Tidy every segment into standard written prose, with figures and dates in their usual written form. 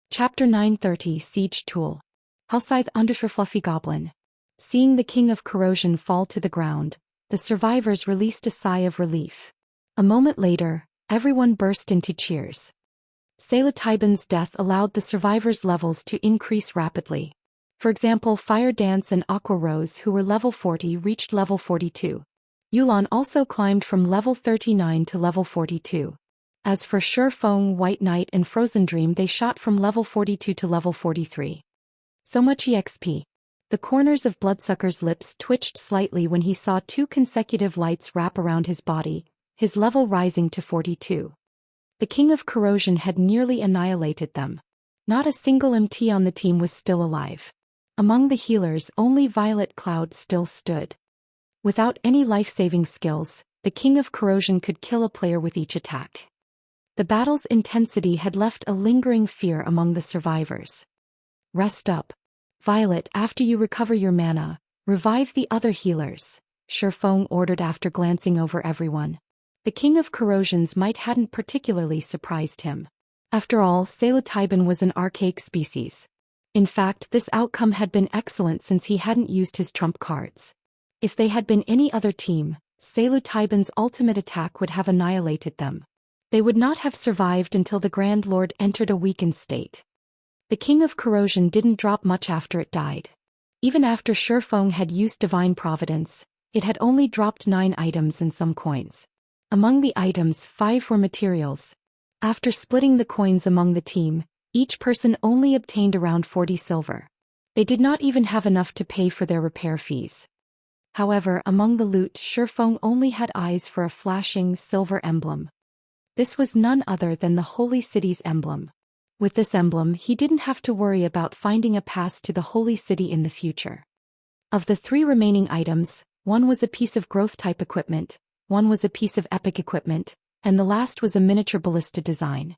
Chapter 930 Siege Tool. Hellscythe Undershirt Fluffy Goblin. Seeing the King of Corrosion fall to the ground, the survivors released a sigh of relief. A moment later, everyone burst into cheers. Sailatiban's death allowed the survivors' levels to increase rapidly. For example, Fire Dance and Aqua Rose, who were level 40, reached level 42. Yulan also climbed from level 39 to level 42. As for Shurfeng, White Knight and Frozen Dream, they shot from level 42 to level 43. So much EXP. The corners of Bloodsucker's lips twitched slightly when he saw 2 consecutive lights wrap around his body, his level rising to 42. The King of Corrosion had nearly annihilated them. Not a single MT on the team was still alive. Among the healers, only Violet Cloud still stood. Without any life-saving skills, the King of Corrosion could kill a player with each attack. The battle's intensity had left a lingering fear among the survivors. Rest up. Violet, after you recover your mana, revive the other healers, Shurfeng ordered after glancing over everyone. The King of Corrosion's might hadn't particularly surprised him. After all, Sailatiban was an archaic species. In fact, this outcome had been excellent since he hadn't used his trump cards. If they had been any other team, Sailatiban's ultimate attack would have annihilated them. They would not have survived until the Grand Lord entered a weakened state. The King of Corrosion didn't drop much after it died. Even after Shurfeng had used Divine Providence, it had only dropped 9 items and some coins. Among the items, 5 were materials. After splitting the coins among the team, each person only obtained around 40 silver. They did not even have enough to pay for their repair fees. However, among the loot, Shurfeng only had eyes for a flashing silver emblem. This was none other than the Holy City's emblem. With this emblem, he didn't have to worry about finding a pass to the Holy City in the future. Of the 3 remaining items, one was a piece of growth-type equipment, one was a piece of epic equipment, and the last was a miniature ballista design.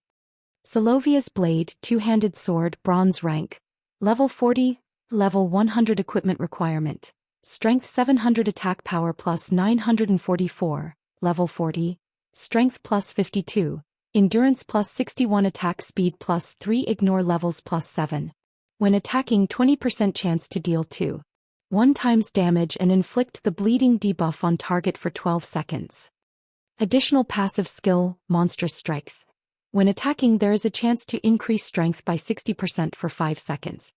Solovia's blade, 2-handed sword, bronze rank, level 40, level 100 equipment requirement, strength 700 attack power plus 944, level 40, strength plus 52, endurance plus 61 attack speed plus 3 ignore levels plus 7. When attacking 20% chance to deal 1 times damage and inflict the bleeding debuff on target for 12 seconds. Additional passive skill, Monstrous Strength. When attacking there is a chance to increase strength by 60% for 5 seconds.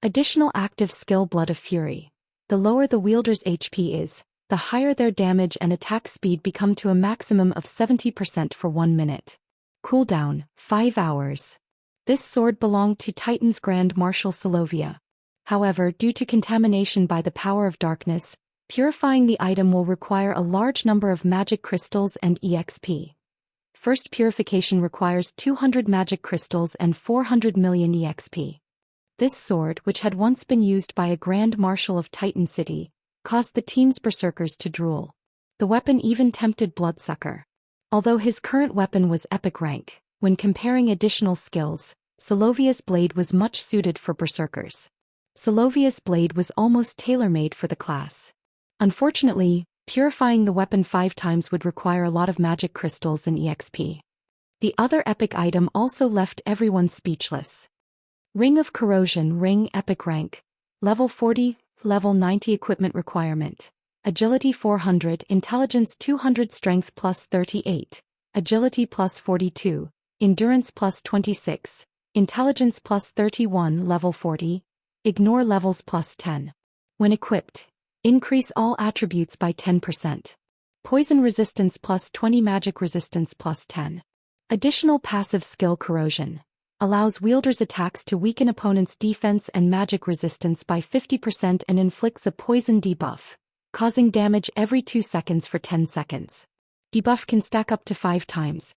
Additional active skill, Blood of Fury. The lower the wielder's HP is, the higher their damage and attack speed become to a maximum of 70% for 1 minute. Cooldown, 5 hours. This sword belonged to Titan's Grand Marshal Solovia. However, due to contamination by the power of darkness, purifying the item will require a large number of magic crystals and EXP. First purification requires 200 magic crystals and 400 million EXP. This sword, which had once been used by a Grand Marshal of Titan City, caused the team's berserkers to drool. The weapon even tempted Bloodsucker. Although his current weapon was epic rank, when comparing additional skills, Solovia's blade was much suited for berserkers. Solovia's blade was almost tailor-made for the class. Unfortunately, purifying the weapon 5 times would require a lot of magic crystals and EXP. The other epic item also left everyone speechless. Ring of Corrosion, Ring, epic rank, level 40, level 90 equipment requirement, agility 400, intelligence 200, strength plus 38, agility plus 42, endurance plus 26, intelligence plus 31, level 40, ignore levels plus 10. When equipped, increase all attributes by 10%. Poison resistance plus 20, magic resistance plus 10. Additional passive skill, Corrosion. Allows wielder's attacks to weaken opponent's defense and magic resistance by 50% and inflicts a poison debuff, causing damage every 2 seconds for 10 seconds. Debuff can stack up to 5 times.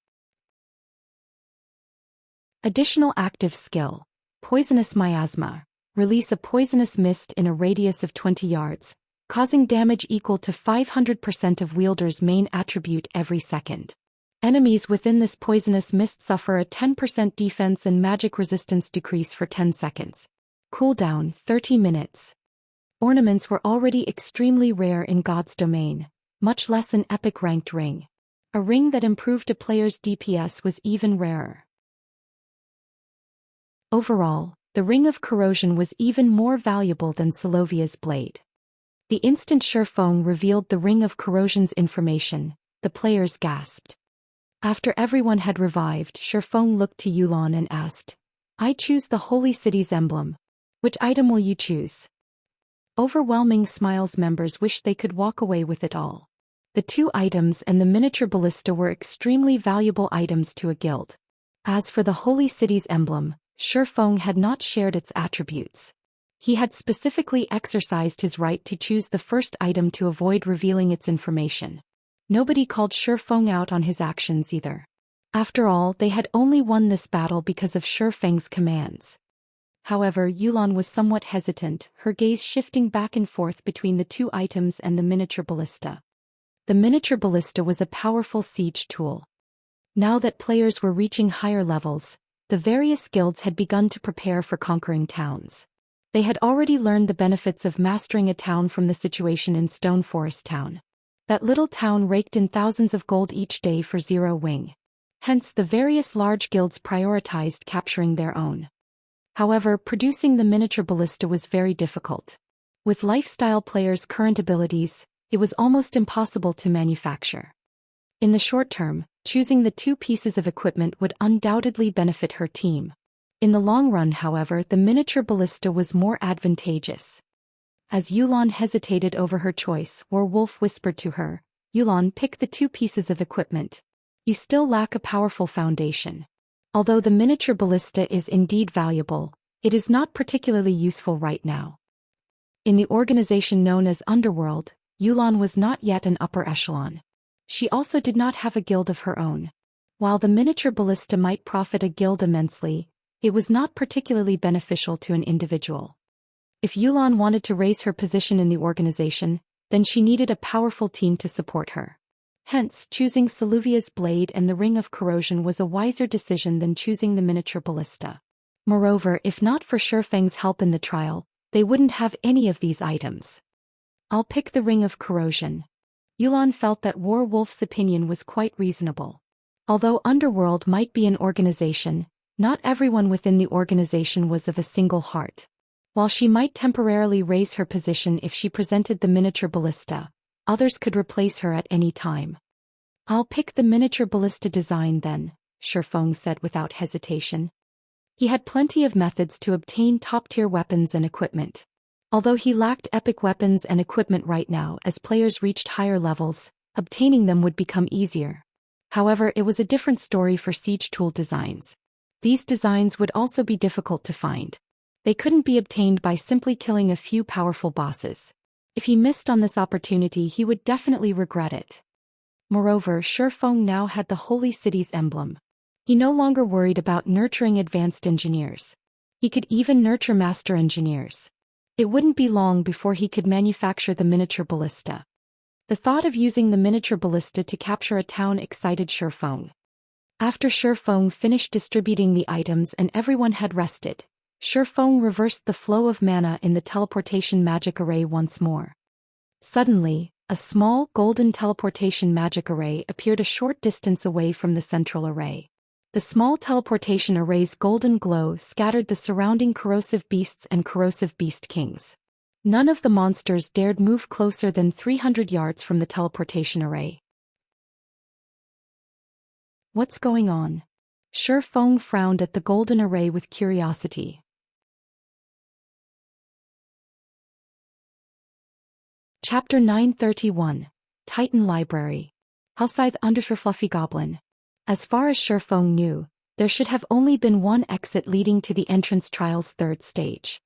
Additional active skill, Poisonous Miasma. Release a poisonous mist in a radius of 20 yards, causing damage equal to 500% of wielder's main attribute every second. Enemies within this poisonous mist suffer a 10% defense and magic resistance decrease for 10 seconds. Cooldown, 30 minutes. Ornaments were already extremely rare in God's domain, much less an epic ranked ring. A ring that improved a player's DPS was even rarer. Overall, the Ring of Corrosion was even more valuable than Solovia's blade. The instant Shifeng revealed the Ring of Corrosion's information, the players gasped. After everyone had revived, Shifeng looked to Yulan and asked, "I choose the Holy City's emblem. Which item will you choose?" Overwhelming Smiles members wished they could walk away with it all. The 2 items and the miniature ballista were extremely valuable items to a guild. As for the Holy City's emblem, Shifeng had not shared its attributes. He had specifically exercised his right to choose the first item to avoid revealing its information. Nobody called Shifeng out on his actions either. After all, they had only won this battle because of Shifeng's commands. However, Yulan was somewhat hesitant, her gaze shifting back and forth between the 2 items and the miniature ballista. The miniature ballista was a powerful siege tool. Now that players were reaching higher levels, the various guilds had begun to prepare for conquering towns. They had already learned the benefits of mastering a town from the situation in Stone Forest Town. That little town raked in thousands of gold each day for 0 wing. Hence the various large guilds prioritized capturing their own. However, producing the miniature ballista was very difficult. With lifestyle players' current abilities, it was almost impossible to manufacture. In the short term, choosing the 2 pieces of equipment would undoubtedly benefit her team. In the long run, however, the miniature ballista was more advantageous. As Yulan hesitated over her choice, Werewolf whispered to her, "Yulan, pick the 2 pieces of equipment. You still lack a powerful foundation. Although the miniature ballista is indeed valuable, it is not particularly useful right now." In the organization known as Underworld, Yulan was not yet an upper echelon. She also did not have a guild of her own. While the miniature ballista might profit a guild immensely, it was not particularly beneficial to an individual. If Yulan wanted to raise her position in the organization, then she needed a powerful team to support her. Hence, choosing Solovia's blade and the Ring of Corrosion was a wiser decision than choosing the miniature ballista. Moreover, if not for Shifeng's help in the trial, they wouldn't have any of these items. "I'll pick the Ring of Corrosion." Yulan felt that Werewolf's opinion was quite reasonable. Although Underworld might be an organization, not everyone within the organization was of a single heart. While she might temporarily raise her position if she presented the miniature ballista, others could replace her at any time. "I'll pick the miniature ballista design then," Shifeng said without hesitation. He had plenty of methods to obtain top-tier weapons and equipment. Although he lacked epic weapons and equipment right now, as players reached higher levels, obtaining them would become easier. However, it was a different story for siege tool designs. These designs would also be difficult to find. They couldn't be obtained by simply killing a few powerful bosses. If he missed on this opportunity, he would definitely regret it. Moreover, Shifeng now had the Holy City's emblem. He no longer worried about nurturing advanced engineers. He could even nurture master engineers. It wouldn't be long before he could manufacture the miniature ballista. The thought of using the miniature ballista to capture a town excited Shifeng. After Shifeng finished distributing the items and everyone had rested, Shifeng reversed the flow of mana in the teleportation magic array once more. Suddenly, a small golden teleportation magic array appeared a short distance away from the central array. The small teleportation array's golden glow scattered the surrounding corrosive beasts and corrosive beast kings. None of the monsters dared move closer than 300 yards from the teleportation array. "What's going on?" Shifeng frowned at the golden array with curiosity. Chapter 931, Titan Library. Hellscythe Undershirt Fluffy Goblin. As far as Shifeng knew, there should have only been one exit leading to the entrance trial's 3rd stage.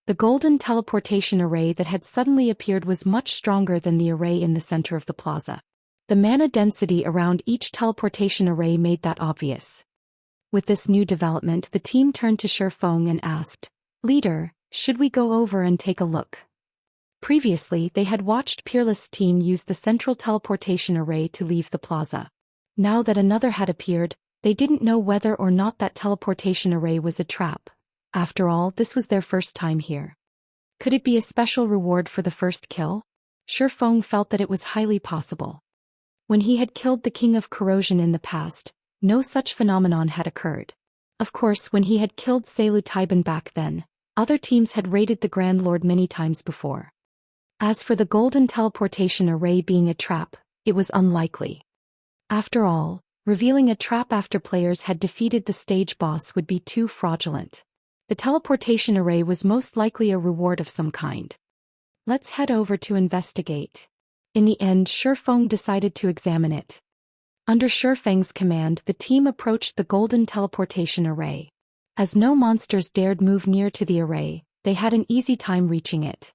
The golden teleportation array that had suddenly appeared was much stronger than the array in the center of the plaza. The mana density around each teleportation array made that obvious. With this new development, the team turned to Shifeng and asked, "Leader, should we go over and take a look?" Previously, they had watched Peerless' team use the central teleportation array to leave the plaza. Now that another had appeared, they didn't know whether or not that teleportation array was a trap. After all, this was their first time here. Could it be a special reward for the first kill? Shifeng felt that it was highly possible. When he had killed the King of Corrosion in the past, no such phenomenon had occurred. Of course, when he had killed Selu Taiban back then, other teams had raided the Grand Lord many times before. As for the golden teleportation array being a trap, it was unlikely. After all, revealing a trap after players had defeated the stage boss would be too fraudulent. The teleportation array was most likely a reward of some kind. Let's head over to investigate. In the end, Shifeng decided to examine it. Under Shifeng's command, the team approached the golden teleportation array. As no monsters dared move near to the array, they had an easy time reaching it.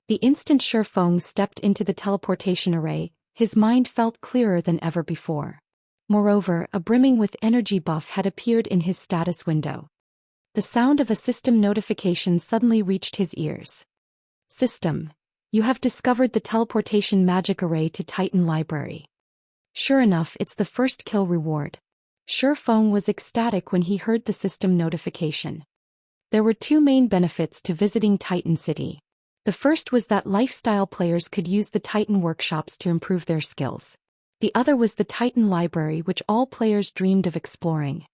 The instant Shifeng stepped into the teleportation array, his mind felt clearer than ever before. Moreover, a brimming with energy buff had appeared in his status window. The sound of a system notification suddenly reached his ears. System. You have discovered the teleportation magic array to Titan Library. Sure enough, it's the first kill reward. Shifeng was ecstatic when he heard the system notification. There were two main benefits to visiting Titan City. The first was that lifestyle players could use the Titan workshops to improve their skills. The other was the Titan Library, which all players dreamed of exploring.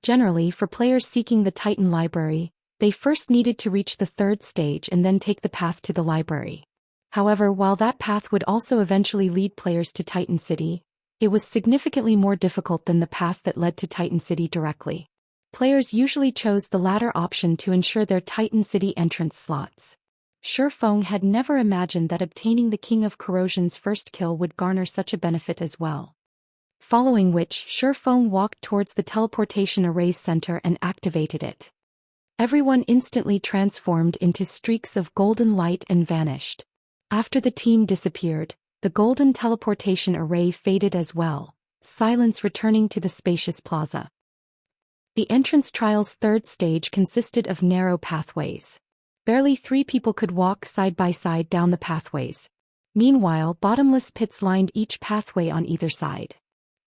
Generally, for players seeking the Titan Library, they first needed to reach the third stage and then take the path to the library. However, while that path would also eventually lead players to Titan City, it was significantly more difficult than the path that led to Titan City directly. Players usually chose the latter option to ensure their Titan City entrance slots. Shifeng had never imagined that obtaining the King of Corrosion's first kill would garner such a benefit as well. Following which, Shifeng walked towards the teleportation array's center and activated it. Everyone instantly transformed into streaks of golden light and vanished. After the team disappeared, the golden teleportation array faded as well, silence returning to the spacious plaza. The entrance trial's third stage consisted of narrow pathways. Barely 3 people could walk side by side down the pathways. Meanwhile, bottomless pits lined each pathway on either side.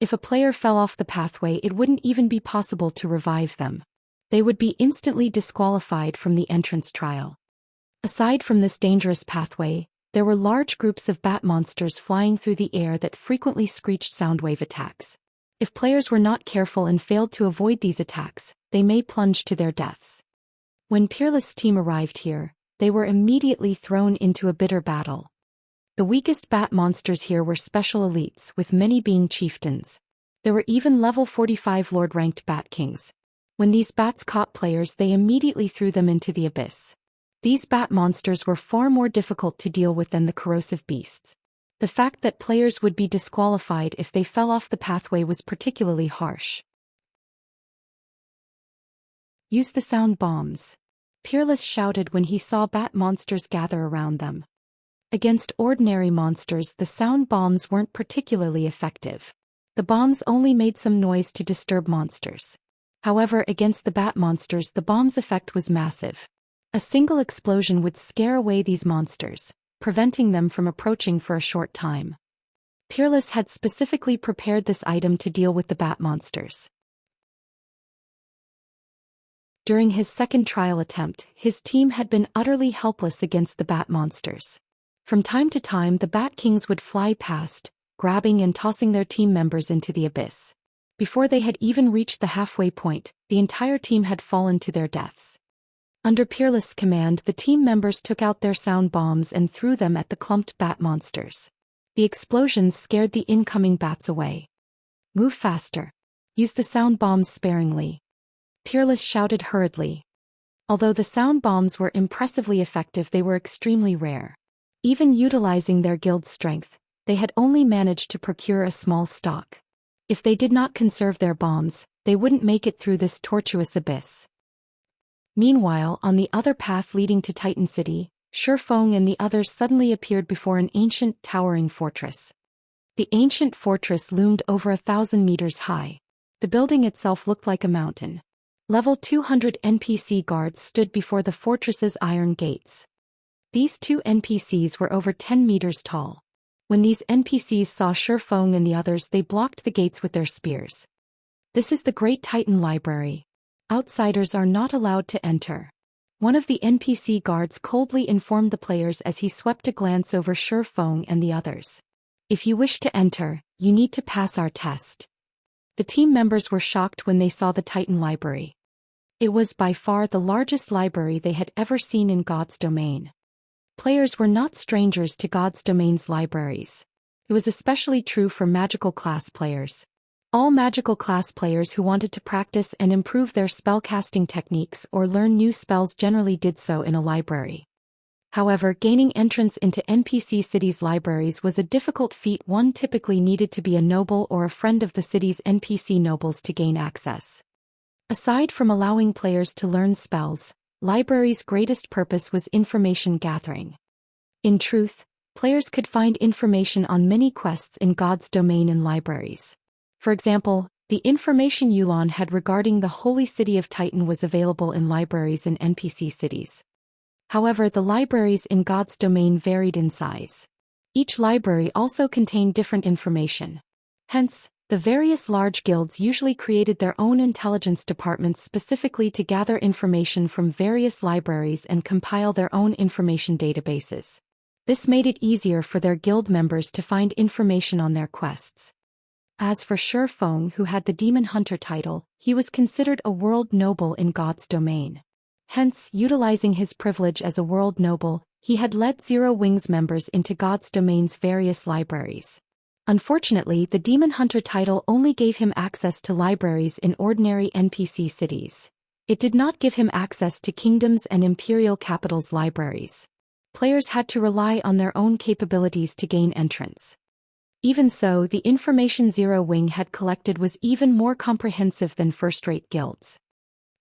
If a player fell off the pathway, it wouldn't even be possible to revive them. They would be instantly disqualified from the entrance trial. Aside from this dangerous pathway, there were large groups of bat monsters flying through the air that frequently screeched soundwave attacks. If players were not careful and failed to avoid these attacks, they may plunge to their deaths. When Peerless' team arrived here, they were immediately thrown into a bitter battle. The weakest bat monsters here were special elites, with many being chieftains. There were even level 45 Lord-ranked bat kings. When these bats caught players, they immediately threw them into the abyss. These bat monsters were far more difficult to deal with than the corrosive beasts. The fact that players would be disqualified if they fell off the pathway was particularly harsh. Use the sound bombs. Peerless shouted when he saw bat monsters gather around them. Against ordinary monsters, the sound bombs weren't particularly effective. The bombs only made some noise to disturb monsters. However, against the bat monsters, the bomb's effect was massive. A single explosion would scare away these monsters, preventing them from approaching for a short time. Peerless had specifically prepared this item to deal with the bat monsters. During his second trial attempt, his team had been utterly helpless against the bat monsters. From time to time, the Bat Kings would fly past, grabbing and tossing their team members into the abyss. Before they had even reached the halfway point, the entire team had fallen to their deaths. Under Peerless' command, the team members took out their sound bombs and threw them at the clumped bat monsters. The explosions scared the incoming bats away. Move faster. Use the sound bombs sparingly. Peerless shouted hurriedly. Although the sound bombs were impressively effective, they were extremely rare. Even utilizing their guild's strength, they had only managed to procure a small stock. If they did not conserve their bombs, they wouldn't make it through this tortuous abyss. Meanwhile, on the other path leading to Titan City, Shifeng and the others suddenly appeared before an ancient, towering fortress. The ancient fortress loomed over 1,000 meters high. The building itself looked like a mountain. Level 200 NPC guards stood before the fortress's iron gates. These 2 NPCs were over 10 meters tall. When these NPCs saw Shifeng and the others, they blocked the gates with their spears. This is the Great Titan Library. Outsiders are not allowed to enter. One of the NPC guards coldly informed the players as he swept a glance over Shifeng and the others. If you wish to enter, you need to pass our test. The team members were shocked when they saw the Titan Library. It was by far the largest library they had ever seen in God's domain. Players were not strangers to God's domain's libraries. It was especially true for magical class players. All magical class players who wanted to practice and improve their spellcasting techniques or learn new spells generally did so in a library. However, gaining entrance into NPC cities' libraries was a difficult feat. One typically needed to be a noble or a friend of the city's NPC nobles to gain access. Aside from allowing players to learn spells, libraries' greatest purpose was information gathering. In truth, players could find information on many quests in God's domain in libraries. For example, the information Yulan had regarding the holy city of Titan was available in libraries in NPC cities. However, the libraries in God's domain varied in size. Each library also contained different information. Hence, the various large guilds usually created their own intelligence departments specifically to gather information from various libraries and compile their own information databases. This made it easier for their guild members to find information on their quests. As for Shi Feng, who had the Demon Hunter title, he was considered a world noble in God's domain. Hence, utilizing his privilege as a world noble, he had led Zero Wings members into God's domain's various libraries. Unfortunately, the Demon Hunter title only gave him access to libraries in ordinary NPC cities. It did not give him access to kingdoms and imperial capitals' libraries. Players had to rely on their own capabilities to gain entrance. Even so, the information Zero Wing had collected was even more comprehensive than first-rate guilds.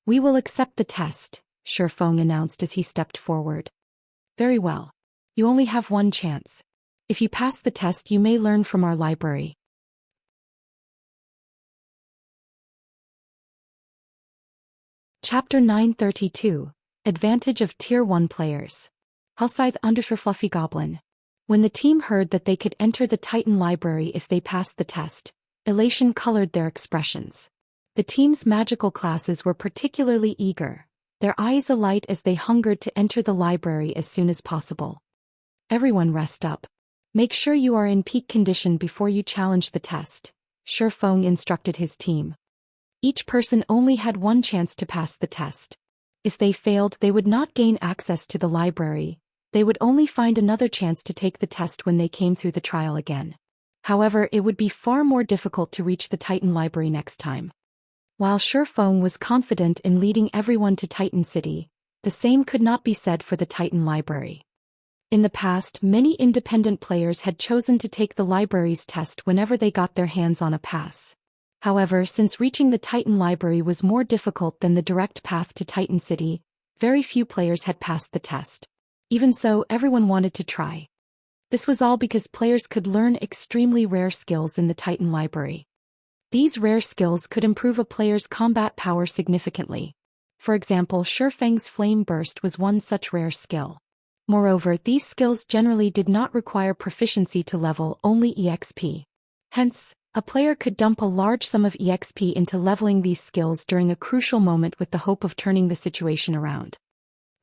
"We will accept the test," Shi Feng announced as he stepped forward. "Very well. You only have one chance. If you pass the test, you may learn from our library." Chapter 932. Advantage of Tier 1 Players. Hellscythe Underscore Fluffy Goblin. When the team heard that they could enter the Titan library if they passed the test, elation colored their expressions. The team's magical classes were particularly eager, their eyes alight as they hungered to enter the library as soon as possible. "Everyone rest up. Make sure you are in peak condition before you challenge the test," Shi Feng instructed his team. Each person only had one chance to pass the test. If they failed, they would not gain access to the library. They would only find another chance to take the test when they came through the trial again. However, it would be far more difficult to reach the Titan library next time. While Shi Feng was confident in leading everyone to Titan City, the same could not be said for the Titan library. In the past, many independent players had chosen to take the library's test whenever they got their hands on a pass. However, since reaching the Titan library was more difficult than the direct path to Titan City, very few players had passed the test. Even so, everyone wanted to try. This was all because players could learn extremely rare skills in the Titan library. These rare skills could improve a player's combat power significantly. For example, Shi Feng's Flame Burst was one such rare skill. Moreover, these skills generally did not require proficiency to level, only EXP. Hence, a player could dump a large sum of EXP into leveling these skills during a crucial moment with the hope of turning the situation around.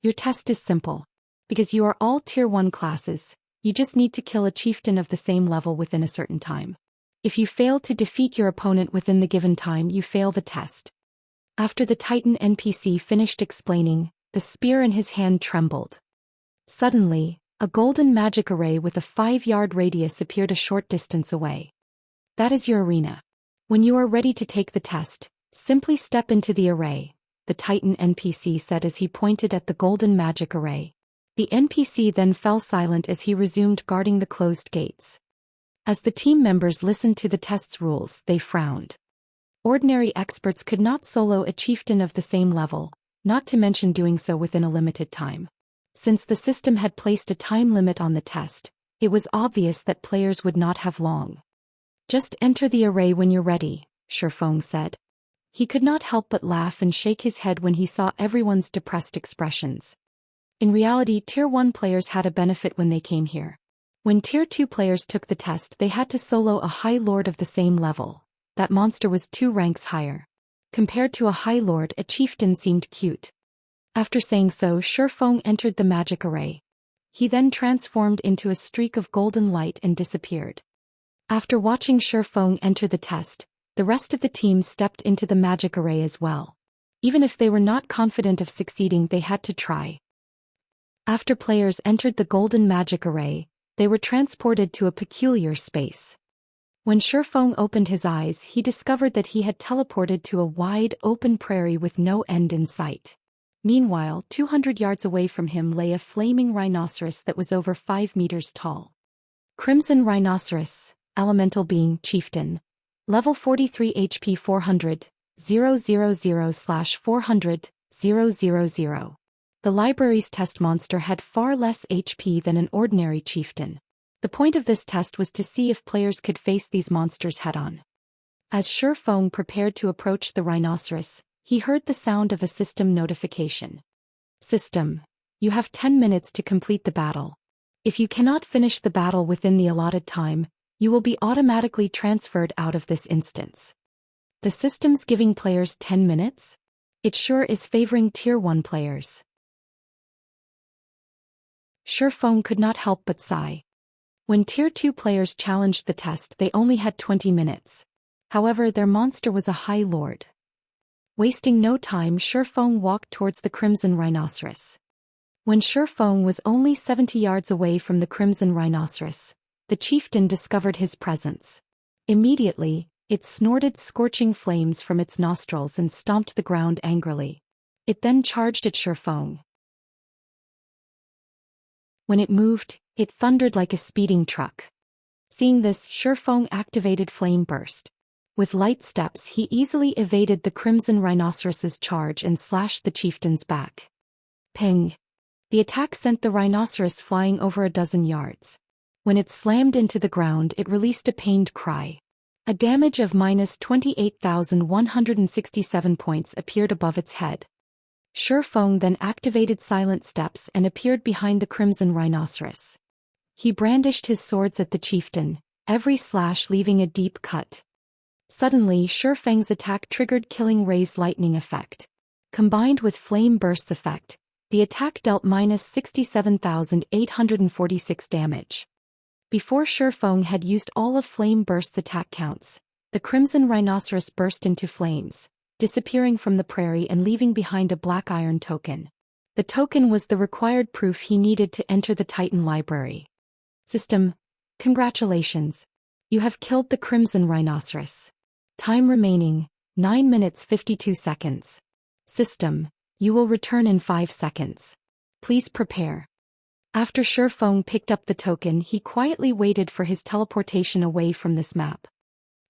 Your test is simple. Because you are all Tier 1 classes, you just need to kill a chieftain of the same level within a certain time. If you fail to defeat your opponent within the given time, you fail the test. After the Titan NPC finished explaining, the spear in his hand trembled. Suddenly, a golden magic array with a 5-yard radius appeared a short distance away. "That is your arena. When you are ready to take the test, simply step into the array," the Titan NPC said as he pointed at the golden magic array. The NPC then fell silent as he resumed guarding the closed gates. As the team members listened to the test's rules, they frowned. Ordinary experts could not solo a chieftain of the same level, not to mention doing so within a limited time. Since the system had placed a time limit on the test, it was obvious that players would not have long. "Just enter the array when you're ready," Shi Feng said. He could not help but laugh and shake his head when he saw everyone's depressed expressions. In reality, Tier 1 players had a benefit when they came here. When Tier 2 players took the test, they had to solo a High Lord of the same level. That monster was 2 ranks higher. Compared to a High Lord, a chieftain seemed cute. After saying so, Shi Feng entered the magic array. He then transformed into a streak of golden light and disappeared. After watching Shi Feng enter the test, the rest of the team stepped into the magic array as well. Even if they were not confident of succeeding, they had to try. After players entered the golden magic array, they were transported to a peculiar space. When Shifeng opened his eyes, he discovered that he had teleported to a wide, open prairie with no end in sight. Meanwhile, 200 yards away from him lay a flaming rhinoceros that was over 5 meters tall. Crimson Rhinoceros, Elemental Being, Chieftain. Level 43 HP 400, 000/400, 000. The library's test monster had far less HP than an ordinary chieftain. The point of this test was to see if players could face these monsters head-on. As Shifeng prepared to approach the rhinoceros, he heard the sound of a system notification. System. You have 10 minutes to complete the battle. If you cannot finish the battle within the allotted time, you will be automatically transferred out of this instance. The system's giving players 10 minutes? It sure is favoring Tier 1 players. Shifeng could not help but sigh. When Tier 2 players challenged the test, they only had 20 minutes. However, their monster was a High Lord. Wasting no time, Shifeng walked towards the Crimson Rhinoceros. When Shifeng was only 70 yards away from the Crimson Rhinoceros, the chieftain discovered his presence. Immediately, it snorted scorching flames from its nostrils and stomped the ground angrily. It then charged at Shifeng. When it moved, it thundered like a speeding truck. Seeing this, Shifeng activated Flame Burst. With light steps, he easily evaded the Crimson Rhinoceros's charge and slashed the chieftain's back. Ping! The attack sent the rhinoceros flying over a dozen yards. When it slammed into the ground, it released a pained cry. A damage of -28,167 points appeared above its head. Shifeng then activated Silent Steps and appeared behind the Crimson Rhinoceros. He brandished his swords at the chieftain, every slash leaving a deep cut. Suddenly, Shifeng's attack triggered Killing Ray's lightning effect. Combined with Flame Burst's effect, the attack dealt -67,846 damage. Before Shifeng had used all of Flame Burst's attack counts, the Crimson Rhinoceros burst into flames, disappearing from the prairie and leaving behind a black iron token. The token was the required proof he needed to enter the Titan Library. System. Congratulations. You have killed the Crimson Rhinoceros. Time remaining, 9 minutes 52 seconds. System. You will return in 5 seconds. Please prepare. After Shifeng picked up the token, he quietly waited for his teleportation away from this map.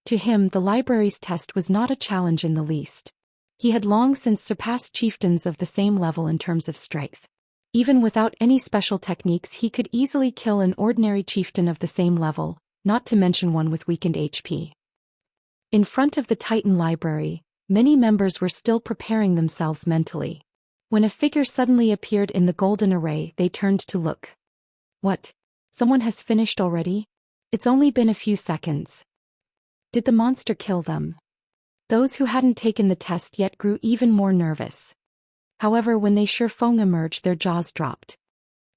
To him, the library's test was not a challenge in the least. He had long since surpassed chieftains of the same level in terms of strength. Even without any special techniques, he could easily kill an ordinary chieftain of the same level, not to mention one with weakened HP. In front of the Titan Library, many members were still preparing themselves mentally. When a figure suddenly appeared in the golden array, they turned to look. What? Someone has finished already? It's only been a few seconds. Did the monster kill them? Those who hadn't taken the test yet grew even more nervous. However, when they Shifeng emerged, their jaws dropped.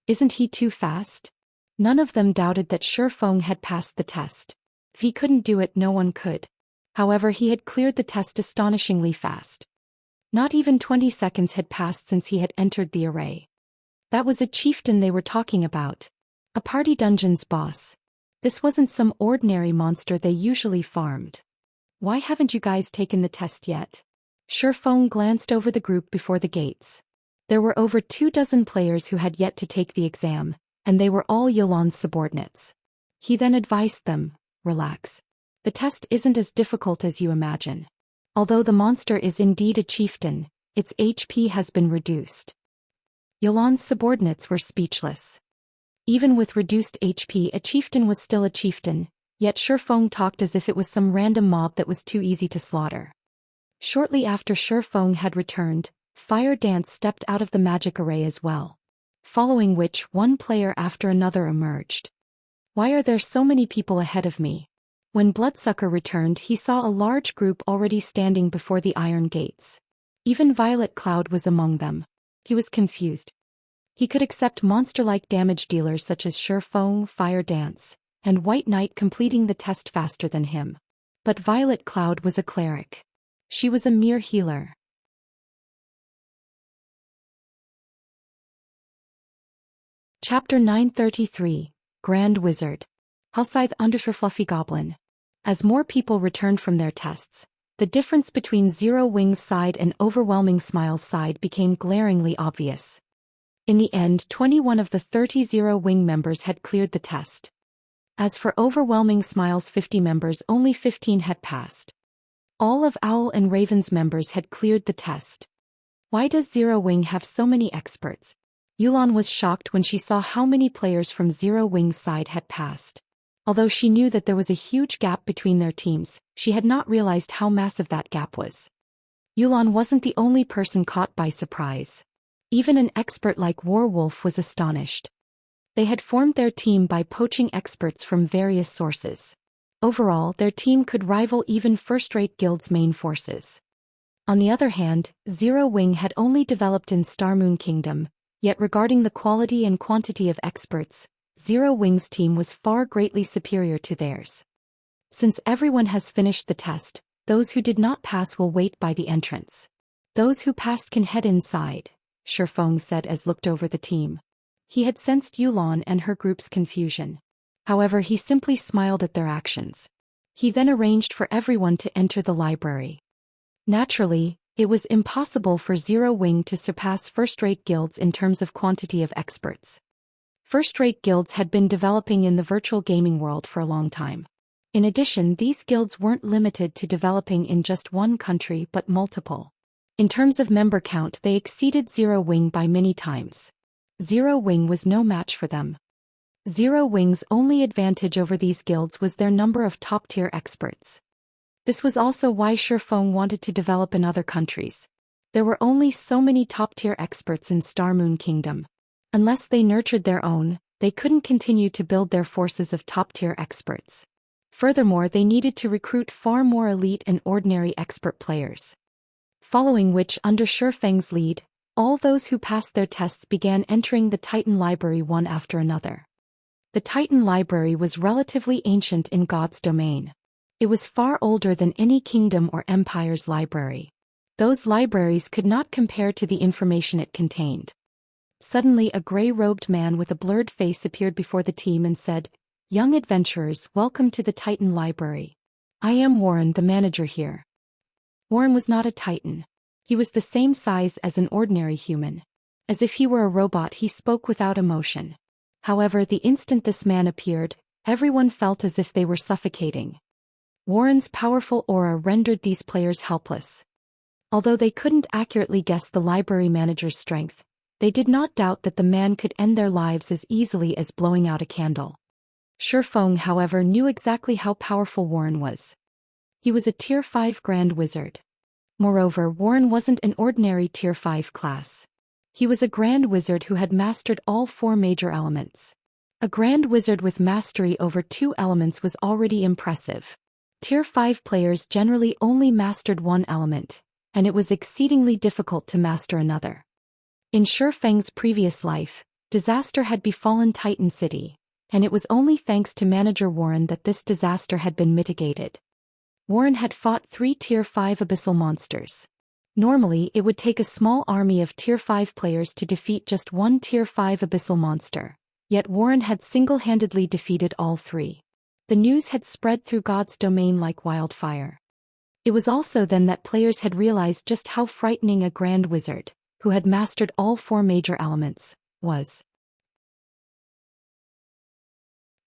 Isn't he too fast? None of them doubted that Shifeng had passed the test. If he couldn't do it, no one could. However, he had cleared the test astonishingly fast. Not even 20 seconds had passed since he had entered the array. That was a chieftain they were talking about. A party dungeon's boss. This wasn't some ordinary monster they usually farmed. Why haven't you guys taken the test yet? Shifeng glanced over the group before the gates. There were over 24 players who had yet to take the exam, and they were all Yulan's subordinates. He then advised them, relax. The test isn't as difficult as you imagine. Although the monster is indeed a chieftain, its HP has been reduced. Yulan's subordinates were speechless. Even with reduced HP, a chieftain was still a chieftain, yet Shifeng talked as if it was some random mob that was too easy to slaughter. Shortly after Shifeng had returned, Fire Dance stepped out of the magic array as well. Following which, one player after another emerged. Why are there so many people ahead of me? When Bloodsucker returned, he saw a large group already standing before the iron gates. Even Violet Cloud was among them. He was confused. He could accept monster-like damage dealers such as Shifeng, Fire Dance, and White Knight completing the test faster than him. But Violet Cloud was a cleric. She was a mere healer. Chapter 933, Grand Wizard. Hellscythe _ Fluffy Goblin. As more people returned from their tests, the difference between Zero Wing's side and Overwhelming Smile's side became glaringly obvious. In the end, 21 of the 30 Zero Wing members had cleared the test. As for Overwhelming Smile's 50 members, only 15 had passed. All of Owl and Raven's members had cleared the test. Why does Zero Wing have so many experts? Yulan was shocked when she saw how many players from Zero Wing's side had passed. Although she knew that there was a huge gap between their teams, she had not realized how massive that gap was. Yulan wasn't the only person caught by surprise. Even an expert like Warwolf was astonished. They had formed their team by poaching experts from various sources. Overall, their team could rival even first-rate guilds' main forces. On the other hand, Zero Wing had only developed in Starmoon Kingdom, yet regarding the quality and quantity of experts, Zero Wing's team was far greatly superior to theirs. Since everyone has finished the test, those who did not pass will wait by the entrance. Those who passed can head inside, Shifeng said as looked over the team. He had sensed Yulan and her group's confusion. However, he simply smiled at their actions. He then arranged for everyone to enter the library. Naturally, it was impossible for Zero Wing to surpass first-rate guilds in terms of quantity of experts. First-rate guilds had been developing in the virtual gaming world for a long time. In addition, these guilds weren't limited to developing in just one country but multiple. In terms of member count, they exceeded Zero Wing by many times. Zero Wing was no match for them. Zero Wing's only advantage over these guilds was their number of top-tier experts. This was also why Shifeng wanted to develop in other countries. There were only so many top-tier experts in Starmoon Kingdom. Unless they nurtured their own, they couldn't continue to build their forces of top-tier experts. Furthermore, they needed to recruit far more elite and ordinary expert players. Following which, under Shifeng's lead, all those who passed their tests began entering the Titan Library one after another. The Titan Library was relatively ancient in God's domain. It was far older than any kingdom or empire's library. Those libraries could not compare to the information it contained. Suddenly, a gray-robed man with a blurred face appeared before the team and said, "Young adventurers, welcome to the Titan Library. I am Warren, the manager here." Warren was not a Titan. He was the same size as an ordinary human. As if he were a robot, he spoke without emotion. However, the instant this man appeared, everyone felt as if they were suffocating. Warren's powerful aura rendered these players helpless. Although they couldn't accurately guess the library manager's strength, they did not doubt that the man could end their lives as easily as blowing out a candle. Shifeng, however, knew exactly how powerful Warren was. He was a Tier 5 Grand Wizard. Moreover, Warren wasn't an ordinary Tier 5 class. He was a Grand Wizard who had mastered all 4 major elements. A Grand Wizard with mastery over 2 elements was already impressive. Tier 5 players generally only mastered one element, and it was exceedingly difficult to master another. In Shifeng's previous life, disaster had befallen Titan City, and it was only thanks to Manager Warren that this disaster had been mitigated. Warren had fought 3 Tier 5 abyssal monsters. Normally, it would take a small army of Tier 5 players to defeat just one Tier 5 abyssal monster, yet Warren had single-handedly defeated all 3. The news had spread through God's domain like wildfire. It was also then that players had realized just how frightening a Grand Wizard, who had mastered all 4 major elements, was.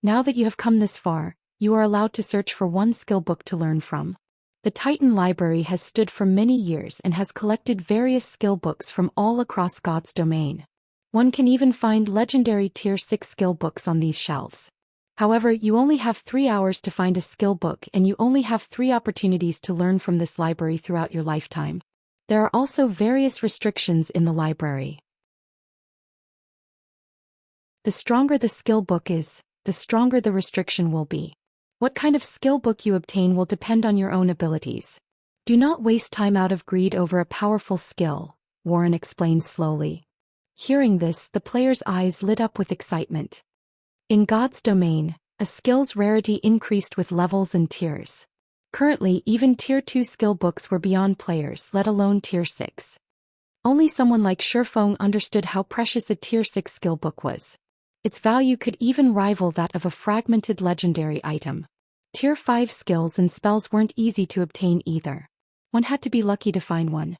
Now that you have come this far, you are allowed to search for one skill book to learn from. The Titan Library has stood for many years and has collected various skill books from all across God's domain. One can even find legendary Tier 6 skill books on these shelves. However, you only have 3 hours to find a skill book and you only have 3 opportunities to learn from this library throughout your lifetime. There are also various restrictions in the library. The stronger the skill book is, the stronger the restriction will be. What kind of skill book you obtain will depend on your own abilities. Do not waste time out of greed over a powerful skill, Warren explained slowly. Hearing this, the player's eyes lit up with excitement. In God's domain, a skill's rarity increased with levels and tiers. Currently, even Tier 2 skill books were beyond players, let alone Tier 6. Only someone like Shifeng understood how precious a Tier 6 skill book was. Its value could even rival that of a fragmented legendary item. Tier 5 skills and spells weren't easy to obtain either. One had to be lucky to find one.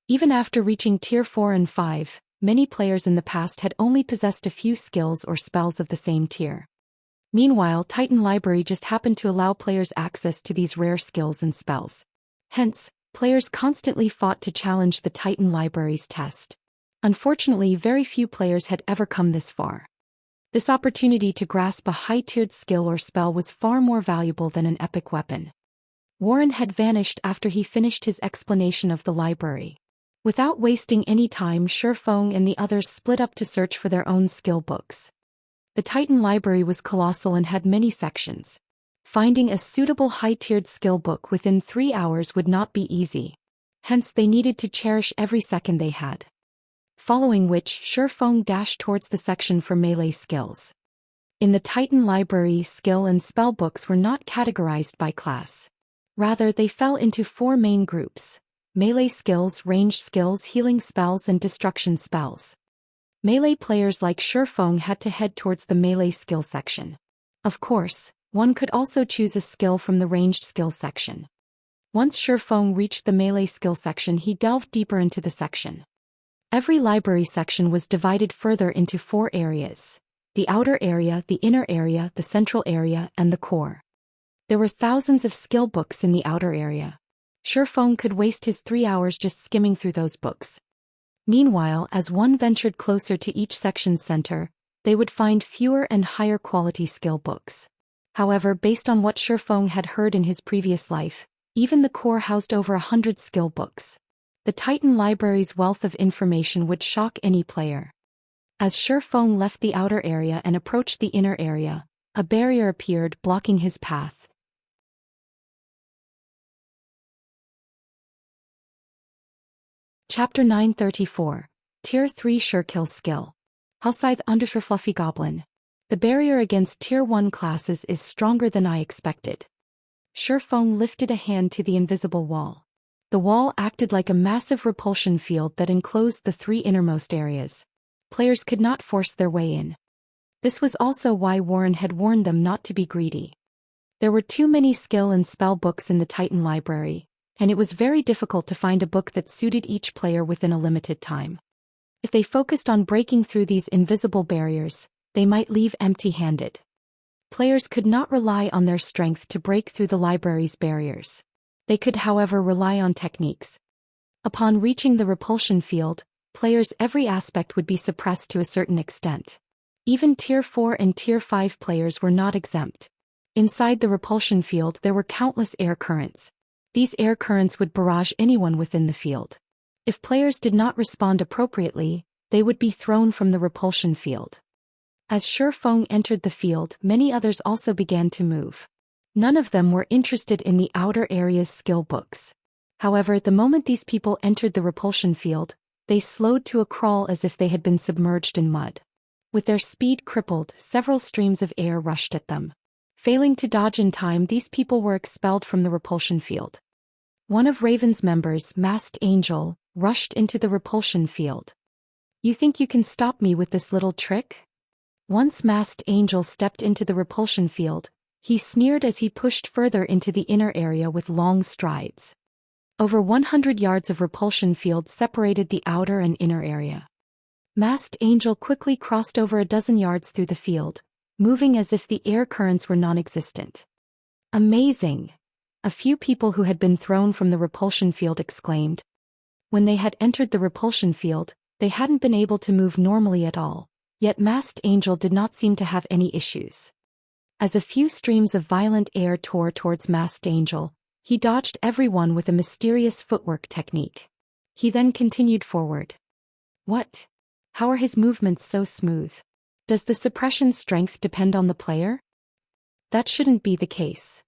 Even after reaching Tier 4 and 5, many players in the past had only possessed a few skills or spells of the same tier. Meanwhile, Titan Library just happened to allow players access to these rare skills and spells. Hence, players constantly fought to challenge the Titan Library's test. Unfortunately, very few players had ever come this far. This opportunity to grasp a high-tiered skill or spell was far more valuable than an epic weapon. Warren had vanished after he finished his explanation of the library. Without wasting any time, Shifeng and the others split up to search for their own skill books. The Titan Library was colossal and had many sections. Finding a suitable high-tiered skill book within 3 hours would not be easy. Hence they needed to cherish every second they had. Following which, Shifeng dashed towards the section for melee skills. In the Titan Library, skill and spell books were not categorized by class. Rather, they fell into 4 main groups: melee skills, ranged skills, healing spells, and destruction spells. Melee players like Shifeng had to head towards the melee skill section. Of course, one could also choose a skill from the ranged skill section. Once Shifeng reached the melee skill section, he delved deeper into the section. Every library section was divided further into 4 areas: the outer area, the inner area, the central area, and the core. There were thousands of skill books in the outer area. Shifeng could waste his 3 hours just skimming through those books. Meanwhile, as one ventured closer to each section's center, they would find fewer and higher quality skill books. However, based on what Shifeng had heard in his previous life, even the core housed over 100 skill books. The Titan Library's wealth of information would shock any player. As Shifeng left the outer area and approached the inner area, a barrier appeared, blocking his path. Chapter 934. Tier 3 Surekill Skill. Hellscythe Underscore Fluffy Goblin. The barrier against Tier 1 classes is stronger than I expected. Shifeng lifted a hand to the invisible wall. The wall acted like a massive repulsion field that enclosed the 3 innermost areas. Players could not force their way in. This was also why Warren had warned them not to be greedy. There were too many skill and spell books in the Titan Library, and it was very difficult to find a book that suited each player within a limited time. If they focused on breaking through these invisible barriers, they might leave empty-handed. Players could not rely on their strength to break through the library's barriers. They could, however, rely on techniques. Upon reaching the repulsion field, players' every aspect would be suppressed to a certain extent. Even Tier 4 and Tier 5 players were not exempt. Inside the repulsion field there were countless air currents. These air currents would barrage anyone within the field. If players did not respond appropriately, they would be thrown from the repulsion field. As Shifeng entered the field, many others also began to move. None of them were interested in the outer area's skill books. However, the moment these people entered the repulsion field, they slowed to a crawl as if they had been submerged in mud. With their speed crippled, several streams of air rushed at them. Failing to dodge in time, these people were expelled from the repulsion field. One of Raven's members, Masked Angel, rushed into the repulsion field. "You think you can stop me with this little trick?" Once Masked Angel stepped into the repulsion field, he sneered as he pushed further into the inner area with long strides. Over 100 yards of repulsion field separated the outer and inner area. Masked Angel quickly crossed over a dozen yards through the field, moving as if the air currents were non-existent. "Amazing!" A few people who had been thrown from the repulsion field exclaimed. When they had entered the repulsion field, they hadn't been able to move normally at all, yet Masked Angel did not seem to have any issues. As a few streams of violent air tore towards Masked Angel, he dodged everyone with a mysterious footwork technique. He then continued forward. What? How are his movements so smooth? Does the suppression strength depend on the player? That shouldn't be the case.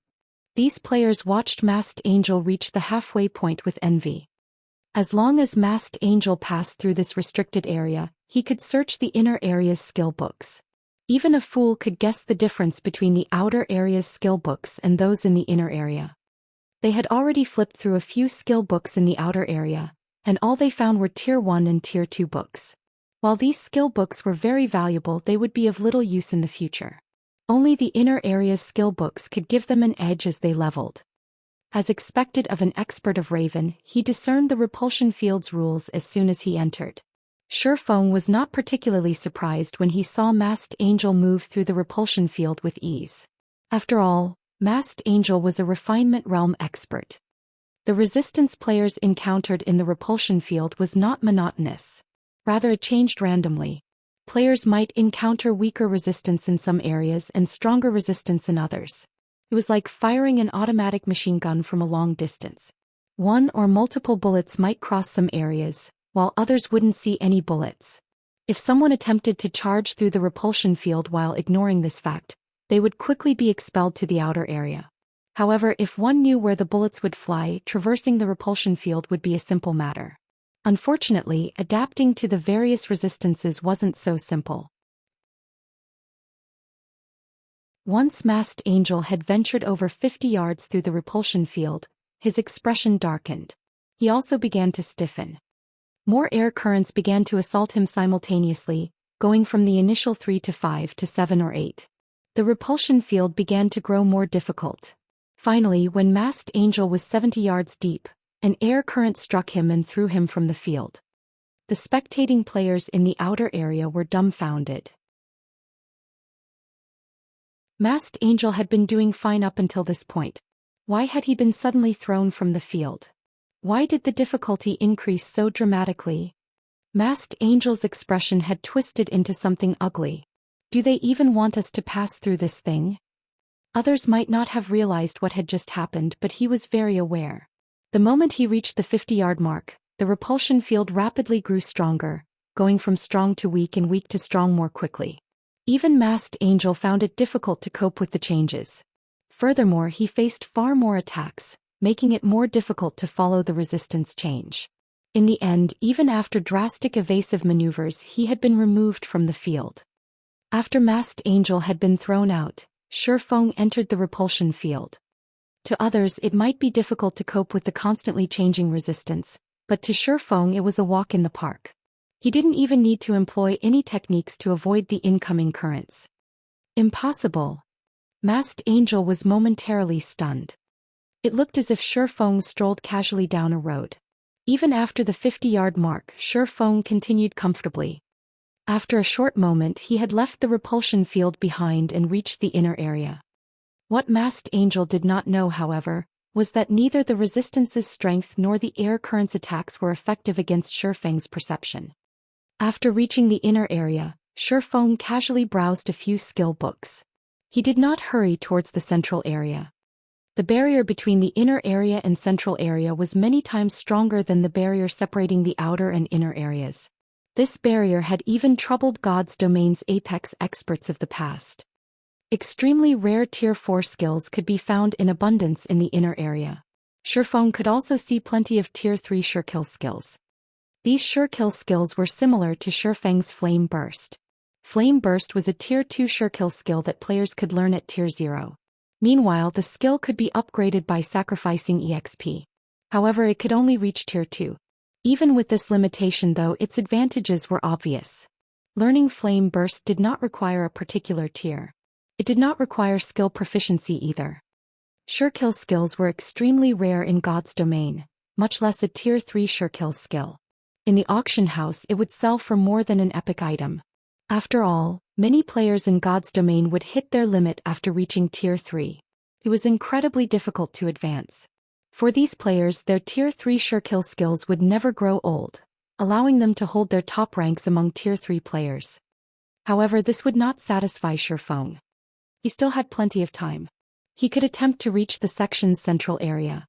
These players watched Masked Angel reach the halfway point with envy. As long as Masked Angel passed through this restricted area, he could search the inner area's skill books. Even a fool could guess the difference between the outer area's skill books and those in the inner area. They had already flipped through a few skill books in the outer area, and all they found were Tier 1 and Tier 2 books. While these skill books were very valuable, they would be of little use in the future. Only the inner area's skill books could give them an edge as they leveled. As expected of an expert of Raven, he discerned the repulsion field's rules as soon as he entered. Shifeng was not particularly surprised when he saw Masked Angel move through the repulsion field with ease. After all, Masked Angel was a refinement realm expert. The resistance players encountered in the repulsion field was not monotonous. Rather, it changed randomly. Players might encounter weaker resistance in some areas and stronger resistance in others. It was like firing an automatic machine gun from a long distance. One or multiple bullets might cross some areas, while others wouldn't see any bullets. If someone attempted to charge through the repulsion field while ignoring this fact, they would quickly be expelled to the outer area. However, if one knew where the bullets would fly, traversing the repulsion field would be a simple matter. Unfortunately, adapting to the various resistances wasn't so simple. Once Masked Angel had ventured over 50 yards through the repulsion field, his expression darkened. He also began to stiffen. More air currents began to assault him simultaneously, going from the initial 3 to 5 to 7 or 8. The repulsion field began to grow more difficult. Finally, when Masked Angel was 70 yards deep, an air current struck him and threw him from the field. The spectating players in the outer area were dumbfounded. Masked Angel had been doing fine up until this point. Why had he been suddenly thrown from the field? Why did the difficulty increase so dramatically? Masked Angel's expression had twisted into something ugly. Do they even want us to pass through this thing? Others might not have realized what had just happened, but he was very aware. The moment he reached the 50-yard mark, the repulsion field rapidly grew stronger, going from strong to weak and weak to strong more quickly. Even Masked Angel found it difficult to cope with the changes. Furthermore, he faced far more attacks, making it more difficult to follow the resistance change. In the end, even after drastic evasive maneuvers, he had been removed from the field. After Masked Angel had been thrown out, Shifeng entered the repulsion field. To others it might be difficult to cope with the constantly changing resistance, but to Shifeng it was a walk in the park. He didn't even need to employ any techniques to avoid the incoming currents. Impossible. Masked Angel was momentarily stunned. It looked as if Shifeng strolled casually down a road. Even after the 50-yard mark, Shifeng continued comfortably. After a short moment he had left the repulsion field behind and reached the inner area. What Masked Angel did not know, however, was that neither the resistance's strength nor the air current's attacks were effective against Shifeng's perception. After reaching the inner area, Shifeng casually browsed a few skill books. He did not hurry towards the central area. The barrier between the inner area and central area was many times stronger than the barrier separating the outer and inner areas. This barrier had even troubled God's Domain's apex experts of the past. Extremely rare Tier 4 skills could be found in abundance in the inner area. Shifeng could also see plenty of Tier 3 sure-kill skills. These sure-kill skills were similar to Shifeng's Flame Burst. Flame Burst was a Tier 2 sure-kill skill that players could learn at Tier 0. Meanwhile, the skill could be upgraded by sacrificing EXP. However, it could only reach Tier 2. Even with this limitation though, its advantages were obvious. Learning Flame Burst did not require a particular tier. It did not require skill proficiency either. Sure-kill skills were extremely rare in God's Domain, much less a Tier 3 sure-kill skill. In the auction house it would sell for more than an epic item. After all, many players in God's Domain would hit their limit after reaching Tier 3. It was incredibly difficult to advance. For these players, their Tier 3 sure-kill skills would never grow old, allowing them to hold their top ranks among Tier 3 players. However, this would not satisfy Shifeng. He still had plenty of time. He could attempt to reach the section's central area.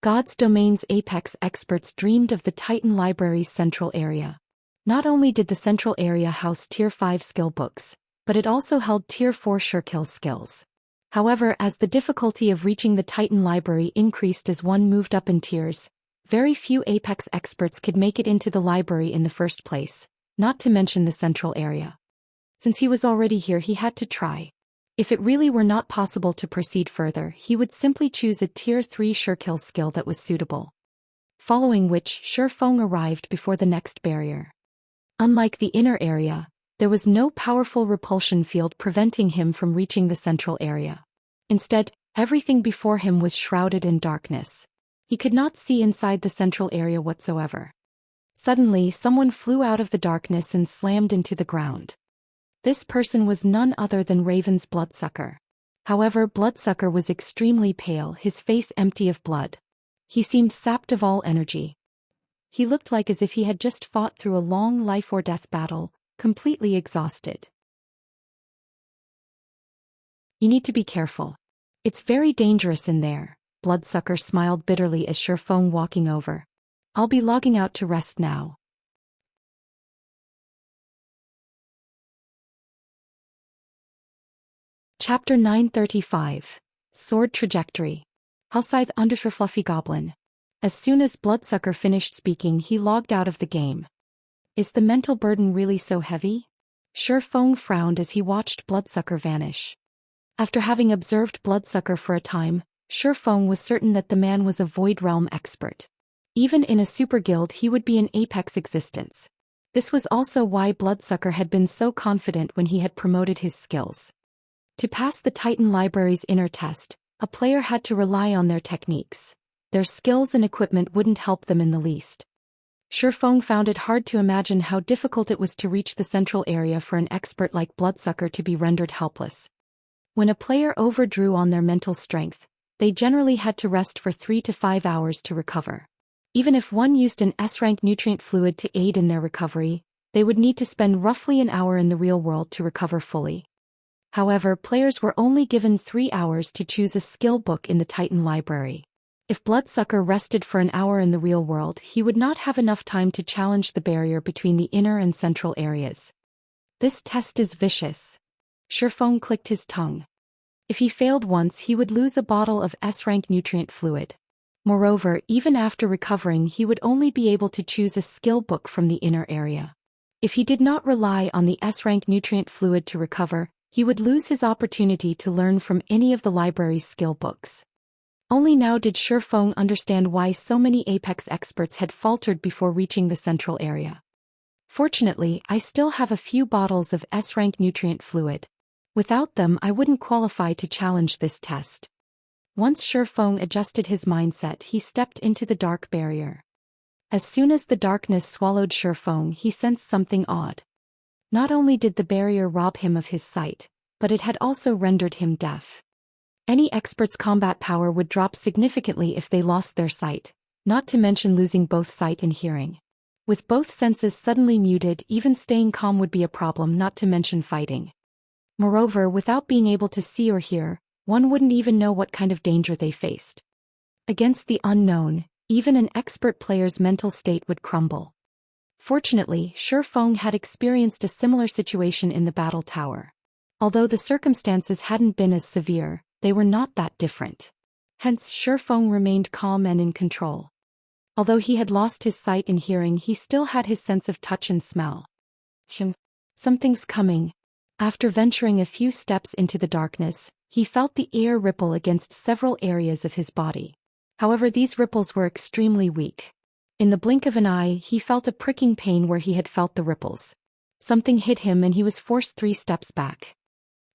God's Domain's apex experts dreamed of the Titan Library's central area. Not only did the central area house Tier 5 skill books, but it also held Tier 4 sure-kill skills. However, as the difficulty of reaching the Titan Library increased as one moved up in tiers, very few apex experts could make it into the library in the first place, not to mention the central area. Since he was already here, he had to try. If it really were not possible to proceed further, he would simply choose a Tier 3 sure-kill skill that was suitable. Following which, Shifeng arrived before the next barrier. Unlike the inner area, there was no powerful repulsion field preventing him from reaching the central area. Instead, everything before him was shrouded in darkness. He could not see inside the central area whatsoever. Suddenly, someone flew out of the darkness and slammed into the ground. This person was none other than Raven's Bloodsucker. However, Bloodsucker was extremely pale, his face empty of blood. He seemed sapped of all energy. He looked like as if he had just fought through a long life-or-death battle, completely exhausted. You need to be careful. It's very dangerous in there, Bloodsucker smiled bitterly as Shifeng walking over. I'll be logging out to rest now. Chapter 935. Sword Trajectory. Hellscythe Under Fluffy Goblin. As soon as Bloodsucker finished speaking, he logged out of the game. Is the mental burden really so heavy? Shifeng frowned as he watched Bloodsucker vanish. After having observed Bloodsucker for a time, Shifeng was certain that the man was a Void Realm expert. Even in a super guild he would be an apex existence. This was also why Bloodsucker had been so confident when he had promoted his skills. To pass the Titan Library's inner test, a player had to rely on their techniques. Their skills and equipment wouldn't help them in the least. Shifeng found it hard to imagine how difficult it was to reach the central area for an expert like Bloodsucker to be rendered helpless. When a player overdrew on their mental strength, they generally had to rest for 3 to 5 hours to recover. Even if one used an S-rank nutrient fluid to aid in their recovery, they would need to spend roughly an hour in the real world to recover fully. However, players were only given 3 hours to choose a skill book in the Titan Library. If Bloodsucker rested for an hour in the real world, he would not have enough time to challenge the barrier between the inner and central areas. This test is vicious. Shifeng clicked his tongue. If he failed once, he would lose a bottle of S-rank nutrient fluid. Moreover, even after recovering, he would only be able to choose a skill book from the inner area. If he did not rely on the S-rank nutrient fluid to recover, he would lose his opportunity to learn from any of the library's skill books. Only now did Shifeng understand why so many Apex experts had faltered before reaching the central area. Fortunately, I still have a few bottles of S-rank nutrient fluid. Without them, I wouldn't qualify to challenge this test. Once Shifeng adjusted his mindset, he stepped into the dark barrier. As soon as the darkness swallowed Shifeng, he sensed something odd. Not only did the barrier rob him of his sight, but it had also rendered him deaf. Any expert's combat power would drop significantly if they lost their sight, not to mention losing both sight and hearing. With both senses suddenly muted, even staying calm would be a problem, not to mention fighting. Moreover, without being able to see or hear, one wouldn't even know what kind of danger they faced. Against the unknown, even an expert player's mental state would crumble. Fortunately, Shifeng had experienced a similar situation in the battle tower. Although the circumstances hadn't been as severe, they were not that different. Hence, Shifeng remained calm and in control. Although he had lost his sight and hearing, he still had his sense of touch and smell. Something's coming. After venturing a few steps into the darkness, he felt the air ripple against several areas of his body. However, these ripples were extremely weak. In the blink of an eye, he felt a pricking pain where he had felt the ripples. Something hit him and he was forced 3 steps back.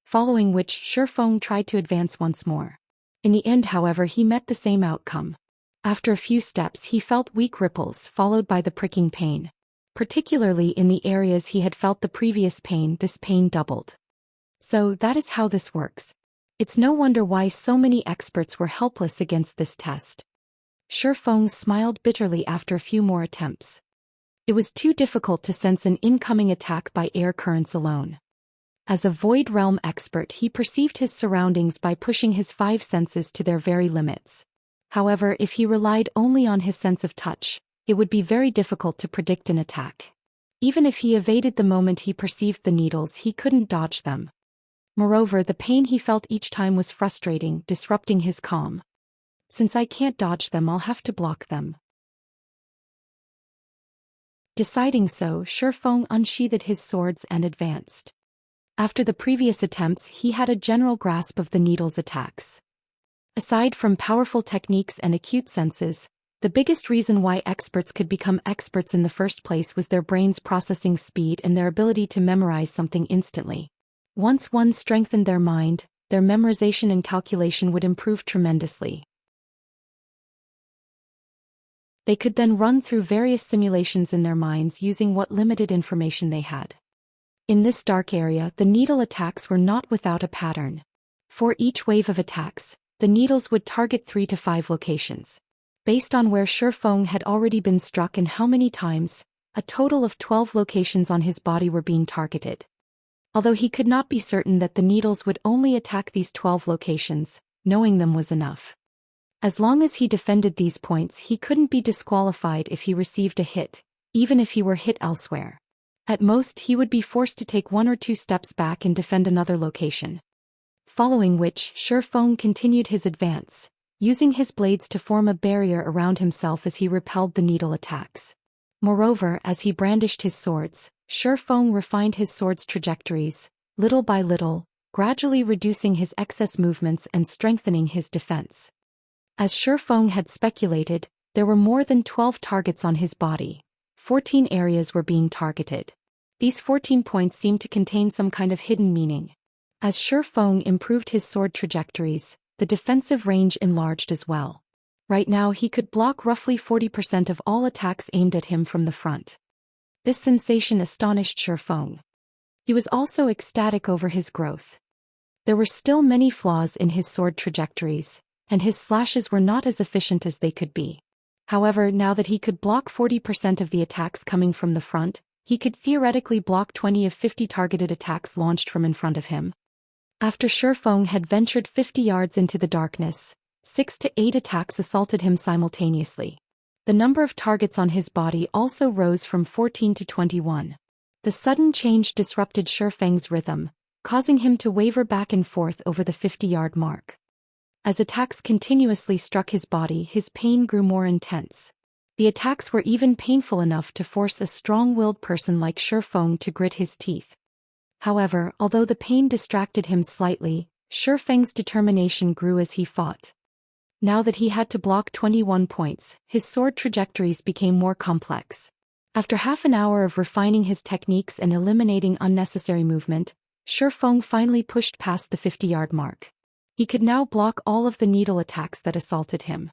Following which, Shifeng tried to advance once more. In the end, however, he met the same outcome. After a few steps, he felt weak ripples followed by the pricking pain. Particularly in the areas he had felt the previous pain, this pain doubled. So that is how this works. It's no wonder why so many experts were helpless against this test. Shifeng smiled bitterly after a few more attempts. It was too difficult to sense an incoming attack by air currents alone. As a Void Realm expert, he perceived his surroundings by pushing his 5 senses to their very limits. However, if he relied only on his sense of touch, it would be very difficult to predict an attack. Even if he evaded the moment he perceived the needles, he couldn't dodge them. Moreover, the pain he felt each time was frustrating, disrupting his calm. Since I can't dodge them, I'll have to block them. Deciding so, Shifeng unsheathed his swords and advanced. After the previous attempts, he had a general grasp of the needle's attacks. Aside from powerful techniques and acute senses, the The biggest reason why experts could become experts in the first place was their brain's processing speed and their ability to memorize something instantly. Once one strengthened their mind, their memorization and calculation would improve tremendously. They could then run through various simulations in their minds using what limited information they had. In this dark area, the needle attacks were not without a pattern. For each wave of attacks, the needles would target 3 to 5 locations. Based on where Shifeng had already been struck and how many times, a total of 12 locations on his body were being targeted. Although he could not be certain that the needles would only attack these 12 locations, knowing them was enough. As long as he defended these points, he couldn't be disqualified if he received a hit, even if he were hit elsewhere. At most, he would be forced to take 1 or 2 steps back and defend another location. Following which, Shifeng continued his advance, using his blades to form a barrier around himself as he repelled the needle attacks. Moreover, as he brandished his swords, Shifeng refined his sword's trajectories, little by little, gradually reducing his excess movements and strengthening his defense. As Shifeng had speculated, there were more than 12 targets on his body. 14 areas were being targeted. These 14 points seemed to contain some kind of hidden meaning. As Shifeng improved his sword trajectories, the defensive range enlarged as well. Right now he could block roughly 40% of all attacks aimed at him from the front. This sensation astonished Shifeng. He was also ecstatic over his growth. There were still many flaws in his sword trajectories, and his slashes were not as efficient as they could be. However, now that he could block 40% of the attacks coming from the front, he could theoretically block 20 of 50 targeted attacks launched from in front of him. After Shifeng had ventured 50 yards into the darkness, 6 to 8 attacks assaulted him simultaneously. The number of targets on his body also rose from 14 to 21. The sudden change disrupted Shifeng's rhythm, causing him to waver back and forth over the 50-yard mark. As attacks continuously struck his body, his pain grew more intense. The attacks were even painful enough to force a strong-willed person like Shifeng to grit his teeth. However, although the pain distracted him slightly, Shifeng's determination grew as he fought. Now that he had to block 21 points, his sword trajectories became more complex. After half an hour of refining his techniques and eliminating unnecessary movement, Shifeng finally pushed past the 50-yard mark. He could now block all of the needle attacks that assaulted him.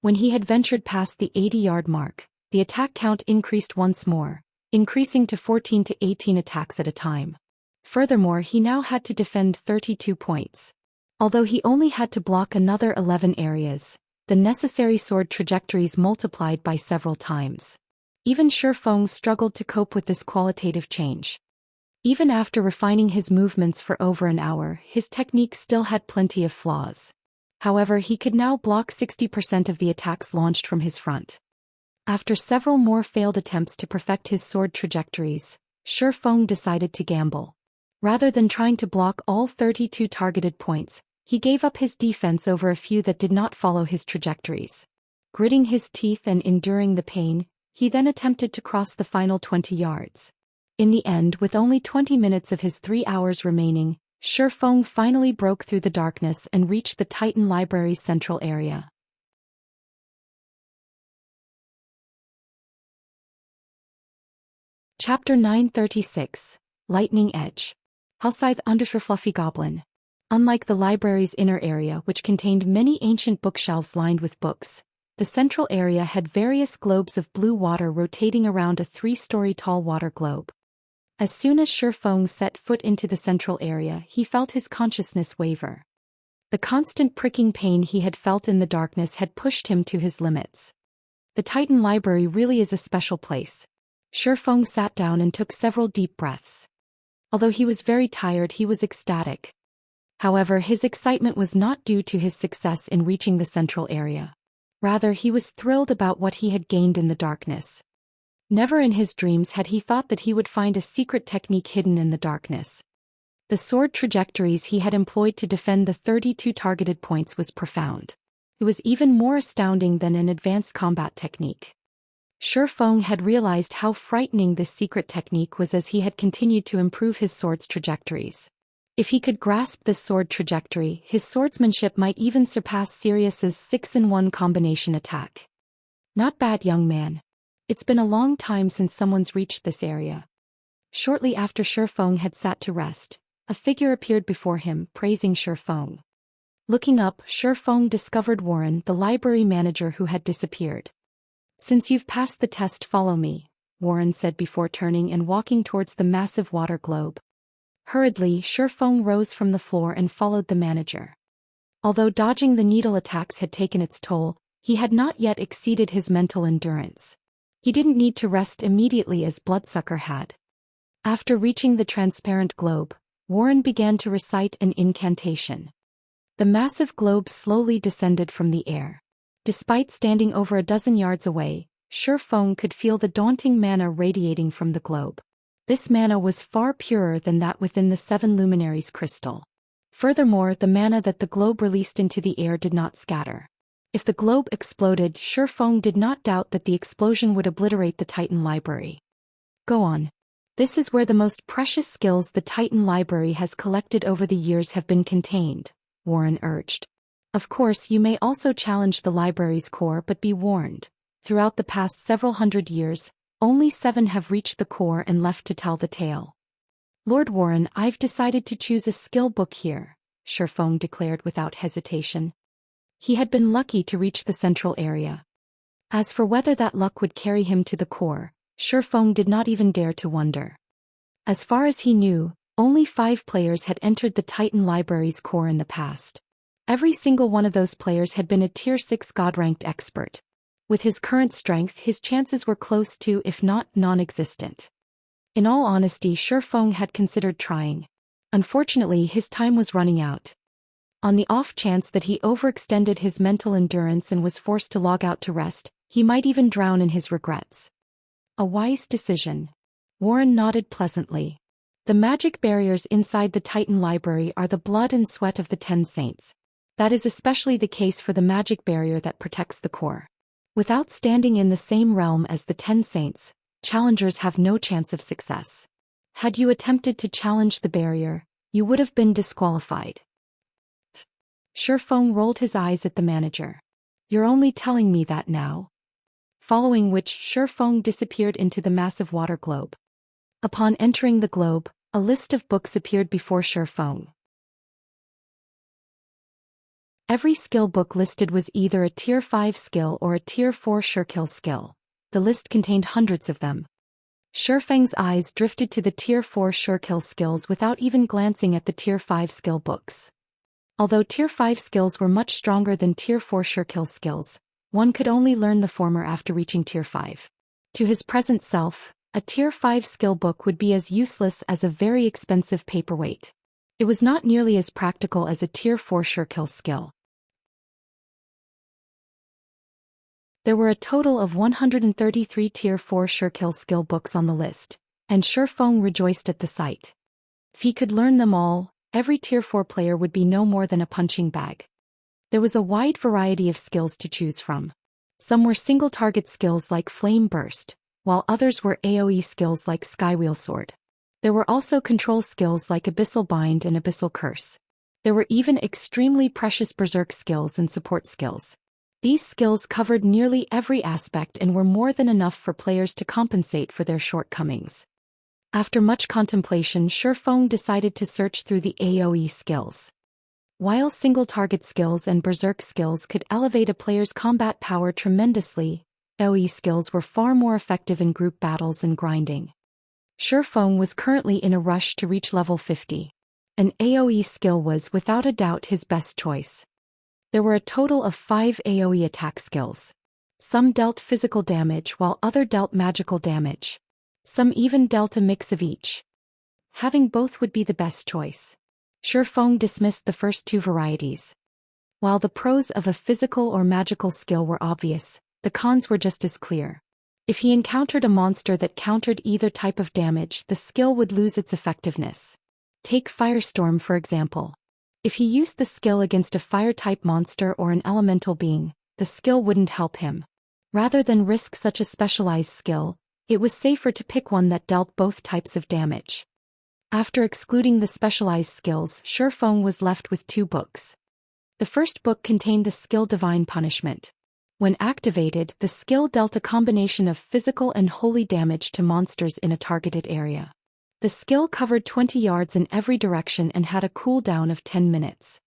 When he had ventured past the 80-yard mark, the attack count increased once more, increasing to 14 to 18 attacks at a time. Furthermore, he now had to defend 32 points. Although he only had to block another 11 areas, the necessary sword trajectories multiplied by several times. Even Shifeng struggled to cope with this qualitative change. Even after refining his movements for over an hour, his technique still had plenty of flaws. However, he could now block 60% of the attacks launched from his front. After several more failed attempts to perfect his sword trajectories, Shifeng decided to gamble. Rather than trying to block all 32 targeted points, he gave up his defense over a few that did not follow his trajectories. Gritting his teeth and enduring the pain, he then attempted to cross the final 20 yards. In the end, with only 20 minutes of his 3 hours remaining, Shifeng finally broke through the darkness and reached the Titan Library's central area. Chapter 936, Lightning Edge. Halscythe Undershirt Fluffy Goblin. Unlike the library's inner area, which contained many ancient bookshelves lined with books, the central area had various globes of blue water rotating around a 3-story tall water globe. As soon as Shifeng set foot into the central area, he felt his consciousness waver. The constant pricking pain he had felt in the darkness had pushed him to his limits. The Titan Library really is a special place. Shifeng sat down and took several deep breaths. Although he was very tired, he was ecstatic. However, his excitement was not due to his success in reaching the central area. Rather, he was thrilled about what he had gained in the darkness. Never in his dreams had he thought that he would find a secret technique hidden in the darkness. The sword trajectories he had employed to defend the 32 targeted points was profound. It was even more astounding than an advanced combat technique. Shifeng had realized how frightening this secret technique was as he had continued to improve his sword's trajectories. If he could grasp this sword trajectory, his swordsmanship might even surpass Sirius's 6-in-1 combination attack. Not bad, young man. It's been a long time since someone's reached this area. Shortly after Shifeng had sat to rest, a figure appeared before him, praising Shifeng. Looking up, Shifeng discovered Warren, the library manager who had disappeared. Since you've passed the test, follow me, Warren said before turning and walking towards the massive water globe. Hurriedly, Shifeng rose from the floor and followed the manager. Although dodging the needle attacks had taken its toll, he had not yet exceeded his mental endurance. He didn't need to rest immediately as Bloodsucker had. After reaching the transparent globe, Warren began to recite an incantation. The massive globe slowly descended from the air. Despite standing over a dozen yards away, Shifeng could feel the daunting mana radiating from the globe. This mana was far purer than that within the Seven Luminaries crystal. Furthermore, the mana that the globe released into the air did not scatter. If the globe exploded, Shifeng did not doubt that the explosion would obliterate the Titan Library. Go on. This is where the most precious skills the Titan Library has collected over the years have been contained, Warren urged. Of course, you may also challenge the library's core, but be warned. Throughout the past several hundred years, only 7 have reached the core and left to tell the tale. Lord Warren, I've decided to choose a skill book here, Shifeng declared without hesitation. He had been lucky to reach the central area. As for whether that luck would carry him to the core, Shifeng did not even dare to wonder. As far as he knew, only 5 players had entered the Titan Library's core in the past. Every single one of those players had been a Tier 6 God-ranked expert. With his current strength, his chances were close to, if not non-existent. In all honesty, Shifeng had considered trying. Unfortunately, his time was running out. On the off chance that he overextended his mental endurance and was forced to log out to rest, he might even drown in his regrets. A wise decision. Warren nodded pleasantly. The magic barriers inside the Titan Library are the blood and sweat of the 10 saints. That is especially the case for the magic barrier that protects the core. Without standing in the same realm as the 10 saints, challengers have no chance of success. Had you attempted to challenge the barrier, you would have been disqualified. Shifeng rolled his eyes at the manager. You're only telling me that now? Following which, Shifeng disappeared into the massive water globe. Upon entering the globe, a list of books appeared before Shifeng. Every skill book listed was either a Tier 5 skill or a Tier 4 Shirkill skill. The list contained hundreds of them. Shifeng's eyes drifted to the Tier 4 Shirkill skills without even glancing at the Tier 5 skill books. Although Tier 5 skills were much stronger than Tier 4 Shirkill skills, one could only learn the former after reaching Tier 5. To his present self, a Tier 5 skill book would be as useless as a very expensive paperweight. It was not nearly as practical as a Tier 4 Shirkill skill. There were a total of 133 Tier 4 Shirkill skill books on the list, and Shifeng rejoiced at the sight. If he could learn them all, every Tier 4 player would be no more than a punching bag. There was a wide variety of skills to choose from. Some were single-target skills like Flame Burst, while others were AoE skills like Skywheel Sword. There were also control skills like Abyssal Bind and Abyssal Curse. There were even extremely precious Berserk skills and support skills. These skills covered nearly every aspect and were more than enough for players to compensate for their shortcomings. After much contemplation, Shifeng decided to search through the AoE skills. While single-target skills and Berserk skills could elevate a player's combat power tremendously, AoE skills were far more effective in group battles and grinding. Shifeng was currently in a rush to reach level 50. An AoE skill was without a doubt his best choice. There were a total of 5 AoE attack skills. Some dealt physical damage while other dealt magical damage. Some even dealt a mix of each. Having both would be the best choice. Shifeng dismissed the first 2 varieties. While the pros of a physical or magical skill were obvious, the cons were just as clear. If he encountered a monster that countered either type of damage, the skill would lose its effectiveness. Take Firestorm for example. If he used the skill against a fire-type monster or an elemental being, the skill wouldn't help him. Rather than risk such a specialized skill, it was safer to pick one that dealt both types of damage. After excluding the specialized skills, Shifeng was left with 2 books. The first book contained the skill Divine Punishment. When activated, the skill dealt a combination of physical and holy damage to monsters in a targeted area. The skill covered 20 yards in every direction and had a cooldown of 10 minutes.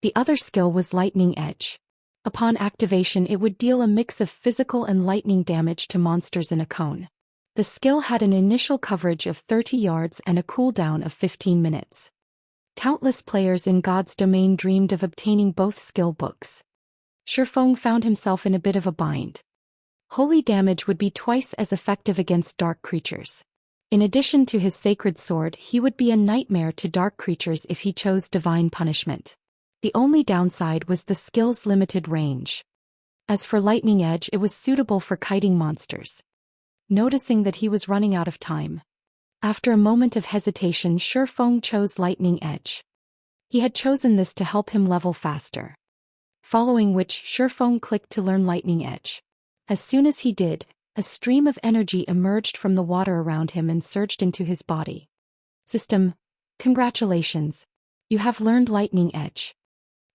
The other skill was Lightning Edge. Upon activation, it would deal a mix of physical and lightning damage to monsters in a cone. The skill had an initial coverage of 30 yards and a cooldown of 15 minutes. Countless players in God's domain dreamed of obtaining both skill books. Shifeng found himself in a bit of a bind. Holy damage would be twice as effective against dark creatures. In addition to his sacred sword, he would be a nightmare to dark creatures if he chose divine punishment. The only downside was the skill's limited range. As for Lightning Edge, it was suitable for kiting monsters. Noticing that he was running out of time, after a moment of hesitation, Shifeng chose Lightning Edge. He had chosen this to help him level faster. Following which, Shifeng clicked to learn Lightning Edge. As soon as he did, a stream of energy emerged from the water around him and surged into his body. System, congratulations. You have learned Lightning Edge.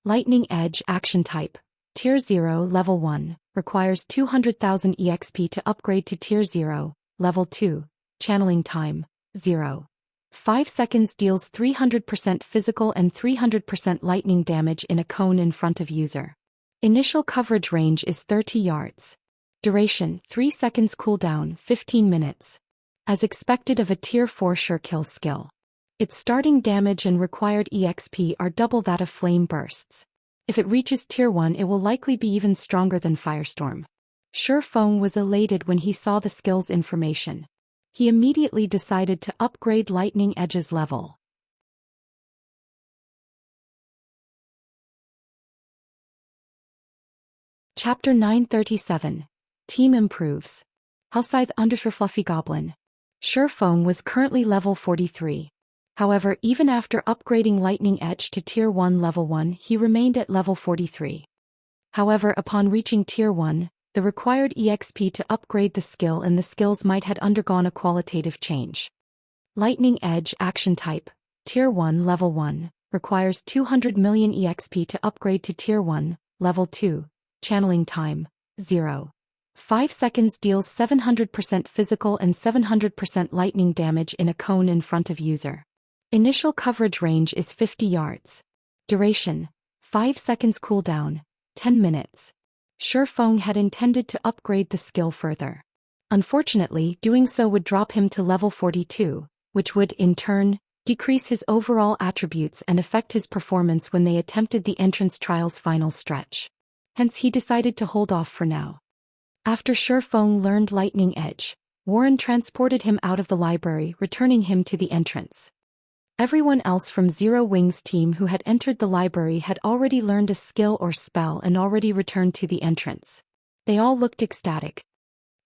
Lightning Edge Action Type, Tier 0, Level 1, requires 200,000 EXP to upgrade to Tier 0, Level 2, Channeling Time, 0. 5 seconds deals 300% physical and 300% lightning damage in a cone in front of user. Initial coverage range is 30 yards. Duration, 3 seconds cooldown, 15 minutes. As expected of a Tier 4 sure kill skill. Its starting damage and required EXP are double that of Flame Bursts. If it reaches Tier 1, it will likely be even stronger than Firestorm. Shifeng was elated when he saw the skill's information. He immediately decided to upgrade Lightning Edge's level. Chapter 937. Team Improves. Hellscythe _ Fluffy Goblin. Shifeng was currently level 43. However, even after upgrading Lightning Edge to Tier 1 Level 1, he remained at level 43. However, upon reaching Tier 1, the required EXP to upgrade the skill and the skills might had undergone a qualitative change. Lightning Edge Action Type, Tier 1 Level 1, requires 200 million EXP to upgrade to Tier 1, Level 2, Channeling Time, 0. 5 seconds deals 700% physical and 700% lightning damage in a cone in front of user. Initial coverage range is 50 yards. Duration, 5 seconds cooldown, 10 minutes. Shifeng had intended to upgrade the skill further. Unfortunately, doing so would drop him to level 42, which would, in turn, decrease his overall attributes and affect his performance when they attempted the entrance trial's final stretch. Hence he decided to hold off for now. After Shifeng learned Lightning Edge, Warren transported him out of the library, returning him to the entrance. Everyone else from Zero Wing's team who had entered the library had already learned a skill or spell and already returned to the entrance. They all looked ecstatic.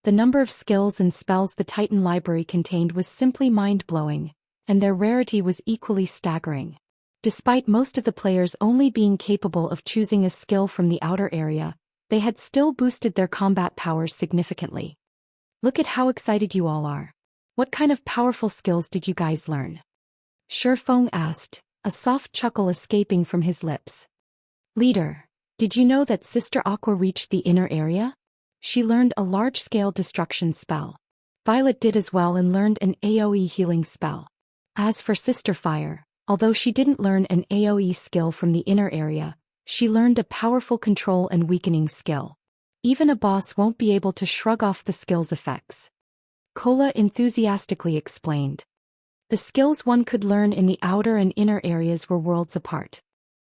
The number of skills and spells the Titan library contained was simply mind-blowing, and their rarity was equally staggering. Despite most of the players only being capable of choosing a skill from the outer area, they had still boosted their combat powers significantly. Look at how excited you all are. What kind of powerful skills did you guys learn? Shifeng asked, a soft chuckle escaping from his lips. Leader, did you know that Sister Aqua reached the inner area? She learned a large-scale destruction spell. Violet did as well and learned an AoE healing spell. As for Sister Fire, although she didn't learn an AoE skill from the inner area, she learned a powerful control and weakening skill. Even a boss won't be able to shrug off the skill's effects. Kola enthusiastically explained. The skills one could learn in the outer and inner areas were worlds apart.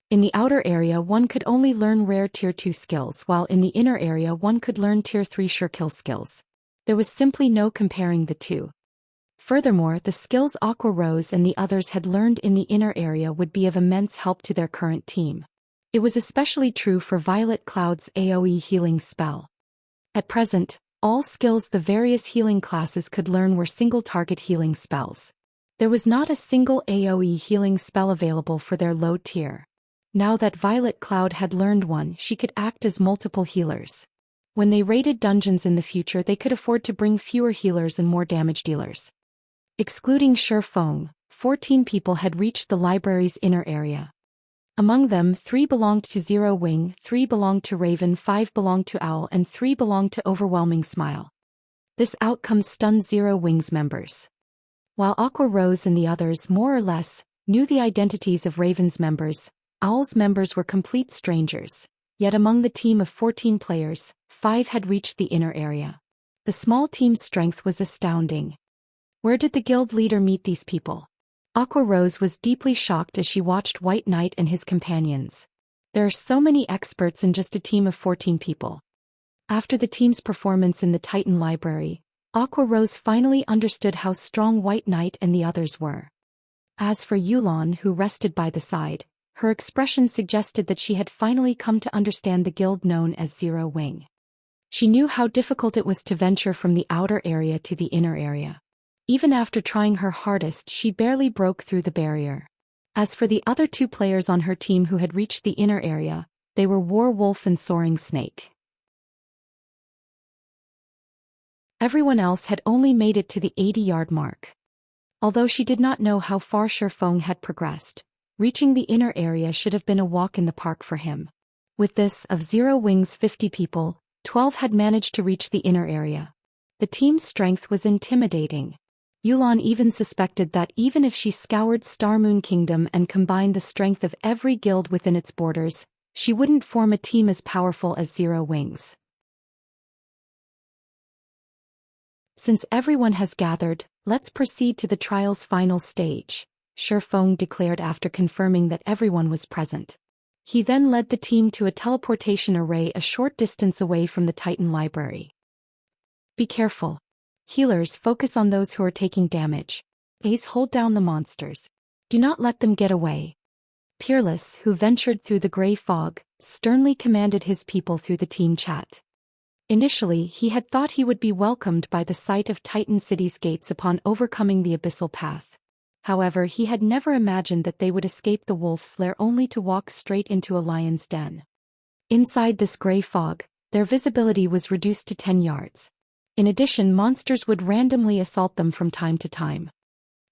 In the outer area one could only learn rare Tier 2 skills, while in the inner area one could learn Tier 3 sure kill skills. There was simply no comparing the two. Furthermore, the skills Aqua Rose and the others had learned in the inner area would be of immense help to their current team. It was especially true for Violet Cloud's AoE healing spell. At present, all skills the various healing classes could learn were single-target healing spells. There was not a single AoE healing spell available for their low tier. Now that Violet Cloud had learned one, she could act as multiple healers. When they raided dungeons in the future, they could afford to bring fewer healers and more damage dealers. Excluding Shifeng, 14 people had reached the library's inner area. Among them, 3 belonged to Zero Wing, 3 belonged to Raven, 5 belonged to Owl, and 3 belonged to Overwhelming Smile. This outcome stunned Zero Wing's members. While Aqua Rose and the others, more or less, knew the identities of Raven's members, Owl's members were complete strangers. Yet among the team of 14 players, 5 had reached the inner area. The small team's strength was astounding. Where did the guild leader meet these people? Aqua Rose was deeply shocked as she watched White Knight and his companions. There are so many experts in just a team of 14 people. After the team's performance in the Titan Library, Aqua Rose finally understood how strong White Knight and the others were. As for Yulan, who rested by the side, her expression suggested that she had finally come to understand the guild known as Zero Wing. She knew how difficult it was to venture from the outer area to the inner area. Even after trying her hardest, she barely broke through the barrier. As for the other 2 players on her team who had reached the inner area, they were War Wolf and Soaring Snake. Everyone else had only made it to the 80-yard mark. Although she did not know how far Shifeng had progressed, reaching the inner area should have been a walk in the park for him. With this, of Zero Wing's 50 people, 12 had managed to reach the inner area. The team's strength was intimidating. Yulan even suspected that even if she scoured Star Moon Kingdom and combined the strength of every guild within its borders, she wouldn't form a team as powerful as Zero Wing's. Since everyone has gathered, let's proceed to the trial's final stage, Shifeng declared after confirming that everyone was present. He then led the team to a teleportation array a short distance away from the Titan Library. Be careful. Healers, focus on those who are taking damage. Ace, hold down the monsters. Do not let them get away. Peerless, who ventured through the gray fog, sternly commanded his people through the team chat. Initially, he had thought he would be welcomed by the sight of Titan City's gates upon overcoming the abyssal path. However, he had never imagined that they would escape the wolf's lair only to walk straight into a lion's den. Inside this gray fog, their visibility was reduced to 10 yards. In addition, monsters would randomly assault them from time to time.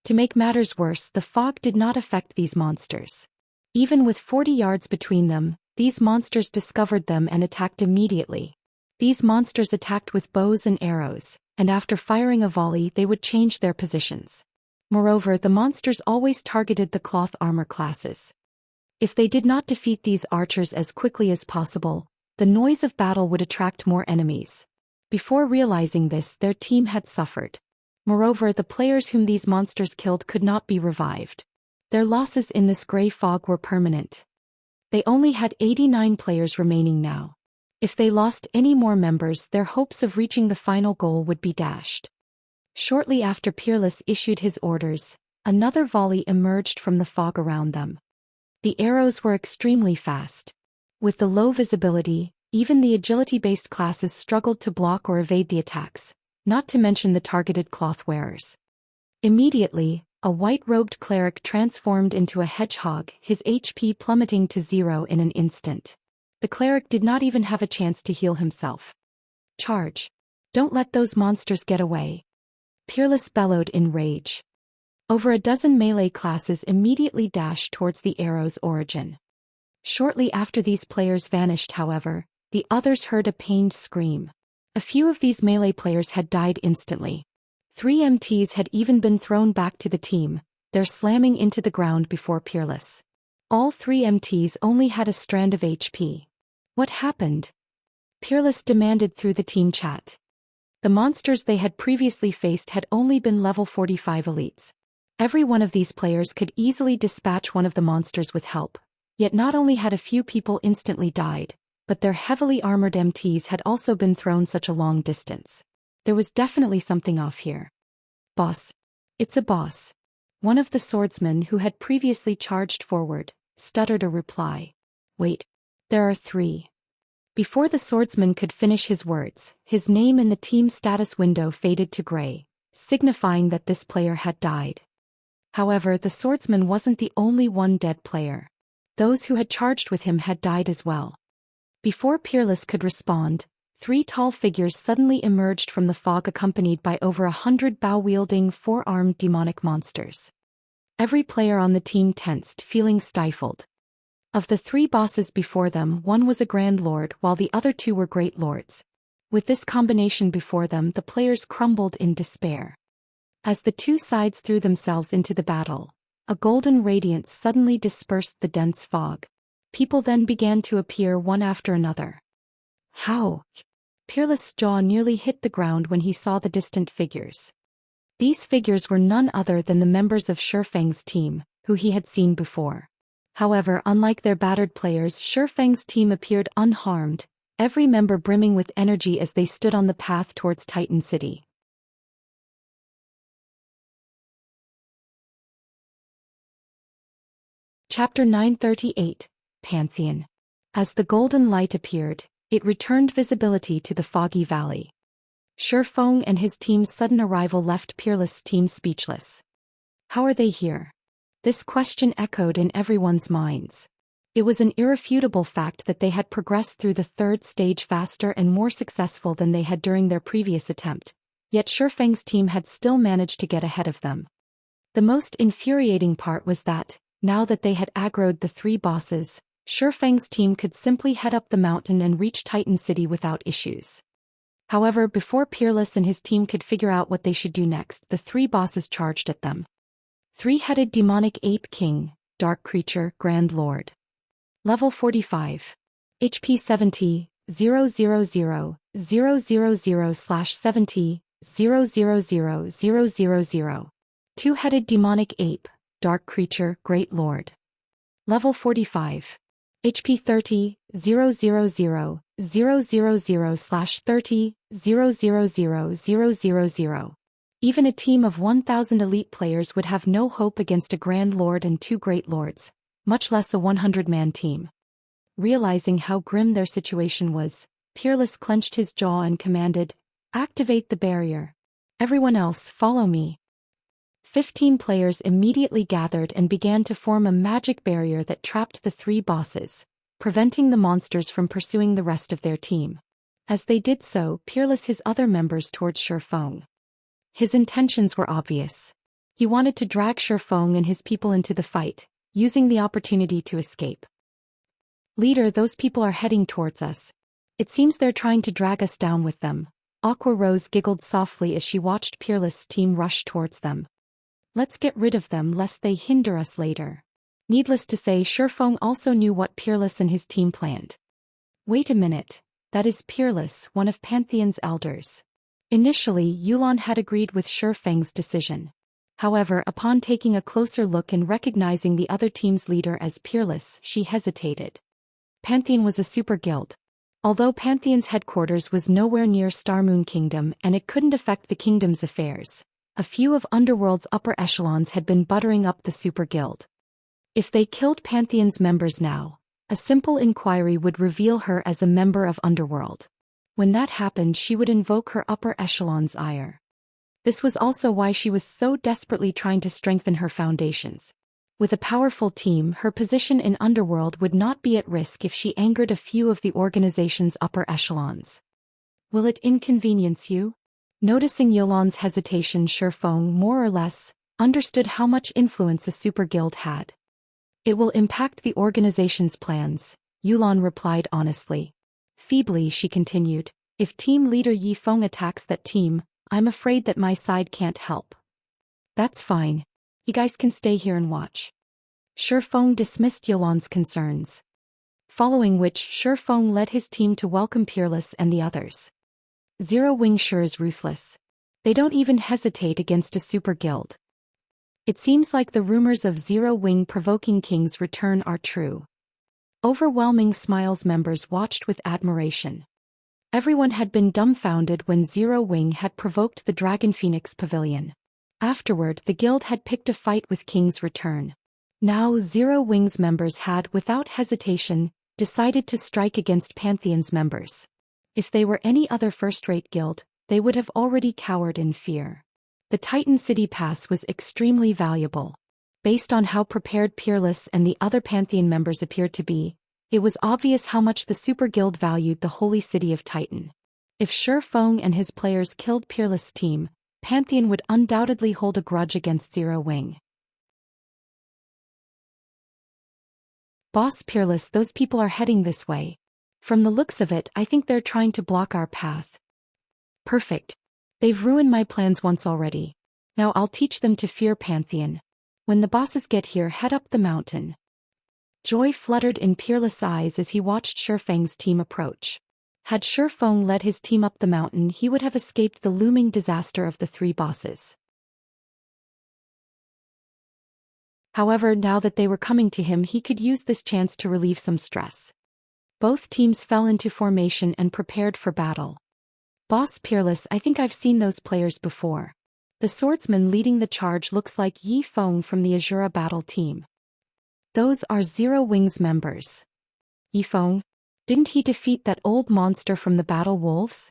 To make matters worse, the fog did not affect these monsters. Even with 40 yards between them, these monsters discovered them and attacked immediately. These monsters attacked with bows and arrows, and after firing a volley they would change their positions. Moreover, the monsters always targeted the cloth armor classes. If they did not defeat these archers as quickly as possible, the noise of battle would attract more enemies. Before realizing this, their team had suffered. Moreover, the players whom these monsters killed could not be revived. Their losses in this gray fog were permanent. They only had 89 players remaining now. If they lost any more members, their hopes of reaching the final goal would be dashed. Shortly after Peerless issued his orders, another volley emerged from the fog around them. The arrows were extremely fast. With the low visibility, even the agility-based classes struggled to block or evade the attacks, not to mention the targeted cloth wearers. Immediately, a white-robed cleric transformed into a hedgehog, his HP plummeting to 0 in an instant. The cleric did not even have a chance to heal himself. Charge! Don't let those monsters get away. Peerless bellowed in rage. Over a dozen melee classes immediately dashed towards the arrow's origin. Shortly after these players vanished, however, the others heard a pained scream. A few of these melee players had died instantly. 3 MTs had even been thrown back to the team, their slamming into the ground before Peerless. All 3 MTs only had a strand of HP. What happened? Peerless demanded through the team chat. The monsters they had previously faced had only been level 45 elites. Every one of these players could easily dispatch one of the monsters with help. Yet not only had a few people instantly died, but their heavily armored MTs had also been thrown such a long distance. There was definitely something off here. Boss. It's a boss. One of the swordsmen who had previously charged forward, stuttered a reply. Wait. There are 3. Before the swordsman could finish his words, his name in the team status window faded to gray, signifying that this player had died. However, the swordsman wasn't the only one dead player. Those who had charged with him had died as well. Before Peerless could respond, 3 tall figures suddenly emerged from the fog accompanied by over 100 bow-wielding, 4-armed demonic monsters. Every player on the team tensed, feeling stifled. Of the three bosses before them, one was a Grand Lord while the other two were Great Lords. With this combination before them, the players crumbled in despair. As the two sides threw themselves into the battle, a golden radiance suddenly dispersed the dense fog. People then began to appear one after another. How? Peerless' jaw nearly hit the ground when he saw the distant figures. These figures were none other than the members of Shifeng's team, who he had seen before. However, unlike their battered players, Shifeng's team appeared unharmed, every member brimming with energy as they stood on the path towards Titan City. Chapter 938, Pantheon. As the golden light appeared, it returned visibility to the foggy valley. Shifeng and his team's sudden arrival left Peerless' team speechless. How are they here? This question echoed in everyone's minds. It was an irrefutable fact that they had progressed through the third stage faster and more successful than they had during their previous attempt, yet Shifeng's team had still managed to get ahead of them. The most infuriating part was that, now that they had aggroed the three bosses, Shifeng's team could simply head up the mountain and reach Titan City without issues. However, before Peerless and his team could figure out what they should do next, the three bosses charged at them. Three-headed demonic ape king, dark creature, Grand Lord. Level 45. HP 70, 000/70, 000. Two-headed demonic ape, dark creature, Great Lord. Level 45. HP 30, 000/30, 000. Even a team of 1,000 elite players would have no hope against a Grand Lord and two Great Lords, much less a 100-man team. Realizing how grim their situation was, Peerless clenched his jaw and commanded, "Activate the barrier. Everyone else, follow me." 15 players immediately gathered and began to form a magic barrier that trapped the three bosses, preventing the monsters from pursuing the rest of their team. As they did so, Peerless his other members towards Shifeng. His intentions were obvious. He wanted to drag Shifeng and his people into the fight, using the opportunity to escape. "Leader, those people are heading towards us. It seems they're trying to drag us down with them." Aqua Rose giggled softly as she watched Peerless' team rush towards them. "Let's get rid of them lest they hinder us later." Needless to say, Shifeng also knew what Peerless and his team planned. "Wait a minute, that is Peerless, one of Pantheon's elders." Initially, Yulan had agreed with Shifeng's decision. However, upon taking a closer look and recognizing the other team's leader as Peerless, she hesitated. Pantheon was a super guild. Although Pantheon's headquarters was nowhere near Starmoon Kingdom and it couldn't affect the kingdom's affairs, a few of Underworld's upper echelons had been buttering up the super guild. If they killed Pantheon's members now, a simple inquiry would reveal her as a member of Underworld. When that happened, she would invoke her upper echelon's ire. This was also why she was so desperately trying to strengthen her foundations. With a powerful team, her position in Underworld would not be at risk if she angered a few of the organization's upper echelons. "Will it inconvenience you?" Noticing Yulan's hesitation, Shifeng more or less understood how much influence a super guild had. "It will impact the organization's plans," Yulan replied honestly. Feebly she continued, "If team leader Yifeng attacks that team, I'm afraid that my side can't help." "That's fine. You guys can stay here and watch." Shifeng dismissed Yulan's concerns. Following which, Shifeng led his team to welcome Peerless and the others. Zero Wing sure is ruthless. They don't even hesitate against a super guild. It seems like the rumors of Zero Wing provoking King's return are true. Overwhelming Smiles members watched with admiration. Everyone had been dumbfounded when Zero Wing had provoked the Dragon Phoenix Pavilion. Afterward, the guild had picked a fight with King's return. Now Zero Wing's members had, without hesitation, decided to strike against Pantheon's members. If they were any other first-rate guild, they would have already cowered in fear. The Titan City Pass was extremely valuable. Based on how prepared Peerless and the other Pantheon members appeared to be, it was obvious how much the Super Guild valued the holy city of Titan. If Shifeng and his players killed Peerless' team, Pantheon would undoubtedly hold a grudge against Zero Wing. Boss Peerless, those people are heading this way. From the looks of it, I think they're trying to block our path. Perfect. They've ruined my plans once already. Now I'll teach them to fear Pantheon. When the bosses get here, head up the mountain. Joy fluttered in Peerless' eyes as he watched Shifeng's team approach. Had Shifeng led his team up the mountain, he would have escaped the looming disaster of the 3 bosses. However, now that they were coming to him, he could use this chance to relieve some stress. Both teams fell into formation and prepared for battle. Boss Peerless, I think I've seen those players before. The swordsman leading the charge looks like Yi Feng from the Azura battle team. Those are Zero Wings members. Yi Feng? Didn't he defeat that old monster from the Battle Wolves?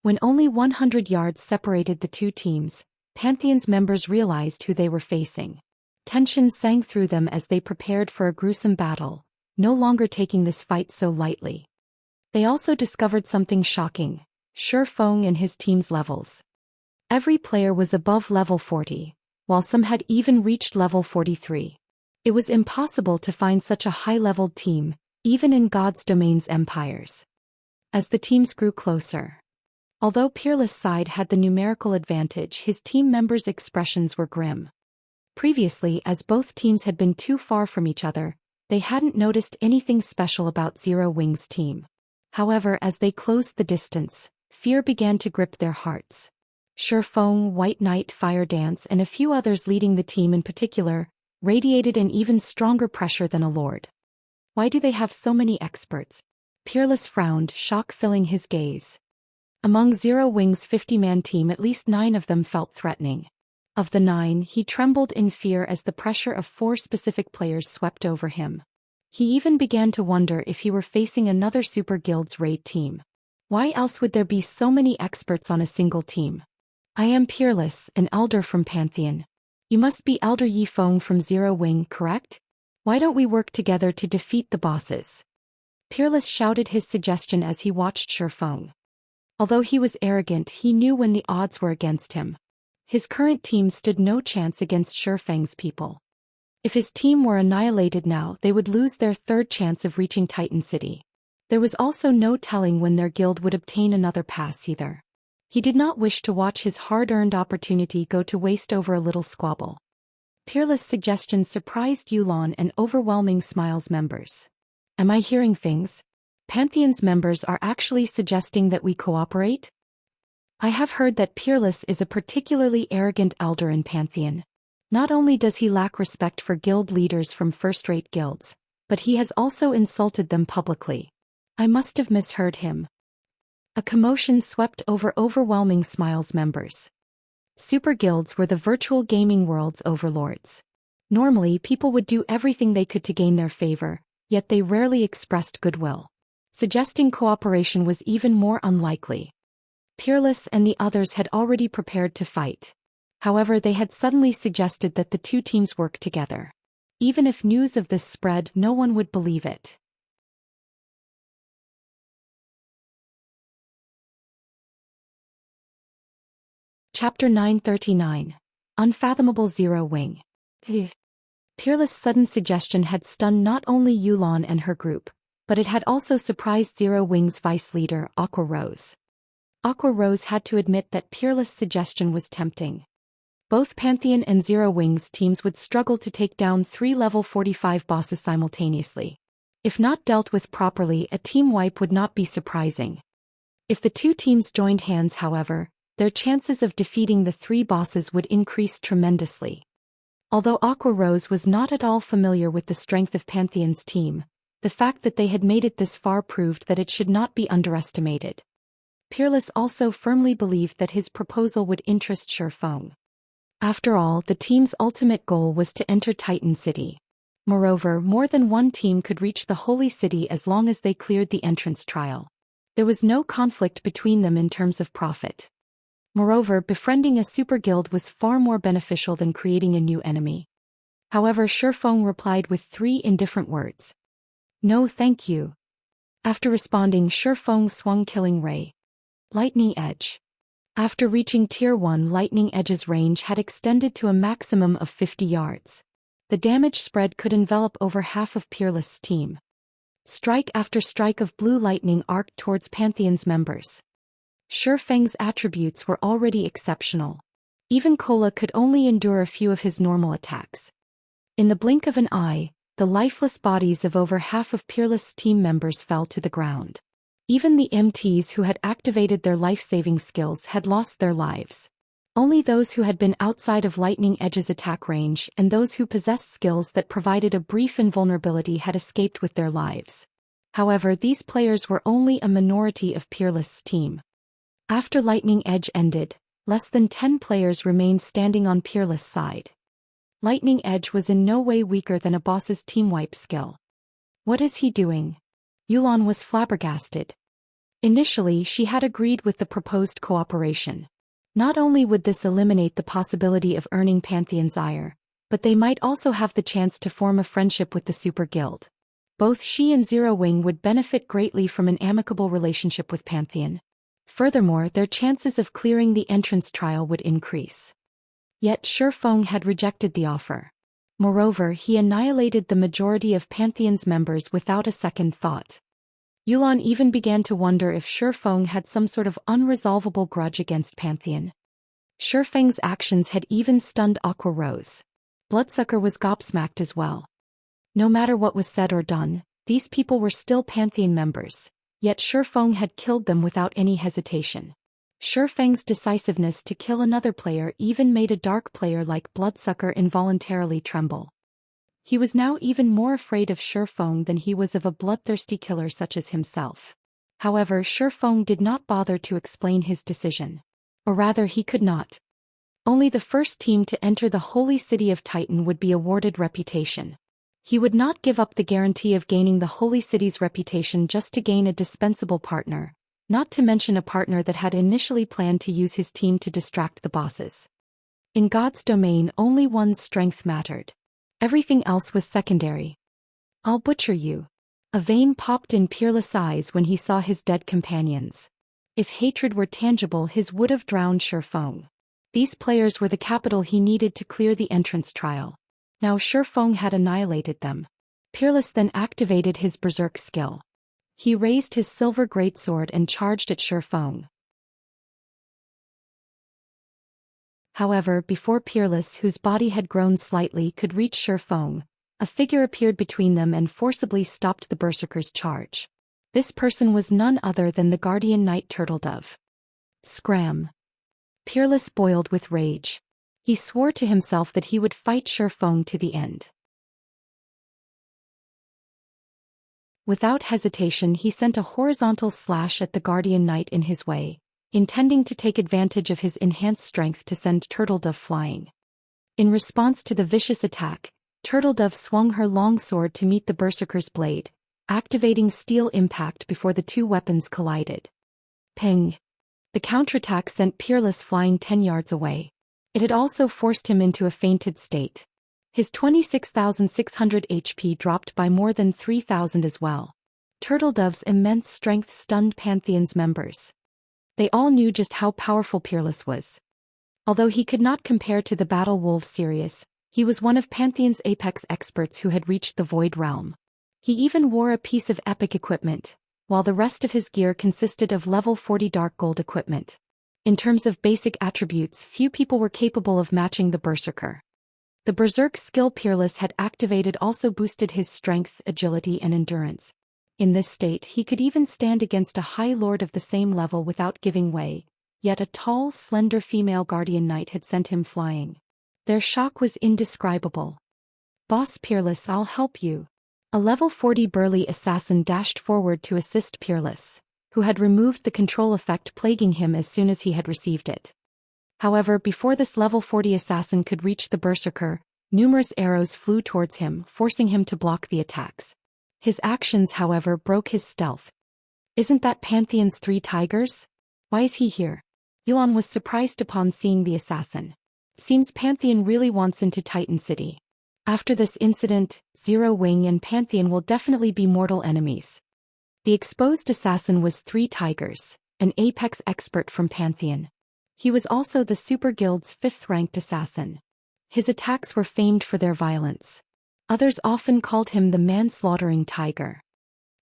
When only 100 yards separated the 2 teams, Pantheon's members realized who they were facing. Tension sang through them as they prepared for a gruesome battle, no longer taking this fight so lightly. They also discovered something shocking: Shifeng and his team's levels. Every player was above level 40, while some had even reached level 43. It was impossible to find such a high-leveled team, even in God's domain's empires. As the teams grew closer. Although Peerless' side had the numerical advantage, his team members' expressions were grim. Previously, as both teams had been too far from each other, they hadn't noticed anything special about Zero Wings' team. However, as they closed the distance, fear began to grip their hearts. Shifeng, White Knight, Fire Dance, and a few others leading the team in particular, radiated an even stronger pressure than a lord. Why do they have so many experts? Peerless frowned, shock filling his gaze. Among Zero Wings' 50-man team, at least 9 of them felt threatening. Of the 9, he trembled in fear as the pressure of 4 specific players swept over him. He even began to wonder if he were facing another Super Guild's raid team. Why else would there be so many experts on a single team? I am Peerless, an elder from Pantheon. You must be Elder Yi Feng from Zero Wing, correct? Why don't we work together to defeat the bosses? Peerless shouted his suggestion as he watched Shifeng. Although he was arrogant, he knew when the odds were against him. His current team stood no chance against Shifeng's people. If his team were annihilated now, they would lose their 3rd chance of reaching Titan City. There was also no telling when their guild would obtain another pass either. He did not wish to watch his hard-earned opportunity go to waste over a little squabble. Peerless' suggestion surprised Yulan and Overwhelming Smiles members. Am I hearing things? Pantheon's members are actually suggesting that we cooperate? I have heard that Peerless is a particularly arrogant elder in Pantheon. Not only does he lack respect for guild leaders from first-rate guilds, but he has also insulted them publicly. I must have misheard him. A commotion swept over Overwhelming Smiles members. Super guilds were the virtual gaming world's overlords. Normally, people would do everything they could to gain their favor, yet they rarely expressed goodwill. Suggesting cooperation was even more unlikely. Peerless and the others had already prepared to fight. However, they had suddenly suggested that the 2 teams work together. Even if news of this spread, no one would believe it. Chapter 939. Unfathomable Zero Wing. Peerless' sudden suggestion had stunned not only Yulan and her group, but it had also surprised Zero Wing's vice leader, Aqua Rose. Aqua Rose had to admit that Peerless' suggestion was tempting. Both Pantheon and Zero Wings teams would struggle to take down 3 level 45 bosses simultaneously. If not dealt with properly, a team wipe would not be surprising. If the 2 teams joined hands, however, their chances of defeating the 3 bosses would increase tremendously. Although Aqua Rose was not at all familiar with the strength of Pantheon's team, the fact that they had made it this far proved that it should not be underestimated. Peerless also firmly believed that his proposal would interest Shifeng. After all, the team's ultimate goal was to enter Titan City. Moreover, more than one team could reach the Holy City as long as they cleared the entrance trial. There was no conflict between them in terms of profit. Moreover, befriending a super guild was far more beneficial than creating a new enemy. However, Shifeng replied with 3 indifferent words. No thank you. After responding, Shifeng swung Killing Ray. Lightning Edge. After reaching Tier 1, Lightning Edge's range had extended to a maximum of 50 yards. The damage spread could envelop over half of Peerless' team. Strike after strike of blue lightning arced towards Pantheon's members. Shi Feng's attributes were already exceptional. Even Kola could only endure a few of his normal attacks. In the blink of an eye, the lifeless bodies of over half of Peerless' team members fell to the ground. Even the MTs who had activated their life-saving skills had lost their lives. Only those who had been outside of Lightning Edge's attack range and those who possessed skills that provided a brief invulnerability had escaped with their lives. However, these players were only a minority of Peerless' team. After Lightning Edge ended, less than 10 players remained standing on Peerless' side. Lightning Edge was in no way weaker than a boss's team wipe skill. What is he doing? Yulan was flabbergasted. Initially, she had agreed with the proposed cooperation. Not only would this eliminate the possibility of earning Pantheon's ire, but they might also have the chance to form a friendship with the Super Guild. Both she and Zero Wing would benefit greatly from an amicable relationship with Pantheon. Furthermore, their chances of clearing the entrance trial would increase. Yet Shi Feng had rejected the offer. Moreover, he annihilated the majority of Pantheon's members without a second thought. Yulan even began to wonder if Shi Feng had some sort of unresolvable grudge against Pantheon. Shi Feng's actions had even stunned Aqua Rose. Bloodsucker was gobsmacked as well. No matter what was said or done, these people were still Pantheon members, yet Shi Feng had killed them without any hesitation. Shi Feng's decisiveness to kill another player even made a dark player like Bloodsucker involuntarily tremble. He was now even more afraid of Shi Feng than he was of a bloodthirsty killer such as himself. However, Shi Feng did not bother to explain his decision. Or rather, he could not. Only the first team to enter the holy city of Titan would be awarded reputation. He would not give up the guarantee of gaining the holy city's reputation just to gain a dispensable partner, not to mention a partner that had initially planned to use his team to distract the bosses. In God's domain, only one's strength mattered. Everything else was secondary. I'll butcher you. A vein popped in Peerless' eyes when he saw his dead companions. If hatred were tangible, his would have drowned Shi Feng. These players were the capital he needed to clear the entrance trial. Now Shi Feng had annihilated them. Peerless then activated his berserk skill. He raised his silver greatsword and charged at Shi Feng. However, before Peerless, whose body had grown slightly, could reach Shi Feng, a figure appeared between them and forcibly stopped the berserker's charge. This person was none other than the Guardian Knight Turtledove. Scram! Peerless boiled with rage. He swore to himself that he would fight Shi Feng to the end. Without hesitation, he sent a horizontal slash at the Guardian Knight in his way, intending to take advantage of his enhanced strength to send Turtledove flying. In response to the vicious attack, Turtledove swung her long sword to meet the berserker's blade, activating steel impact before the two weapons collided. Ping! The counterattack sent Peerless flying 10 yards away. It had also forced him into a fainted state. His 26,600 HP dropped by more than 3,000 as well. Turtledove's immense strength stunned Pantheon's members. They all knew just how powerful Peerless was. Although he could not compare to the Battle Wolf Sirius, he was one of Pantheon's apex experts who had reached the Void Realm. He even wore a piece of epic equipment, while the rest of his gear consisted of level 40 dark gold equipment. In terms of basic attributes, few people were capable of matching the Berserker. The Berserk skill Peerless had activated also boosted his strength, agility and endurance. In this state, he could even stand against a High Lord of the same level without giving way, yet a tall, slender female Guardian Knight had sent him flying. Their shock was indescribable. "Boss Peerless, I'll help you." A level 40 burly assassin dashed forward to assist Peerless, who had removed the control effect plaguing him as soon as he had received it. However, before this level 40 assassin could reach the Berserker, numerous arrows flew towards him, forcing him to block the attacks. His actions, however, broke his stealth. "Isn't that Pantheon's 3 tigers? Why is he here?" Yuan was surprised upon seeing the assassin. Seems Pantheon really wants into Titan City. After this incident, Zero Wing and Pantheon will definitely be mortal enemies. The exposed assassin was 3 tigers, an apex expert from Pantheon. He was also the Super Guild's 5th-ranked assassin. His attacks were famed for their violence. Others often called him the manslaughtering tiger.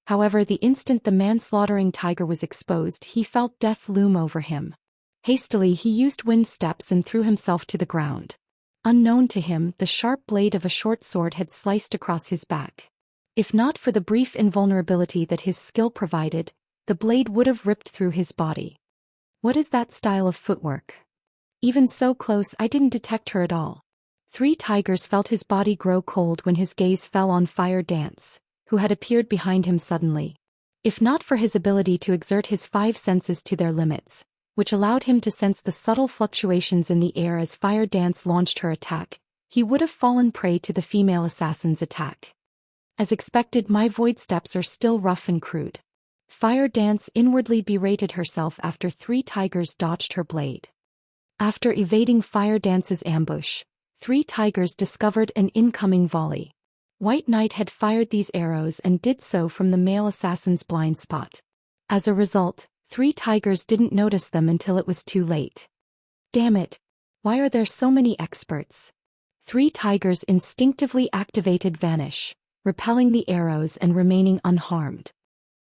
However, the instant the manslaughtering tiger was exposed, he felt death loom over him. Hastily, he used wind steps and threw himself to the ground. Unknown to him, the sharp blade of a short sword had sliced across his back. If not for the brief invulnerability that his skill provided, the blade would have ripped through his body. What is that style of footwork? Even so close, I didn't detect her at all. Three Tigers felt his body grow cold when his gaze fell on Fire Dance, who had appeared behind him suddenly. If not for his ability to exert his five senses to their limits, which allowed him to sense the subtle fluctuations in the air as Fire Dance launched her attack, he would have fallen prey to the female assassin's attack. As expected, my void steps are still rough and crude. Fire Dance inwardly berated herself after Three Tigers dodged her blade. After evading Fire Dance's ambush, Three Tigers discovered an incoming volley. White Knight had fired these arrows and did so from the male assassin's blind spot. As a result, Three Tigers didn't notice them until it was too late. Damn it! Why are there so many experts? Three Tigers instinctively activated Vanish, repelling the arrows and remaining unharmed.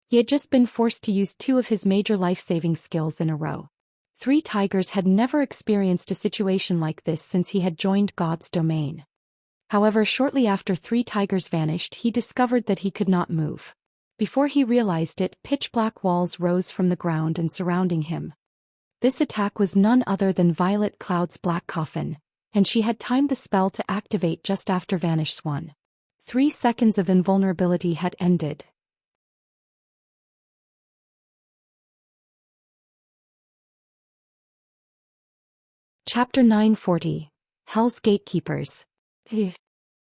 He had just been forced to use two of his major life-saving skills in a row. Three Tigers had never experienced a situation like this since he had joined God's domain. However, shortly after Three Tigers vanished, he discovered that he could not move. Before he realized it, pitch-black walls rose from the ground and surrounding him. This attack was none other than Violet Cloud's Black Coffin, and she had timed the spell to activate just after Vanish's 3 seconds of invulnerability had ended. Chapter 940. Hell's Gatekeepers.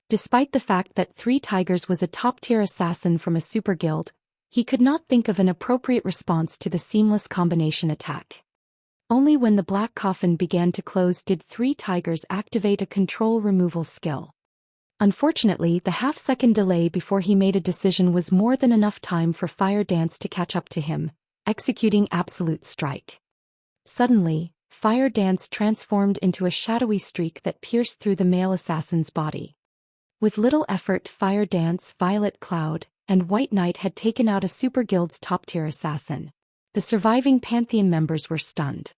Despite the fact that Three Tigers was a top-tier assassin from a super guild, he could not think of an appropriate response to the seamless combination attack. Only when the black coffin began to close did Three Tigers activate a control removal skill. Unfortunately, the half-second delay before he made a decision was more than enough time for Fire Dance to catch up to him, executing Absolute Strike. Suddenly, Fire Dance transformed into a shadowy streak that pierced through the male assassin's body. With little effort, Fire Dance, Violet Cloud, and White Knight had taken out a super guild's top-tier assassin. The surviving Pantheon members were stunned.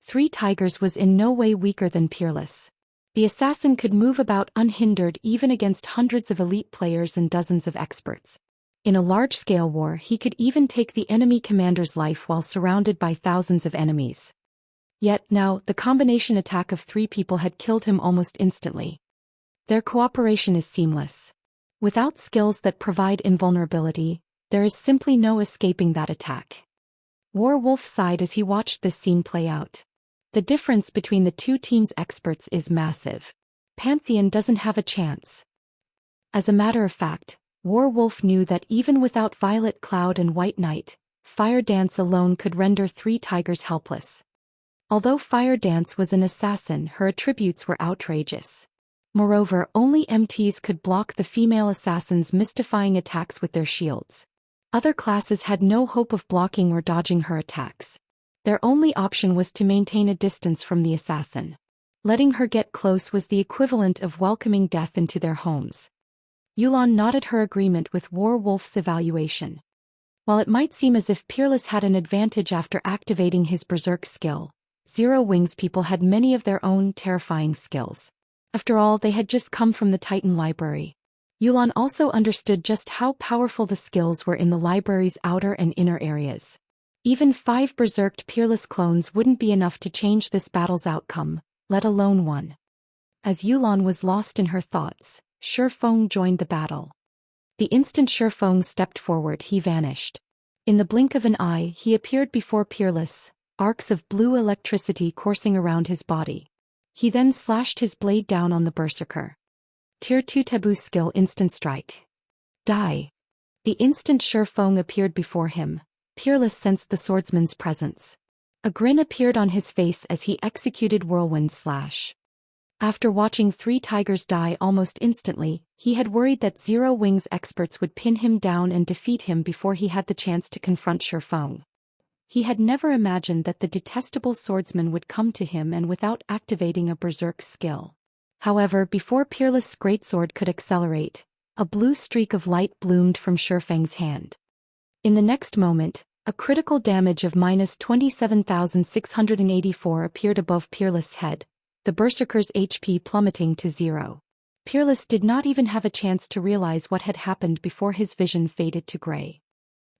Three Tigers was in no way weaker than Peerless. The assassin could move about unhindered even against hundreds of elite players and dozens of experts. In a large-scale war, he could even take the enemy commander's life while surrounded by thousands of enemies. Yet now, the combination attack of three people had killed him almost instantly. Their cooperation is seamless. Without skills that provide invulnerability, there is simply no escaping that attack. Warwolf sighed as he watched this scene play out. The difference between the two teams' experts is massive. Pantheon doesn't have a chance. As a matter of fact, Warwolf knew that even without Violet Cloud and White Knight, Fire Dance alone could render Three Tigers helpless. Although Fire Dance was an assassin, her attributes were outrageous. Moreover, only MTs could block the female assassin's mystifying attacks with their shields. Other classes had no hope of blocking or dodging her attacks. Their only option was to maintain a distance from the assassin. Letting her get close was the equivalent of welcoming death into their homes. Yulan nodded her agreement with Warwolf's evaluation. While it might seem as if Peerless had an advantage after activating his Berserk skill, Zero Wings people had many of their own terrifying skills. After all, they had just come from the Titan library. Yulan also understood just how powerful the skills were in the library's outer and inner areas. Even 5 berserked Peerless clones wouldn't be enough to change this battle's outcome, let alone one. As Yulan was lost in her thoughts, Shifeng joined the battle. The instant Shifeng stepped forward, he vanished. In the blink of an eye, he appeared before Peerless, arcs of blue electricity coursing around his body. He then slashed his blade down on the berserker. Tier 2 taboo skill Instant Strike. Die. The instant Shifeng appeared before him, Peerless sensed the swordsman's presence. A grin appeared on his face as he executed Whirlwind Slash. After watching Three Tigers die almost instantly, he had worried that Zero Wings experts would pin him down and defeat him before he had the chance to confront Shifeng. He had never imagined that the detestable swordsman would come to him and without activating a berserk skill. However, before Peerless' greatsword could accelerate, a blue streak of light bloomed from Shifeng's hand. In the next moment, a critical damage of -27,684 appeared above Peerless' head, the Berserker's HP plummeting to 0. Peerless did not even have a chance to realize what had happened before his vision faded to gray.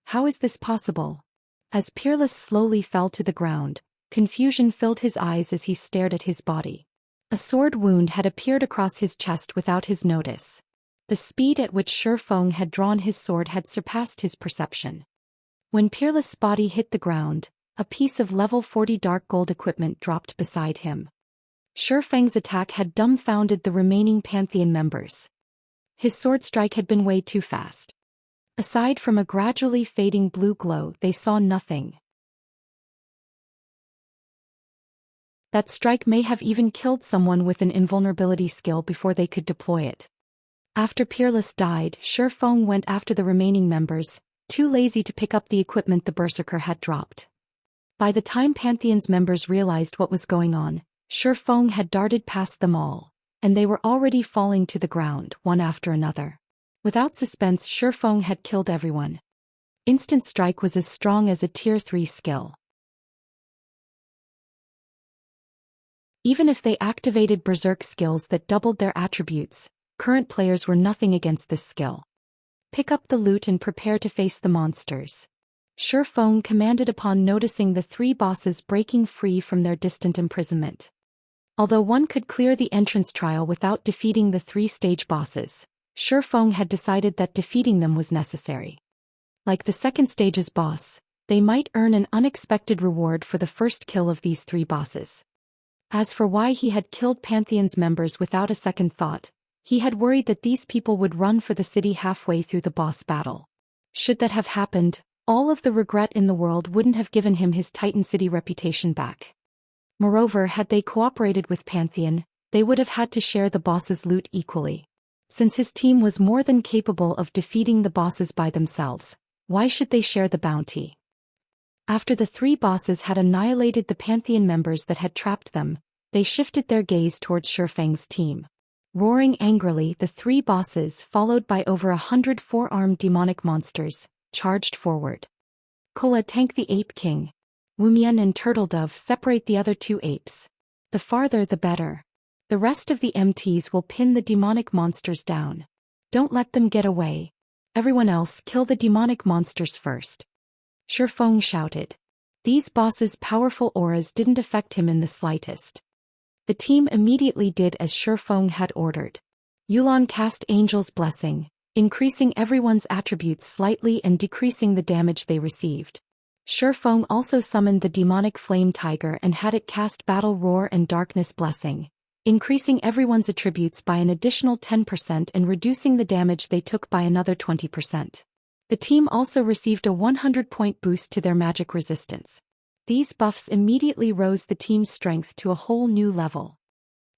How is this possible? As Peerless slowly fell to the ground, confusion filled his eyes as he stared at his body. A sword wound had appeared across his chest without his notice. The speed at which Shifeng had drawn his sword had surpassed his perception. When Peerless' body hit the ground, a piece of level 40 dark gold equipment dropped beside him. Shifeng's attack had dumbfounded the remaining Pantheon members. His sword strike had been way too fast. Aside from a gradually fading blue glow, they saw nothing. That strike may have even killed someone with an invulnerability skill before they could deploy it. After Peerless died, Shifeng went after the remaining members, too lazy to pick up the equipment the Berserker had dropped. By the time Pantheon's members realized what was going on, Shifeng had darted past them all, and they were already falling to the ground, one after another. Without suspense, Shifeng had killed everyone. Instant Strike was as strong as a Tier 3 skill. Even if they activated Berserk skills that doubled their attributes, current players were nothing against this skill. Pick up the loot and prepare to face the monsters. Shifeng commanded upon noticing the 3 bosses breaking free from their distant imprisonment. Although one could clear the entrance trial without defeating the 3-stage bosses, Shifeng had decided that defeating them was necessary. Like the second stage's boss, they might earn an unexpected reward for the first kill of these 3 bosses. As for why he had killed Pantheon's members without a second thought, he had worried that these people would run for the city halfway through the boss battle. Should that have happened, all of the regret in the world wouldn't have given him his Titan City reputation back. Moreover, had they cooperated with Pantheon, they would have had to share the boss's loot equally. Since his team was more than capable of defeating the bosses by themselves, why should they share the bounty? After the 3 bosses had annihilated the Pantheon members that had trapped them, they shifted their gaze towards Shifeng's team. Roaring angrily, the 3 bosses, followed by over 100 4-armed demonic monsters, charged forward. Kola tank the Ape King. Wumian and Turtledove separate the other 2 apes. The farther the better. The rest of the MTs will pin the demonic monsters down. Don't let them get away. Everyone else kill the demonic monsters first. Shifeng shouted. These bosses' powerful auras didn't affect him in the slightest. The team immediately did as Shifeng had ordered. Yulan cast Angel's Blessing, increasing everyone's attributes slightly and decreasing the damage they received. Shifeng also summoned the demonic Flame Tiger and had it cast Battle Roar and Darkness Blessing, increasing everyone's attributes by an additional 10% and reducing the damage they took by another 20%. The team also received a 100-point boost to their magic resistance. These buffs immediately rose the team's strength to a whole new level.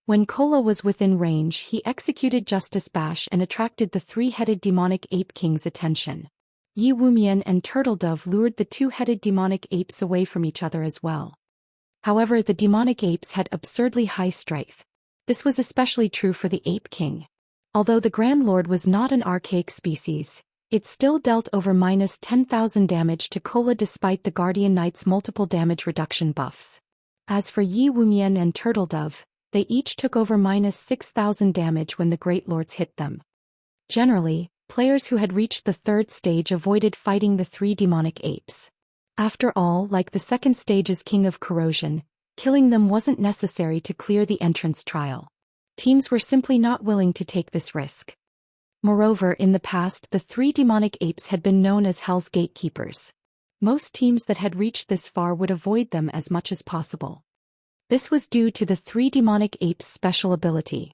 When Kola was within range, he executed Justice Bash and attracted the 3-headed demonic ape king's attention. Yi Wumian and Turtledove lured the 2-headed demonic apes away from each other as well. However, the demonic apes had absurdly high strength. This was especially true for the Ape King. Although the Grand Lord was not an archaic species, it still dealt over -10,000 damage to Kola despite the Guardian Knight's multiple damage reduction buffs. As for Yi Wumian and Turtledove, they each took over -6,000 damage when the Great Lords hit them. Generally, players who had reached the 3rd stage avoided fighting the 3 demonic apes. After all, like the 2nd stage's King of Corrosion, killing them wasn't necessary to clear the entrance trial. Teams were simply not willing to take this risk. Moreover, in the past, the 3 demonic apes had been known as Hell's Gatekeepers. Most teams that had reached this far would avoid them as much as possible. This was due to the 3 demonic apes' special ability.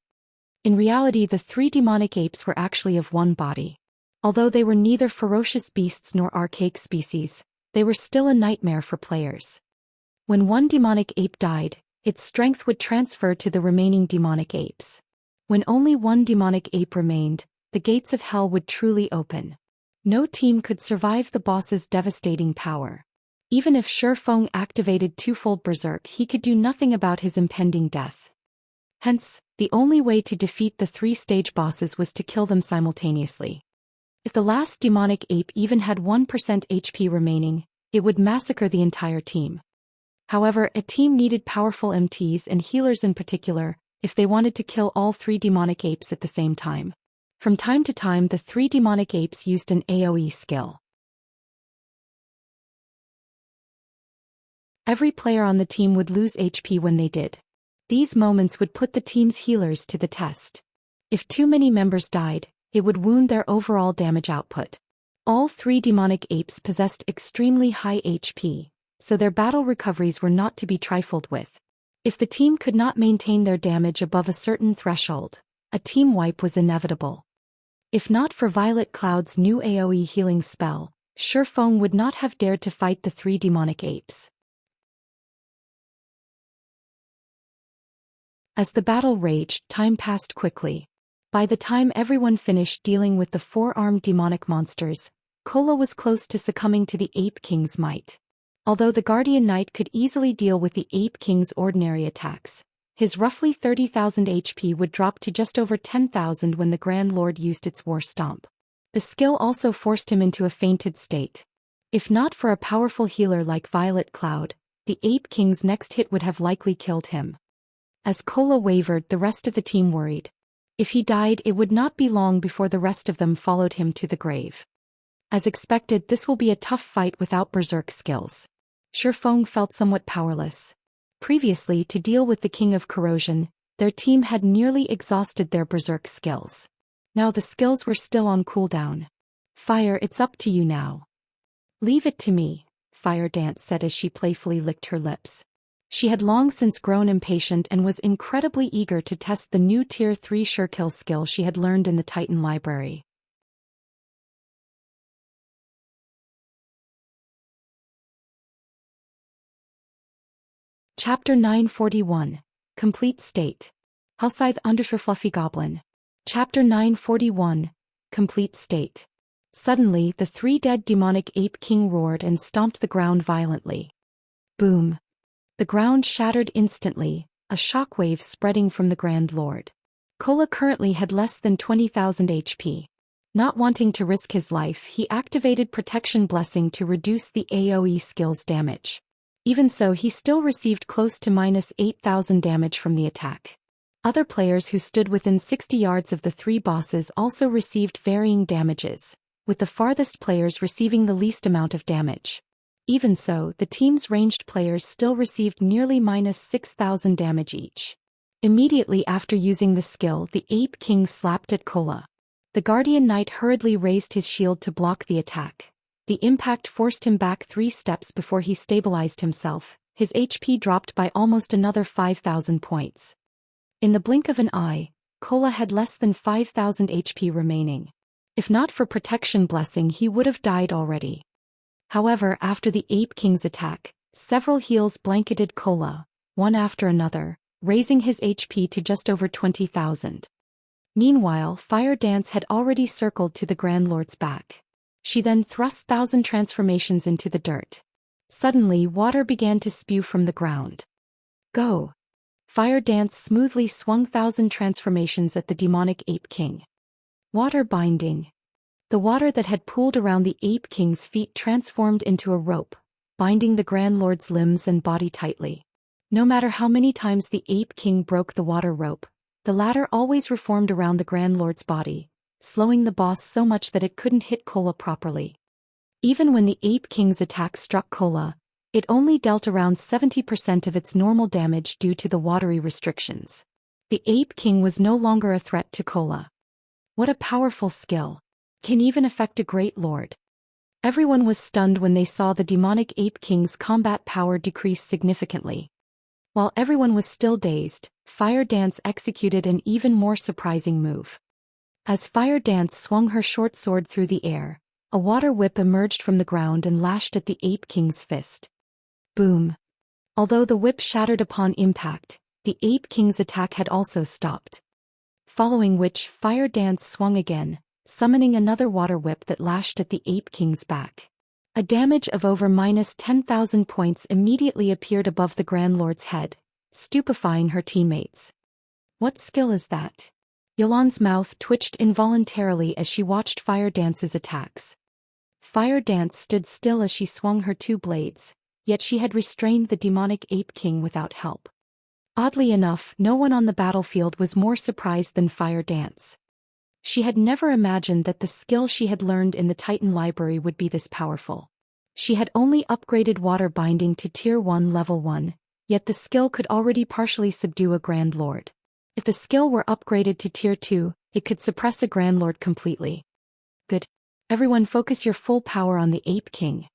In reality, the 3 demonic apes were actually of one body. Although they were neither ferocious beasts nor archaic species, they were still a nightmare for players. When one demonic ape died, its strength would transfer to the remaining demonic apes. When only one demonic ape remained, the gates of hell would truly open. No team could survive the boss's devastating power. Even if Shifeng activated twofold Berserk, he could do nothing about his impending death. Hence, The only way to defeat the 3-stage bosses was to kill them simultaneously. If the last demonic ape even had 1% HP remaining, it would massacre the entire team. However, a team needed powerful MTs and healers in particular, if they wanted to kill all 3 demonic apes at the same time. From time to time, the 3 demonic apes used an AoE skill. Every player on the team would lose HP when they did. These moments would put the team's healers to the test. If too many members died, it would wound their overall damage output. All 3 demonic apes possessed extremely high HP, so their battle recoveries were not to be trifled with. If the team could not maintain their damage above a certain threshold, a team wipe was inevitable. If not for Violet Cloud's new AoE healing spell, Zhou Xian would not have dared to fight the 3 demonic apes. As the battle raged, time passed quickly. By the time everyone finished dealing with the 4-armed demonic monsters, Cola was close to succumbing to the Ape King's might. Although the Guardian Knight could easily deal with the Ape King's ordinary attacks, his roughly 30,000 HP would drop to just over 10,000 when the Grand Lord used its War Stomp. The skill also forced him into a fainted state. If not for a powerful healer like Violet Cloud, the Ape King's next hit would have likely killed him. As Cola wavered, the rest of the team worried. If he died, it would not be long before the rest of them followed him to the grave. As expected, this will be a tough fight without berserk skills. Zhou Xian felt somewhat powerless. Previously, to deal with the King of Corrosion, their team had nearly exhausted their berserk skills. Now the skills were still on cooldown. Fire, it's up to you now. Leave it to me, Fire Dance said as she playfully licked her lips. She had long since grown impatient and was incredibly eager to test the new Tier 3 Surekill skill she had learned in the Titan Library. Chapter 941. Complete State. Hellscythe _ Fluffy Goblin. Chapter 941. Complete State. Suddenly, the 3 dead demonic ape king roared and stomped the ground violently. Boom. The ground shattered instantly, a shockwave spreading from the Grand Lord. Cola currently had less than 20,000 HP. Not wanting to risk his life, he activated Protection Blessing to reduce the AoE skill's damage. Even so, he still received close to -8,000 damage from the attack. Other players who stood within 60 yards of the 3 bosses also received varying damages, with the farthest players receiving the least amount of damage. Even so, the team's ranged players still received nearly -6,000 damage each. Immediately after using the skill, the Ape King slapped at Cola. The Guardian Knight hurriedly raised his shield to block the attack. The impact forced him back 3 steps before he stabilized himself. His HP dropped by almost another 5,000 points. In the blink of an eye, Cola had less than 5,000 HP remaining. If not for Protection Blessing, he would have died already. However, after the Ape King's attack, several heals blanketed Cola, one after another, raising his HP to just over 20,000. Meanwhile, Fire Dance had already circled to the Grand Lord's back. She then thrust 1,000 transformations into the dirt. Suddenly, water began to spew from the ground. Go! Fire Dance smoothly swung 1,000 transformations at the demonic Ape King. Water binding. The water that had pooled around the Ape King's feet transformed into a rope, binding the Grand Lord's limbs and body tightly. No matter how many times the Ape King broke the water rope, the latter always reformed around the Grand Lord's body, slowing the boss so much that it couldn't hit Cola properly. Even when the Ape King's attack struck Cola, it only dealt around 70% of its normal damage due to the watery restrictions. The Ape King was no longer a threat to Cola. What a powerful skill. Can even affect a great lord. Everyone was stunned when they saw the demonic Ape King's combat power decrease significantly. While everyone was still dazed, Fire Dance executed an even more surprising move. As Fire Dance swung her short sword through the air, a water whip emerged from the ground and lashed at the Ape King's fist. Boom. Although the whip shattered upon impact, the Ape King's attack had also stopped. Following which, Fire Dance swung again, summoning another water whip that lashed at the Ape King's back. A damage of over -10,000 points immediately appeared above the Grand Lord's head, stupefying her teammates. What skill is that? Yolan's mouth twitched involuntarily as she watched Fire Dance's attacks. Fire Dance stood still as she swung her two blades, yet she had restrained the demonic Ape King without help. Oddly enough, no one on the battlefield was more surprised than Fire Dance. She had never imagined that the skill she had learned in the Titan Library would be this powerful. She had only upgraded water binding to Tier 1 Level 1, yet the skill could already partially subdue a Grand Lord. If the skill were upgraded to Tier 2, it could suppress a Grand Lord completely. Good. Everyone focus your full power on the Ape King.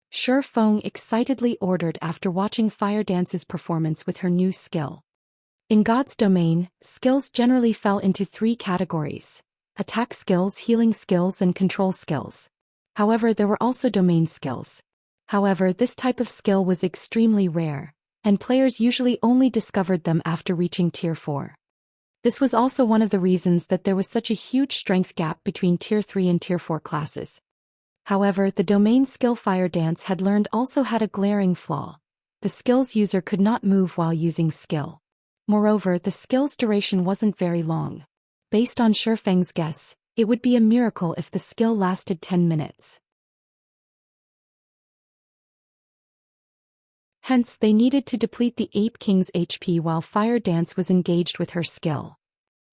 Shi Feng excitedly ordered after watching Fire Dance's performance with her new skill. In God's domain, skills generally fell into three categories: attack skills, healing skills, and control skills. However, there were also domain skills. However, this type of skill was extremely rare, and players usually only discovered them after reaching Tier 4. This was also one of the reasons that there was such a huge strength gap between Tier 3 and Tier 4 classes. However, the domain skill Fire Dance had learned also had a glaring flaw. The skill's user could not move while using skill. Moreover, the skill's duration wasn't very long. Based on Shi Feng's guess, it would be a miracle if the skill lasted 10 minutes. Hence, they needed to deplete the Ape King's HP while Fire Dance was engaged with her skill.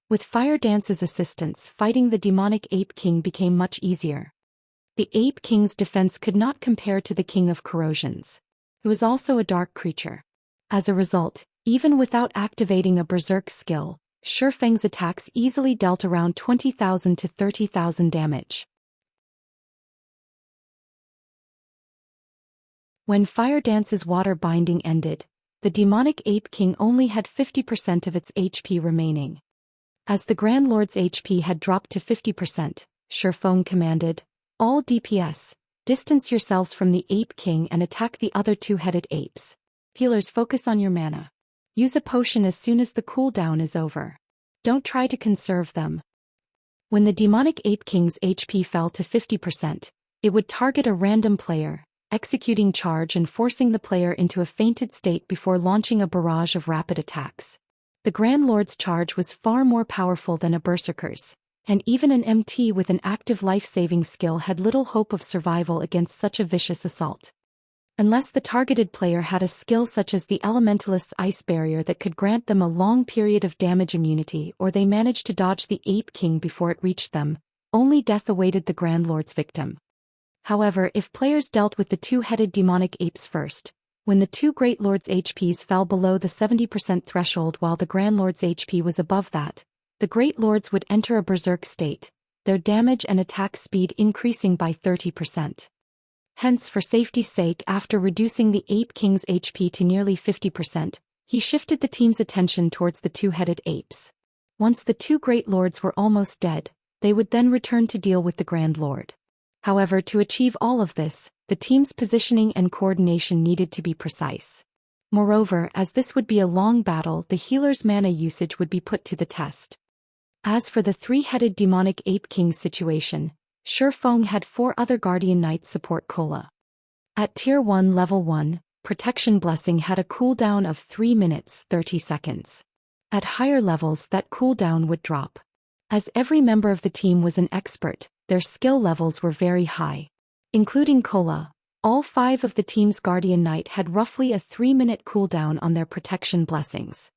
With Fire Dance's assistance, fighting the demonic Ape King became much easier. The Ape King's defense could not compare to the King of Corrosions. It was also a dark creature. As a result, even without activating a berserk skill, Shi Feng's attacks easily dealt around 20,000 to 30,000 damage. When Fire Dance's water binding ended, the demonic Ape King only had 50% of its HP remaining. As the Grand Lord's HP had dropped to 50%, Shi Feng commanded, "All DPS, distance yourselves from the Ape King and attack the other two-headed apes. Healers, focus on your mana. Use a potion as soon as the cooldown is over. Don't try to conserve them." When the demonic Ape King's HP fell to 50%, it would target a random player, executing charge and forcing the player into a fainted state before launching a barrage of rapid attacks. The Grand Lord's charge was far more powerful than a berserker's, and even an MT with an active life-saving skill had little hope of survival against such a vicious assault. Unless the targeted player had a skill such as the Elementalist's Ice Barrier that could grant them a long period of damage immunity, or they managed to dodge the Ape King before it reached them, only death awaited the Grand Lord's victim. However, if players dealt with the two-headed demonic apes first, when the two Great Lords' HPs fell below the 70% threshold while the Grand Lord's HP was above that, the Great Lords would enter a berserk state, their damage and attack speed increasing by 30%. Hence, for safety's sake, after reducing the Ape King's HP to nearly 50%, he shifted the team's attention towards the two-headed apes. Once the two Great Lords were almost dead, they would then return to deal with the Grand Lord. However, to achieve all of this, the team's positioning and coordination needed to be precise. Moreover, as this would be a long battle, the healer's mana usage would be put to the test. As for the three-headed demonic Ape King's situation, Shi Feng had 4 other Guardian Knights support Kola. At Tier 1 Level 1, Protection Blessing had a cooldown of 3 minutes 30 seconds. At higher levels that cooldown would drop. As every member of the team was an expert, their skill levels were very high. Including Kola, all 5 of the team's Guardian Knight had roughly a 3-minute cooldown on their protection blessings.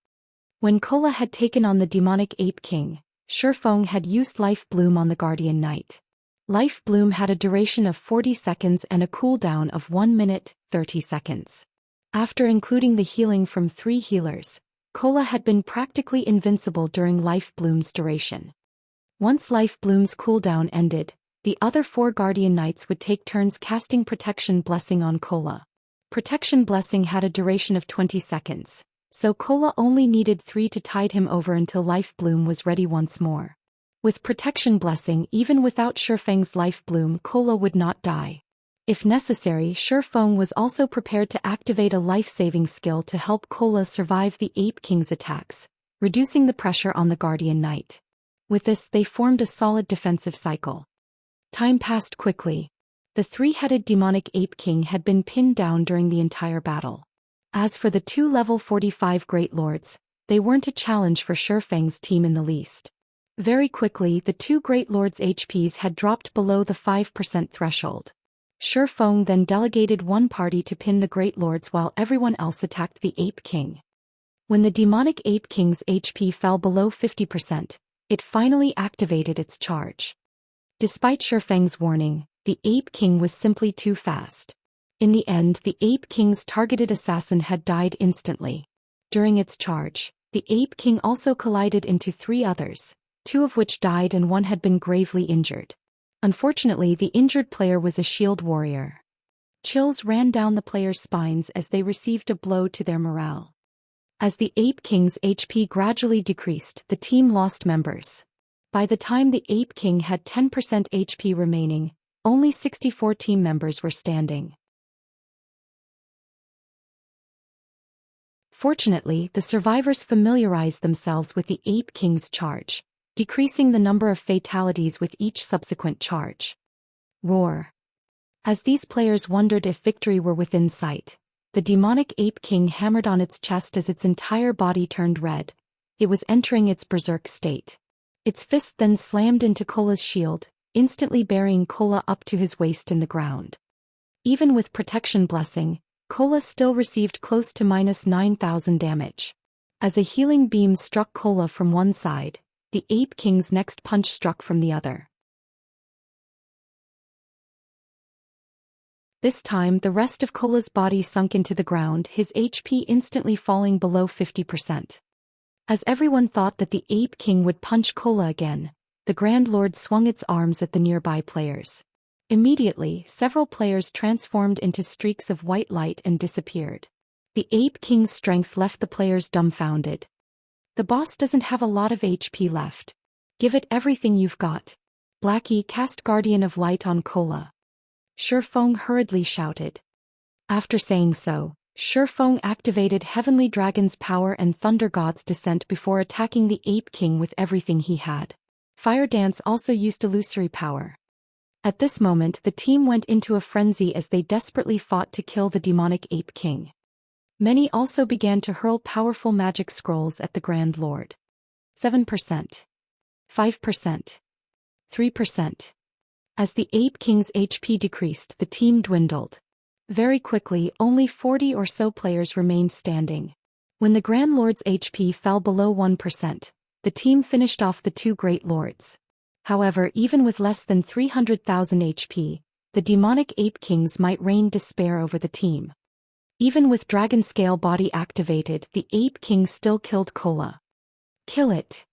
When Kola had taken on the demonic Ape King, Shi Feng had used Life Bloom on the Guardian Knight. Life Bloom had a duration of 40 seconds and a cooldown of 1 minute, 30 seconds. After including the healing from 3 healers, Kola had been practically invincible during Life Bloom's duration. Once Life Bloom's cooldown ended, the other 4 Guardian Knights would take turns casting Protection Blessing on Kola. Protection Blessing had a duration of 20 seconds, so Kola only needed 3 to tide him over until Life Bloom was ready once more. With Protection Blessing, even without Shi Feng's Life Bloom, Kola would not die. If necessary, Shi Feng was also prepared to activate a life-saving skill to help Kola survive the Ape King's attacks, reducing the pressure on the Guardian Knight. With this, they formed a solid defensive cycle. Time passed quickly. The 3-headed demonic Ape King had been pinned down during the entire battle. As for the 2 level 45 Great Lords, They weren't a challenge for Shifeng's team in the least. Very quickly the two Great Lords' HPs had dropped below the 5% threshold. Shifeng then delegated one party to pin the Great Lords while everyone else attacked the Ape King. When the demonic Ape King's HP fell below 50%, it finally activated its charge. Despite Shifeng's warning, the Ape King was simply too fast. In the end, the Ape King's targeted assassin had died instantly. During its charge, the Ape King also collided into 3 others, 2 of which died and 1 had been gravely injured. Unfortunately, the injured player was a shield warrior. Chills ran down the players' spines as they received a blow to their morale. As the Ape King's HP gradually decreased, the team lost members. By the time the Ape King had 10% HP remaining, only 64 team members were standing. Fortunately, the survivors familiarized themselves with the Ape King's charge, decreasing the number of fatalities with each subsequent charge. Roar. As these players wondered if victory were within sight, the demonic Ape King hammered on its chest as its entire body turned red. It was entering its berserk state. Its fist then slammed into Kola's shield, instantly burying Kola up to his waist in the ground. Even with protection blessing, Kola still received close to -9,000 damage. As a healing beam struck Kola from one side, the Ape King's next punch struck from the other. This time the rest of Kola's body sunk into the ground, his HP instantly falling below 50%. As everyone thought that the Ape King would punch Kola again, the Grand Lord swung its arms at the nearby players. Immediately, several players transformed into streaks of white light and disappeared. The Ape King's strength left the players dumbfounded. The boss doesn't have a lot of HP left. Give it everything you've got. Blackie cast Guardian of Light on Kola. Shifeng hurriedly shouted. After saying so, Shifeng activated Heavenly Dragon's power and Thunder God's descent before attacking the Ape King with everything he had. Fire Dance also used illusory power. At this moment the team went into a frenzy as they desperately fought to kill the demonic Ape King. Many also began to hurl powerful magic scrolls at the Grand Lord. 7%. 5%. 3%. As the Ape King's HP decreased, the team dwindled. Very quickly, only 40 or so players remained standing. When the Grand Lord's HP fell below 1%, the team finished off the 2 Great Lords. However, even with less than 300,000 HP, the demonic Ape Kings might rain despair over the team. Even with Dragon Scale body activated, the Ape King still killed Kola. Kill it.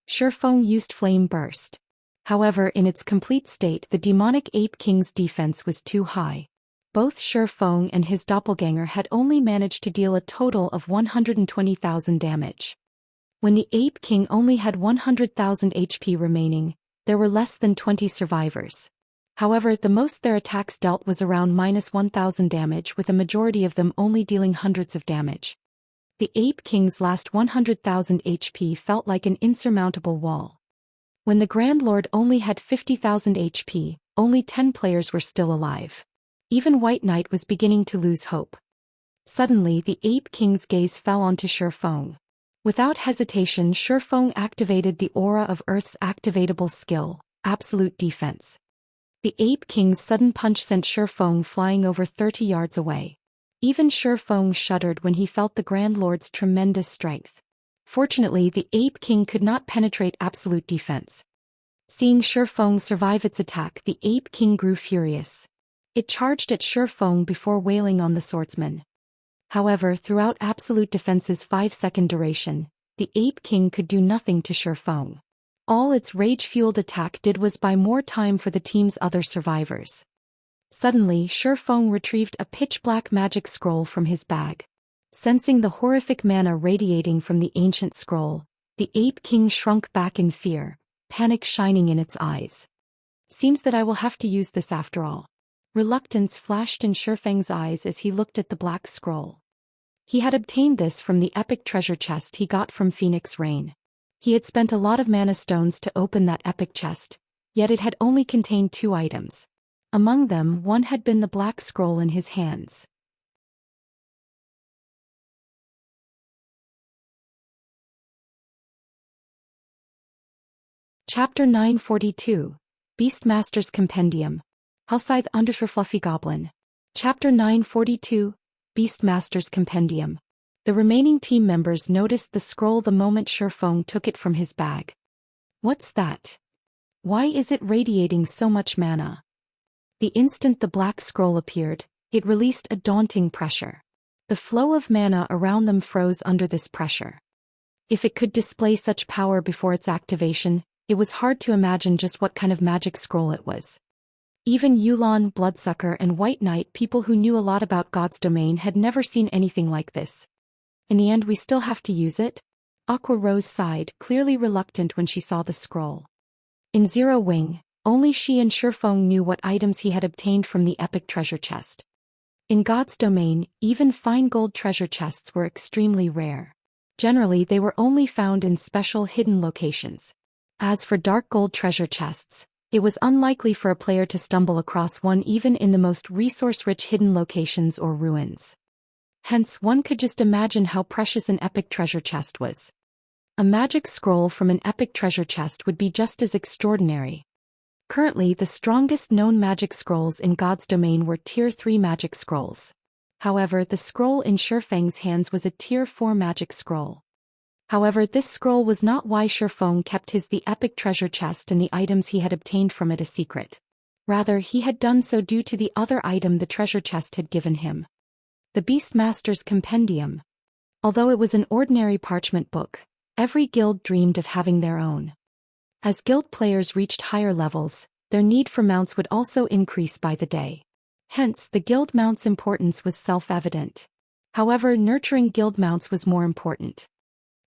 Shifeng used Flame Burst. However, in its complete state, the demonic Ape King's defense was too high. Both Shifeng and his doppelganger had only managed to deal a total of 120,000 damage. When the Ape King only had 100,000 HP remaining, there were less than 20 survivors. However, the most their attacks dealt was around -1,000 damage, with a majority of them only dealing hundreds of damage. The Ape King's last 100,000 HP felt like an insurmountable wall. When the Grand Lord only had 50,000 HP, only 10 players were still alive. Even White Knight was beginning to lose hope. Suddenly the Ape King's gaze fell onto Shifeng. Without hesitation, Shifeng activated the aura of Earth's activatable skill, Absolute Defense. The Ape King's sudden punch sent Shifeng flying over 30 yards away. Even Shifeng shuddered when he felt the Grand Lord's tremendous strength. Fortunately, the Ape King could not penetrate Absolute Defense. Seeing Shifeng survive its attack, the Ape King grew furious. It charged at Shifeng before wailing on the swordsman. However, throughout Absolute Defense's 5-second duration, the Ape King could do nothing to Shifeng. All its rage-fueled attack did was buy more time for the team's other survivors. Suddenly, Shifeng retrieved a pitch-black magic scroll from his bag. Sensing the horrific mana radiating from the ancient scroll, the Ape King shrunk back in fear, panic shining in its eyes. Seems that I will have to use this after all. Reluctance flashed in Shifeng's eyes as he looked at the black scroll. He had obtained this from the epic treasure chest he got from Phoenix Rain. He had spent a lot of mana stones to open that epic chest, yet it had only contained 2 items. Among them, one had been the black scroll in his hands. Chapter 942, Beastmaster's Compendium. Hellscythe Underscore Fluffy Goblin. Chapter 942, Beastmaster's Compendium. The remaining team members noticed the scroll the moment Shifeng took it from his bag. What's that? Why is it radiating so much mana? The instant the black scroll appeared, it released a daunting pressure. The flow of mana around them froze under this pressure. If it could display such power before its activation, it was hard to imagine just what kind of magic scroll it was. Even Yu'lon, Bloodsucker and White Knight, people who knew a lot about God's domain, had never seen anything like this. In the end, we still have to use it? Aqua Rose sighed, clearly reluctant when she saw the scroll. In Zero Wing, only she and Shifeng knew what items he had obtained from the epic treasure chest. In God's domain, even fine gold treasure chests were extremely rare. Generally, they were only found in special hidden locations. As for dark gold treasure chests, it was unlikely for a player to stumble across one even in the most resource-rich hidden locations or ruins. Hence, one could just imagine how precious an epic treasure chest was. A magic scroll from an epic treasure chest would be just as extraordinary. Currently, the strongest known magic scrolls in God's domain were Tier 3 magic scrolls. However, the scroll in Shifeng's hands was a Tier 4 magic scroll. However, this scroll was not why Shifeng kept the epic treasure chest and the items he had obtained from it a secret. Rather, he had done so due to the other item the treasure chest had given him. The Beastmaster's Compendium. Although it was an ordinary parchment book, every guild dreamed of having their own. As guild players reached higher levels, their need for mounts would also increase by the day. Hence, the guild mount's importance was self-evident. However, nurturing guild mounts was more important.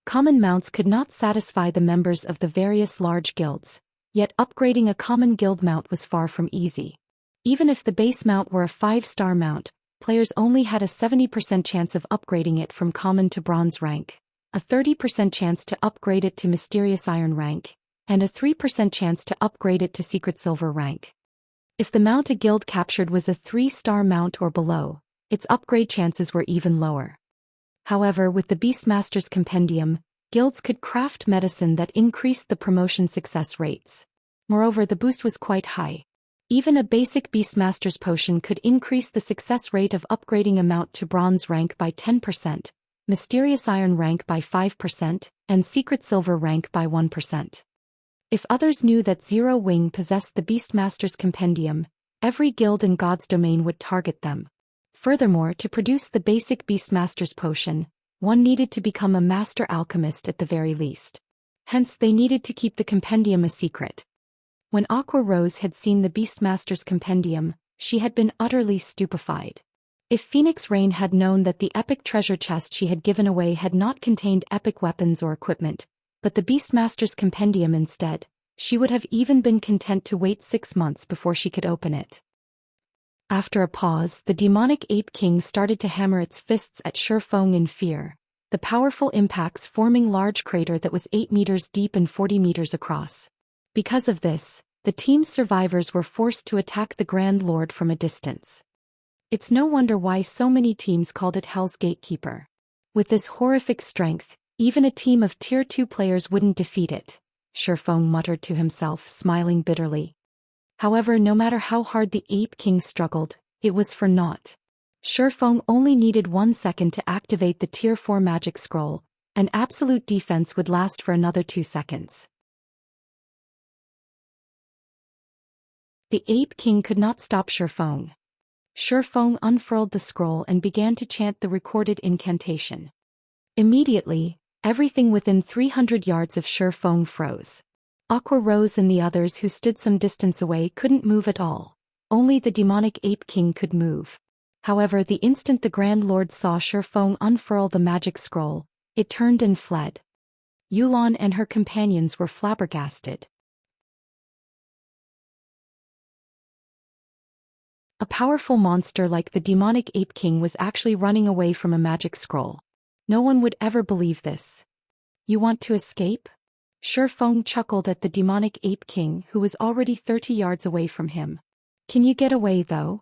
Common mounts could not satisfy the members of the various large guilds, yet upgrading a common guild mount was far from easy. Even if the base mount were a 5-star mount, players only had a 70% chance of upgrading it from common to bronze rank, a 30% chance to upgrade it to mysterious iron rank, and a 3% chance to upgrade it to secret silver rank. If the mount a guild captured was a 3-star mount or below, its upgrade chances were even lower. However, with the Beastmaster's Compendium, guilds could craft medicine that increased the promotion success rates. Moreover, the boost was quite high. Even a basic Beastmaster's potion could increase the success rate of upgrading a mount to bronze rank by 10%, mysterious iron rank by 5%, and secret silver rank by 1%. If others knew that Zero Wing possessed the Beastmaster's Compendium, every guild in God's domain would target them. Furthermore, to produce the basic Beastmaster's potion, one needed to become a master alchemist at the very least. Hence, they needed to keep the compendium a secret. When Aqua Rose had seen the Beastmaster's Compendium, she had been utterly stupefied. If Phoenix Rain had known that the epic treasure chest she had given away had not contained epic weapons or equipment, but the Beastmaster's Compendium instead, she would have even been content to wait 6 months before she could open it. After a pause, the demonic Ape King started to hammer its fists at Shifeng in fear, the powerful impacts forming large crater that was 8 meters deep and 40 meters across. Because of this, the team's survivors were forced to attack the Grand Lord from a distance. It's no wonder why so many teams called it Hell's Gatekeeper. With this horrific strength, even a team of Tier 2 players wouldn't defeat it, Shifeng muttered to himself, smiling bitterly. However, no matter how hard the Ape King struggled, it was for naught. Shifeng only needed 1 second to activate the Tier 4 magic scroll, and absolute defense would last for another 2 seconds. The Ape King could not stop Shifeng. Shifeng unfurled the scroll and began to chant the recorded incantation. Immediately, everything within 300 yards of Shifeng froze. Aqua Rose and the others who stood some distance away couldn't move at all. Only the demonic Ape King could move. However, the instant the Grand Lord saw Shifeng unfurl the magic scroll, it turned and fled. Yu'lon and her companions were flabbergasted. A powerful monster like the demonic Ape King was actually running away from a magic scroll. No one would ever believe this. You want to escape? Shifeng chuckled at the demonic Ape King, who was already 30 yards away from him. Can you get away though?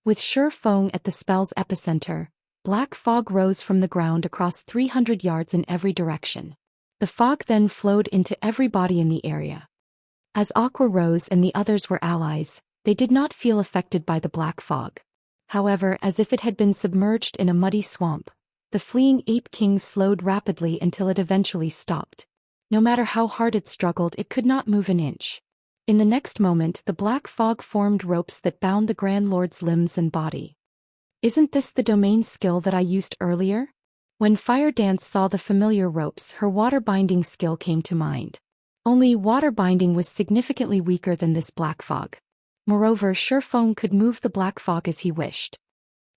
With Shifeng at the spell's epicenter, black fog rose from the ground across 300 yards in every direction. The fog then flowed into every body in the area. As Aqua Rose and the others were allies, they did not feel affected by the black fog. However, as if it had been submerged in a muddy swamp, the fleeing Ape King slowed rapidly until it eventually stopped. No matter how hard it struggled, it could not move an inch. In the next moment, the black fog formed ropes that bound the Grand Lord's limbs and body. Isn't this the domain skill that I used earlier? When Fire Dance saw the familiar ropes, her water binding skill came to mind. Only water binding was significantly weaker than this black fog. Moreover, Shifeng could move the black fog as he wished.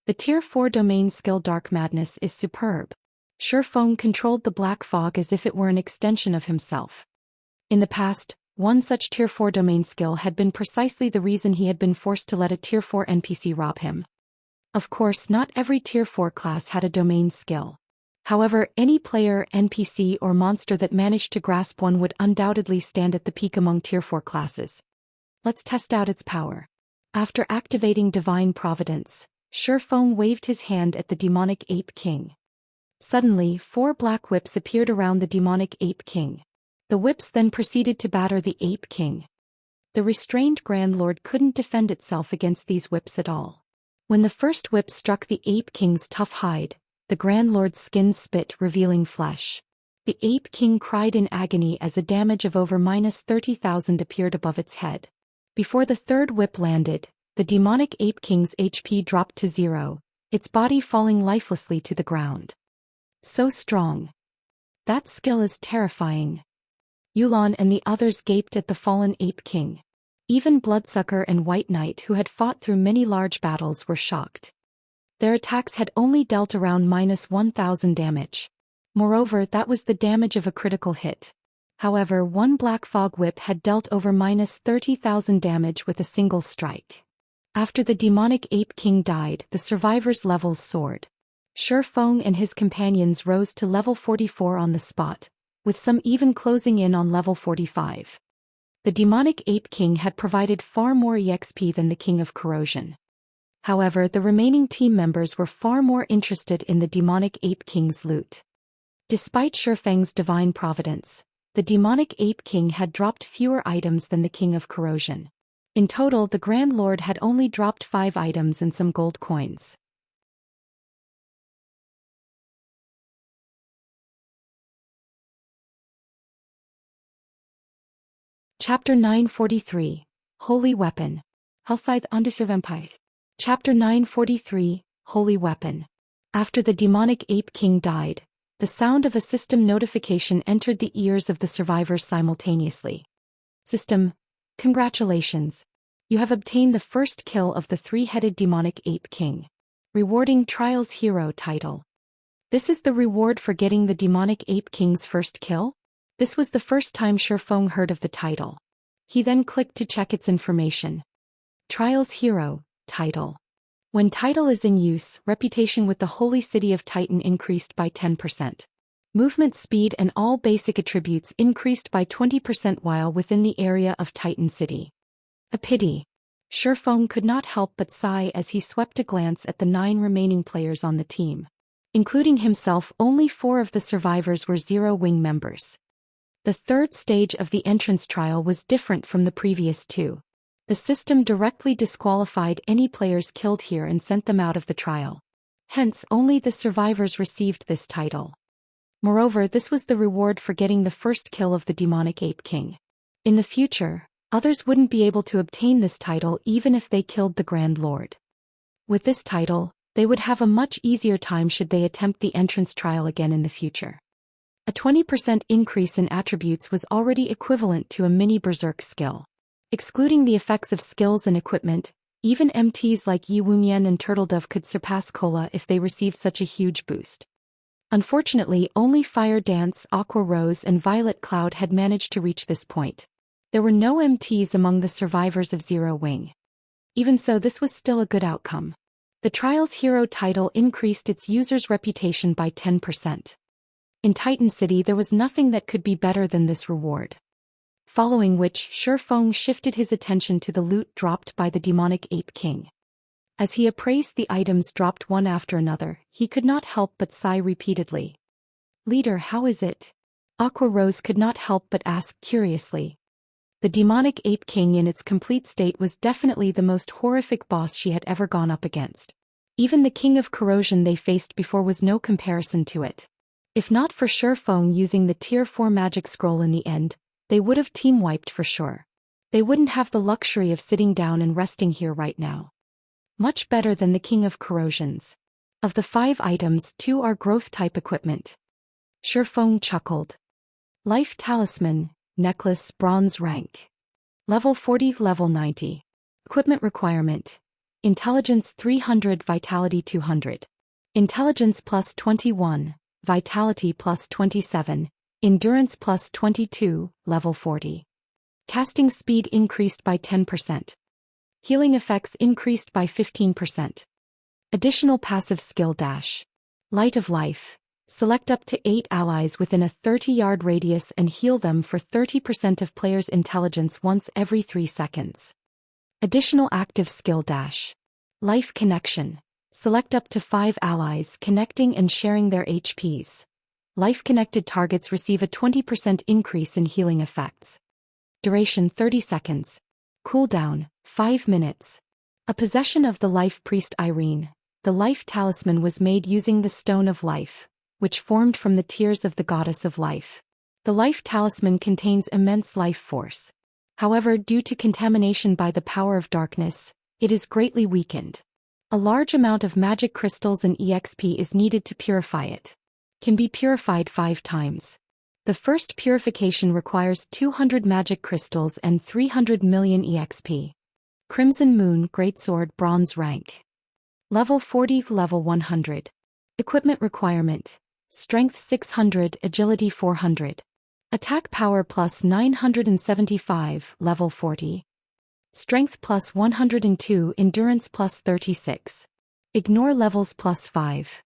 The Tier 4 domain skill Dark Madness is superb. Shifeng controlled the black fog as if it were an extension of himself. In the past, one such Tier 4 domain skill had been precisely the reason he had been forced to let a Tier 4 NPC rob him. Of course, not every Tier 4 class had a domain skill. However, any player, NPC or monster that managed to grasp one would undoubtedly stand at the peak among Tier 4 classes. Let's test out its power. After activating Divine Providence, Shifeng waved his hand at the demonic Ape King. Suddenly, 4 black whips appeared around the demonic Ape King. The whips then proceeded to batter the Ape King. The restrained Grand Lord couldn't defend itself against these whips at all. When the first whip struck the Ape King's tough hide, the Grand Lord's skin spit, revealing flesh. The Ape King cried in agony as a damage of over -30,000 appeared above its head. Before the third whip landed, the demonic Ape King's HP dropped to 0, its body falling lifelessly to the ground. So strong. That skill is terrifying. Yulan and the others gaped at the fallen Ape King. Even Bloodsucker and White Knight, who had fought through many large battles, were shocked. Their attacks had only dealt around -1,000 damage. Moreover, that was the damage of a critical hit. However, one Black Fog Whip had dealt over -30,000 damage with a single strike. After the demonic Ape King died, the survivors' levels soared. Shifeng and his companions rose to level 44 on the spot, with some even closing in on level 45. The demonic Ape King had provided far more EXP than the King of Corrosion. However, the remaining team members were far more interested in the demonic Ape King's loot. Despite Shifeng's divine providence, the demonic Ape King had dropped fewer items than the King of Corrosion. In total, the Grand Lord had only dropped 5 items and some gold coins. Chapter 943, Holy Weapon. Hellscythe Underservampire. Chapter 943, Holy Weapon. After the demonic Ape King died, the sound of a system notification entered the ears of the survivors simultaneously. System, congratulations. You have obtained the first kill of the 3-headed demonic Ape King. Rewarding Trials Hero title. This is the reward for getting the demonic Ape King's first kill? This was the first time Shifeng heard of the title. He then clicked to check its information. Trials Hero title. When title is in use, reputation with the Holy City of Titan increased by 10%. Movement speed and all basic attributes increased by 20% while within the area of Titan City. A pity. Shifeng could not help but sigh as he swept a glance at the 9 remaining players on the team. Including himself, only 4 of the survivors were Zero Wing members. The third stage of the entrance trial was different from the previous 2. The system directly disqualified any players killed here and sent them out of the trial. Hence, only the survivors received this title. Moreover, this was the reward for getting the first kill of the demonic Ape King. In the future, others wouldn't be able to obtain this title even if they killed the Grand Lord. With this title, they would have a much easier time should they attempt the entrance trial again in the future. A 20% increase in attributes was already equivalent to a mini berserk skill. Excluding the effects of skills and equipment, even MTs like Yi Wumian and Turtledove could surpass Cola if they received such a huge boost. Unfortunately, only Fire Dance, Aqua Rose and Violet Cloud had managed to reach this point. There were no MTs among the survivors of Zero Wing. Even so, this was still a good outcome. The Trials Hero title increased its user's reputation by 10%. In Titan City there was nothing that could be better than this reward. Following which, Shifeng shifted his attention to the loot dropped by the demonic Ape King. As he appraised the items dropped one after another, he could not help but sigh repeatedly. Leader, how is it? Aqua Rose could not help but ask curiously. The demonic Ape King in its complete state was definitely the most horrific boss she had ever gone up against. Even the King of Corrosion they faced before was no comparison to it. If not for Zhou Xian using the Tier 4 magic scroll in the end, they would have team-wiped for sure. They wouldn't have the luxury of sitting down and resting here right now. Much better than the King of Corrosions. Of the 5 items, 2 are growth-type equipment. Zhou Xian chuckled. Life Talisman, Necklace, Bronze rank. Level 40, Level 90. Equipment requirement. Intelligence 300, Vitality 200. Intelligence plus 21, Vitality plus 27, Endurance plus 22, Level 40. Casting speed increased by 10%. Healing effects increased by 15%. Additional passive skill dash. Light of Life. Select up to 8 allies within a 30-yard radius and heal them for 30% of players' intelligence once every 3 seconds. Additional active skill dash. Life Connection. Select up to 5 allies connecting and sharing their HPs. Life-connected targets receive a 20% increase in healing effects. Duration 30 seconds. Cooldown 5 minutes. A possession of the Life Priest Irene. The Life Talisman was made using the Stone of Life, which formed from the tears of the Goddess of Life. The Life Talisman contains immense life force. However, due to contamination by the power of darkness, it is greatly weakened. A large amount of magic crystals and EXP is needed to purify it. Can be purified 5 times. The first purification requires 200 magic crystals and 300 million EXP. Crimson Moon Greatsword, Bronze rank. Level 40, Level 100. Equipment requirement. Strength 600, Agility 400. Attack power plus 975, Level 40. Strength plus 102, Endurance plus 36. Ignore levels plus 5.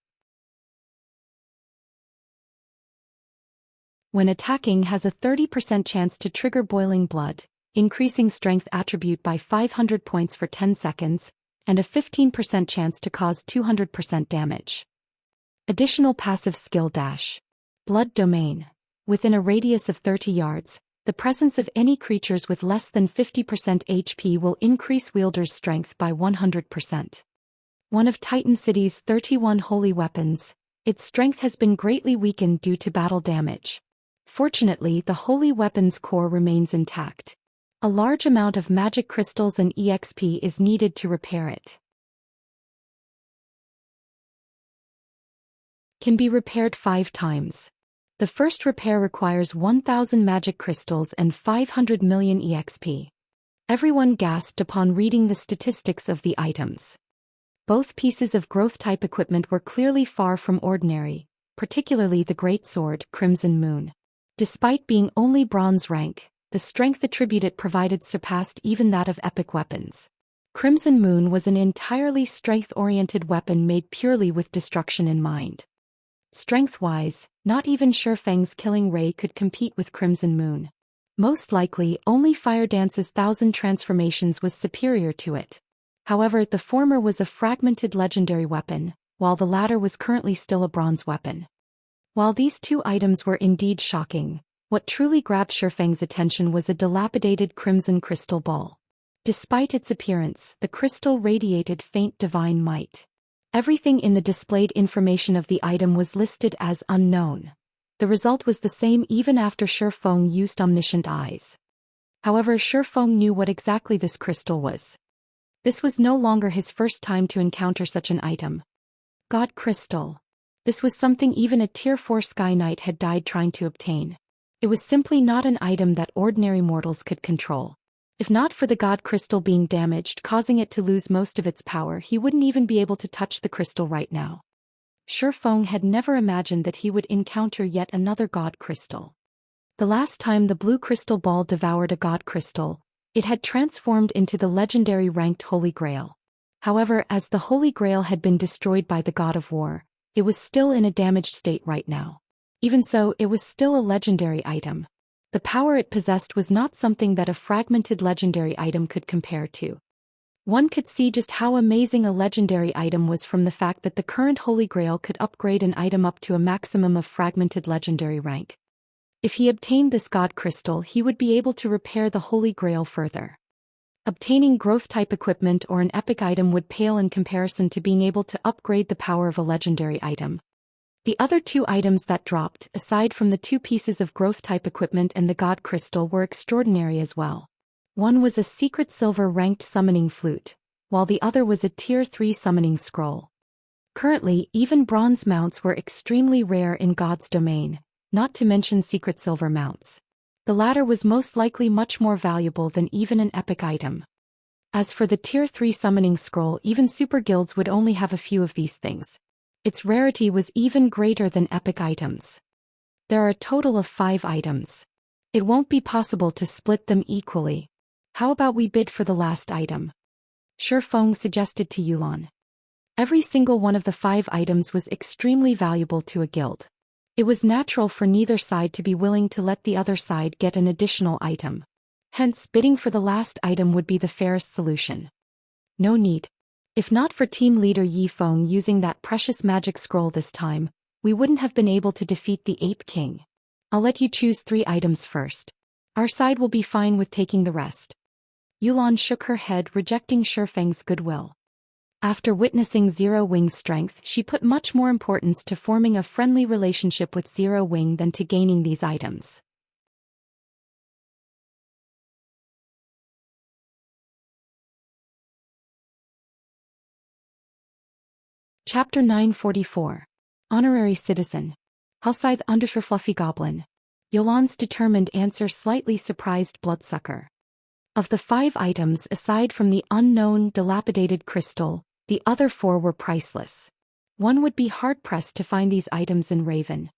When attacking has a 30% chance to trigger Boiling Blood, increasing strength attribute by 500 points for 10 seconds, and a 15% chance to cause 200% damage. Additional passive skill dash. Blood Domain. Within a radius of 30 yards, the presence of any creatures with less than 50% HP will increase wielder's strength by 100%. One of Titan City's 31 holy weapons, its strength has been greatly weakened due to battle damage. Fortunately, the holy weapon's core remains intact. A large amount of magic crystals and EXP is needed to repair it. Can be repaired 5 times. The first repair requires 1,000 magic crystals and 500 million EXP. Everyone gasped upon reading the statistics of the items. Both pieces of growth-type equipment were clearly far from ordinary, particularly the Great Sword, Crimson Moon. Despite being only bronze rank, the strength attribute it provided surpassed even that of epic weapons. Crimson Moon was an entirely strength-oriented weapon made purely with destruction in mind. Strength-wise, not even Zhou Xian's killing ray could compete with Crimson Moon. Most likely, only Fire Dance's 1,000 transformations was superior to it. However, the former was a fragmented legendary weapon, while the latter was currently still a bronze weapon. While these 2 items were indeed shocking, what truly grabbed Zhou Xian's attention was a dilapidated crimson crystal ball. Despite its appearance, the crystal radiated faint divine might. Everything in the displayed information of the item was listed as unknown. The result was the same even after Zhou Xian used omniscient eyes. However, Zhou Xian knew what exactly this crystal was. This was no longer his first time to encounter such an item. God Crystal. This was something even a Tier 4 Sky Knight had died trying to obtain. It was simply not an item that ordinary mortals could control. If not for the God Crystal being damaged, causing it to lose most of its power, he wouldn't even be able to touch the crystal right now. Zhou Xian had never imagined that he would encounter yet another God Crystal. The last time the blue crystal ball devoured a God Crystal, it had transformed into the legendary ranked Holy Grail. However, as the Holy Grail had been destroyed by the God of War, it was still in a damaged state right now. Even so, it was still a legendary item. The power it possessed was not something that a fragmented legendary item could compare to. One could see just how amazing a legendary item was from the fact that the current Holy Grail could upgrade an item up to a maximum of fragmented legendary rank. If he obtained this God Crystal, he would be able to repair the Holy Grail further. Obtaining growth-type equipment or an epic item would pale in comparison to being able to upgrade the power of a legendary item. The other two items that dropped, aside from the two pieces of growth-type equipment and the God Crystal, were extraordinary as well. One was a secret silver-ranked summoning flute, while the other was a Tier 3 summoning scroll. Currently, even bronze mounts were extremely rare in God's domain, not to mention secret silver mounts. The latter was most likely much more valuable than even an epic item. As for the Tier 3 summoning scroll, even super guilds would only have a few of these things. Its rarity was even greater than epic items. There are a total of 5 items. It won't be possible to split them equally. How about we bid for the last item? Shi Feng suggested to Yulan. Every single one of the 5 items was extremely valuable to a guild. It was natural for neither side to be willing to let the other side get an additional item. Hence, bidding for the last item would be the fairest solution. No need. If not for team leader Yi Feng using that precious magic scroll this time, we wouldn't have been able to defeat the Ape King. I'll let you choose 3 items first. Our side will be fine with taking the rest. Yulan shook her head, rejecting Shi Feng's goodwill. After witnessing Zero Wing's strength, she put much more importance to forming a friendly relationship with Zero Wing than to gaining these items. Chapter 944. Honorary Citizen. Halscythe Undershirt Fluffy Goblin. Yulan's determined answer slightly surprised Bloodsucker. Of the 5 items, aside from the unknown dilapidated crystal, the other 4 were priceless. One would be hard-pressed to find these items in Raven.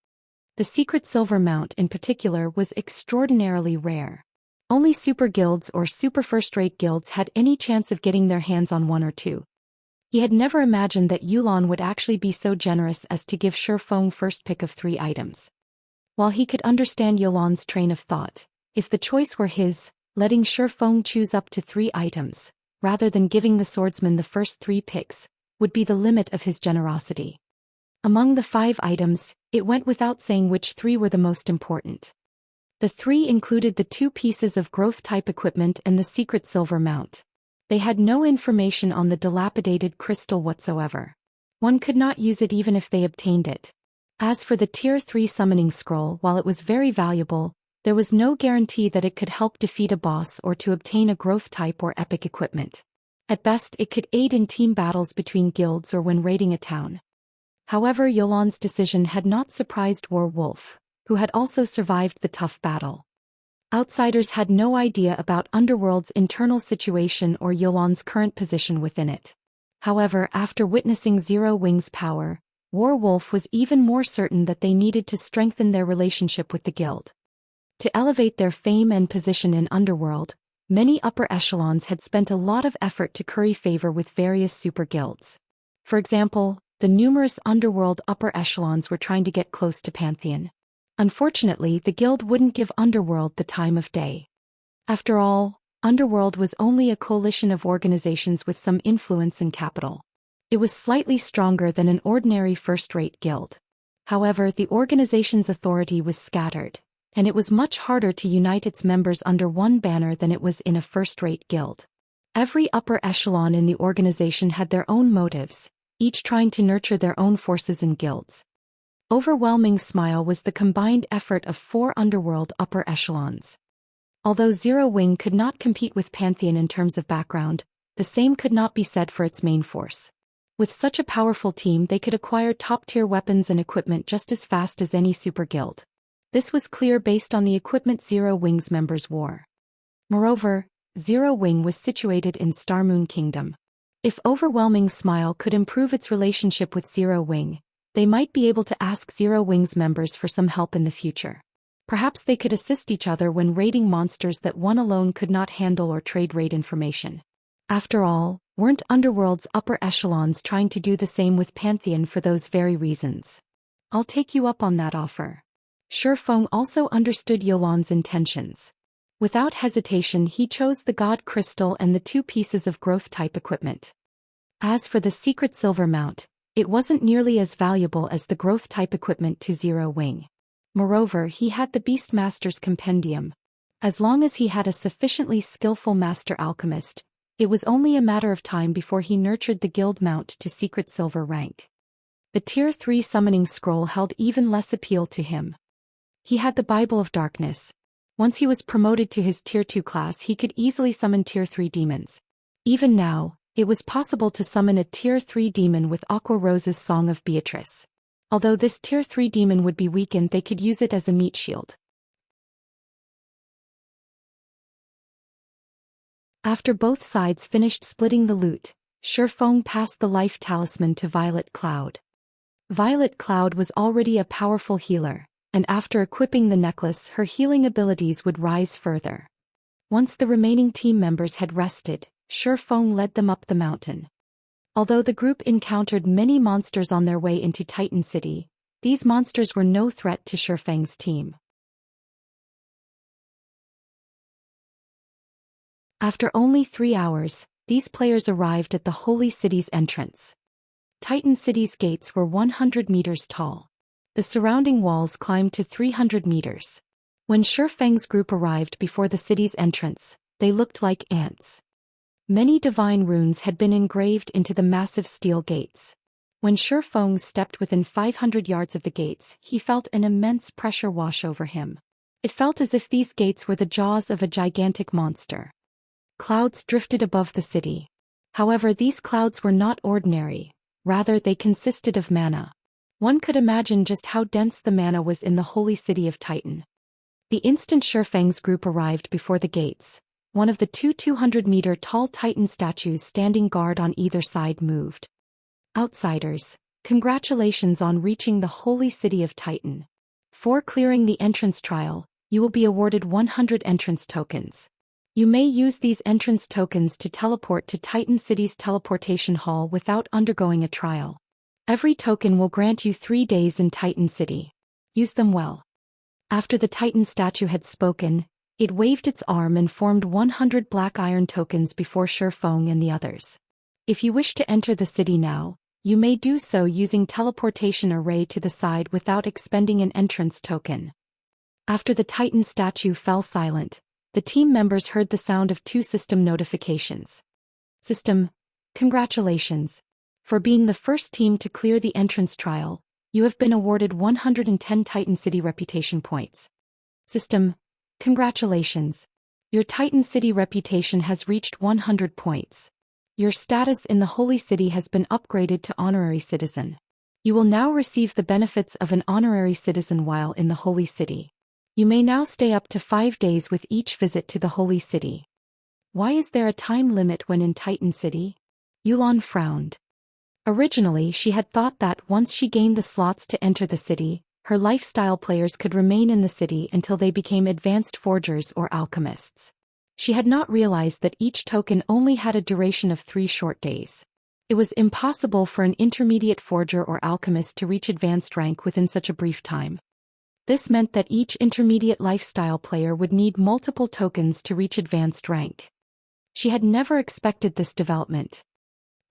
The secret silver mount in particular was extraordinarily rare. Only super guilds or super first-rate guilds had any chance of getting their hands on 1 or 2. He had never imagined that Yulan would actually be so generous as to give Shi Feng first pick of 3 items. While he could understand Yulan's train of thought, if the choice were his, letting Shi Feng choose up to 3 items, rather than giving the swordsman the first 3 picks, would be the limit of his generosity. Among the 5 items, it went without saying which 3 were the most important. The 3 included the 2 pieces of growth-type equipment and the secret silver mount. They had no information on the dilapidated crystal whatsoever. One could not use it even if they obtained it. As for the Tier 3 summoning scroll, while it was very valuable, there was no guarantee that it could help defeat a boss or to obtain a growth type or epic equipment. At best, it could aid in team battles between guilds or when raiding a town. However, Yulan's decision had not surprised Wolf, who had also survived the tough battle. Outsiders had no idea about Underworld's internal situation or Yulan's current position within it. However, after witnessing Zero Wing's power, Wolf was even more certain that they needed to strengthen their relationship with the guild. To elevate their fame and position in Underworld, many upper echelons had spent a lot of effort to curry favor with various super guilds. For example, the numerous Underworld upper echelons were trying to get close to Pantheon. Unfortunately, the guild wouldn't give Underworld the time of day. After all, Underworld was only a coalition of organizations with some influence and capital. It was slightly stronger than an ordinary first-rate guild. However, the organization's authority was scattered, and it was much harder to unite its members under one banner than it was in a first-rate guild. Every upper echelon in the organization had their own motives, each trying to nurture their own forces and guilds. Overwhelming Smile was the combined effort of 4 Underworld upper echelons. Although Zero Wing could not compete with Pantheon in terms of background, the same could not be said for its main force. With such a powerful team, they could acquire top-tier weapons and equipment just as fast as any super guild. This was clear based on the equipment Zero Wing's members wore. Moreover, Zero Wing was situated in Starmoon Kingdom. If Overwhelming Smile could improve its relationship with Zero Wing, they might be able to ask Zero Wing's members for some help in the future. Perhaps they could assist each other when raiding monsters that one alone could not handle or trade raid information. After all, weren't Underworld's upper echelons trying to do the same with Pantheon for those very reasons? I'll take you up on that offer. Shi Feng also understood Yulan's intentions. Without hesitation, he chose the God Crystal and the 2 pieces of growth-type equipment. As for the secret silver mount, it wasn't nearly as valuable as the growth-type equipment to Zero Wing. Moreover, he had the Beastmaster's Compendium. As long as he had a sufficiently skillful master alchemist, it was only a matter of time before he nurtured the guild mount to secret silver rank. The Tier 3 summoning scroll held even less appeal to him. He had the Bible of Darkness. Once he was promoted to his Tier 2 class, he could easily summon Tier 3 demons. Even now, it was possible to summon a Tier 3 demon with Aqua Rose's Song of Beatrice. Although this Tier 3 demon would be weakened, they could use it as a meat shield. After both sides finished splitting the loot, Shifeng passed the life talisman to Violet Cloud. Violet Cloud was already a powerful healer, and after equipping the necklace, her healing abilities would rise further. Once the remaining team members had rested, Shifeng led them up the mountain. Although the group encountered many monsters on their way into Titan City, these monsters were no threat to Shifeng's team. After only 3 hours, these players arrived at the Holy City's entrance. Titan City's gates were 100 meters tall. The surrounding walls climbed to 300 meters. When Shifeng's group arrived before the city's entrance, they looked like ants. Many divine runes had been engraved into the massive steel gates. When Shifeng stepped within 500 yards of the gates, he felt an immense pressure wash over him. It felt as if these gates were the jaws of a gigantic monster. Clouds drifted above the city. However, these clouds were not ordinary, rather they consisted of mana. One could imagine just how dense the mana was in the holy city of Titan. The instant Shifeng's group arrived before the gates, one of the two 200-meter-tall Titan statues standing guard on either side moved. Outsiders, congratulations on reaching the holy city of Titan. For clearing the entrance trial, you will be awarded 100 entrance tokens. You may use these entrance tokens to teleport to Titan City's teleportation hall without undergoing a trial. Every token will grant you 3 days in Titan City. Use them well. After the Titan statue had spoken, it waved its arm and formed 100 black iron tokens before Shifeng and the others. If you wish to enter the city now, you may do so using teleportation array to the side without expending an entrance token. After the Titan statue fell silent, the team members heard the sound of 2 system notifications. System, congratulations. For being the first team to clear the entrance trial, you have been awarded 110 Titan City reputation points. System, congratulations. Your Titan City reputation has reached 100 points. Your status in the Holy City has been upgraded to Honorary Citizen. You will now receive the benefits of an Honorary Citizen while in the Holy City. You may now stay up to 5 days with each visit to the Holy City. Why is there a time limit when in Titan City? Yulan frowned. Originally, she had thought that once she gained the slots to enter the city, her lifestyle players could remain in the city until they became advanced forgers or alchemists. She had not realized that each token only had a duration of 3 short days. It was impossible for an intermediate forger or alchemist to reach advanced rank within such a brief time. This meant that each intermediate lifestyle player would need multiple tokens to reach advanced rank. She had never expected this development.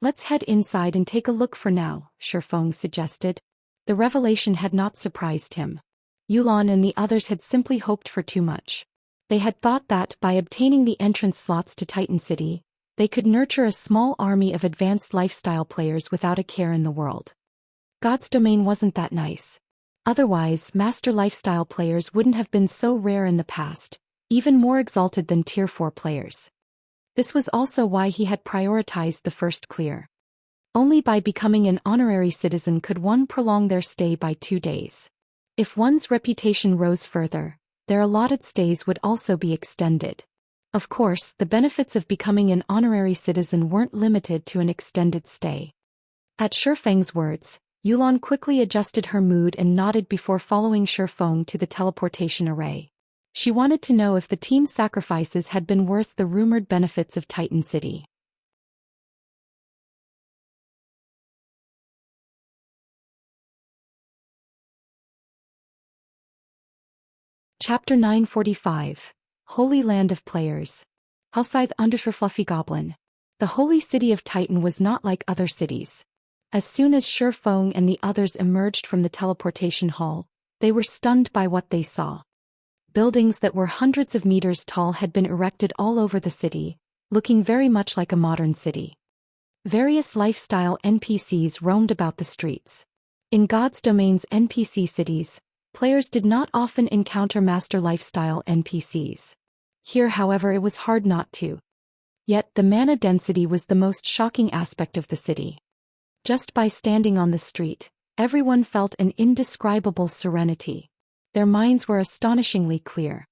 Let's head inside and take a look for now, Shifeng suggested. The revelation had not surprised him. Yulan and the others had simply hoped for too much. They had thought that by obtaining the entrance slots to Titan City, they could nurture a small army of advanced lifestyle players without a care in the world. God's domain wasn't that nice. Otherwise, master lifestyle players wouldn't have been so rare in the past, even more exalted than Tier 4 players. This was also why he had prioritized the first clear. Only by becoming an honorary citizen could one prolong their stay by 2 days. If one's reputation rose further, their allotted stays would also be extended. Of course, the benefits of becoming an honorary citizen weren't limited to an extended stay. At Shifeng's words, Yulan quickly adjusted her mood and nodded before following Shifeng to the teleportation array. She wanted to know if the team's sacrifices had been worth the rumored benefits of Titan City. Chapter 945. Holy Land of Players. Hellscythe _ Fluffy Goblin. The Holy City of Titan was not like other cities. As soon as Shifeng and the others emerged from the teleportation hall, They were stunned by what they saw. Buildings that were hundreds of meters tall had been erected all over the city, looking very much like a modern city. Various lifestyle NPCs roamed about the streets. In God's Domain's NPC cities, players did not often encounter master lifestyle NPCs. Here, however, it was hard not to. Yet, the mana density was the most shocking aspect of the city. Just by standing on the street, everyone felt an indescribable serenity. Their minds were astonishingly clear.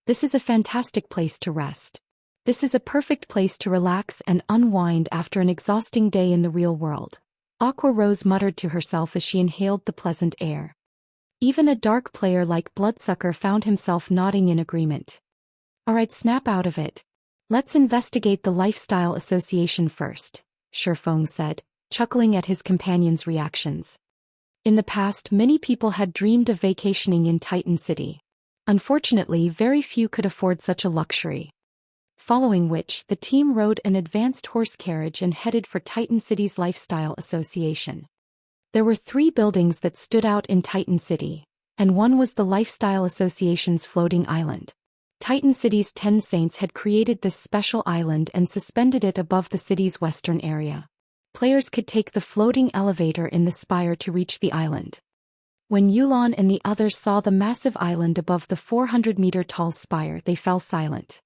This is a fantastic place to rest. This is a perfect place to relax and unwind after an exhausting day in the real world. Aqua Rose muttered to herself as she inhaled the pleasant air. Even a dark player like Bloodsucker found himself nodding in agreement. Alright, snap out of it. Let's investigate the Lifestyle Association first, Shifeng said, chuckling at his companion's reactions. In the past, many people had dreamed of vacationing in Titan City. Unfortunately, very few could afford such a luxury. Following which, the team rode an advanced horse carriage and headed for Titan City's Lifestyle Association. There were 3 buildings that stood out in Titan City, and one was the Lifestyle Association's floating island. Titan City's 10 saints had created this special island and suspended it above the city's western area. Players could take the floating elevator in the spire to reach the island. When Yulan and the others saw the massive island above the 400-meter-tall spire, they fell silent.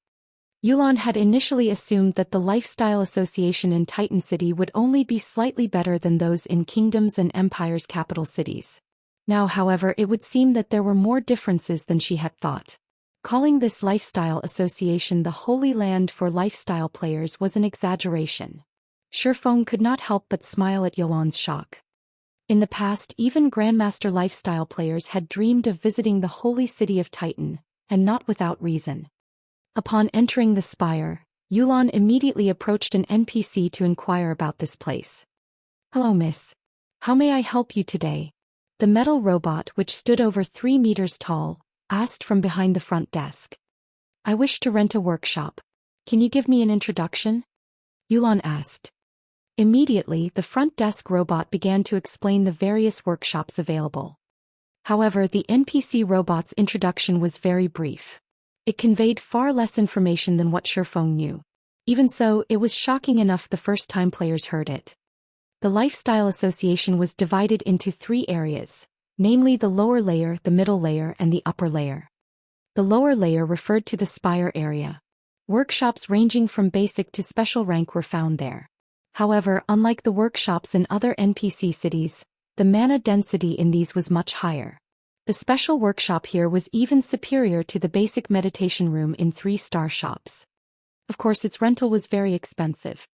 Yulan had initially assumed that the Lifestyle Association in Titan City would only be slightly better than those in Kingdoms and Empire's capital cities. Now, however, it would seem that there were more differences than she had thought. Calling this Lifestyle Association the Holy Land for lifestyle players was an exaggeration. Shifeng could not help but smile at Yulan's shock. In the past, even Grandmaster lifestyle players had dreamed of visiting the holy city of Titan, and not without reason. Upon entering the spire, Yulan immediately approached an NPC to inquire about this place. "Hello, miss. How may I help you today?" The metal robot, which stood over 3 meters tall, asked from behind the front desk. "I wish to rent a workshop. Can you give me an introduction?" Yulan asked. Immediately, the front desk robot began to explain the various workshops available. However, the NPC robot's introduction was very brief. It conveyed far less information than what Shifeng knew. Even so, it was shocking enough the first time players heard it. The Lifestyle Association was divided into 3 areas, namely the lower layer, the middle layer, and the upper layer. The lower layer referred to the spire area. Workshops ranging from basic to special rank were found there. However, unlike the workshops in other NPC cities, the mana density in these was much higher. The special workshop here was even superior to the basic meditation room in 3-star shops. Of course, its rental was very expensive.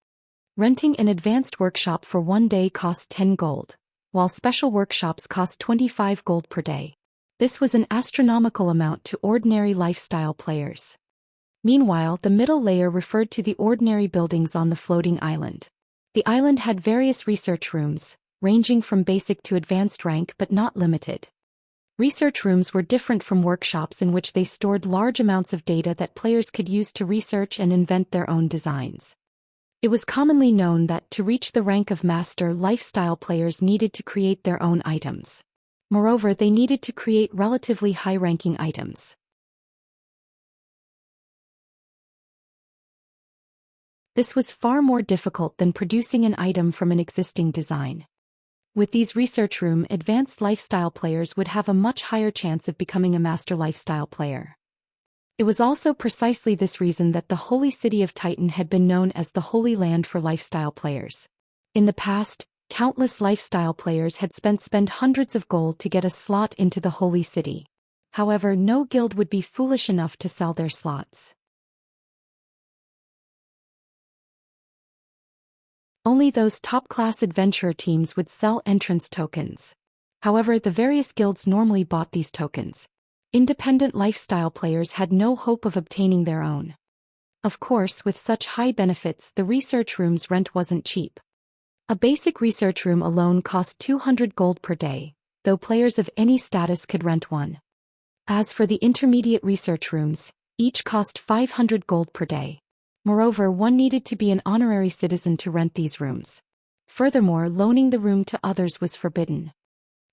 Renting an advanced workshop for 1 day cost 10 gold, while special workshops cost 25 gold per day. This was an astronomical amount to ordinary lifestyle players. Meanwhile, the middle layer referred to the ordinary buildings on the floating island. The island had various research rooms, ranging from basic to advanced rank but not limited. Research rooms were different from workshops in which they stored large amounts of data that players could use to research and invent their own designs. It was commonly known that to reach the rank of master, lifestyle players needed to create their own items. Moreover, they needed to create relatively high-ranking items. This was far more difficult than producing an item from an existing design. With these research room, advanced lifestyle players would have a much higher chance of becoming a master lifestyle player. It was also precisely this reason that the holy city of Titan had been known as the Holy Land for lifestyle players. In the past, countless lifestyle players had spent hundreds of gold to get a slot into the holy city. However, no guild would be foolish enough to sell their slots. Only those top-class adventurer teams would sell entrance tokens. However, the various guilds normally bought these tokens. Independent lifestyle players had no hope of obtaining their own. Of course, with such high benefits, the research room's rent wasn't cheap. A basic research room alone cost 200 gold per day, though players of any status could rent one. As for the intermediate research rooms, each cost 500 gold per day. Moreover, one needed to be an honorary citizen to rent these rooms. Furthermore, loaning the room to others was forbidden.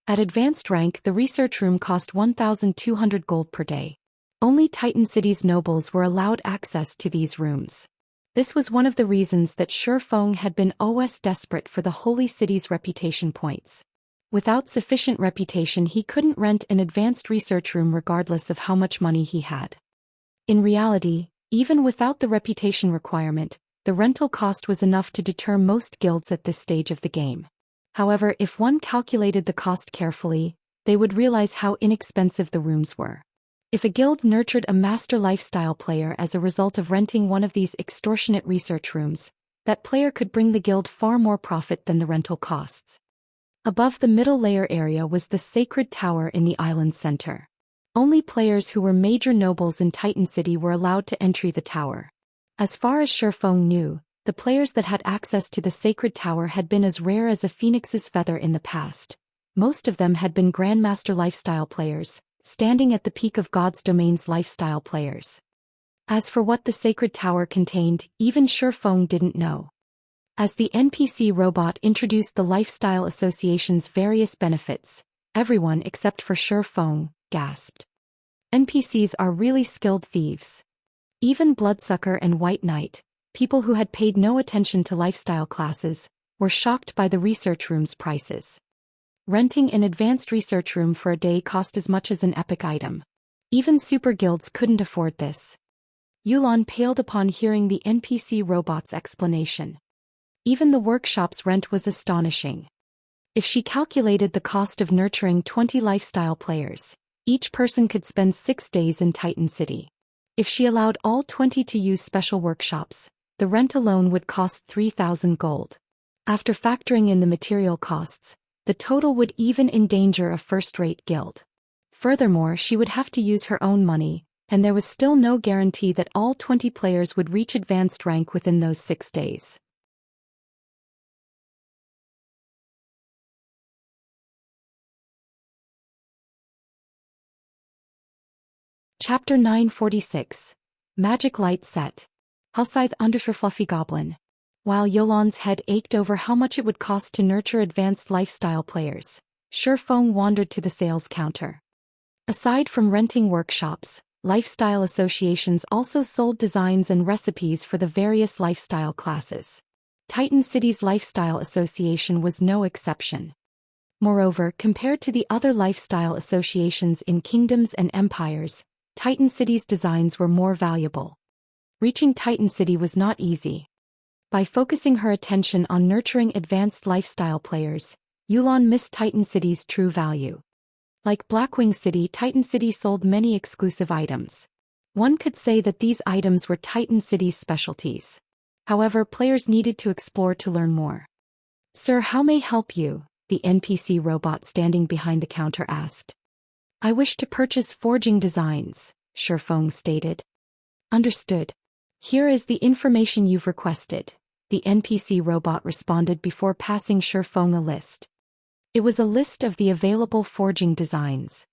At advanced rank, the research room cost 1,200 gold per day. Only Titan City's nobles were allowed access to these rooms. This was one of the reasons that Shifeng had been always desperate for the Holy City's reputation points. Without sufficient reputation, he couldn't rent an advanced research room regardless of how much money he had. In reality, even without the reputation requirement, the rental cost was enough to deter most guilds at this stage of the game. However, if one calculated the cost carefully, they would realize how inexpensive the rooms were. If a guild nurtured a master lifestyle player as a result of renting one of these extortionate research rooms, that player could bring the guild far more profit than the rental costs. Above the middle layer area was the sacred tower in the island's center. Only players who were major nobles in Titan City were allowed to enter the tower. As far as Shifeng knew, the players that had access to the sacred tower had been as rare as a phoenix's feather in the past. Most of them had been Grandmaster lifestyle players, standing at the peak of God's domain's lifestyle players. As for what the sacred tower contained, even Shifeng didn't know. As the NPC robot introduced the Lifestyle Association's various benefits, everyone except for Shifeng gasped. NPCs are really skilled thieves. Even Bloodsucker and White Knight, people who had paid no attention to lifestyle classes, were shocked by the research room's prices. Renting an advanced research room for a day cost as much as an epic item. Even super guilds couldn't afford this. Yulan paled upon hearing the NPC robot's explanation. Even the workshop's rent was astonishing. If she calculated the cost of nurturing 20 lifestyle players, each person could spend 6 days in Titan City. If she allowed all 20 to use special workshops, the rent alone would cost 3,000 gold. After factoring in the material costs, the total would even endanger a first-rate guild. Furthermore, she would have to use her own money, and there was still no guarantee that all 20 players would reach advanced rank within those 6 days. Chapter 946. Magic Light Set. Hellscythe Undershirt Fluffy Goblin. While Yolan's head ached over how much it would cost to nurture advanced lifestyle players, Shifeng wandered to the sales counter. Aside from renting workshops, lifestyle associations also sold designs and recipes for the various lifestyle classes. Titan City's Lifestyle Association was no exception. Moreover, compared to the other lifestyle associations in kingdoms and empires, Titan City's designs were more valuable. Reaching Titan City was not easy. By focusing her attention on nurturing advanced lifestyle players, Yulan missed Titan City's true value. Like Blackwing City, Titan City sold many exclusive items. One could say that these items were Titan City's specialties. However, players needed to explore to learn more. "Sir, how may I help you?" the NPC robot standing behind the counter asked. "I wish to purchase forging designs," Shifeng stated. "Understood. Here is the information you've requested," the NPC robot responded before passing Shifeng a list. It was a list of the available forging designs.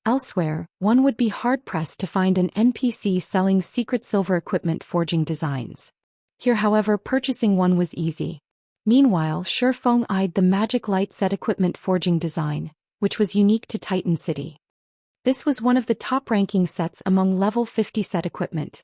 Elsewhere, one would be hard-pressed to find an NPC selling secret silver equipment forging designs. Here, however, purchasing one was easy. Meanwhile, Shifeng eyed the Magic Light Set equipment forging design, which was unique to Titan City. This was one of the top-ranking sets among level 50 set equipment.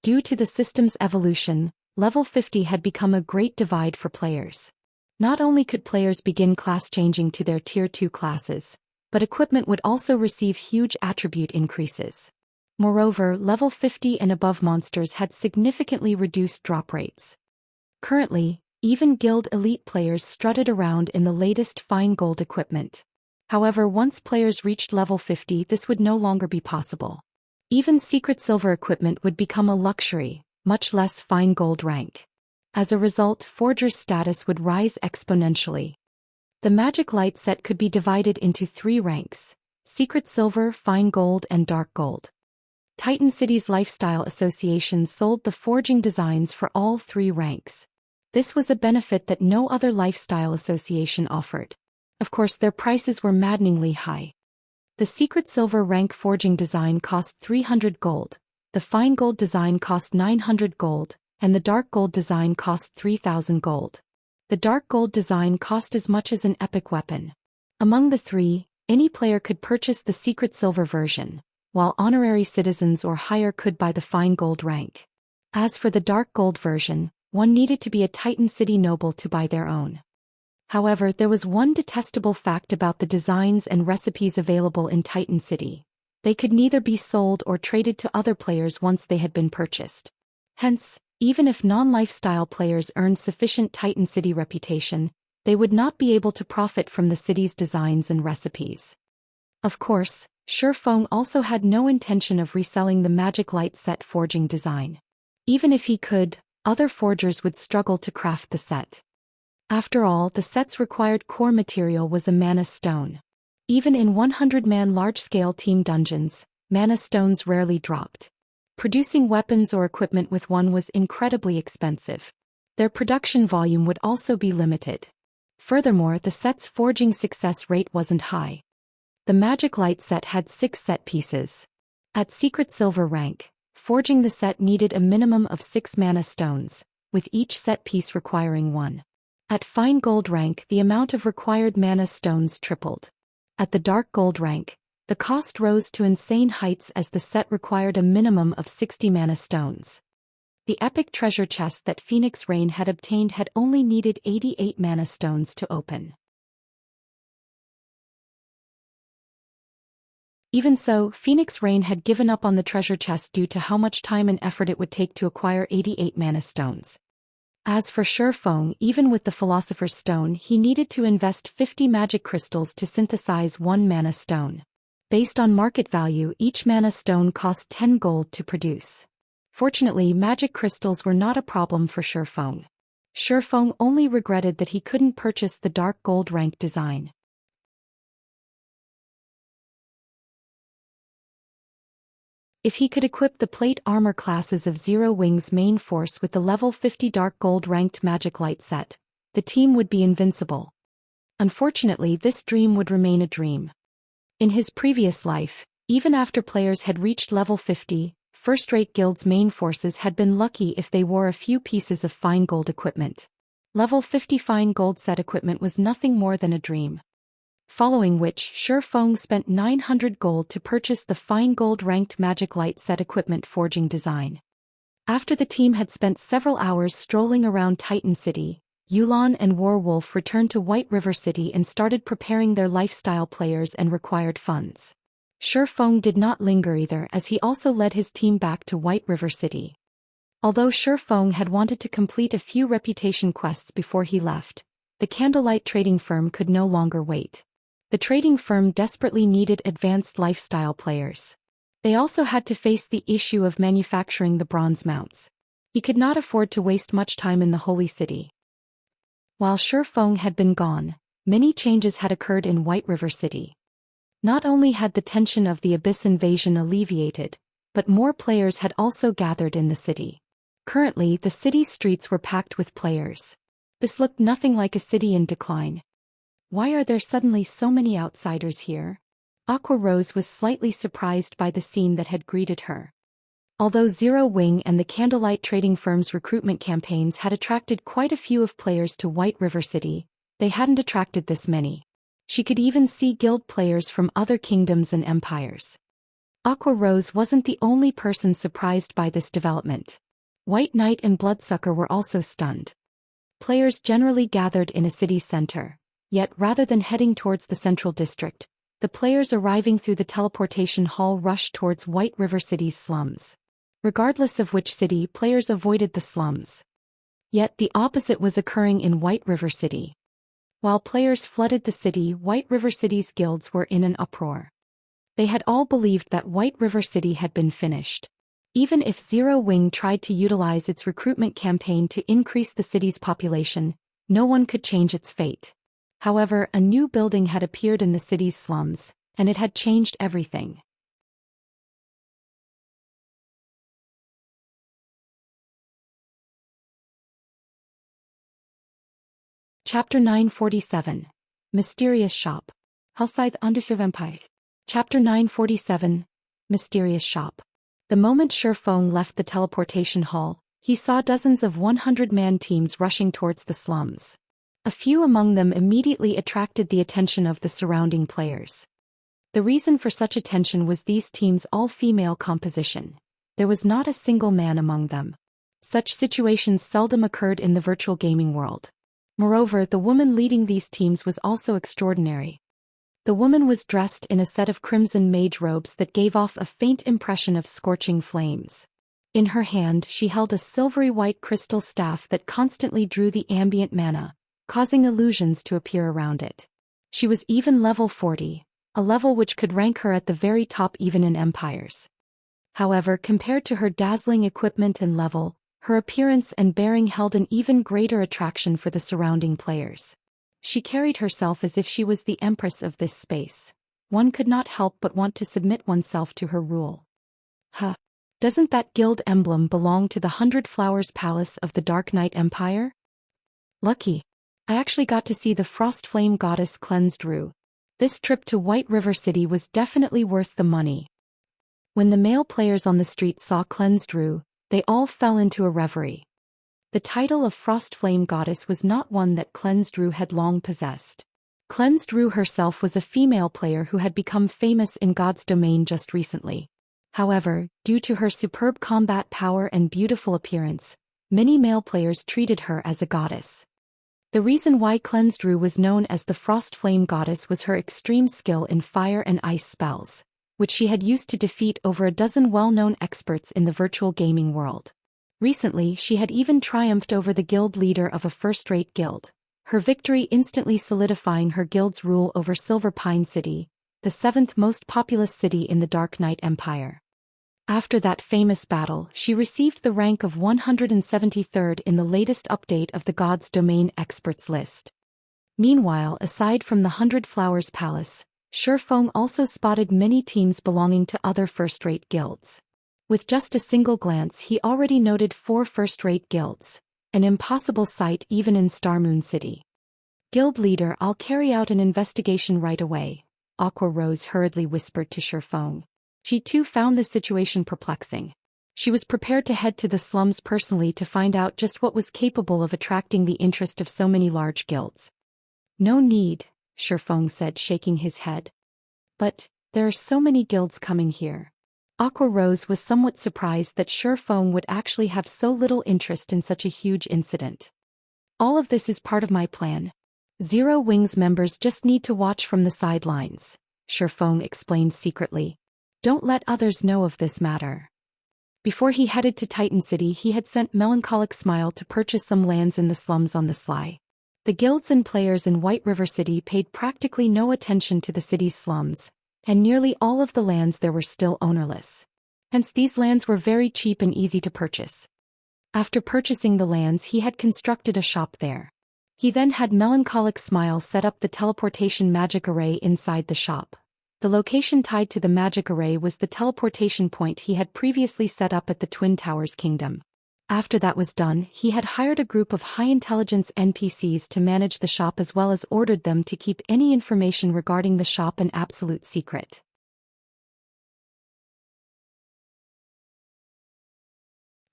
Due to the system's evolution, level 50 had become a great divide for players. Not only could players begin class-changing to their Tier 2 classes, but equipment would also receive huge attribute increases. Moreover, level 50 and above monsters had significantly reduced drop rates. Currently, even guild elite players strutted around in the latest fine gold equipment. However, once players reached level 50, this would no longer be possible. Even secret silver equipment would become a luxury, much less fine gold rank. As a result, forger's status would rise exponentially. The Magic Light Set could be divided into 3 ranks: secret silver, fine gold, and dark gold. Titan City's Lifestyle Association sold the forging designs for all 3 ranks. This was a benefit that no other lifestyle association offered. Of course, their prices were maddeningly high. The secret silver rank forging design cost 300 gold, the fine gold design cost 900 gold, and the dark gold design cost 3,000 gold. The dark gold design cost as much as an epic weapon. Among the three, any player could purchase the secret silver version, while honorary citizens or higher could buy the fine gold rank. As for the dark gold version, one needed to be a Titan City noble to buy their own. However, there was one detestable fact about the designs and recipes available in Titan City. They could neither be sold or traded to other players once they had been purchased. Hence, even if non-lifestyle players earned sufficient Titan City reputation, they would not be able to profit from the city's designs and recipes. Of course, Zhou Xian also had no intention of reselling the magic light set forging design. Even if he could, other forgers would struggle to craft the set. After all, the set's required core material was a mana stone. Even in 100-man large-scale team dungeons, mana stones rarely dropped. Producing weapons or equipment with one was incredibly expensive. Their production volume would also be limited. Furthermore, the set's forging success rate wasn't high. The magic light set had 6 set pieces. At secret silver rank, forging the set needed a minimum of 6 mana stones, with each set piece requiring 1. At fine gold rank, the amount of required mana stones tripled. At the dark gold rank, the cost rose to insane heights as the set required a minimum of 60 mana stones. The epic treasure chest that Phoenix Rain had obtained had only needed 88 mana stones to open. Even so, Phoenix Rain had given up on the treasure chest due to how much time and effort it would take to acquire 88 mana stones. As for Zhou Xian, even with the Philosopher's Stone, he needed to invest 50 magic crystals to synthesize 1 mana stone. Based on market value, each mana stone cost 10 gold to produce. Fortunately, magic crystals were not a problem for Zhou Xian. Zhou Xian only regretted that he couldn't purchase the dark gold rank design. If he could equip the plate armor classes of Zero Wing's main force with the level 50 dark gold ranked magic light set, the team would be invincible. Unfortunately, this dream would remain a dream. In his previous life, even after players had reached level 50, first-rate guilds' main forces had been lucky if they wore a few pieces of fine gold equipment. Level 50 fine gold set equipment was nothing more than a dream. Following which, Zhou Xian spent 900 gold to purchase the fine gold ranked magic light set equipment forging design. After the team had spent several hours strolling around Titan City, Yulan and Warwolf returned to White River City and started preparing their lifestyle players and required funds. Zhou Xian did not linger either, as he also led his team back to White River City. Although Zhou Xian had wanted to complete a few reputation quests before he left, the Candlelight trading firm could no longer wait. The trading firm desperately needed advanced lifestyle players. They also had to face the issue of manufacturing the bronze mounts. He could not afford to waste much time in the Holy City. While Zhou Xian had been gone, many changes had occurred in White River City. Not only had the tension of the Abyss invasion alleviated, but more players had also gathered in the city. Currently, the city's streets were packed with players. This looked nothing like a city in decline. Why are there suddenly so many outsiders here? Aqua Rose was slightly surprised by the scene that had greeted her. Although Zero Wing and the Candlelight trading firm's recruitment campaigns had attracted quite a few of players to White River City, they hadn't attracted this many. She could even see guild players from other kingdoms and empires. Aqua Rose wasn't the only person surprised by this development. White Knight and Bloodsucker were also stunned. Players generally gathered in a city center. Yet rather than heading towards the central district, the players arriving through the teleportation hall rushed towards White River City's slums. Regardless of which city, players avoided the slums. Yet the opposite was occurring in White River City. While players flooded the city, White River City's guilds were in an uproar. They had all believed that White River City had been finished. Even if Zero Wing tried to utilize its recruitment campaign to increase the city's population, no one could change its fate. However, a new building had appeared in the city's slums, and it had changed everything. Chapter 947. Mysterious Shop. Hellscythe Undervampire. Chapter 947. Mysterious Shop. The moment Zhou Xian left the teleportation hall, he saw dozens of 100-man teams rushing towards the slums. A few among them immediately attracted the attention of the surrounding players. The reason for such attention was these teams' all-female composition. There was not a single man among them. Such situations seldom occurred in the virtual gaming world. Moreover, the woman leading these teams was also extraordinary. The woman was dressed in a set of crimson mage robes that gave off a faint impression of scorching flames. In her hand she held a silvery white crystal staff that constantly drew the ambient mana, causing illusions to appear around it. She was even level 40, a level which could rank her at the very top even in empires. However, compared to her dazzling equipment and level, her appearance and bearing held an even greater attraction for the surrounding players. She carried herself as if she was the empress of this space. One could not help but want to submit oneself to her rule. Doesn't that guild emblem belong to the 100 Flowers Palace of the Dark Knight Empire? Lucky. I actually got to see the Frost Flame Goddess cleansed Rue. This trip to White River City was definitely worth the money. When the male players on the street saw cleansed Rue, they all fell into a reverie. The title of Frost Flame Goddess was not one that Cleansed Rue had long possessed. Cleansed Rue herself was a female player who had become famous in God's domain just recently. However, due to her superb combat power and beautiful appearance, many male players treated her as a goddess. The reason why Cleansed Rue was known as the Frost Flame Goddess was her extreme skill in fire and ice spells, which she had used to defeat over a dozen well-known experts in the virtual gaming world. Recently, she had even triumphed over the guild leader of a first-rate guild, her victory instantly solidifying her guild's rule over Silver Pine City, the 7th most populous city in the Dark Knight Empire. After that famous battle, she received the rank of 173rd in the latest update of the God's Domain experts list. Meanwhile, aside from the 100 Flowers Palace, Shifeng also spotted many teams belonging to other first-rate guilds. With just a single glance he already noted 4 first-rate guilds, an impossible sight even in Starmoon City. Guild leader, I'll carry out an investigation right away, Aqua Rose hurriedly whispered to Shifeng. She too found the situation perplexing. She was prepared to head to the slums personally to find out just what was capable of attracting the interest of so many large guilds. No need, Shifeng said, shaking his head. But there are so many guilds coming here. Aqua Rose was somewhat surprised that Shifeng would actually have so little interest in such a huge incident. All of this is part of my plan. Zero Wings members just need to watch from the sidelines, Shifeng explained secretly. Don't let others know of this matter. Before he headed to Titan City, he had sent Melancholic Smile to purchase some lands in the slums on the sly. The guilds and players in White River City paid practically no attention to the city's slums, and nearly all of the lands there were still ownerless. Hence these lands were very cheap and easy to purchase. After purchasing the lands, he had constructed a shop there. He then had Melancholic Smile set up the teleportation magic array inside the shop. The location tied to the magic array was the teleportation point he had previously set up at the Twin Towers Kingdom. After that was done, he had hired a group of high-intelligence NPCs to manage the shop as well as ordered them to keep any information regarding the shop an absolute secret.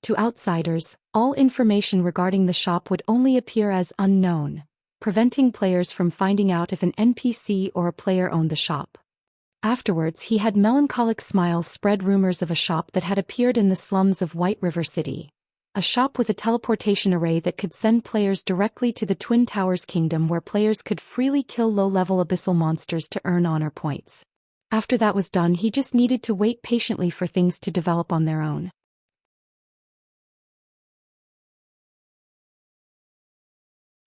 To outsiders, all information regarding the shop would only appear as unknown, preventing players from finding out if an NPC or a player owned the shop. Afterwards, he had Melancholic Smile spread rumors of a shop that had appeared in the slums of White River City. A shop with a teleportation array that could send players directly to the Twin Towers Kingdom where players could freely kill low-level abyssal monsters to earn honor points. After that was done, he just needed to wait patiently for things to develop on their own.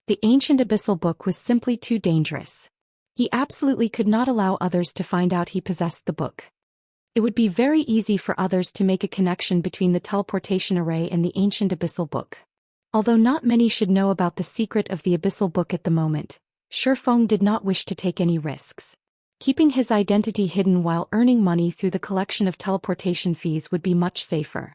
The ancient abyssal book was simply too dangerous. He absolutely could not allow others to find out he possessed the book. It would be very easy for others to make a connection between the teleportation array and the ancient abyssal book. Although not many should know about the secret of the abyssal book at the moment, Shifeng did not wish to take any risks. Keeping his identity hidden while earning money through the collection of teleportation fees would be much safer.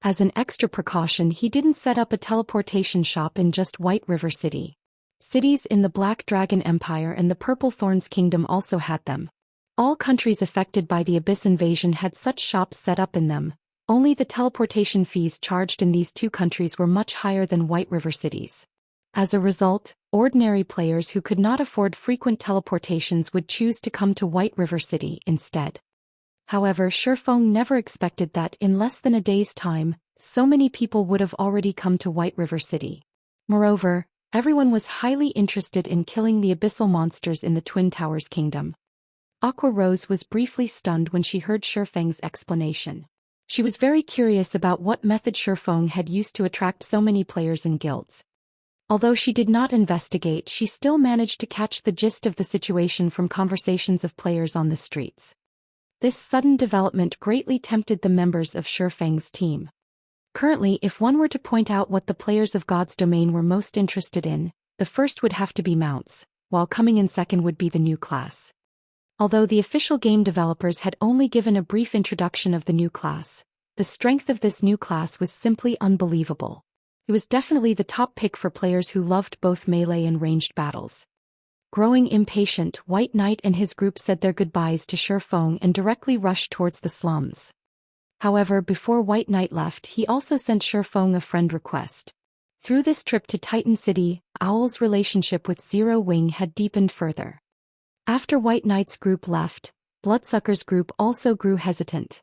As an extra precaution, he didn't set up a teleportation shop in just White River City. Cities in the Black Dragon Empire and the Purple Thorns Kingdom also had them. All countries affected by the Abyss invasion had such shops set up in them, only the teleportation fees charged in these two countries were much higher than White River cities. As a result, Ordinary players who could not afford frequent teleportations would choose to come to White River City instead. However, Shifeng never expected that in less than a day's time, so many people would have already come to White River City. Moreover, everyone was highly interested in killing the abyssal monsters in the Twin Towers Kingdom. Aqua Rose was briefly stunned when she heard Shifeng's explanation. She was very curious about what method Shifeng had used to attract so many players and guilds. Although she did not investigate, she still managed to catch the gist of the situation from conversations of players on the streets. This sudden development greatly tempted the members of Shifeng's team. Currently, if one were to point out what the players of God's Domain were most interested in, the first would have to be mounts, while coming in second would be the new class. Although the official game developers had only given a brief introduction of the new class, the strength of this new class was simply unbelievable. It was definitely the top pick for players who loved both melee and ranged battles. Growing impatient, White Knight and his group said their goodbyes to Shifeng and directly rushed towards the slums. However, before White Knight left, he also sent Shifeng a friend request. Through this trip to Titan City, Owl's relationship with Zero Wing had deepened further. After White Knight's group left, Bloodsucker's group also grew hesitant.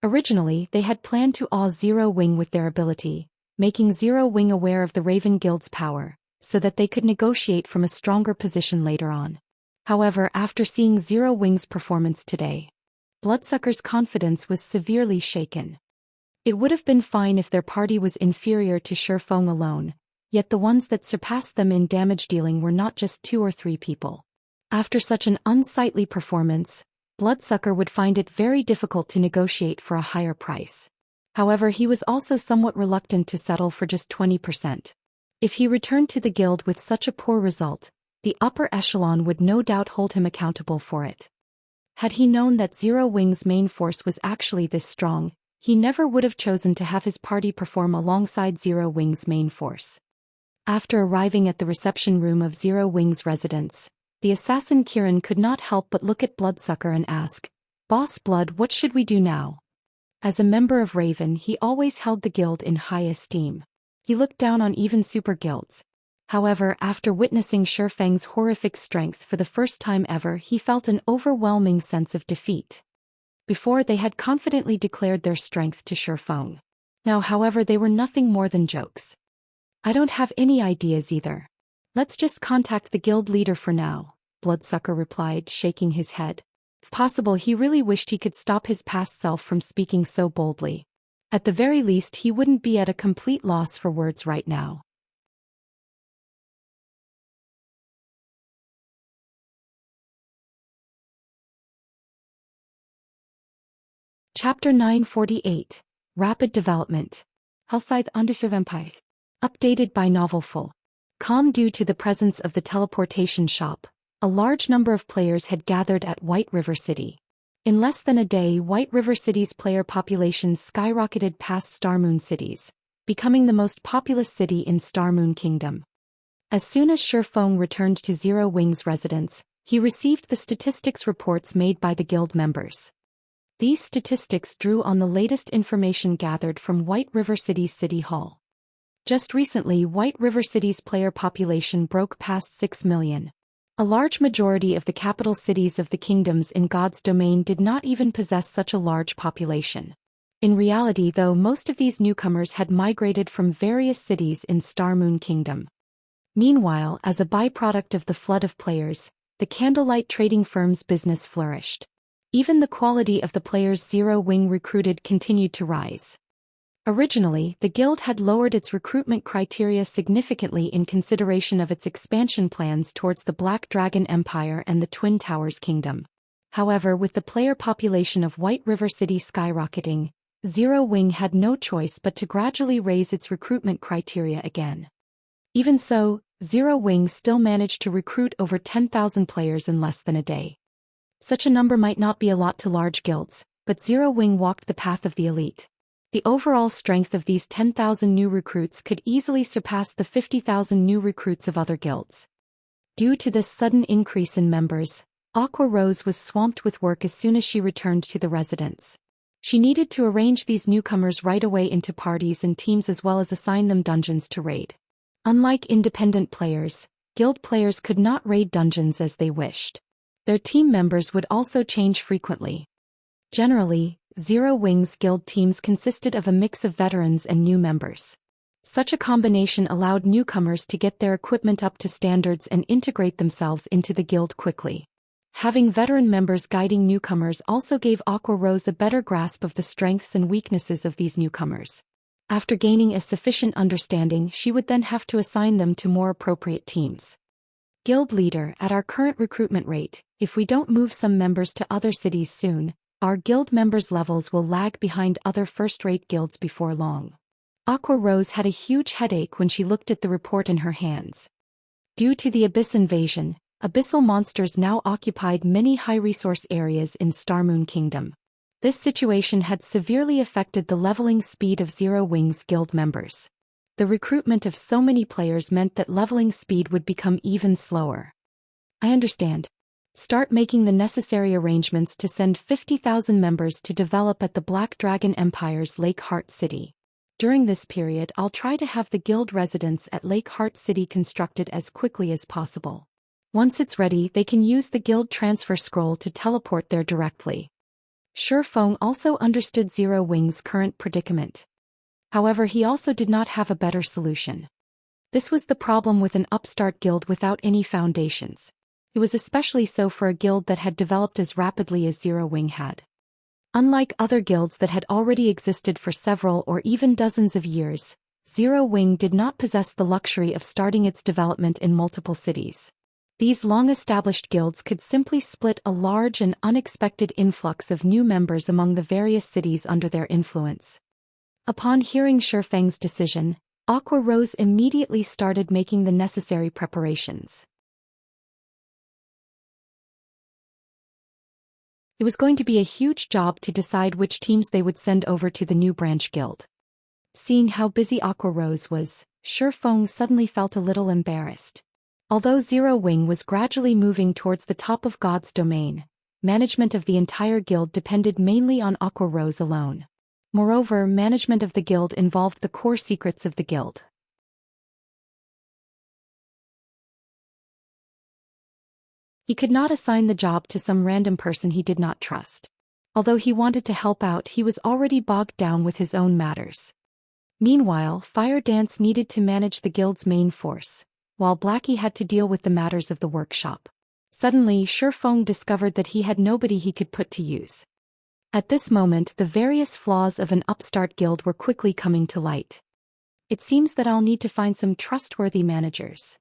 Originally, they had planned to awe Zero Wing with their ability, making Zero Wing aware of the Raven Guild's power, so that they could negotiate from a stronger position later on. However, after seeing Zero Wing's performance today, Bloodsucker's confidence was severely shaken. It would have been fine if their party was inferior to Shifeng alone, yet the ones that surpassed them in damage dealing were not just 2 or 3 people. After such an unsightly performance, Bloodsucker would find it very difficult to negotiate for a higher price. However, he was also somewhat reluctant to settle for just 20%. If he returned to the guild with such a poor result, the upper echelon would no doubt hold him accountable for it. Had he known that Zero Wing's main force was actually this strong, he never would have chosen to have his party perform alongside Zero Wing's main force. After arriving at the reception room of Zero Wing's residence, the assassin Kirin could not help but look at Bloodsucker and ask, "Boss Blood, what should we do now?" As a member of Raven, he always held the guild in high esteem. He looked down on even super guilds. However, after witnessing Shifeng's horrific strength for the first time ever, he felt an overwhelming sense of defeat. Before, they had confidently declared their strength to Shifeng. Now, however, they were nothing more than jokes. "I don't have any ideas either. Let's just contact the guild leader for now," Bloodsucker replied, shaking his head. If possible, he really wished he could stop his past self from speaking so boldly. At the very least, he wouldn't be at a complete loss for words right now. Chapter 948. Rapid Development. Hellscythe Unfathomable. Updated by Novelful. Calm. Due to the presence of the teleportation shop, a large number of players had gathered at White River City. In less than a day, White River City's player population skyrocketed past Starmoon cities, becoming the most populous city in Starmoon Kingdom. As soon as Shifeng returned to Zero Wing's residence, he received the statistics reports made by the guild members. These statistics drew on the latest information gathered from White River City's City Hall. Just recently, White River City's player population broke past 6 million. A large majority of the capital cities of the kingdoms in God's Domain did not even possess such a large population. In reality, though, most of these newcomers had migrated from various cities in Starmoon Kingdom. Meanwhile, as a byproduct of the flood of players, the Candlelight trading firm's business flourished. Even the quality of the players Zero Wing recruited continued to rise. Originally, the guild had lowered its recruitment criteria significantly in consideration of its expansion plans towards the Black Dragon Empire and the Twin Towers Kingdom. However, with the player population of White River City skyrocketing, Zero Wing had no choice but to gradually raise its recruitment criteria again. Even so, Zero Wing still managed to recruit over 10,000 players in less than a day. Such a number might not be a lot to large guilds, but Zero Wing walked the path of the elite. The overall strength of these 10,000 new recruits could easily surpass the 50,000 new recruits of other guilds. Due to this sudden increase in members, Aqua Rose was swamped with work as soon as she returned to the residence. She needed to arrange these newcomers right away into parties and teams as well as assign them dungeons to raid. Unlike independent players, guild players could not raid dungeons as they wished. Their team members would also change frequently. Generally, Zero Wings guild teams consisted of a mix of veterans and new members. Such a combination allowed newcomers to get their equipment up to standards and integrate themselves into the guild quickly. Having veteran members guiding newcomers also gave Aqua Rose a better grasp of the strengths and weaknesses of these newcomers. After gaining a sufficient understanding, she would then have to assign them to more appropriate teams. Guild leader, at our current recruitment rate, if we don't move some members to other cities soon, our guild members' levels will lag behind other first-rate guilds before long. Aqua Rose had a huge headache when she looked at the report in her hands. Due to the Abyss invasion, abyssal monsters now occupied many high-resource areas in Starmoon Kingdom. This situation had severely affected the leveling speed of Zero Wings guild members. The recruitment of so many players meant that leveling speed would become even slower. I understand. Start making the necessary arrangements to send 50,000 members to develop at the Black Dragon Empire's Lake Heart City. During this period, I'll try to have the guild residence at Lake Heart City constructed as quickly as possible. Once it's ready, they can use the guild transfer scroll to teleport there directly. Shifeng also understood Zero Wings' current predicament. However, he also did not have a better solution. This was the problem with an upstart guild without any foundations. It was especially so for a guild that had developed as rapidly as Zero Wing had. Unlike other guilds that had already existed for several or even dozens of years, Zero Wing did not possess the luxury of starting its development in multiple cities. These long-established guilds could simply split a large and unexpected influx of new members among the various cities under their influence. Upon hearing Shifeng's decision, Aqua Rose immediately started making the necessary preparations. It was going to be a huge job to decide which teams they would send over to the new branch guild. Seeing how busy Aqua Rose was, Shifeng suddenly felt a little embarrassed. Although Zero Wing was gradually moving towards the top of God's domain, management of the entire guild depended mainly on Aqua Rose alone. Moreover, management of the guild involved the core secrets of the guild. He could not assign the job to some random person he did not trust. Although he wanted to help out, he was already bogged down with his own matters. Meanwhile, Fire Dance needed to manage the guild's main force, while Blackie had to deal with the matters of the workshop. Suddenly, Shifeng discovered that he had nobody he could put to use. At this moment, the various flaws of an upstart guild were quickly coming to light. It seems that I'll need to find some trustworthy managers.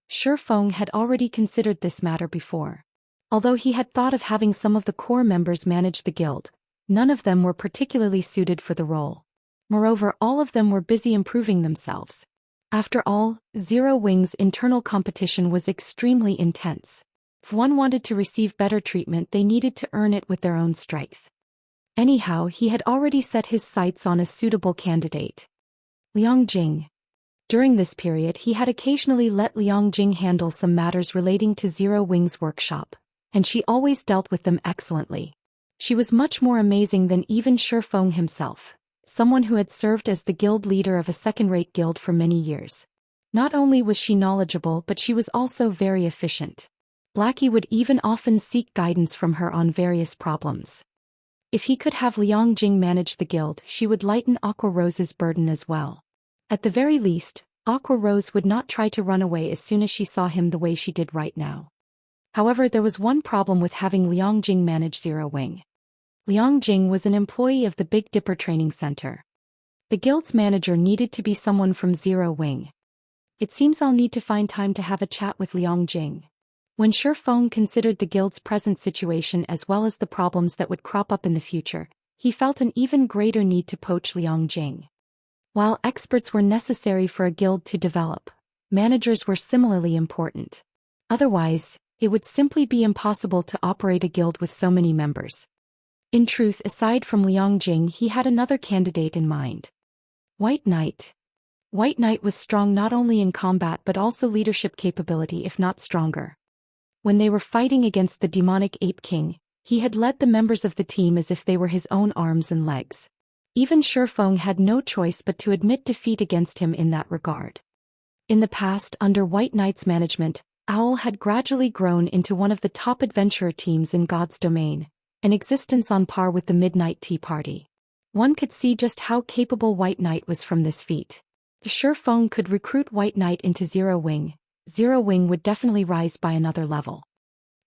Shifeng had already considered this matter before. Although he had thought of having some of the core members manage the guild, none of them were particularly suited for the role. Moreover, all of them were busy improving themselves. After all, Zero Wing's internal competition was extremely intense. If one wanted to receive better treatment, they needed to earn it with their own strength. Anyhow, he had already set his sights on a suitable candidate. Liang Jing. During this period, he had occasionally let Liang Jing handle some matters relating to Zero Wing's workshop, and she always dealt with them excellently. She was much more amazing than even Shifeng himself, someone who had served as the guild leader of a second-rate guild for many years. Not only was she knowledgeable, but she was also very efficient. Blackie would even often seek guidance from her on various problems. If he could have Liang Jing manage the guild, she would lighten Aqua Rose's burden as well. At the very least, Aqua Rose would not try to run away as soon as she saw him the way she did right now. However, there was one problem with having Liang Jing manage Zero Wing. Liang Jing was an employee of the Big Dipper Training Center. The guild's manager needed to be someone from Zero Wing. It seems I'll need to find time to have a chat with Liang Jing. When Shifeng considered the guild's present situation as well as the problems that would crop up in the future, he felt an even greater need to poach Liang Jing. While experts were necessary for a guild to develop, managers were similarly important. Otherwise, it would simply be impossible to operate a guild with so many members. In truth, aside from Liang Jing, he had another candidate in mind. White Knight. White Knight was strong not only in combat but also leadership capability, if not stronger. When they were fighting against the demonic Ape King, he had led the members of the team as if they were his own arms and legs. Even Shifeng had no choice but to admit defeat against him in that regard. In the past, under White Knight's management, Owl had gradually grown into one of the top adventurer teams in God's domain, an existence on par with the Midnight Tea Party. One could see just how capable White Knight was from this feat. If Shi Feng could recruit White Knight into Zero Wing would definitely rise by another level.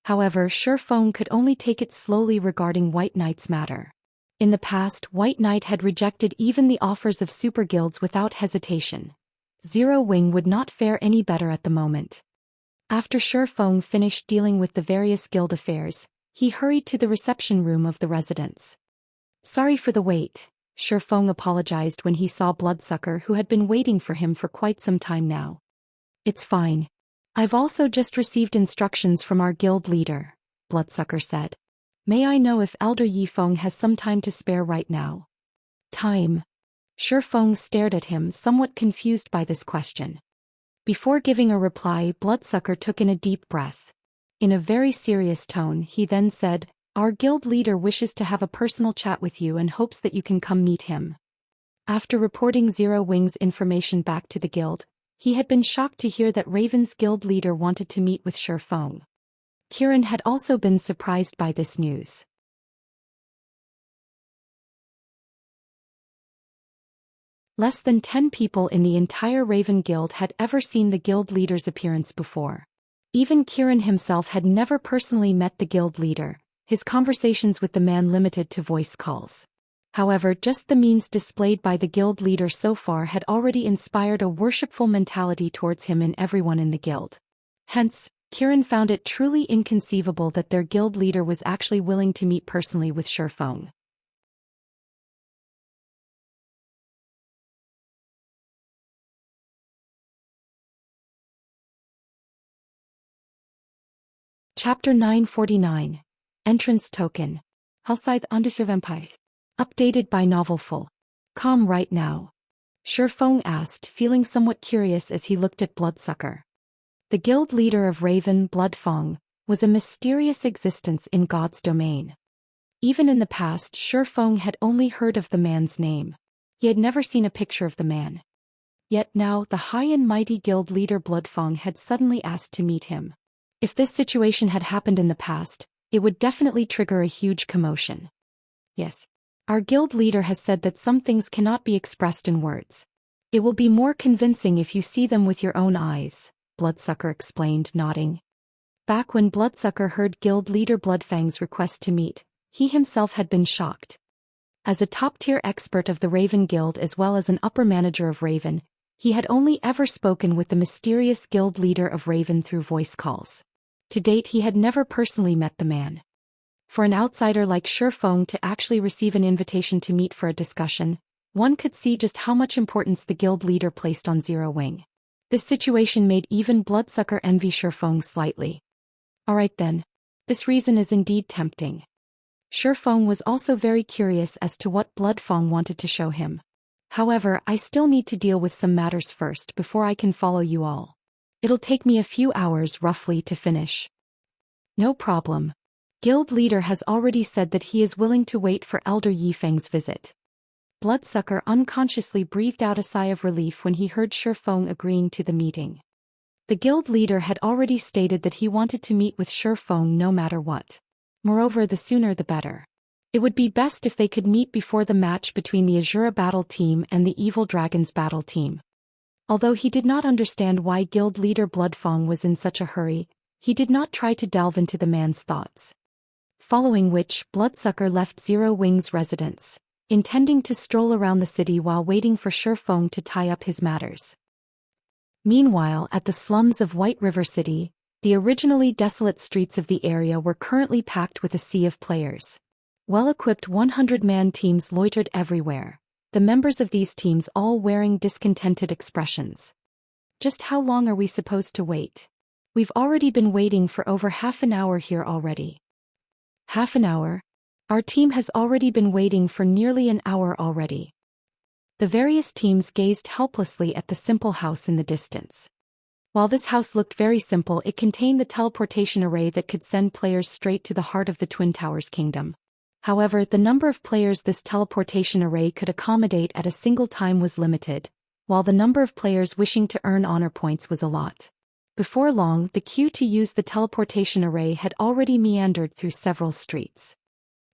However, Shi Feng could only take it slowly regarding White Knight's matter. In the past, White Knight had rejected even the offers of super guilds without hesitation. Zero Wing would not fare any better at the moment. After Shi Feng finished dealing with the various guild affairs, he hurried to the reception room of the residence. Sorry for the wait, Shi Feng apologized when he saw Bloodsucker, who had been waiting for him for quite some time now. It's fine. I've also just received instructions from our guild leader, Bloodsucker said. May I know if Elder Yi Feng has some time to spare right now? Time. Shi Feng stared at him, somewhat confused by this question. Before giving a reply, Bloodsucker took in a deep breath. In a very serious tone, he then said, Our guild leader wishes to have a personal chat with you and hopes that you can come meet him. After reporting Zero Wing's information back to the guild, he had been shocked to hear that Raven's guild leader wanted to meet with Shi Feng. Kiran had also been surprised by this news. Less than 10 people in the entire Raven Guild had ever seen the guild leader's appearance before. Even Kiran himself had never personally met the guild leader, his conversations with the man limited to voice calls. However, just the means displayed by the guild leader so far had already inspired a worshipful mentality towards him in everyone in the guild. Hence, Kiran found it truly inconceivable that their guild leader was actually willing to meet personally with Shi Feng. Chapter 949. Entrance Token. Hellscythe Underserve Empire. Updated by Novelful. Calm right now? Shi Feng asked, feeling somewhat curious as he looked at Bloodsucker. The guild leader of Raven, Bloodfang, was a mysterious existence in God's domain. Even in the past, Shi Feng had only heard of the man's name. He had never seen a picture of the man. Yet now, the high and mighty guild leader Bloodfang had suddenly asked to meet him. If this situation had happened in the past, it would definitely trigger a huge commotion. Yes. Our guild leader has said that some things cannot be expressed in words. It will be more convincing if you see them with your own eyes, Bloodsucker explained, nodding. Back when Bloodsucker heard guild leader Bloodfang's request to meet, he himself had been shocked. As a top-tier expert of the Raven Guild as well as an upper manager of Raven, he had only ever spoken with the mysterious guild leader of Raven through voice calls. To date, he had never personally met the man. For an outsider like Shi Feng to actually receive an invitation to meet for a discussion, one could see just how much importance the guild leader placed on Zero Wing. This situation made even Bloodsucker envy Shi Feng slightly. Alright then. This reason is indeed tempting. Shi Feng was also very curious as to what Bloodfang wanted to show him. However, I still need to deal with some matters first before I can follow you all. It'll take me a few hours roughly to finish. No problem. Guild leader has already said that he is willing to wait for Elder Yi Feng's visit. Bloodsucker unconsciously breathed out a sigh of relief when he heard Shi Feng agreeing to the meeting. The guild leader had already stated that he wanted to meet with Shi Feng no matter what. Moreover, the sooner the better. It would be best if they could meet before the match between the Azura battle team and the Evil Dragons battle team. Although he did not understand why guild leader Bloodfang was in such a hurry, he did not try to delve into the man's thoughts. Following which, Bloodsucker left Zero Wing's residence, intending to stroll around the city while waiting for Shi Feng to tie up his matters. Meanwhile, at the slums of White River City, the originally desolate streets of the area were currently packed with a sea of players. Well-equipped 100-man teams loitered everywhere, the members of these teams all wearing discontented expressions. Just how long are we supposed to wait? We've already been waiting for over half an hour here already. Half an hour? Our team has already been waiting for nearly an hour already. The various teams gazed helplessly at the simple house in the distance. While this house looked very simple, it contained the teleportation array that could send players straight to the heart of the Twin Towers Kingdom. However, the number of players this teleportation array could accommodate at a single time was limited, while the number of players wishing to earn honor points was a lot. Before long, the queue to use the teleportation array had already meandered through several streets.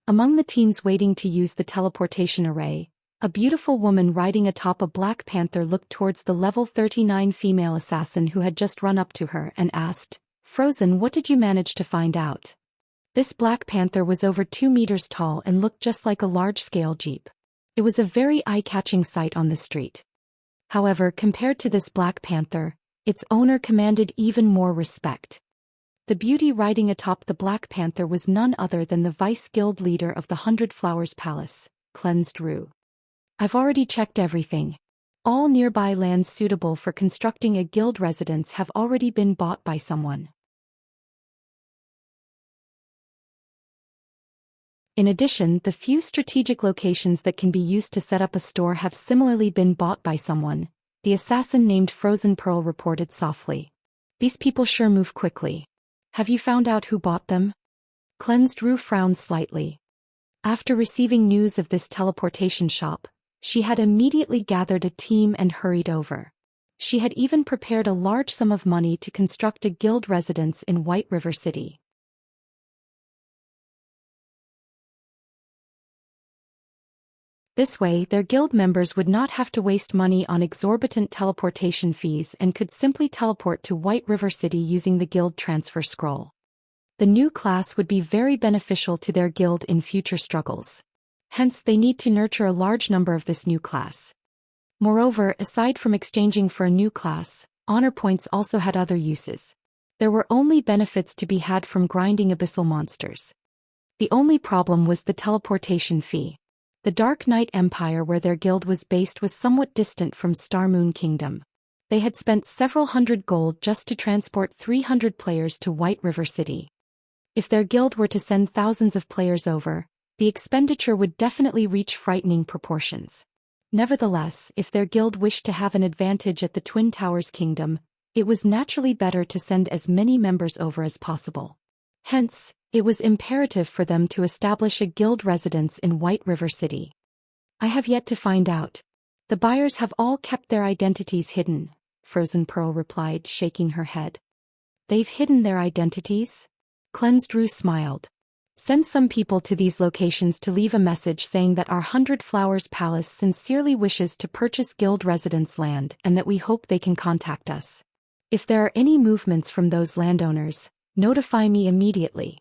Among the teams waiting to use the teleportation array, a beautiful woman riding atop a black panther looked towards the level 39 female assassin who had just run up to her and asked, "Frozen, what did you manage to find out?" This black panther was over 2 meters tall and looked just like a large-scale jeep. It was a very eye-catching sight on the street. However, compared to this black panther, its owner commanded even more respect. The beauty riding atop the black panther was none other than the vice guild leader of the 100 Flowers Palace, Cleansed Rue. "I've already checked everything. All nearby lands suitable for constructing a guild residence have already been bought by someone. In addition, the few strategic locations that can be used to set up a store have similarly been bought by someone," the assassin named Frozen Pearl reported softly. "These people sure move quickly. Have you found out who bought them?" Cleansed Rue frowned slightly. After receiving news of this teleportation shop, she had immediately gathered a team and hurried over. She had even prepared a large sum of money to construct a guild residence in White River City. This way, their guild members would not have to waste money on exorbitant teleportation fees and could simply teleport to White River City using the guild transfer scroll. The new class would be very beneficial to their guild in future struggles. Hence, they need to nurture a large number of this new class. Moreover, aside from exchanging for a new class, honor points also had other uses. There were only benefits to be had from grinding abyssal monsters. The only problem was the teleportation fee. The Dark Knight Empire where their guild was based was somewhat distant from Star Moon Kingdom. They had spent several hundred gold just to transport 300 players to White River City. If their guild were to send thousands of players over, the expenditure would definitely reach frightening proportions. Nevertheless, if their guild wished to have an advantage at the Twin Towers Kingdom, it was naturally better to send as many members over as possible. Hence, it was imperative for them to establish a guild residence in White River City. "I have yet to find out. The buyers have all kept their identities hidden," Frozen Pearl replied, shaking her head. "They've hidden their identities?" Cleansed Rue smiled. "Send some people to these locations to leave a message saying that our 100 Flowers Palace sincerely wishes to purchase guild residence land and that we hope they can contact us. If there are any movements from those landowners, notify me immediately."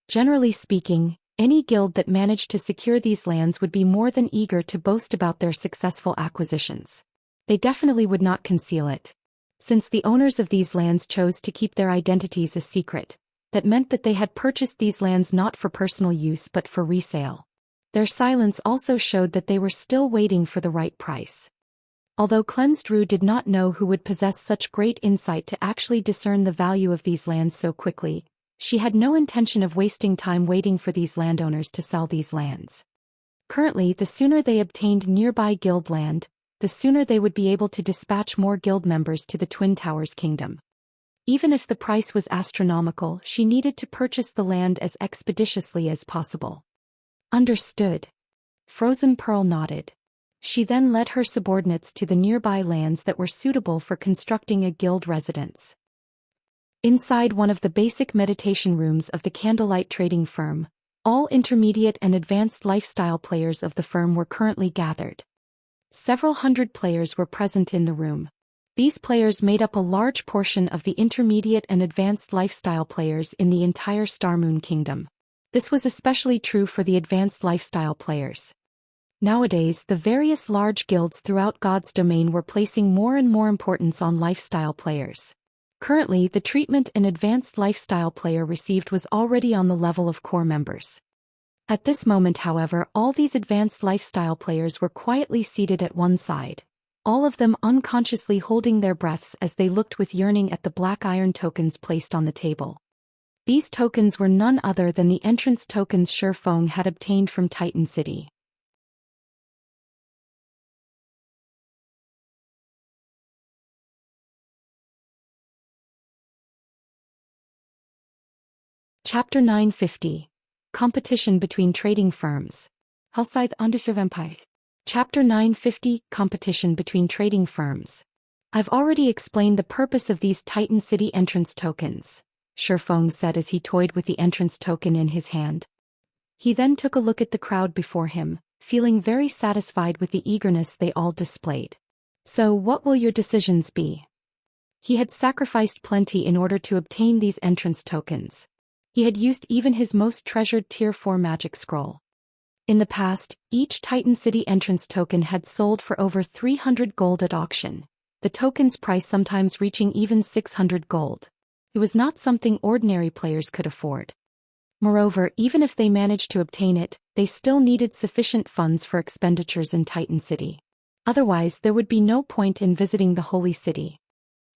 Generally speaking, any guild that managed to secure these lands would be more than eager to boast about their successful acquisitions. They definitely would not conceal it. Since the owners of these lands chose to keep their identities a secret, that meant that they had purchased these lands not for personal use but for resale. Their silence also showed that they were still waiting for the right price. Although Cleansed Rue did not know who would possess such great insight to actually discern the value of these lands so quickly, she had no intention of wasting time waiting for these landowners to sell these lands. Currently, the sooner they obtained nearby guild land, the sooner they would be able to dispatch more guild members to the Twin Towers Kingdom. Even if the price was astronomical, she needed to purchase the land as expeditiously as possible. "Understood." Frozen Pearl nodded. She then led her subordinates to the nearby lands that were suitable for constructing a guild residence. Inside one of the basic meditation rooms of the Candlelight trading firm, all intermediate and advanced lifestyle players of the firm were currently gathered. Several hundred players were present in the room. These players made up a large portion of the intermediate and advanced lifestyle players in the entire Star Moon Kingdom. This was especially true for the advanced lifestyle players. Nowadays, the various large guilds throughout God's domain were placing more and more importance on lifestyle players. Currently, the treatment an advanced lifestyle player received was already on the level of core members. At this moment, however, all these advanced lifestyle players were quietly seated at one side, all of them unconsciously holding their breaths as they looked with yearning at the black iron tokens placed on the table. These tokens were none other than the entrance tokens Shurfeng had obtained from Titan City. Chapter 950. Competition between trading firms. Hellscythe Underserve Empire. Chapter 950. Competition between trading firms. I've already explained the purpose of these Titan City entrance tokens, Shifeng said as he toyed with the entrance token in his hand. He then took a look at the crowd before him, feeling very satisfied with the eagerness they all displayed. So what will your decisions be? He had sacrificed plenty in order to obtain these entrance tokens. He had used even his most treasured Tier 4 magic scroll. In the past, each Titan City entrance token had sold for over 300 gold at auction, the token's price sometimes reaching even 600 gold. It was not something ordinary players could afford. Moreover, even if they managed to obtain it, they still needed sufficient funds for expenditures in Titan City. Otherwise, there would be no point in visiting the Holy City.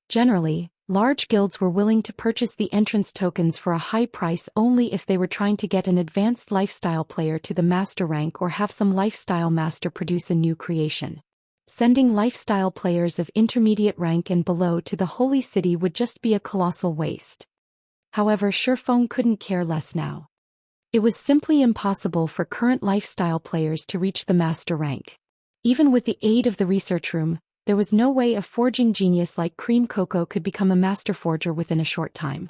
Generally, large guilds were willing to purchase the entrance tokens for a high price only if they were trying to get an advanced lifestyle player to the master rank or have some lifestyle master produce a new creation. Sending lifestyle players of intermediate rank and below to the Holy City would just be a colossal waste. However, Shifeng couldn't care less now. It was simply impossible for current lifestyle players to reach the master rank. Even with the aid of the research room, there was no way a forging genius like Cream Coco could become a master forger within a short time.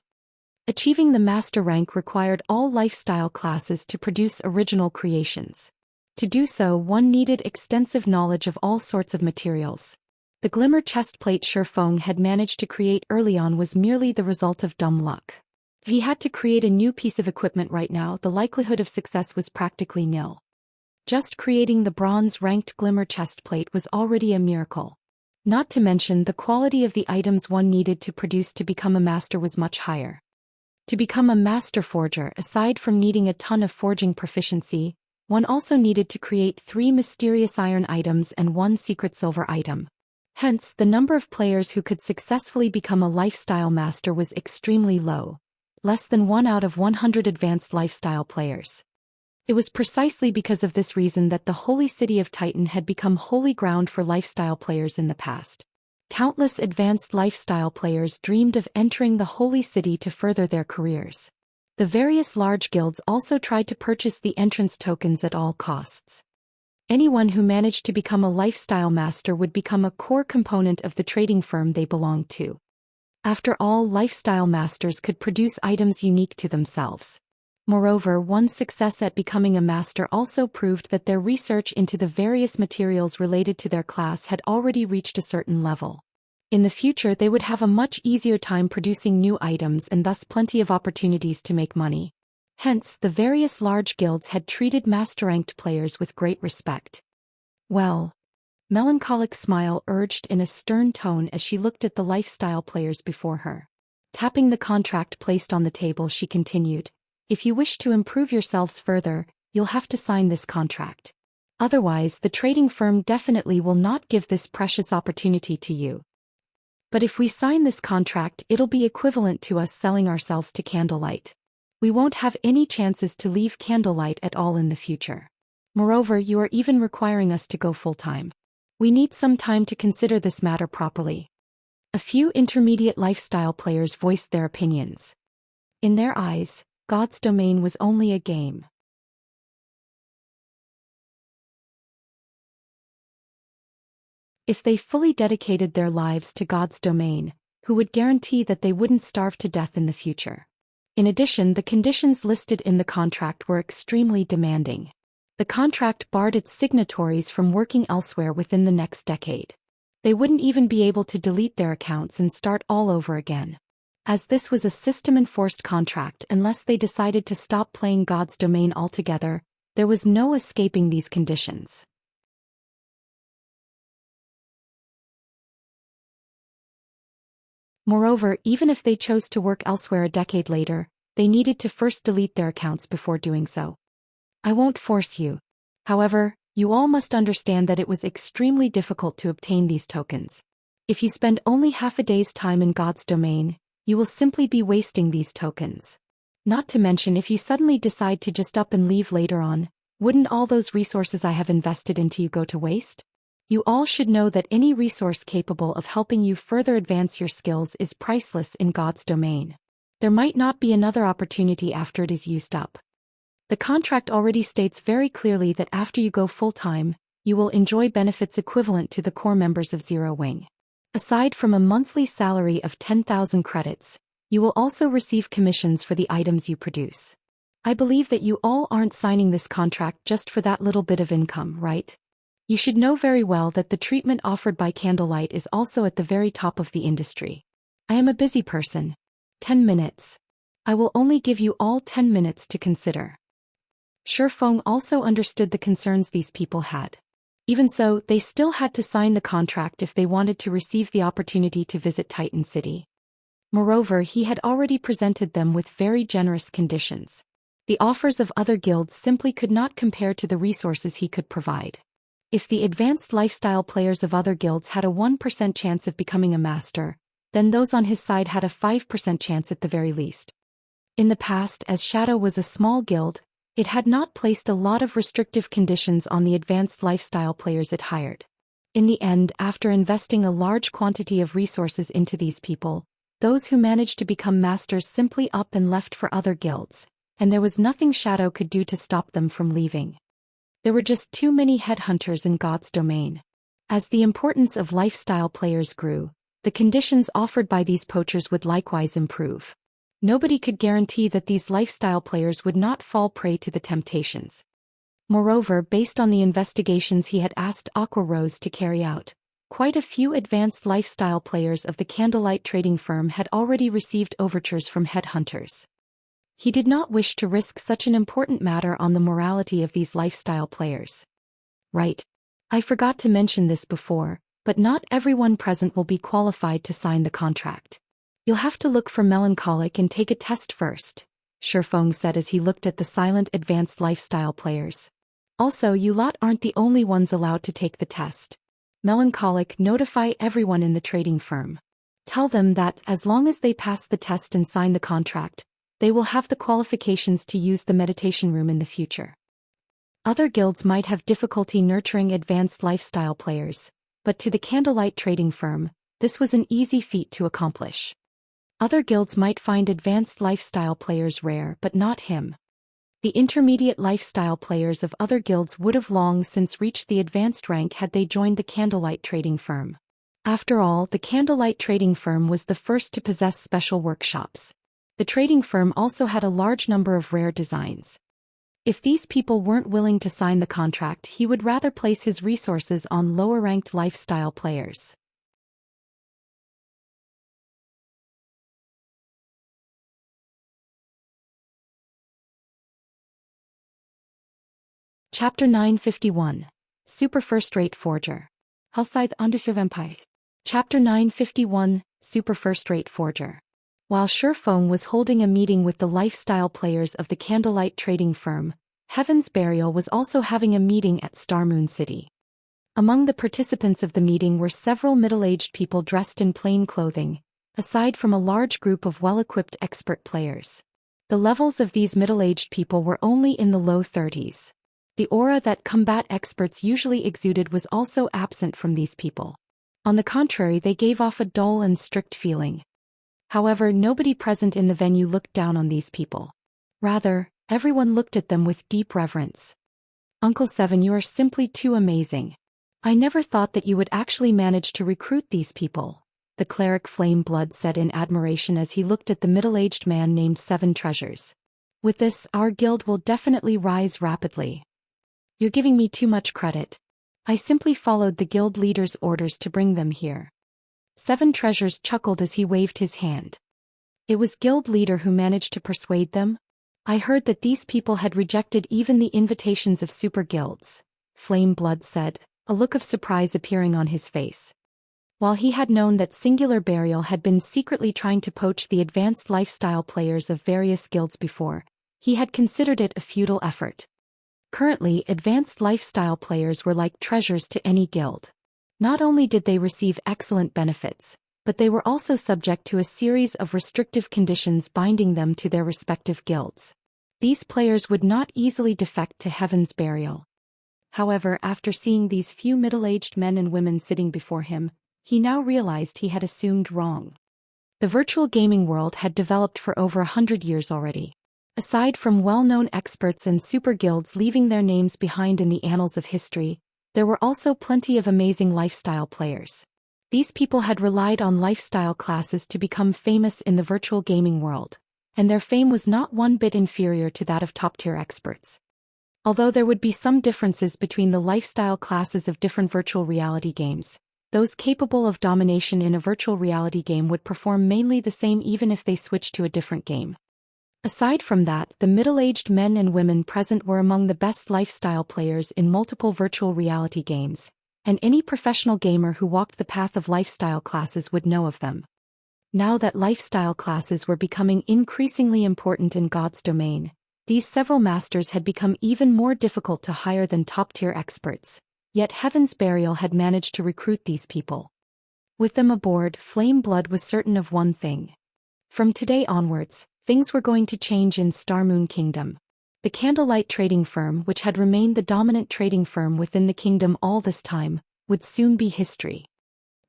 Achieving the master rank required all lifestyle classes to produce original creations. To do so, one needed extensive knowledge of all sorts of materials. The glimmer chestplate Shifeng had managed to create early on was merely the result of dumb luck. If he had to create a new piece of equipment right now, the likelihood of success was practically nil. Just creating the bronze-ranked glimmer chestplate was already a miracle. Not to mention the quality of the items one needed to produce to become a master was much higher. To become a master forger, aside from needing a ton of forging proficiency, one also needed to create 3 mysterious iron items and 1 secret silver item. Hence, the number of players who could successfully become a lifestyle master was extremely low, less than 1 out of 100 advanced lifestyle players. It was precisely because of this reason that the Holy City of Titan had become holy ground for lifestyle players in the past. Countless advanced lifestyle players dreamed of entering the Holy City to further their careers. The various large guilds also tried to purchase the entrance tokens at all costs. Anyone who managed to become a lifestyle master would become a core component of the trading firm they belonged to. After all, lifestyle masters could produce items unique to themselves. Moreover, one's success at becoming a master also proved that their research into the various materials related to their class had already reached a certain level. In the future, they would have a much easier time producing new items and thus plenty of opportunities to make money. Hence, the various large guilds had treated master-ranked players with great respect. Well, melancholic smile urged in a stern tone as she looked at the lifestyle players before her. Tapping the contract placed on the table, she continued, "If you wish to improve yourselves further, you'll have to sign this contract. Otherwise, the trading firm definitely will not give this precious opportunity to you. But if we sign this contract, it'll be equivalent to us selling ourselves to Candlelight. We won't have any chances to leave Candlelight at all in the future. Moreover, you are even requiring us to go full-time. We need some time to consider this matter properly." A few intermediate lifestyle players voiced their opinions. In their eyes, God's domain was only a game. If they fully dedicated their lives to God's domain, who would guarantee that they wouldn't starve to death in the future? In addition, the conditions listed in the contract were extremely demanding. The contract barred its signatories from working elsewhere within the next decade. They wouldn't even be able to delete their accounts and start all over again. As this was a system-enforced contract, unless they decided to stop playing God's domain altogether, there was no escaping these conditions. Moreover, even if they chose to work elsewhere a decade later, they needed to first delete their accounts before doing so. I won't force you. However, you all must understand that it was extremely difficult to obtain these tokens. If you spend only half a day's time in God's domain, you will simply be wasting these tokens. Not to mention, if you suddenly decide to just up and leave later on, wouldn't all those resources I have invested into you go to waste? You all should know that any resource capable of helping you further advance your skills is priceless in God's domain. There might not be another opportunity after it is used up. The contract already states very clearly that after you go full-time, you will enjoy benefits equivalent to the core members of Zero Wing. Aside from a monthly salary of 10,000 credits, you will also receive commissions for the items you produce. I believe that you all aren't signing this contract just for that little bit of income, right? You should know very well that the treatment offered by Candlelight is also at the very top of the industry. I am a busy person. 10 minutes. I will only give you all 10 minutes to consider. Shifeng also understood the concerns these people had. Even so, they still had to sign the contract if they wanted to receive the opportunity to visit Titan City. Moreover, he had already presented them with very generous conditions. The offers of other guilds simply could not compare to the resources he could provide. If the advanced lifestyle players of other guilds had a 1% chance of becoming a master, then those on his side had a 5% chance at the very least. In the past, as Shadow was a small guild, it had not placed a lot of restrictive conditions on the advanced lifestyle players it hired. In the end, after investing a large quantity of resources into these people, those who managed to become masters simply up and left for other guilds, and there was nothing Shadow could do to stop them from leaving. There were just too many headhunters in God's domain. As the importance of lifestyle players grew, the conditions offered by these poachers would likewise improve. Nobody could guarantee that these lifestyle players would not fall prey to the temptations. Moreover, based on the investigations he had asked Aqua Rose to carry out, quite a few advanced lifestyle players of the Candlelight trading firm had already received overtures from headhunters. He did not wish to risk such an important matter on the morality of these lifestyle players. Right. I forgot to mention this before, but not everyone present will be qualified to sign the contract. You'll have to look for melancholic and take a test first, Shifeng said as he looked at the silent advanced lifestyle players. Also, you lot aren't the only ones allowed to take the test. Melancholic, notify everyone in the trading firm. Tell them that, as long as they pass the test and sign the contract, they will have the qualifications to use the meditation room in the future. Other guilds might have difficulty nurturing advanced lifestyle players, but to the Candlelight trading firm, this was an easy feat to accomplish. Other guilds might find advanced lifestyle players rare but not him. The intermediate lifestyle players of other guilds would have long since reached the advanced rank had they joined the Candlelight trading firm. After all, the Candlelight trading firm was the first to possess special workshops. The trading firm also had a large number of rare designs. If these people weren't willing to sign the contract, he would rather place his resources on lower-ranked lifestyle players. Chapter 951. Super First-Rate Forger. Hellscythe Underservampire. Chapter 951. Super First-Rate Forger. While Shifeng was holding a meeting with the lifestyle players of the Candlelight trading firm, Heaven's Burial was also having a meeting at Starmoon City. Among the participants of the meeting were several middle-aged people dressed in plain clothing, aside from a large group of well-equipped expert players. The levels of these middle-aged people were only in the low 30s. The aura that combat experts usually exuded was also absent from these people. On the contrary, they gave off a dull and strict feeling. However, nobody present in the venue looked down on these people. Rather, everyone looked at them with deep reverence. Uncle Seven, you are simply too amazing. I never thought that you would actually manage to recruit these people, the cleric Flame Blood said in admiration as he looked at the middle-aged man named Seven Treasures. With this, our guild will definitely rise rapidly. You're giving me too much credit. I simply followed the guild leader's orders to bring them here. Seven Treasures chuckled as he waved his hand. It was guild leader who managed to persuade them? I heard that these people had rejected even the invitations of super guilds, Flame Blood said, a look of surprise appearing on his face. While he had known that Singular Burial had been secretly trying to poach the advanced lifestyle players of various guilds before, he had considered it a futile effort. Currently, advanced lifestyle players were like treasures to any guild. Not only did they receive excellent benefits, but they were also subject to a series of restrictive conditions binding them to their respective guilds. These players would not easily defect to Heaven's Burial. However, after seeing these few middle-aged men and women sitting before him, he now realized he had assumed wrong. The virtual gaming world had developed for over 100 years already. Aside from well-known experts and super guilds leaving their names behind in the annals of history, there were also plenty of amazing lifestyle players. These people had relied on lifestyle classes to become famous in the virtual gaming world, and their fame was not one bit inferior to that of top-tier experts. Although there would be some differences between the lifestyle classes of different virtual reality games, those capable of domination in a virtual reality game would perform mainly the same even if they switched to a different game. Aside from that, the middle-aged men and women present were among the best lifestyle players in multiple virtual reality games, and any professional gamer who walked the path of lifestyle classes would know of them. Now that lifestyle classes were becoming increasingly important in God's domain, these several masters had become even more difficult to hire than top-tier experts, yet Heaven's Burial had managed to recruit these people. With them aboard, Flame Blood was certain of one thing. From today onwards, things were going to change in Star Moon Kingdom. The Candlelight trading firm, which had remained the dominant trading firm within the kingdom all this time, would soon be history.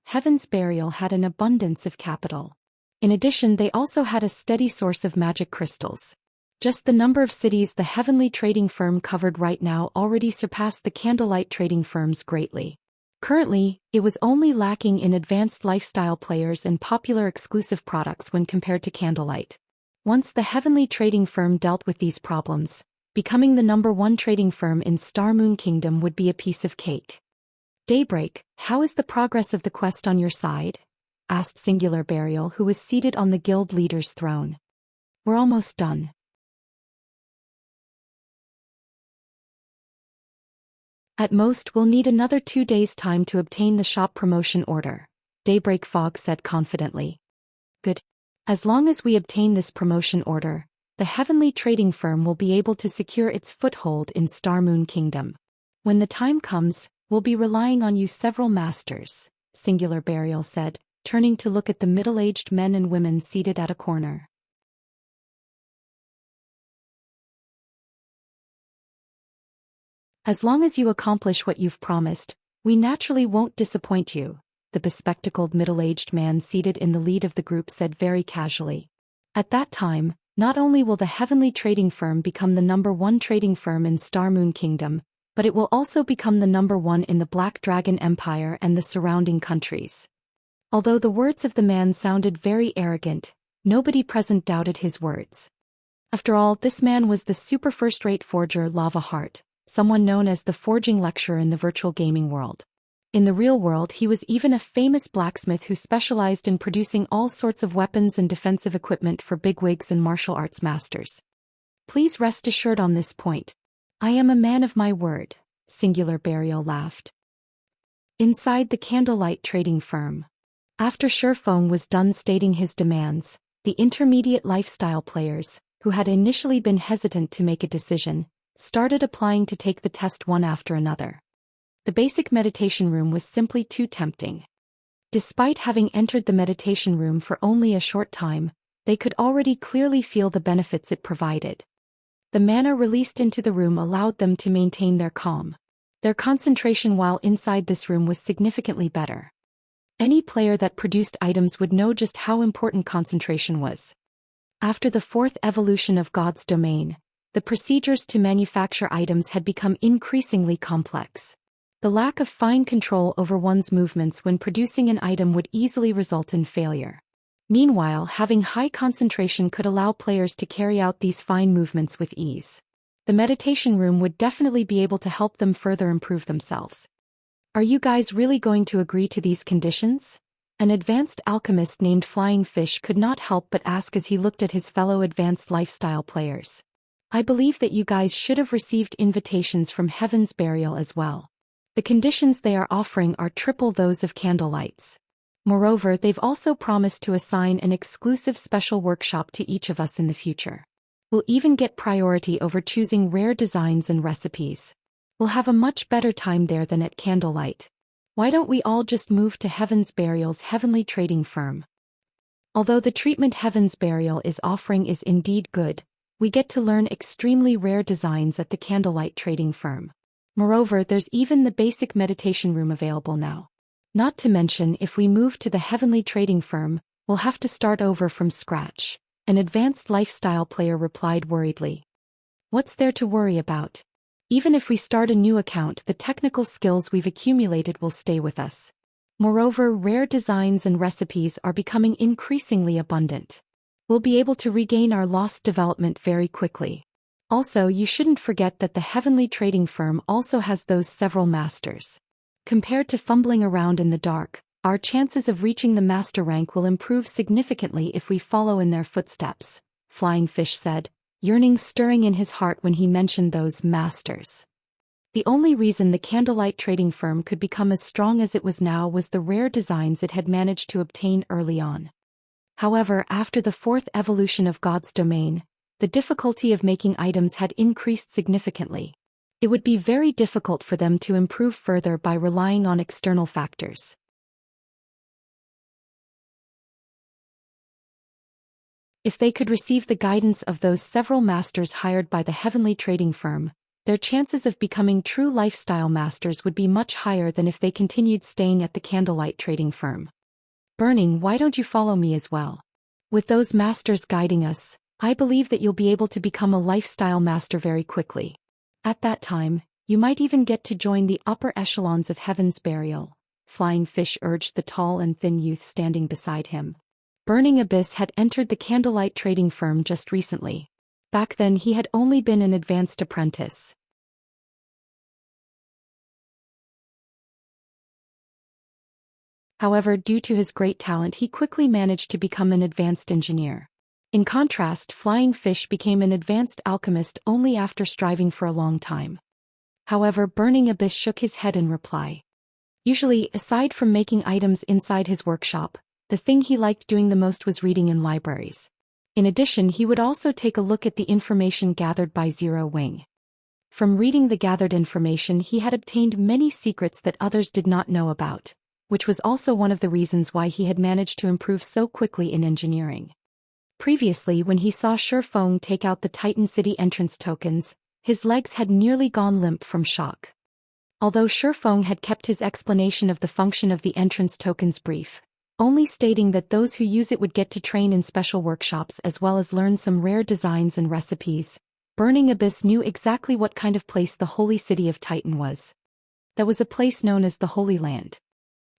Heaven's Burial had an abundance of capital. In addition, they also had a steady source of magic crystals. Just the number of cities the heavenly trading firm covered right now already surpassed the Candlelight trading firms greatly. Currently, it was only lacking in advanced lifestyle players and popular exclusive products when compared to Candlelight. Once the heavenly trading firm dealt with these problems, becoming the #1 trading firm in Star Moon Kingdom would be a piece of cake. Daybreak, how is the progress of the quest on your side? Asked Singular Burial, who was seated on the guild leader's throne. We're almost done. At most, we'll need another 2 days' time to obtain the shop promotion order, Daybreak Fog said confidently. Good. As long as we obtain this promotion order, the heavenly trading firm will be able to secure its foothold in Star Moon Kingdom. When the time comes, we'll be relying on you several masters, Singular Burial said, turning to look at the middle-aged men and women seated at a corner. As long as you accomplish what you've promised, we naturally won't disappoint you, the bespectacled middle-aged man seated in the lead of the group said very casually. At that time, not only will the heavenly trading firm become the #1 trading firm in Star Moon Kingdom, but it will also become the #1 in the Black Dragon Empire and the surrounding countries. Although the words of the man sounded very arrogant, nobody present doubted his words. After all, this man was the super first-rate forger Lava Heart, someone known as the forging lecturer in the virtual gaming world. In the real world, he was even a famous blacksmith who specialized in producing all sorts of weapons and defensive equipment for bigwigs and martial arts masters. Please rest assured on this point. I am a man of my word, Singular Burial laughed. Inside the Candlelight trading firm. After Shurfeng was done stating his demands, the intermediate lifestyle players, who had initially been hesitant to make a decision, started applying to take the test one after another. The basic meditation room was simply too tempting. Despite having entered the meditation room for only a short time, they could already clearly feel the benefits it provided. The mana released into the room allowed them to maintain their calm. Their concentration while inside this room was significantly better. Any player that produced items would know just how important concentration was. After the 4th evolution of God's domain, the procedures to manufacture items had become increasingly complex. The lack of fine control over one's movements when producing an item would easily result in failure. Meanwhile, having high concentration could allow players to carry out these fine movements with ease. The meditation room would definitely be able to help them further improve themselves. Are you guys really going to agree to these conditions? An advanced alchemist named Flying Fish could not help but ask as he looked at his fellow advanced lifestyle players. I believe that you guys should have received invitations from Heaven's Burial as well. The conditions they are offering are triple those of Candlelight's. Moreover, they've also promised to assign an exclusive special workshop to each of us in the future. We'll even get priority over choosing rare designs and recipes. We'll have a much better time there than at Candlelight. Why don't we all just move to Heaven's Burial's heavenly trading firm? Although the treatment Heaven's Burial is offering is indeed good, we get to learn extremely rare designs at the Candlelight trading firm. Moreover, there's even the basic meditation room available now. Not to mention, if we move to the heavenly trading firm, we'll have to start over from scratch, an advanced lifestyle player replied worriedly. What's there to worry about? Even if we start a new account, the technical skills we've accumulated will stay with us. Moreover, rare designs and recipes are becoming increasingly abundant. We'll be able to regain our lost development very quickly. Also, you shouldn't forget that the heavenly trading firm also has those several masters. Compared to fumbling around in the dark, our chances of reaching the master rank will improve significantly if we follow in their footsteps, Flying Fish said, yearning stirring in his heart when he mentioned those masters. The only reason the Candlelight trading firm could become as strong as it was now was the rare designs it had managed to obtain early on. However, after the fourth evolution of God's domain, the difficulty of making items had increased significantly. It would be very difficult for them to improve further by relying on external factors. If they could receive the guidance of those several masters hired by the heavenly trading firm, their chances of becoming true lifestyle masters would be much higher than if they continued staying at the Candlelight trading firm. Burning, why don't you follow me as well? With those masters guiding us, I believe that you'll be able to become a lifestyle master very quickly. At that time, you might even get to join the upper echelons of Heaven's Burial, Flying Fish urged the tall and thin youth standing beside him. Burning Abyss had entered the Candlelight trading firm just recently. Back then he had only been an advanced apprentice. However, due to his great talent he quickly managed to become an advanced engineer. In contrast, Flying Fish became an advanced alchemist only after striving for a long time. However, Burning Abyss shook his head in reply. Usually, aside from making items inside his workshop, the thing he liked doing the most was reading in libraries. In addition, he would also take a look at the information gathered by Zero Wing. From reading the gathered information he had obtained many secrets that others did not know about, which was also one of the reasons why he had managed to improve so quickly in engineering. Previously, when he saw Shifeng take out the Titan City entrance tokens, his legs had nearly gone limp from shock. Although Shifeng had kept his explanation of the function of the entrance tokens brief, only stating that those who use it would get to train in special workshops as well as learn some rare designs and recipes, Burning Abyss knew exactly what kind of place the Holy City of Titan was. That was a place known as the Holy Land.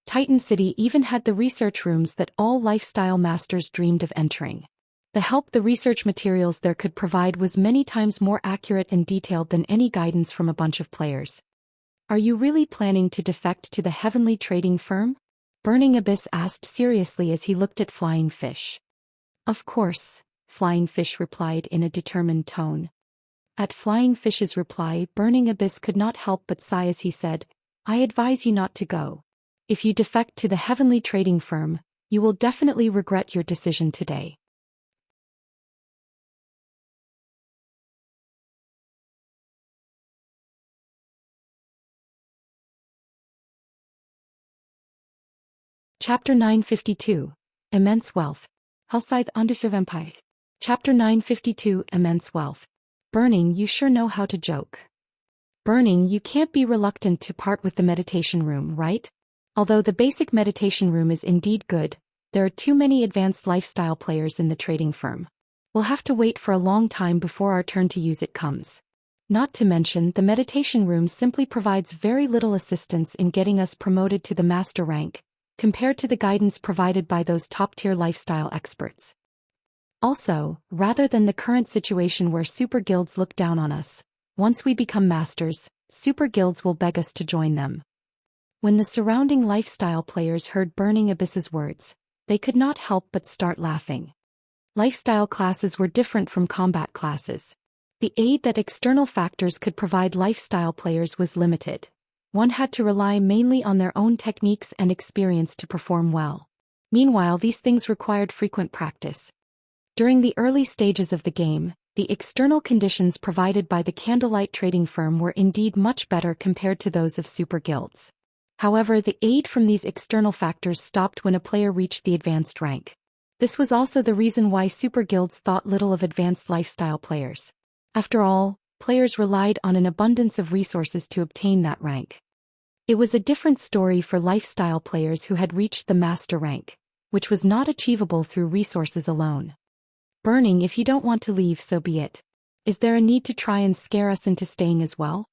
Titan City even had the research rooms that all lifestyle masters dreamed of entering. The help the research materials there could provide was many times more accurate and detailed than any guidance from a bunch of players. Are you really planning to defect to the heavenly trading firm? Burning Abyss asked seriously as he looked at Flying Fish. Of course, Flying Fish replied in a determined tone. At Flying Fish's reply, Burning Abyss could not help but sigh as he said, I advise you not to go. If you defect to the heavenly trading firm, you will definitely regret your decision today. Chapter 952, Immense Wealth. Hellscythe Undersea Vampire. Chapter 952, Immense Wealth. Burning, you sure know how to joke. Burning, you can't be reluctant to part with the meditation room, right? Although the basic meditation room is indeed good, there are too many advanced lifestyle players in the trading firm. We'll have to wait for a long time before our turn to use it comes. Not to mention, the meditation room simply provides very little assistance in getting us promoted to the master rank, compared to the guidance provided by those top-tier lifestyle experts. Also, rather than the current situation where super guilds look down on us, once we become masters, super guilds will beg us to join them. When the surrounding lifestyle players heard Burning Abyss's words, they could not help but start laughing. Lifestyle classes were different from combat classes. The aid that external factors could provide lifestyle players was limited. One had to rely mainly on their own techniques and experience to perform well. Meanwhile, these things required frequent practice. During the early stages of the game, the external conditions provided by the Candlelight trading firm were indeed much better compared to those of super guilds. However, the aid from these external factors stopped when a player reached the advanced rank. This was also the reason why super guilds thought little of advanced lifestyle players. After all, players relied on an abundance of resources to obtain that rank. It was a different story for lifestyle players who had reached the master rank, which was not achievable through resources alone. Burning, if you don't want to leave, so be it. Is there a need to try and scare us into staying as well?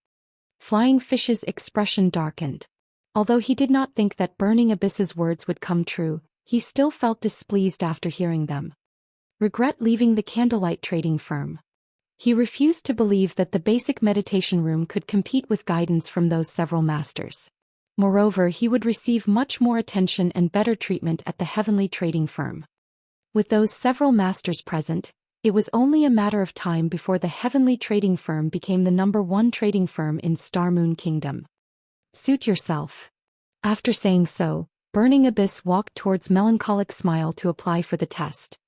Flying Fish's expression darkened. Although he did not think that Burning Abyss's words would come true, he still felt displeased after hearing them. Regret leaving the Candlelight trading firm. He refused to believe that the basic meditation room could compete with guidance from those several masters. Moreover, he would receive much more attention and better treatment at the heavenly trading firm. With those several masters present, it was only a matter of time before the heavenly trading firm became the #1 trading firm in Star Moon Kingdom. Suit yourself. After saying so, Burning Abyss walked towards Melancholic Smile to apply for the test.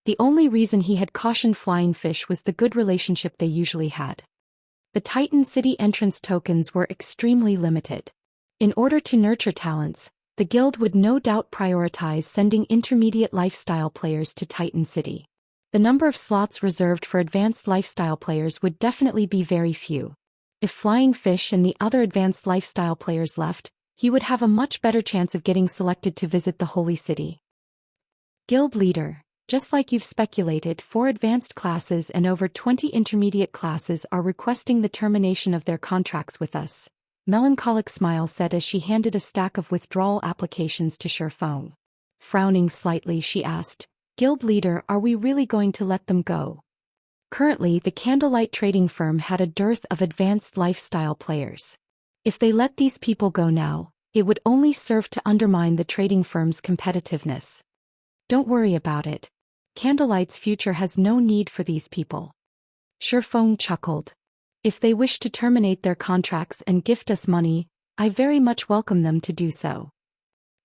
The only reason he had cautioned Flying Fish was the good relationship they usually had. The Titan City entrance tokens were extremely limited. In order to nurture talents, the guild would no doubt prioritize sending intermediate lifestyle players to Titan City. The number of slots reserved for advanced lifestyle players would definitely be very few. If Flying Fish and the other advanced lifestyle players left, he would have a much better chance of getting selected to visit the Holy City. Guild Leader, just like you've speculated, 4 advanced classes and over 20 intermediate classes are requesting the termination of their contracts with us, Melancholic Smile said as she handed a stack of withdrawal applications to Shifeng. Frowning slightly, she asked, "Guild Leader, are we really going to let them go?" Currently, the Candlelight trading firm had a dearth of advanced lifestyle players. If they let these people go now, it would only serve to undermine the trading firm's competitiveness. Don't worry about it. Candlelight's future has no need for these people. Shifeng chuckled. If they wish to terminate their contracts and gift us money, I very much welcome them to do so.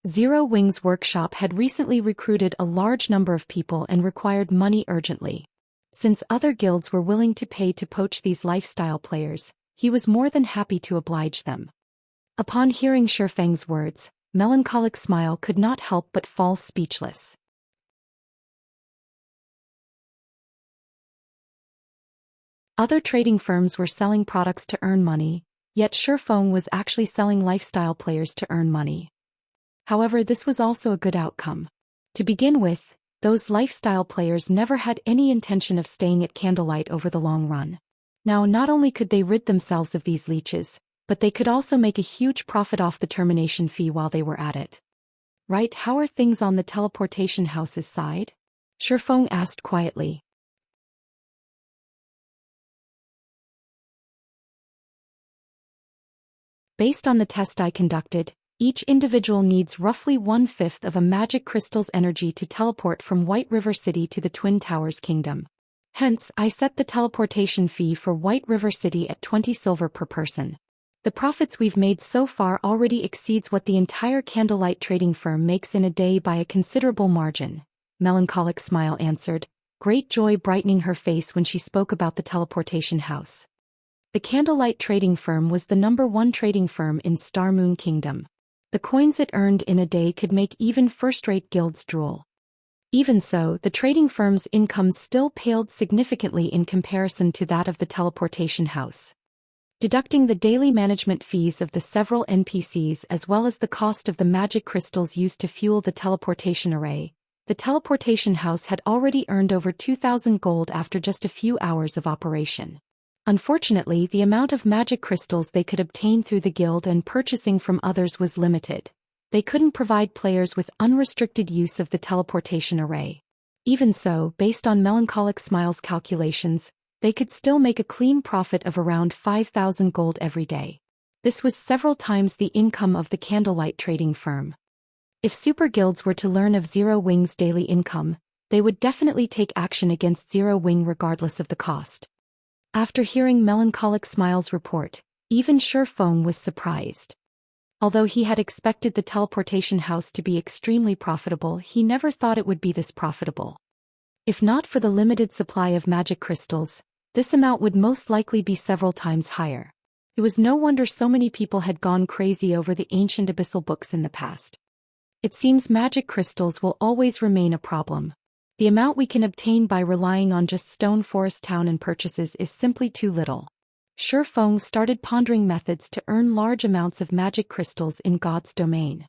Zero Wings Workshop had recently recruited a large number of people and required money urgently. Since other guilds were willing to pay to poach these lifestyle players, he was more than happy to oblige them. Upon hearing Shifeng's words, Melancholic Smile could not help but fall speechless. Other trading firms were selling products to earn money, yet Shifeng was actually selling lifestyle players to earn money. However, this was also a good outcome. To begin with, those lifestyle players never had any intention of staying at Candlelight over the long run. Now, not only could they rid themselves of these leeches, but they could also make a huge profit off the termination fee while they were at it. Right, how are things on the teleportation house's side? Shifeng asked quietly. Based on the test I conducted, each individual needs roughly 1/5 of a magic crystal's energy to teleport from White River City to the Twin Towers Kingdom. Hence, I set the teleportation fee for White River City at 20 silver per person. The profits we've made so far already exceeds what the entire Candlelight trading firm makes in a day by a considerable margin, Melancholic Smile answered, great joy brightening her face when she spoke about the teleportation house. The Candlelight trading firm was the #1 trading firm in Star Moon Kingdom. The coins it earned in a day could make even first-rate guilds drool. Even so, the trading firm's income still paled significantly in comparison to that of the teleportation house. Deducting the daily management fees of the several NPCs as well as the cost of the magic crystals used to fuel the teleportation array, the teleportation house had already earned over 2,000 gold after just a few hours of operation. Unfortunately, the amount of magic crystals they could obtain through the guild and purchasing from others was limited. They couldn't provide players with unrestricted use of the teleportation array. Even so, based on Melancholic Smile's calculations, they could still make a clean profit of around 5,000 gold every day. This was several times the income of the Candlelight trading firm. If super guilds were to learn of Zero Wing's daily income, they would definitely take action against Zero Wing regardless of the cost. After hearing Melancholic Smile's report, even Shifeng was surprised. Although he had expected the teleportation house to be extremely profitable, he never thought it would be this profitable. If not for the limited supply of magic crystals, this amount would most likely be several times higher. It was no wonder so many people had gone crazy over the ancient abyssal books in the past. It seems magic crystals will always remain a problem. The amount we can obtain by relying on just Stone Forest Town and purchases is simply too little. Shifeng started pondering methods to earn large amounts of magic crystals in God's domain.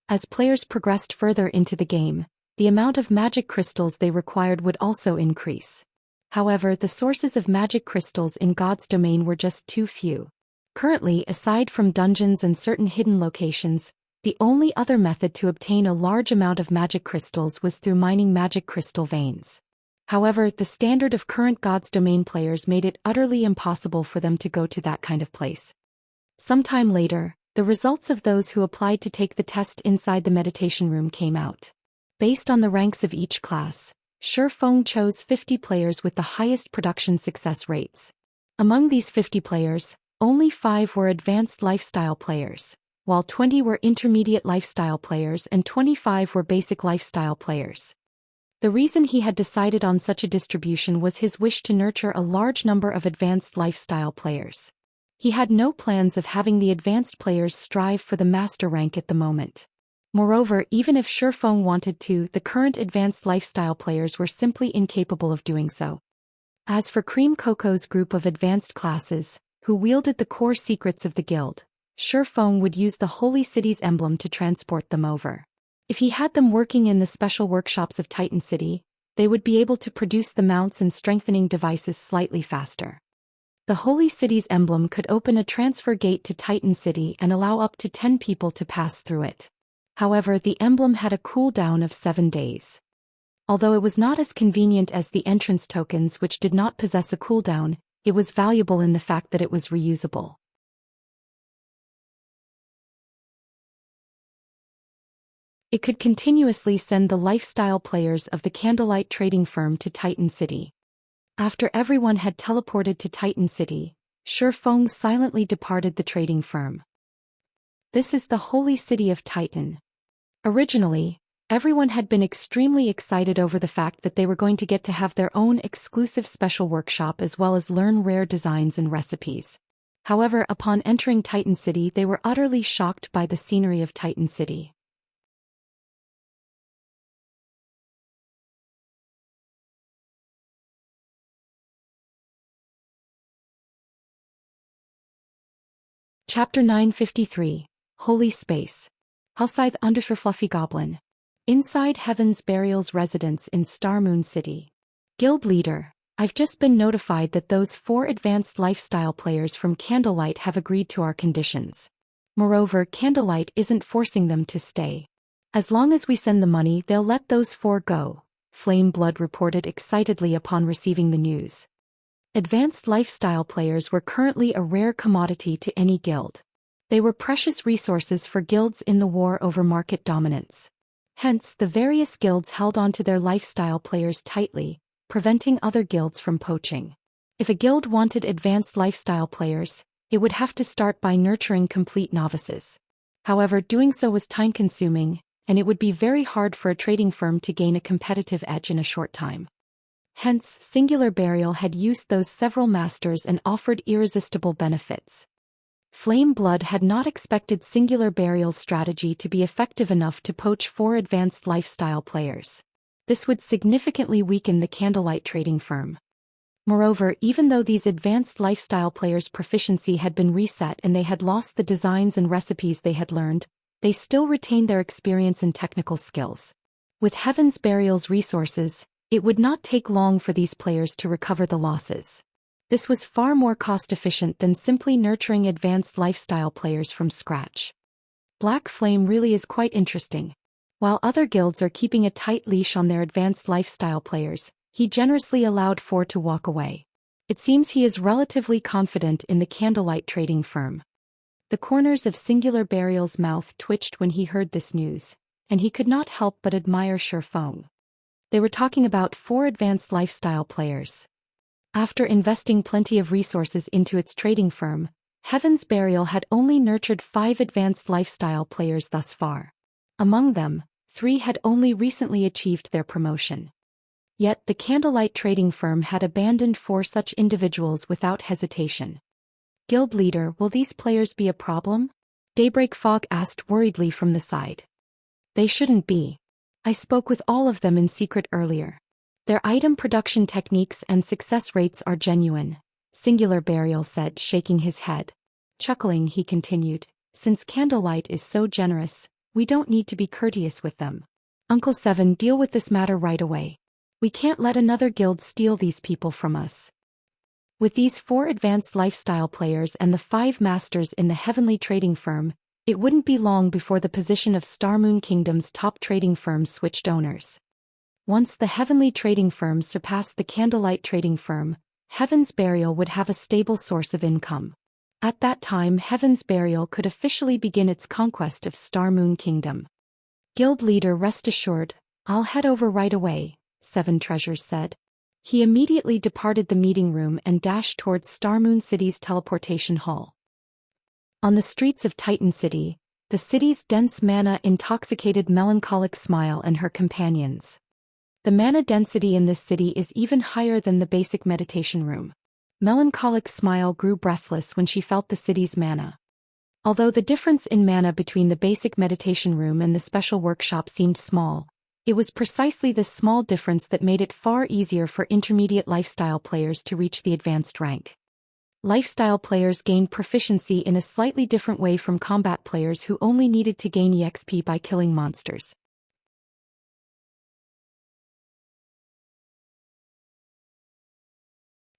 As players progressed further into the game, the amount of magic crystals they required would also increase. However, the sources of magic crystals in God's domain were just too few. Currently, aside from dungeons and certain hidden locations, the only other method to obtain a large amount of magic crystals was through mining magic crystal veins. However, the standard of current God's Domain players made it utterly impossible for them to go to that kind of place. Sometime later, the results of those who applied to take the test inside the meditation room came out. Based on the ranks of each class, Shifeng chose 50 players with the highest production success rates. Among these 50 players, only 5 were advanced lifestyle players, while 20 were intermediate lifestyle players and 25 were basic lifestyle players. The reason he had decided on such a distribution was his wish to nurture a large number of advanced lifestyle players. He had no plans of having the advanced players strive for the master rank at the moment. Moreover, even if Shifeng wanted to, the current advanced lifestyle players were simply incapable of doing so. As for Cream Coco's group of advanced classes, who wielded the core secrets of the guild, Shifeng would use the Holy City's emblem to transport them over. If he had them working in the special workshops of Titan City, they would be able to produce the mounts and strengthening devices slightly faster. The Holy City's emblem could open a transfer gate to Titan City and allow up to 10 people to pass through it. However, the emblem had a cooldown of 7 days. Although it was not as convenient as the entrance tokens, which did not possess a cooldown, it was valuable in the fact that it was reusable. It could continuously send the lifestyle players of the Candlelight trading firm to Titan City. After everyone had teleported to Titan City, Shifeng silently departed the trading firm. This is the Holy City of Titan. Originally, everyone had been extremely excited over the fact that they were going to get to have their own exclusive special workshop as well as learn rare designs and recipes. However, upon entering Titan City, they were utterly shocked by the scenery of Titan City. Chapter 953, Holy Space. Hellscythe _ Fluffy Goblin. Inside Heaven's Burial's residence in Starmoon City. Guild Leader, I've just been notified that those 4 advanced lifestyle players from Candlelight have agreed to our conditions. Moreover, Candlelight isn't forcing them to stay. As long as we send the money, they'll let those 4 go, Flame Blood reported excitedly upon receiving the news. Advanced lifestyle players were currently a rare commodity to any guild. They were precious resources for guilds in the war over market dominance. Hence, the various guilds held onto their lifestyle players tightly, preventing other guilds from poaching. If a guild wanted advanced lifestyle players, it would have to start by nurturing complete novices. However, doing so was time-consuming, and it would be very hard for a trading firm to gain a competitive edge in a short time. Hence, Singular Burial had used those several masters and offered irresistible benefits. Flame Blood had not expected Singular Burial's strategy to be effective enough to poach 4 advanced lifestyle players. This would significantly weaken the Candlelight trading firm. Moreover, even though these advanced lifestyle players' proficiency had been reset and they had lost the designs and recipes they had learned, they still retained their experience and technical skills. With Heaven's Burial's resources, it would not take long for these players to recover the losses. This was far more cost-efficient than simply nurturing advanced lifestyle players from scratch. Black Flame really is quite interesting. While other guilds are keeping a tight leash on their advanced lifestyle players, he generously allowed 4 to walk away. It seems he is relatively confident in the Candlelight trading firm. The corners of Singular Burial's mouth twitched when he heard this news, and he could not help but admire Shifeng. They were talking about 4 advanced lifestyle players. After investing plenty of resources into its trading firm, Heaven's Burial had only nurtured 5 advanced lifestyle players thus far. Among them, 3 had only recently achieved their promotion. Yet the Candlelight trading firm had abandoned 4 such individuals without hesitation. Guild Leader, will these players be a problem? Daybreak Fog asked worriedly from the side. They shouldn't be. I spoke with all of them in secret earlier. Their item production techniques and success rates are genuine, Singular Burial said, shaking his head. Chuckling, he continued, since Candlelight is so generous, we don't need to be courteous with them. Uncle Seven, deal with this matter right away. We can't let another guild steal these people from us. With these 4 advanced lifestyle players and the 5 masters in the heavenly trading firm, it wouldn't be long before the position of Starmoon Kingdom's top trading firm switched owners. Once the heavenly trading firm surpassed the Candlelight trading firm, Heaven's Burial would have a stable source of income. At that time, Heaven's Burial could officially begin its conquest of Starmoon Kingdom. Guild leader, rest assured, I'll head over right away, 7 Treasures said. He immediately departed the meeting room and dashed towards Starmoon City's teleportation hall. On the streets of Titan City, the city's dense mana intoxicated Melancholic Smile and her companions. The mana density in this city is even higher than the basic meditation room. Melancholic Smile grew breathless when she felt the city's mana. Although the difference in mana between the basic meditation room and the special workshop seemed small, it was precisely this small difference that made it far easier for intermediate lifestyle players to reach the advanced rank. Lifestyle players gained proficiency in a slightly different way from combat players who only needed to gain EXP by killing monsters.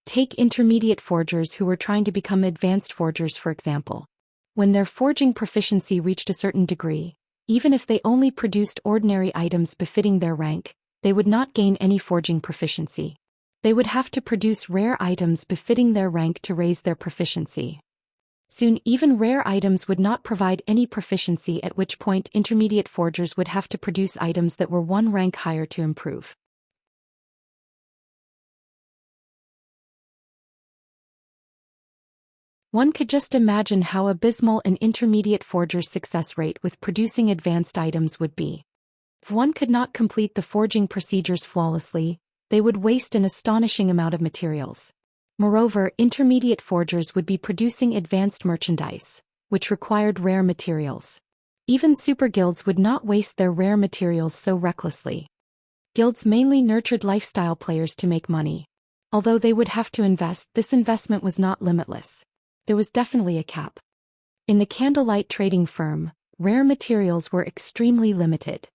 Take intermediate forgers who were trying to become advanced forgers, for example. When their forging proficiency reached a certain degree, even if they only produced ordinary items befitting their rank, they would not gain any forging proficiency. They would have to produce rare items befitting their rank to raise their proficiency. Soon even rare items would not provide any proficiency, at which point intermediate forgers would have to produce items that were 1 rank higher to improve. One could just imagine how abysmal an intermediate forger's success rate with producing advanced items would be. If one could not complete the forging procedures flawlessly, they would waste an astonishing amount of materials. Moreover, intermediate forgers would be producing advanced merchandise, which required rare materials. Even super guilds would not waste their rare materials so recklessly. Guilds mainly nurtured lifestyle players to make money. Although they would have to invest, this investment was not limitless. There was definitely a cap. In the Candlelight trading firm, rare materials were extremely limited.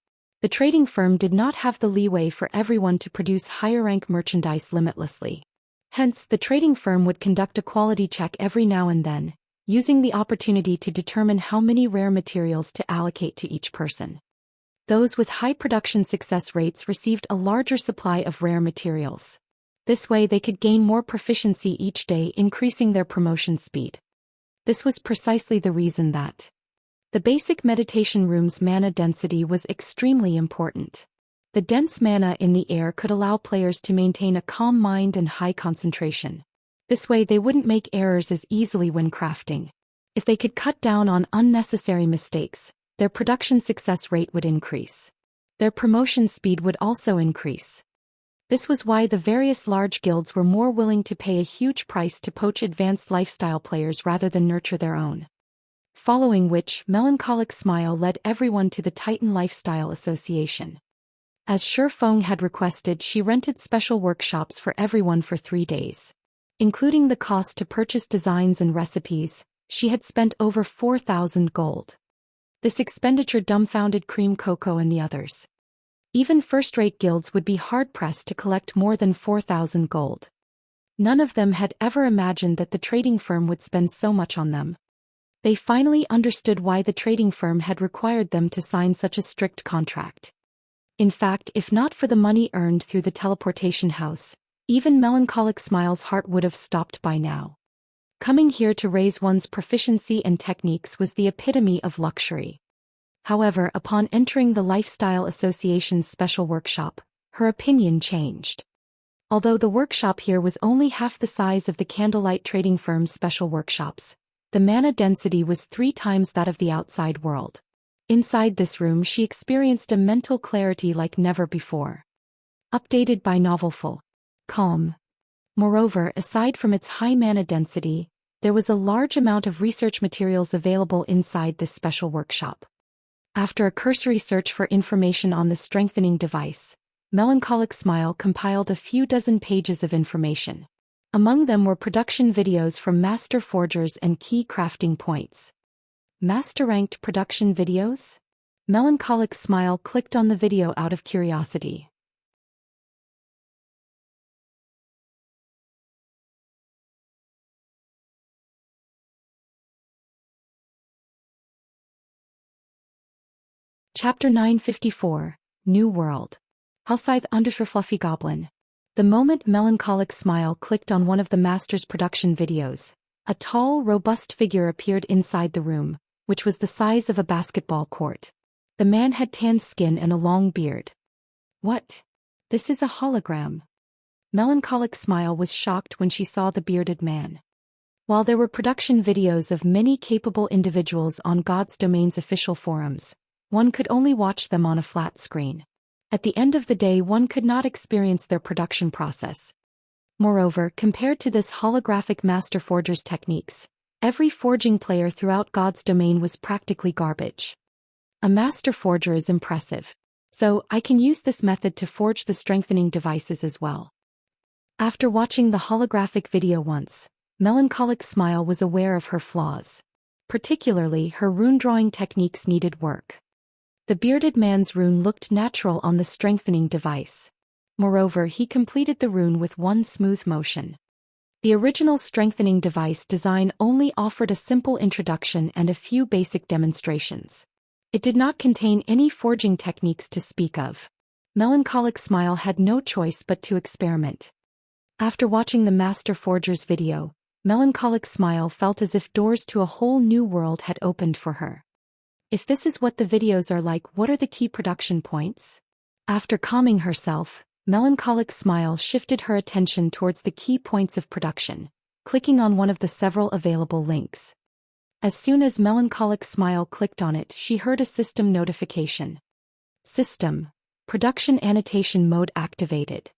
The trading firm did not have the leeway for everyone to produce higher-rank merchandise limitlessly. Hence, the trading firm would conduct a quality check every now and then, using the opportunity to determine how many rare materials to allocate to each person. Those with high production success rates received a larger supply of rare materials. This way they could gain more proficiency each day, increasing their promotion speed. This was precisely the reason that the basic meditation room's mana density was extremely important. The dense mana in the air could allow players to maintain a calm mind and high concentration. This way they wouldn't make errors as easily when crafting. If they could cut down on unnecessary mistakes, their production success rate would increase. Their promotion speed would also increase. This was why the various large guilds were more willing to pay a huge price to poach advanced lifestyle players rather than nurture their own. Following which, Melancholic Smile led everyone to the Titan Lifestyle Association. As Shifeng had requested, she rented special workshops for everyone for 3 days. Including the cost to purchase designs and recipes, she had spent over 4,000 gold. This expenditure dumbfounded Cream Coco and the others. Even first-rate guilds would be hard-pressed to collect more than 4,000 gold. None of them had ever imagined that the trading firm would spend so much on them. They finally understood why the trading firm had required them to sign such a strict contract. In fact, if not for the money earned through the teleportation house, even Melancholic Smile's heart would have stopped by now. Coming here to raise one's proficiency and techniques was the epitome of luxury. However, upon entering the Lifestyle Association's special workshop, her opinion changed. Although the workshop here was only half the size of the Candlelight trading firm's special workshops, the mana density was 3 times that of the outside world. Inside this room she experienced a mental clarity like never before. Updated by Novelful. Calm. Moreover, aside from its high mana density, there was a large amount of research materials available inside this special workshop. After a cursory search for information on the strengthening device, Melancholic Smile compiled a few dozen pages of information. Among them were production videos from master forgers and key crafting points. Master-ranked production videos? Melancholic Smile clicked on the video out of curiosity. Chapter 954, New World. Halscythe _ Fluffy Goblin. The moment Melancholic Smile clicked on one of the master's production videos, a tall, robust figure appeared inside the room, which was the size of a basketball court. The man had tan skin and a long beard. What? This is a hologram. Melancholic Smile was shocked when she saw the bearded man. While there were production videos of many capable individuals on God's Domain's official forums, one could only watch them on a flat screen. At the end of the day, one could not experience their production process. Moreover, compared to this holographic master forger's techniques, every forging player throughout God's Domain was practically garbage. A master forger is impressive. So, I can use this method to forge the strengthening devices as well. After watching the holographic video once, Melancholic Smile was aware of her flaws. Particularly, her rune drawing techniques needed work. The bearded man's rune looked natural on the strengthening device. Moreover, he completed the rune with one smooth motion. The original strengthening device design only offered a simple introduction and a few basic demonstrations. It did not contain any forging techniques to speak of. Melancholic Smile had no choice but to experiment. After watching the master forger's video, Melancholic Smile felt as if doors to a whole new world had opened for her. If this is what the videos are like, what are the key production points? After calming herself, Melancholic Smile shifted her attention towards the key points of production, clicking on one of the several available links. As soon as Melancholic Smile clicked on it, she heard a system notification. System. Production annotation mode activated.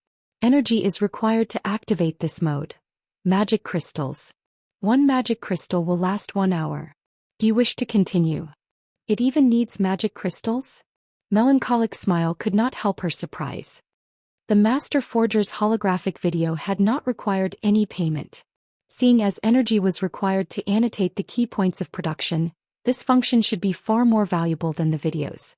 Energy is required to activate this mode. Magic crystals. One magic crystal will last 1 hour. Do you wish to continue? It even needs magic crystals? Melancholic Smile could not help her surprise. The master forger's holographic video had not required any payment. Seeing as energy was required to annotate the key points of production, this function should be far more valuable than the videos.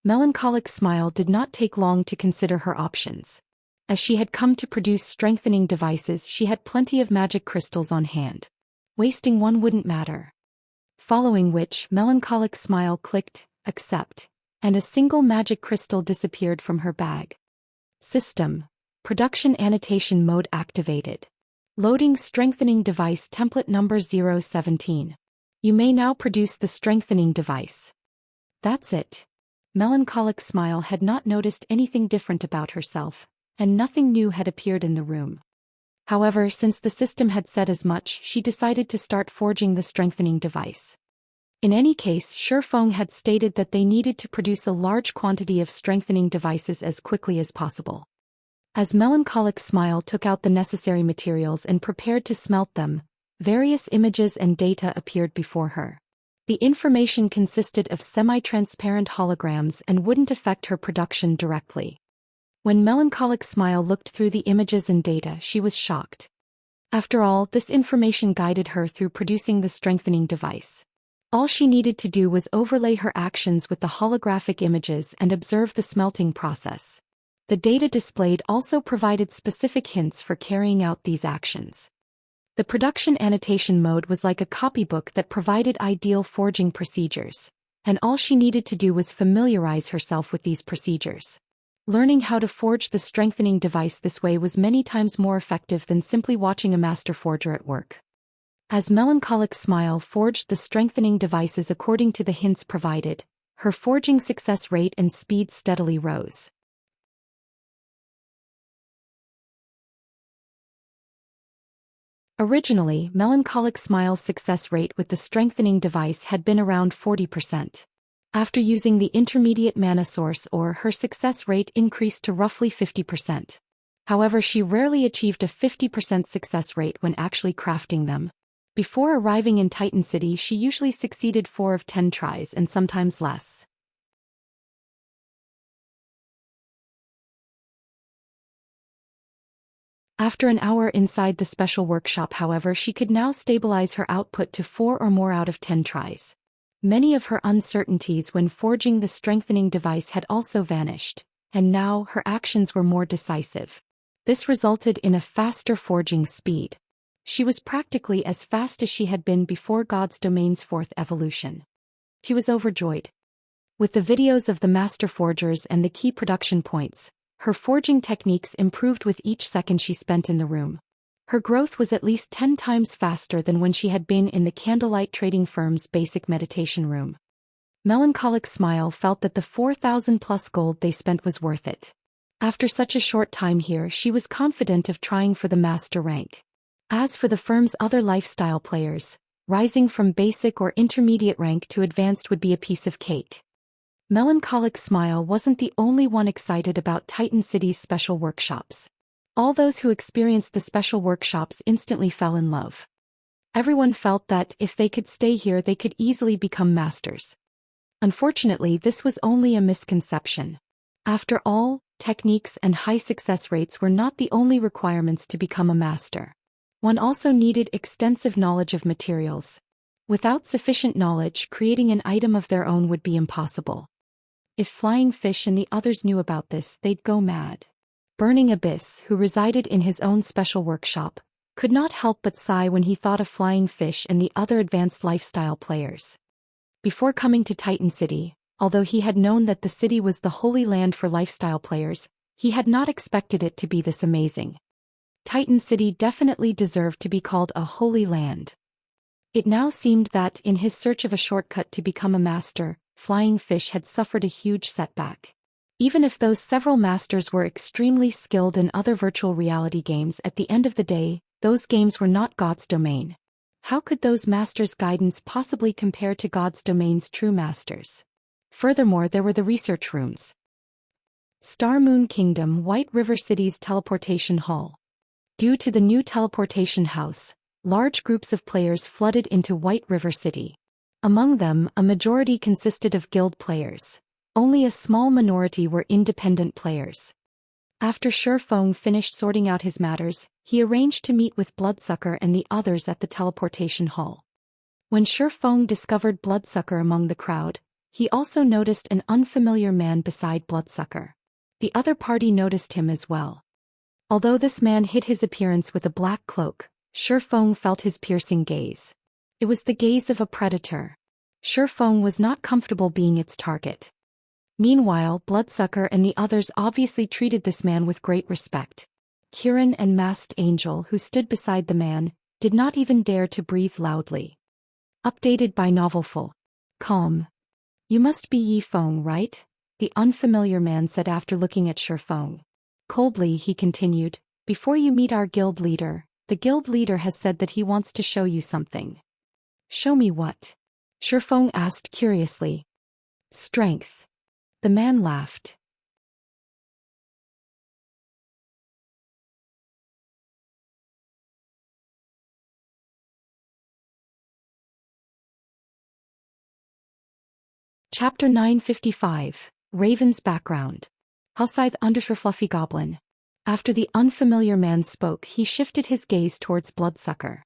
Melancholic Smile did not take long to consider her options. As she had come to produce strengthening devices, she had plenty of magic crystals on hand. Wasting one wouldn't matter. Following which, Melancholic Smile clicked accept, and a single magic crystal disappeared from her bag. System. Production annotation mode activated. Loading strengthening device template number 017. You may now produce the strengthening device. That's it. Melancholic Smile had not noticed anything different about herself, and nothing new had appeared in the room. However, since the system had said as much, she decided to start forging the strengthening device. In any case, Shifeng had stated that they needed to produce a large quantity of strengthening devices as quickly as possible. As Melancholic Smile took out the necessary materials and prepared to smelt them, various images and data appeared before her. The information consisted of semi-transparent holograms and wouldn't affect her production directly. When Melancholic Smile looked through the images and data, she was shocked. After all, this information guided her through producing the strengthening device. All she needed to do was overlay her actions with the holographic images and observe the smelting process. The data displayed also provided specific hints for carrying out these actions. The production annotation mode was like a copybook that provided ideal forging procedures, and all she needed to do was familiarize herself with these procedures. Learning how to forge the strengthening device this way was many times more effective than simply watching a master forger at work. As Melancholic Smile forged the strengthening devices according to the hints provided, her forging success rate and speed steadily rose. Originally, Melancholic Smile's success rate with the strengthening device had been around 40%. After using the intermediate mana source her success rate increased to roughly 50%. However, she rarely achieved a 50% success rate when actually crafting them. Before arriving in Titan City, she usually succeeded 4 of 10 tries and sometimes less. After an hour inside the special workshop, however, she could now stabilize her output to 4 or more out of 10 tries. Many of her uncertainties when forging the strengthening device had also vanished, and now her actions were more decisive. This resulted in a faster forging speed. She was practically as fast as she had been before God's Domain's 4th evolution. She was overjoyed. With the videos of the master forgers and the key production points, her forging techniques improved with each second she spent in the room. Her growth was at least 10 times faster than when she had been in the Candlelight trading firm's basic meditation room. Melancholic Smile felt that the 4,000 plus gold they spent was worth it. After such a short time here, she was confident of trying for the master rank. As for the firm's other lifestyle players, rising from basic or intermediate rank to advanced would be a piece of cake. Melancholic Smile wasn't the only one excited about Titan City's special workshops. All those who experienced the special workshops instantly fell in love. Everyone felt that if they could stay here they could easily become masters. Unfortunately, this was only a misconception. After all, techniques and high success rates were not the only requirements to become a master. One also needed extensive knowledge of materials. Without sufficient knowledge, creating an item of their own would be impossible. If Flying Fish and the others knew about this, they'd go mad. Burning Abyss, who resided in his own special workshop, could not help but sigh when he thought of Flying Fish and the other advanced lifestyle players. Before coming to Titan City, although he had known that the city was the holy land for lifestyle players, he had not expected it to be this amazing. Titan City definitely deserved to be called a holy land. It now seemed that, in his search of a shortcut to become a master, Flying Fish had suffered a huge setback. Even if those several masters were extremely skilled in other virtual reality games, at the end of the day, those games were not God's domain. How could those masters' guidance possibly compare to God's domain's true masters? Furthermore, there were the research rooms. Star Moon Kingdom, White River City's teleportation hall. Due to the new teleportation house, large groups of players flooded into White River City. Among them, a majority consisted of guild players. Only a small minority were independent players. After Shifeng finished sorting out his matters, he arranged to meet with Bloodsucker and the others at the teleportation hall. When Shifeng discovered Bloodsucker among the crowd, he also noticed an unfamiliar man beside Bloodsucker. The other party noticed him as well. Although this man hid his appearance with a black cloak, Shifeng felt his piercing gaze. It was the gaze of a predator. Shifeng was not comfortable being its target. Meanwhile, Bloodsucker and the others obviously treated this man with great respect. Kiran and Masked Angel, who stood beside the man, did not even dare to breathe loudly. Updated by Novelful. Calm. You must be Yi Feng, right? The unfamiliar man said after looking at Shifeng. Coldly, he continued, before you meet our guild leader, the guild leader has said that he wants to show you something. Show me what? Shifeng asked curiously. Strength. The man laughed. Chapter 955, Raven's Background. Halscythe _ Fluffy Goblin. After the unfamiliar man spoke, he shifted his gaze towards Bloodsucker.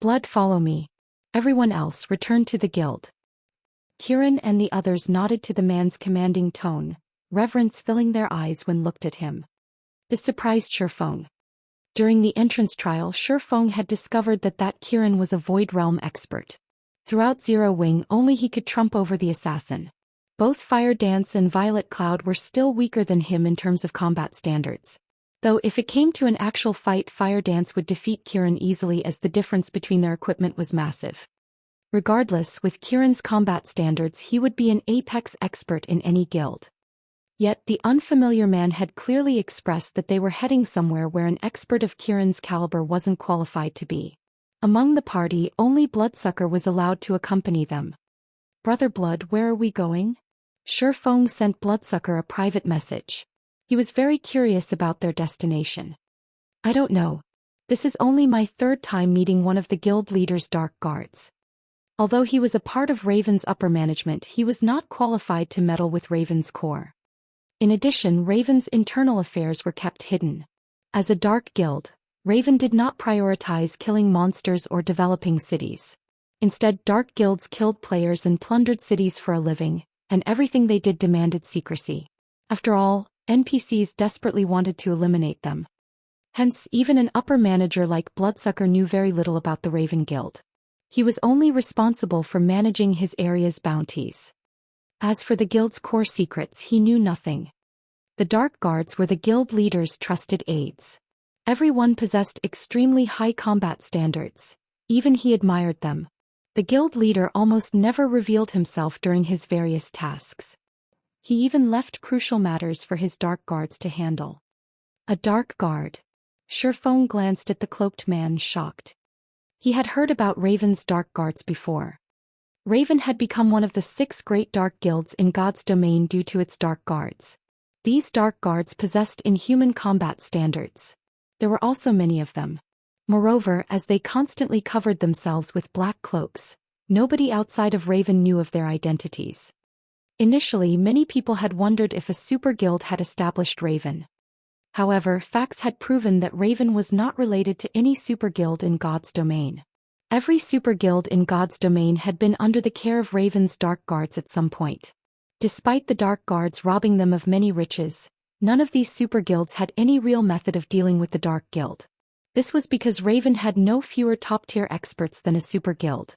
Blood, follow me. Everyone else returned to the guild. Kiran and the others nodded to the man's commanding tone, reverence filling their eyes when looked at him. This surprised Shifeng. During the entrance trial, Shifeng had discovered that Kiran was a Void Realm expert. Throughout Zero Wing, only he could trump over the assassin. Both Fire Dance and Violet Cloud were still weaker than him in terms of combat standards. Though if it came to an actual fight, Fire Dance would defeat Kiran easily, as the difference between their equipment was massive. Regardless, with Kiran's combat standards, he would be an apex expert in any guild. Yet the unfamiliar man had clearly expressed that they were heading somewhere where an expert of Kiran's caliber wasn't qualified to be. Among the party, only Bloodsucker was allowed to accompany them. Brother Blood, where are we going? Shifeng sent Bloodsucker a private message. He was very curious about their destination. I don't know. This is only my third time meeting one of the guild leader's dark guards. Although he was a part of Raven's upper management, he was not qualified to meddle with Raven's core. In addition, Raven's internal affairs were kept hidden. As a dark guild, Raven did not prioritize killing monsters or developing cities. Instead, dark guilds killed players and plundered cities for a living, and everything they did demanded secrecy. After all, NPCs desperately wanted to eliminate them. Hence, even an upper manager like Bloodsucker knew very little about the Raven Guild. He was only responsible for managing his area's bounties. As for the guild's core secrets, he knew nothing. The Dark Guards were the guild leader's trusted aides. Everyone possessed extremely high combat standards. Even he admired them. The guild leader almost never revealed himself during his various tasks. He even left crucial matters for his Dark Guards to handle. A Dark Guard. Shifeng glanced at the cloaked man, shocked. He had heard about Raven's Dark Guards before. Raven had become one of the 6 great dark guilds in God's domain due to its Dark Guards. These Dark Guards possessed inhuman combat standards. There were also many of them. Moreover, as they constantly covered themselves with black cloaks, nobody outside of Raven knew of their identities. Initially, many people had wondered if a super guild had established Raven. However, facts had proven that Raven was not related to any super guild in God's domain. Every super guild in God's domain had been under the care of Raven's Dark Guards at some point. Despite the Dark Guards robbing them of many riches, none of these super guilds had any real method of dealing with the Dark Guild. This was because Raven had no fewer top-tier experts than a super guild.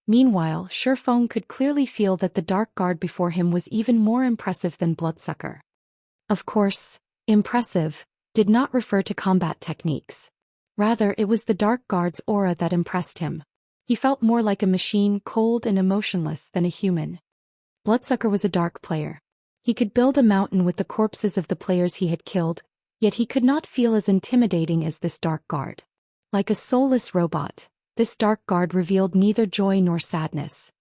Meanwhile, Shifeng could clearly feel that the Dark Guard before him was even more impressive than Bloodsucker. Of course, impressive did not refer to combat techniques. Rather, it was the Dark Guard's aura that impressed him. He felt more like a machine, cold and emotionless, than a human. Bloodsucker was a dark player. He could build a mountain with the corpses of the players he had killed, yet he could not feel as intimidating as this Dark Guard. Like a soulless robot, this Dark Guard revealed neither joy nor sadness.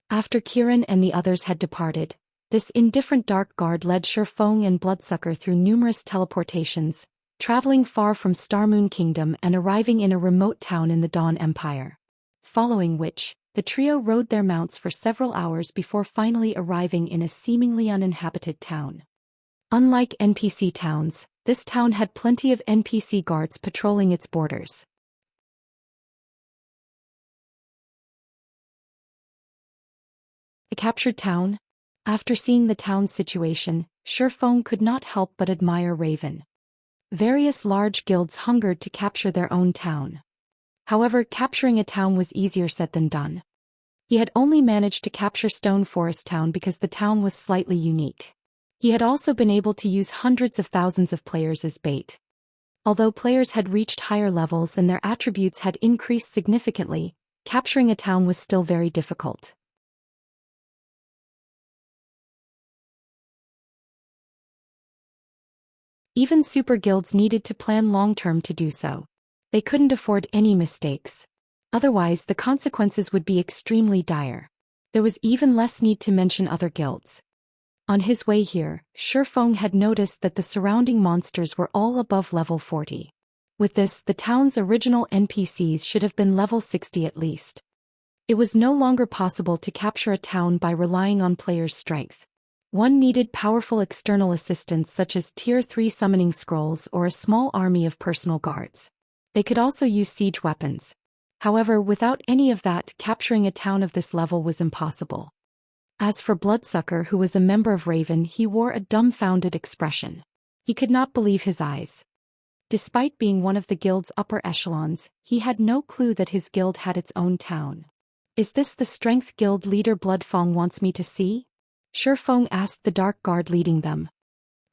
After Kiran and the others had departed, this indifferent Dark Guard led Shifeng and Bloodsucker through numerous teleportations, traveling far from Starmoon Kingdom and arriving in a remote town in the Dawn Empire. Following which, the trio rode their mounts for several hours before finally arriving in a seemingly uninhabited town. Unlike NPC towns, this town had plenty of NPC guards patrolling its borders. A captured town? After seeing the town's situation, Shifeng could not help but admire Raven. Various large guilds hungered to capture their own town. However, capturing a town was easier said than done. He had only managed to capture Stone Forest Town because the town was slightly unique. He had also been able to use hundreds of thousands of players as bait. Although players had reached higher levels and their attributes had increased significantly, capturing a town was still very difficult. Even super guilds needed to plan long-term to do so. They couldn't afford any mistakes. Otherwise, the consequences would be extremely dire. There was even less need to mention other guilds. On his way here, Shifeng had noticed that the surrounding monsters were all above level 40. With this, the town's original NPCs should have been level 60 at least. It was no longer possible to capture a town by relying on players' strength. One needed powerful external assistance such as Tier 3 summoning scrolls or a small army of personal guards. They could also use siege weapons. However, without any of that, capturing a town of this level was impossible. As for Bloodsucker, who was a member of Raven, he wore a dumbfounded expression. He could not believe his eyes. Despite being one of the guild's upper echelons, he had no clue that his guild had its own town. Is this the strength guild leader Bloodfang wants me to see? Shifeng asked the Dark Guard leading them.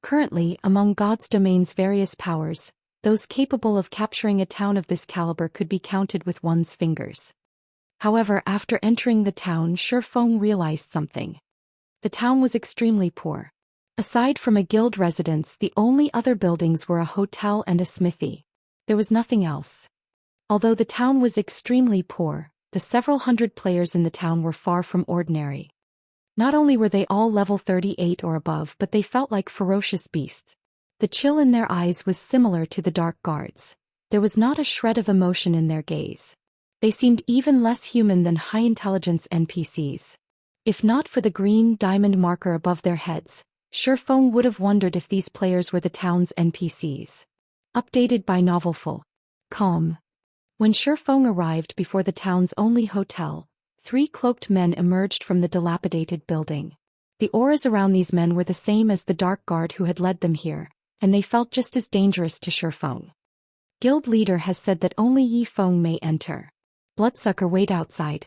Currently, among God's domain's various powers, those capable of capturing a town of this caliber could be counted with one's fingers. However, after entering the town, Shifeng realized something. The town was extremely poor. Aside from a guild residence, the only other buildings were a hotel and a smithy. There was nothing else. Although the town was extremely poor, the several hundred players in the town were far from ordinary. Not only were they all level 38 or above, but they felt like ferocious beasts. The chill in their eyes was similar to the Dark Guards. There was not a shred of emotion in their gaze. They seemed even less human than high-intelligence NPCs. If not for the green diamond marker above their heads, Shifeng would have wondered if these players were the town's NPCs. Updated by Novelful. Calm. When Shifeng arrived before the town's only hotel, 3 cloaked men emerged from the dilapidated building. The auras around these men were the same as the Dark Guard who had led them here, and they felt just as dangerous to Shifeng. Guild leader has said that only Yi Feng may enter. Bloodsucker, wait outside.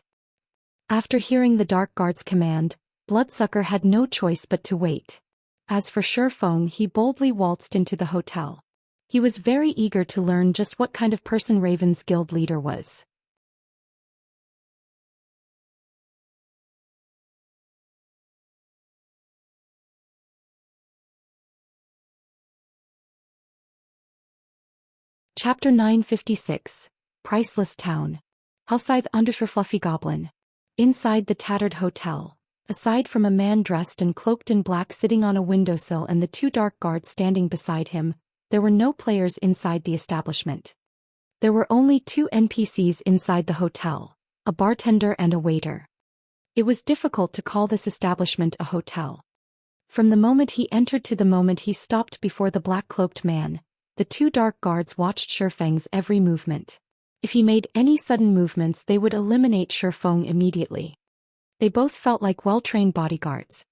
After hearing the Dark Guard's command, Bloodsucker had no choice but to wait. As for Shifeng, he boldly waltzed into the hotel. He was very eager to learn just what kind of person Raven's guild leader was. Chapter 956, Priceless Town. Outside under fluffy goblin. Inside the tattered hotel, aside from a man dressed and cloaked in black sitting on a windowsill and the two dark guards standing beside him, there were no players inside the establishment. There were only two NPCs inside the hotel, a bartender and a waiter. It was difficult to call this establishment a hotel. From the moment he entered to the moment he stopped before the black-cloaked man, the two dark guards watched Shifeng's every movement. If he made any sudden movements, they would eliminate Shifeng immediately. They both felt like well-trained bodyguards.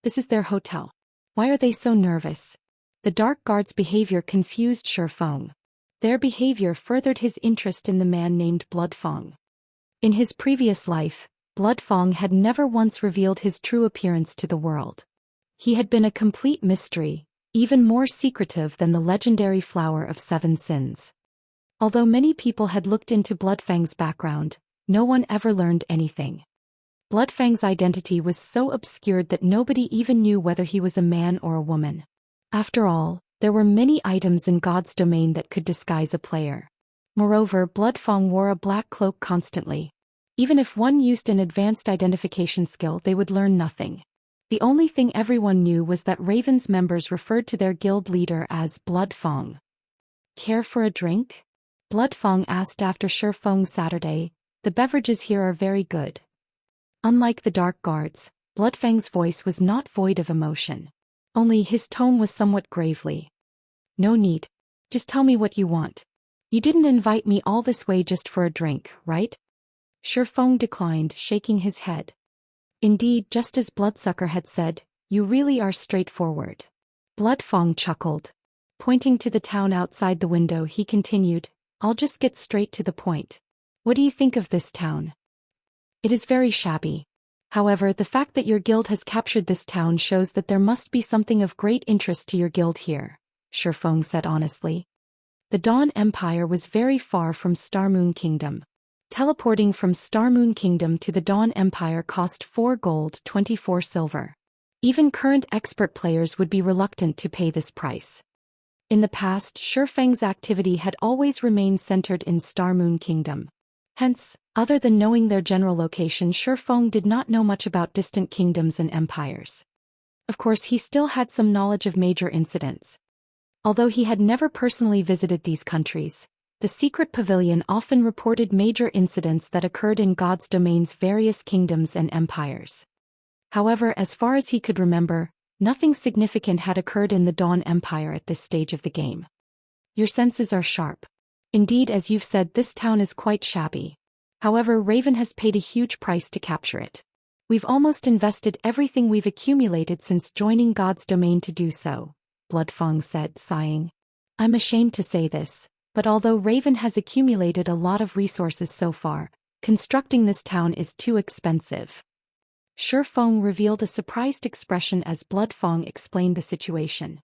This is their hotel. Why are they so nervous? The dark guards' behavior confused Shifeng. Their behavior furthered his interest in the man named Bloodfang. In his previous life, Bloodfang had never once revealed his true appearance to the world. He had been a complete mystery, even more secretive than the legendary Flower of Seven Sins. Although many people had looked into Bloodfang's background, no one ever learned anything. Bloodfang's identity was so obscured that nobody even knew whether he was a man or a woman. After all, there were many items in God's domain that could disguise a player. Moreover, Bloodfang wore a black cloak constantly. Even if one used an advanced identification skill, they would learn nothing. The only thing everyone knew was that Raven's members referred to their guild leader as Bloodfang. Care for a drink? Bloodfang asked after Shifeng's Saturday. The beverages here are very good. Unlike the dark guards, Bloodfang's voice was not void of emotion. Only his tone was somewhat gravely. No need. Just tell me what you want. You didn't invite me all this way just for a drink, right? Shifeng declined, shaking his head. Indeed, just as Bloodsucker had said, you really are straightforward. Bloodfang chuckled. Pointing to the town outside the window, he continued, I'll just get straight to the point. What do you think of this town? It is very shabby. However, the fact that your guild has captured this town shows that there must be something of great interest to your guild here, Shifeng said honestly. The Dawn Empire was very far from Starmoon Kingdom. Teleporting from Starmoon Kingdom to the Dawn Empire cost 4 gold, 24 silver. Even current expert players would be reluctant to pay this price. In the past, Shifeng's activity had always remained centered in Starmoon Kingdom. Hence, other than knowing their general location, Shifeng did not know much about distant kingdoms and empires. Of course, he still had some knowledge of major incidents. Although he had never personally visited these countries, the secret pavilion often reported major incidents that occurred in God's domain's various kingdoms and empires. However, as far as he could remember, nothing significant had occurred in the Dawn Empire at this stage of the game. Your senses are sharp. Indeed, as you've said, this town is quite shabby. However, Raven has paid a huge price to capture it. We've almost invested everything we've accumulated since joining God's domain to do so, Bloodfang said, sighing. I'm ashamed to say this, but although Raven has accumulated a lot of resources so far, constructing this town is too expensive. Shifeng revealed a surprised expression as Bloodfang explained the situation.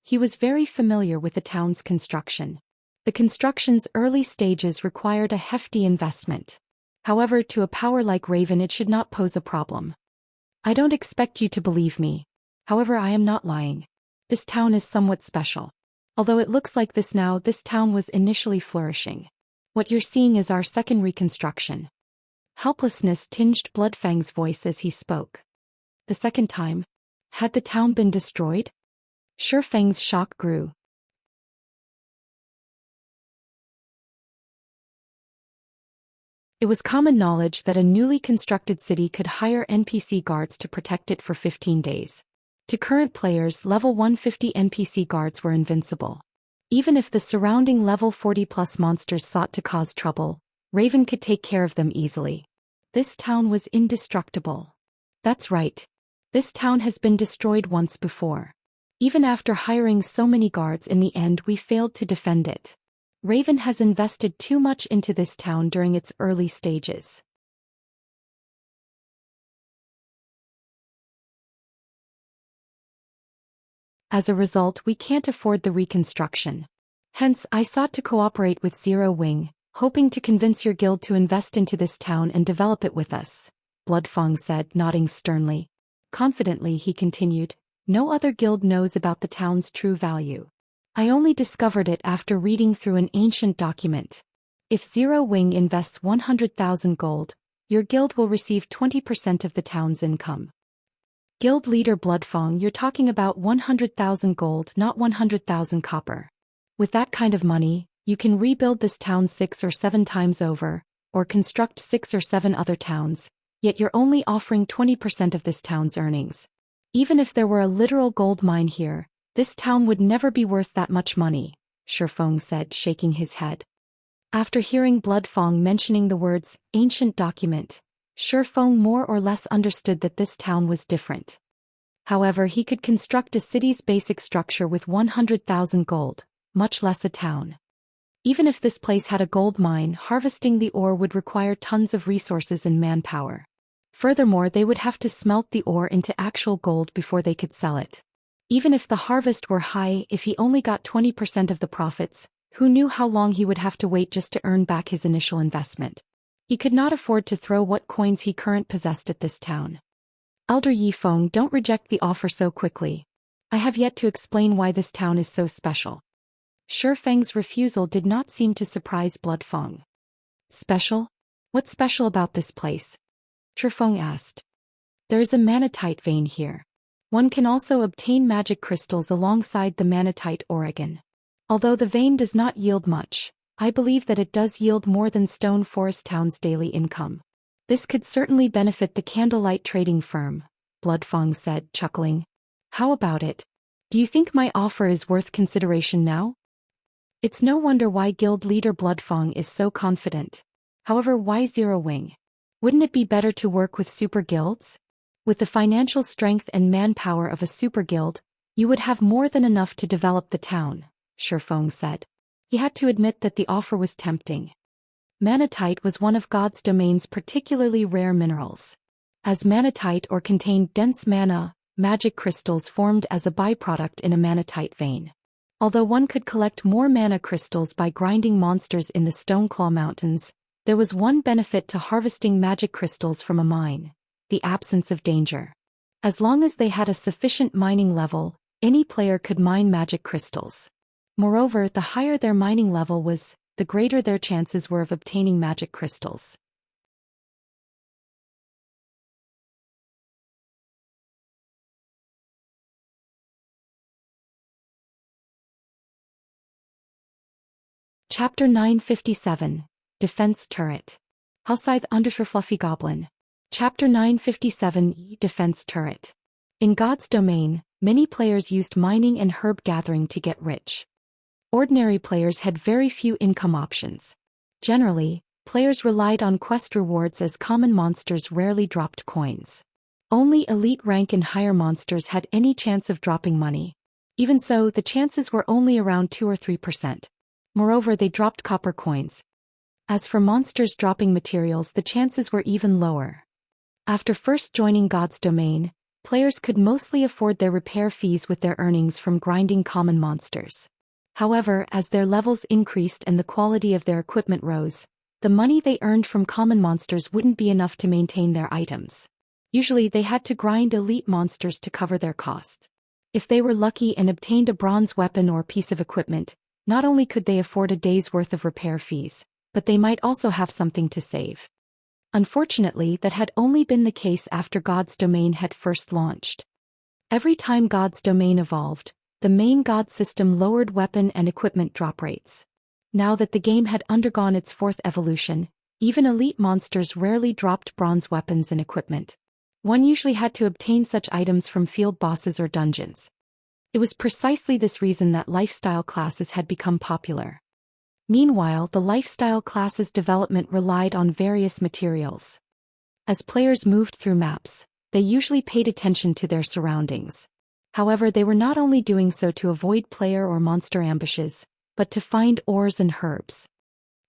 He was very familiar with the town's construction. The construction's early stages required a hefty investment. However, to a power like Raven, it should not pose a problem. I don't expect you to believe me. However, I am not lying. This town is somewhat special. Although it looks like this now, this town was initially flourishing. What you're seeing is our second reconstruction. Helplessness tinged Bloodfang's voice as he spoke. The second time? Had the town been destroyed? Shifeng's shock grew. It was common knowledge that a newly constructed city could hire NPC guards to protect it for 15 days. To current players, level 150 NPC guards were invincible. Even if the surrounding level 40+ monsters sought to cause trouble, Raven could take care of them easily. This town was indestructible. That's right. This town has been destroyed once before. Even after hiring so many guards, in the end we failed to defend it. Raven has invested too much into this town during its early stages. As a result, we can't afford the reconstruction. Hence, I sought to cooperate with Zero Wing, hoping to convince your guild to invest into this town and develop it with us, Bloodfang said, nodding sternly. Confidently, he continued, no other guild knows about the town's true value. I only discovered it after reading through an ancient document. If Zero Wing invests 100,000 gold, your guild will receive 20% of the town's income. Guild leader Bloodfang, you're talking about 100,000 gold, not 100,000 copper. With that kind of money, you can rebuild this town 6 or 7 times over, or construct 6 or 7 other towns, yet you're only offering 20% of this town's earnings. Even if there were a literal gold mine here, this town would never be worth that much money, Shifeng said, shaking his head. After hearing Bloodfang mentioning the words, ancient document, Shifeng more or less understood that this town was different. However, he could construct a city's basic structure with 100,000 gold, much less a town. Even if this place had a gold mine, harvesting the ore would require tons of resources and manpower. Furthermore, they would have to smelt the ore into actual gold before they could sell it. Even if the harvest were high, if he only got 20% of the profits, who knew how long he would have to wait just to earn back his initial investment? He could not afford to throw what coins he currently possessed at this town. Elder Yifeng, don't reject the offer so quickly. I have yet to explain why this town is so special. Shifeng's refusal did not seem to surprise Bloodfang. Special? What's special about this place? Shifeng asked. There is a manatite vein here. One can also obtain magic crystals alongside the manatite Oregon. Although the vein does not yield much, I believe that it does yield more than Stone Forest Town's daily income. This could certainly benefit the Candlelight trading firm, Bloodfang said, chuckling. How about it? Do you think my offer is worth consideration now? It's no wonder why guild leader Bloodfang is so confident. However, why Zero Wing? Wouldn't it be better to work with super guilds? With the financial strength and manpower of a super guild, you would have more than enough to develop the town, Shifeng said. He had to admit that the offer was tempting. Manatite was one of God's domain's particularly rare minerals. As manatite ore contained dense mana, magic crystals formed as a byproduct in a manatite vein. Although one could collect more mana crystals by grinding monsters in the Stoneclaw Mountains, there was one benefit to harvesting magic crystals from a mine: the absence of danger. As long as they had a sufficient mining level, any player could mine magic crystals. Moreover, the higher their mining level was, the greater their chances were of obtaining magic crystals. Chapter 957, Defense Turret. Hellscythe Undershirt Fluffy Goblin. Chapter 957, Defense Turret. In God's domain, many players used mining and herb gathering to get rich. Ordinary players had very few income options. Generally, players relied on quest rewards as common monsters rarely dropped coins. Only elite rank and higher monsters had any chance of dropping money. Even so, the chances were only around 2 or 3%. Moreover, they dropped copper coins. As for monsters dropping materials, the chances were even lower. After first joining God's domain, players could mostly afford their repair fees with their earnings from grinding common monsters. However, as their levels increased and the quality of their equipment rose, the money they earned from common monsters wouldn't be enough to maintain their items. Usually they had to grind elite monsters to cover their costs. If they were lucky and obtained a bronze weapon or piece of equipment, not only could they afford a day's worth of repair fees, but they might also have something to save. Unfortunately, that had only been the case after God's domain had first launched. Every time God's domain evolved, the main God system lowered weapon and equipment drop rates. Now that the game had undergone its 4th evolution, even elite monsters rarely dropped bronze weapons and equipment. One usually had to obtain such items from field bosses or dungeons. It was precisely this reason that lifestyle classes had become popular. Meanwhile, the lifestyle class's development relied on various materials. As players moved through maps, they usually paid attention to their surroundings. However, they were not only doing so to avoid player or monster ambushes, but to find ores and herbs.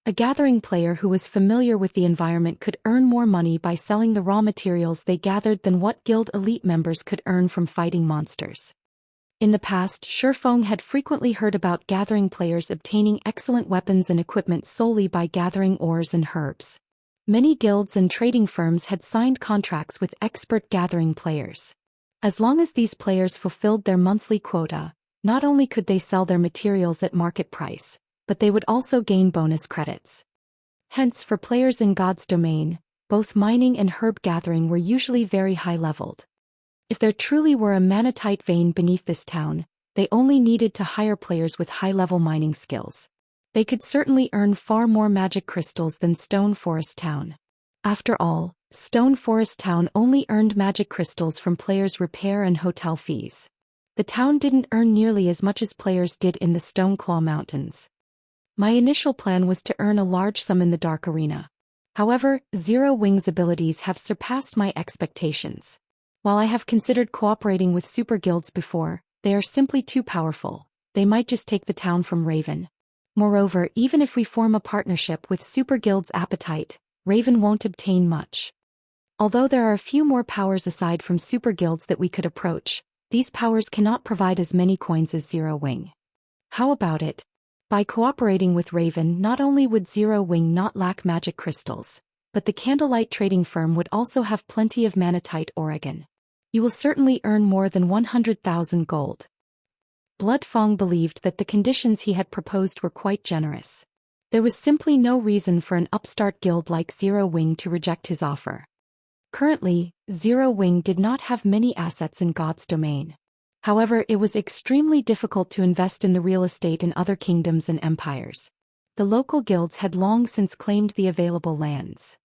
A gathering player who was familiar with the environment could earn more money by selling the raw materials they gathered than what guild elite members could earn from fighting monsters. In the past, Shifeng had frequently heard about gathering players obtaining excellent weapons and equipment solely by gathering ores and herbs. Many guilds and trading firms had signed contracts with expert gathering players. As long as these players fulfilled their monthly quota, not only could they sell their materials at market price, but they would also gain bonus credits. Hence, for players in God's domain, both mining and herb gathering were usually very high-leveled. If there truly were a manatite vein beneath this town, they only needed to hire players with high-level mining skills. They could certainly earn far more magic crystals than Stone Forest Town. After all, Stone Forest Town only earned magic crystals from players' repair and hotel fees. The town didn't earn nearly as much as players did in the Stone Claw Mountains. My initial plan was to earn a large sum in the Dark Arena. However, Zero Wing's abilities have surpassed my expectations. While I have considered cooperating with super guilds before, they are simply too powerful. They might just take the town from Raven. Moreover, even if we form a partnership with super guilds' appetite, Raven won't obtain much. Although there are a few more powers aside from super guilds that we could approach, these powers cannot provide as many coins as Zero Wing. How about it? By cooperating with Raven, not only would Zero Wing not lack magic crystals, but the Candlelight trading firm would also have plenty of manatite Oregon. You will certainly earn more than 100,000 gold. Bloodfang believed that the conditions he had proposed were quite generous. There was simply no reason for an upstart guild like Zero Wing to reject his offer. Currently, Zero Wing did not have many assets in God's domain. However, it was extremely difficult to invest in the real estate in other kingdoms and empires. The local guilds had long since claimed the available lands.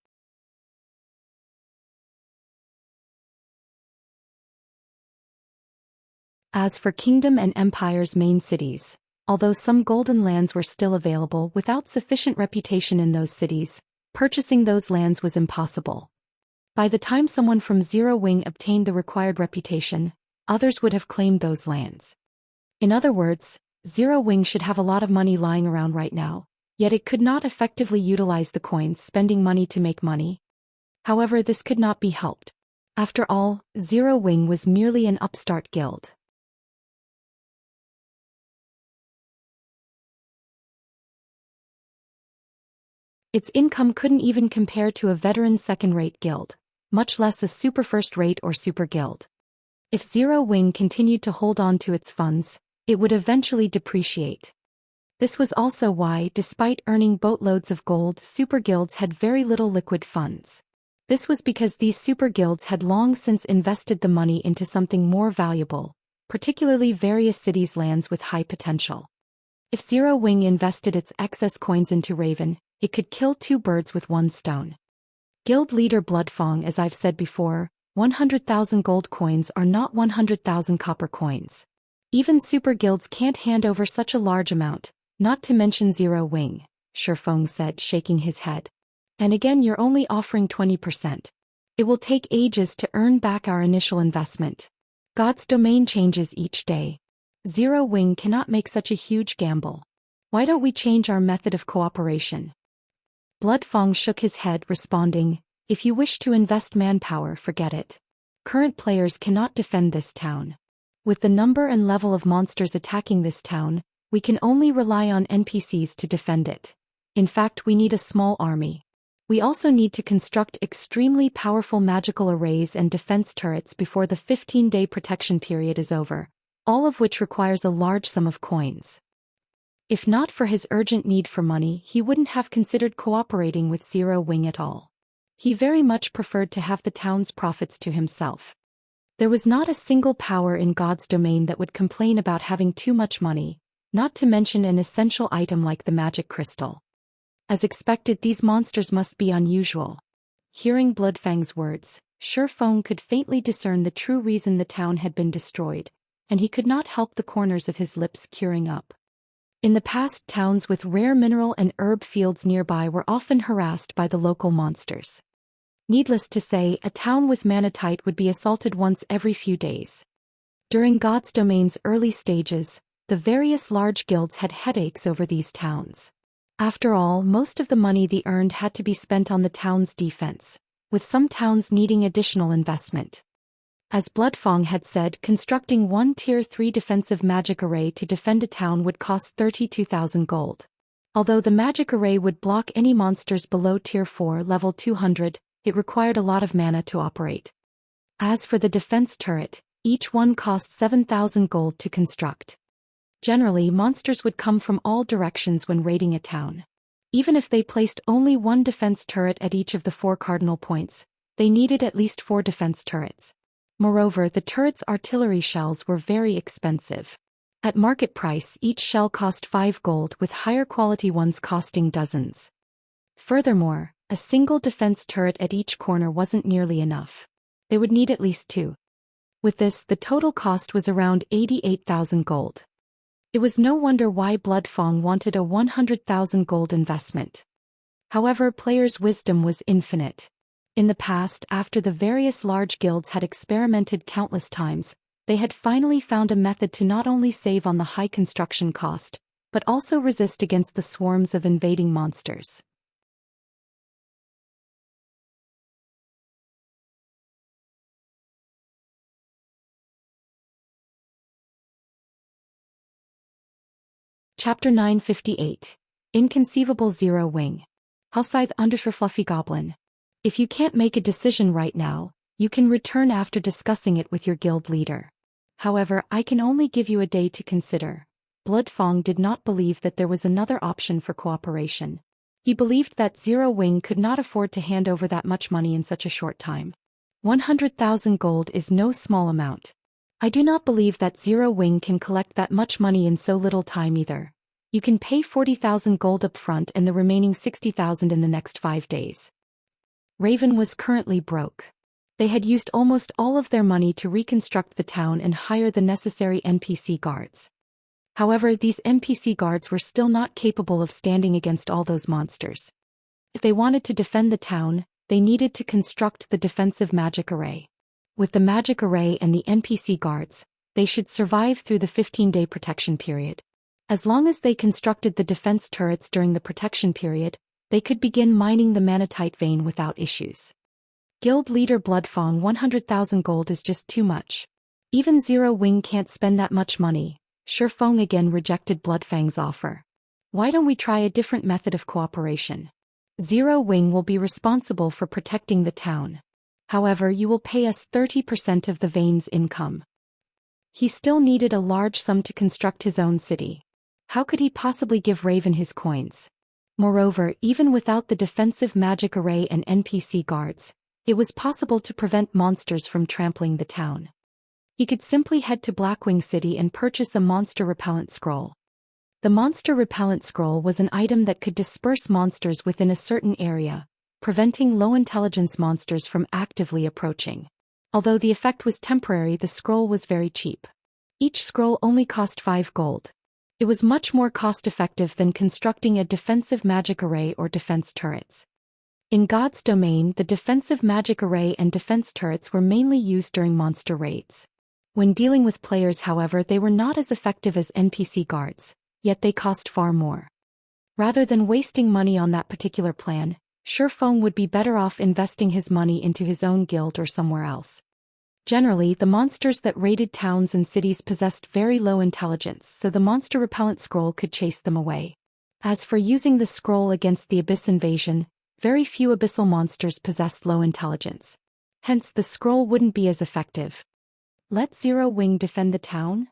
As for kingdom and empire's main cities, although some golden lands were still available without sufficient reputation in those cities, purchasing those lands was impossible. By the time someone from Zero Wing obtained the required reputation, others would have claimed those lands. In other words, Zero Wing should have a lot of money lying around right now, yet it could not effectively utilize the coins, spending money to make money. However, this could not be helped. After all, Zero Wing was merely an upstart guild. Its income couldn't even compare to a veteran second-rate guild, much less a super first-rate or super guild. If Zero Wing continued to hold on to its funds, it would eventually depreciate. This was also why, despite earning boatloads of gold, super guilds had very little liquid funds. This was because these super guilds had long since invested the money into something more valuable, particularly various cities' lands with high potential. If Zero Wing invested its excess coins into Raven, it could kill two birds with one stone. Guild leader Bloodfang, as I've said before, 100,000 gold coins are not 100,000 copper coins. Even super guilds can't hand over such a large amount, not to mention Zero Wing, Shifeng said, shaking his head. And again, you're only offering 20%. It will take ages to earn back our initial investment. God's domain changes each day. Zero Wing cannot make such a huge gamble. Why don't we change our method of cooperation? Bloodfang shook his head, responding, if you wish to invest manpower, forget it. Current players cannot defend this town. With the number and level of monsters attacking this town, we can only rely on NPCs to defend it. In fact, we need a small army. We also need to construct extremely powerful magical arrays and defense turrets before the 15-day protection period is over, all of which requires a large sum of coins. If not for his urgent need for money, he wouldn't have considered cooperating with Zero Wing at all. He very much preferred to have the town's profits to himself. There was not a single power in God's domain that would complain about having too much money, not to mention an essential item like the magic crystal. As expected, these monsters must be unusual. Hearing Bloodfang's words, Shifeng could faintly discern the true reason the town had been destroyed, and he could not help the corners of his lips curling up. In the past, towns with rare mineral and herb fields nearby were often harassed by the local monsters. Needless to say, a town with manatite would be assaulted once every few days. During God's domain's early stages, the various large guilds had headaches over these towns. After all, most of the money they earned had to be spent on the town's defense, with some towns needing additional investment. As Bloodfang had said, constructing one Tier 3 defensive magic array to defend a town would cost 32,000 gold. Although the magic array would block any monsters below Tier 4 level 200, it required a lot of mana to operate. As for the defense turret, each one cost 7,000 gold to construct. Generally, monsters would come from all directions when raiding a town. Even if they placed only one defense turret at each of the 4 cardinal points, they needed at least 4 defense turrets. Moreover, the turret's artillery shells were very expensive. At market price, each shell cost 5 gold, with higher quality ones costing dozens. Furthermore, a single defense turret at each corner wasn't nearly enough. They would need at least 2. With this, the total cost was around 88,000 gold. It was no wonder why Bloodfang wanted a 100,000 gold investment. However, players' wisdom was infinite. In the past, after the various large guilds had experimented countless times, they had finally found a method to not only save on the high construction cost, but also resist against the swarms of invading monsters. Chapter 958. Inconceivable Zero Wing. Hellscythe Underscore Fluffy Goblin. If you can't make a decision right now, you can return after discussing it with your guild leader. However, I can only give you a day to consider. Bloodfang did not believe that there was another option for cooperation. He believed that Zero Wing could not afford to hand over that much money in such a short time. 100,000 gold is no small amount. I do not believe that Zero Wing can collect that much money in so little time either. You can pay 40,000 gold up front and the remaining 60,000 in the next 5 days. Raven was currently broke. They had used almost all of their money to reconstruct the town and hire the necessary NPC guards. However, these NPC guards were still not capable of standing against all those monsters. If they wanted to defend the town, they needed to construct the defensive magic array. With the magic array and the NPC guards, they should survive through the 15-day protection period. As long as they constructed the defense turrets during the protection period, they could begin mining the manatite vein without issues. Guild leader Bloodfang, 100,000 gold is just too much. Even Zero Wing can't spend that much money. Shifeng again rejected Bloodfang's offer. Why don't we try a different method of cooperation? Zero Wing will be responsible for protecting the town. However, you will pay us 30% of the vein's income. He still needed a large sum to construct his own city. How could he possibly give Raven his coins? Moreover, even without the defensive magic array and NPC guards, it was possible to prevent monsters from trampling the town. He could simply head to Blackwing City and purchase a monster repellent scroll. The monster repellent scroll was an item that could disperse monsters within a certain area, preventing low-intelligence monsters from actively approaching. Although the effect was temporary, the scroll was very cheap. Each scroll only cost 5 gold. It was much more cost-effective than constructing a defensive magic array or defense turrets. In God's domain, the defensive magic array and defense turrets were mainly used during monster raids. When dealing with players, however, they were not as effective as NPC guards, yet they cost far more. Rather than wasting money on that particular plan, Shifeng would be better off investing his money into his own guild or somewhere else. Generally, the monsters that raided towns and cities possessed very low intelligence, so the monster repellent scroll could chase them away. As for using the scroll against the abyss invasion, very few abyssal monsters possessed low intelligence. Hence, the scroll wouldn't be as effective. Let Zero Wing defend the town?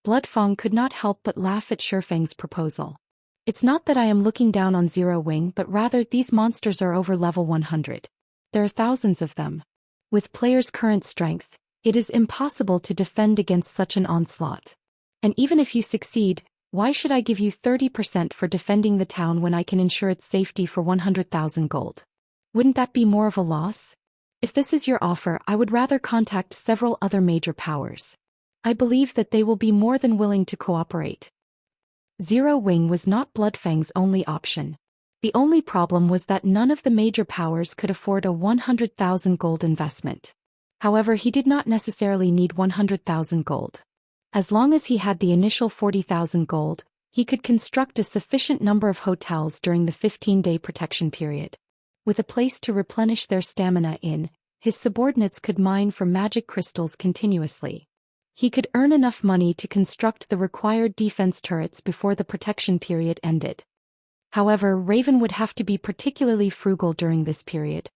Bloodfang could not help but laugh at Shifeng's proposal. It's not that I am looking down on Zero Wing, but rather these monsters are over level 100. There are thousands of them. With players' current strength, it is impossible to defend against such an onslaught. And even if you succeed, why should I give you 30% for defending the town when I can ensure its safety for 100,000 gold? Wouldn't that be more of a loss? If this is your offer, I would rather contact several other major powers. I believe that they will be more than willing to cooperate. Zero Wing was not Bloodfang's only option. The only problem was that none of the major powers could afford a 100,000 gold investment. However, he did not necessarily need 100,000 gold. As long as he had the initial 40,000 gold, he could construct a sufficient number of hotels during the 15-day protection period. With a place to replenish their stamina in, his subordinates could mine for magic crystals continuously. He could earn enough money to construct the required defense turrets before the protection period ended. However, Raven would have to be particularly frugal during this period.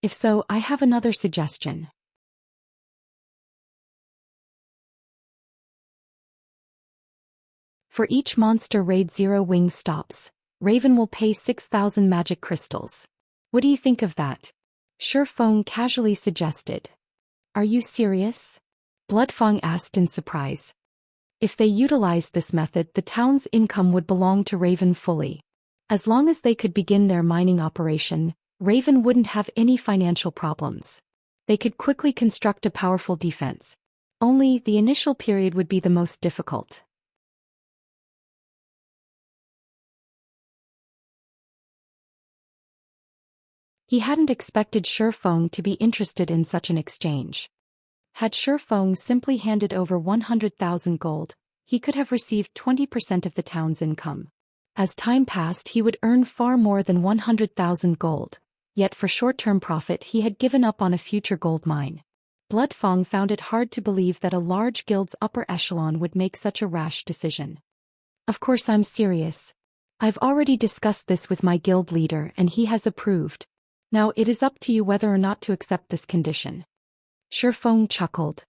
If so, I have another suggestion. For each monster raid Zero Wing stops, Raven will pay 6,000 magic crystals. What do you think of that? Shifeng casually suggested. Are you serious? Bloodfang asked in surprise. If they utilized this method, the town's income would belong to Raven fully. As long as they could begin their mining operation, Raven wouldn't have any financial problems. They could quickly construct a powerful defense. Only the initial period would be the most difficult. He hadn't expected Shifeng to be interested in such an exchange. Had Shifeng simply handed over 100,000 gold, he could have received 20% of the town's income. As time passed, he would earn far more than 100,000 gold, yet for short-term profit he had given up on a future gold mine. Bloodfang found it hard to believe that a large guild's upper echelon would make such a rash decision. Of course I'm serious. I've already discussed this with my guild leader and he has approved. Now it is up to you whether or not to accept this condition. Shifeng chuckled.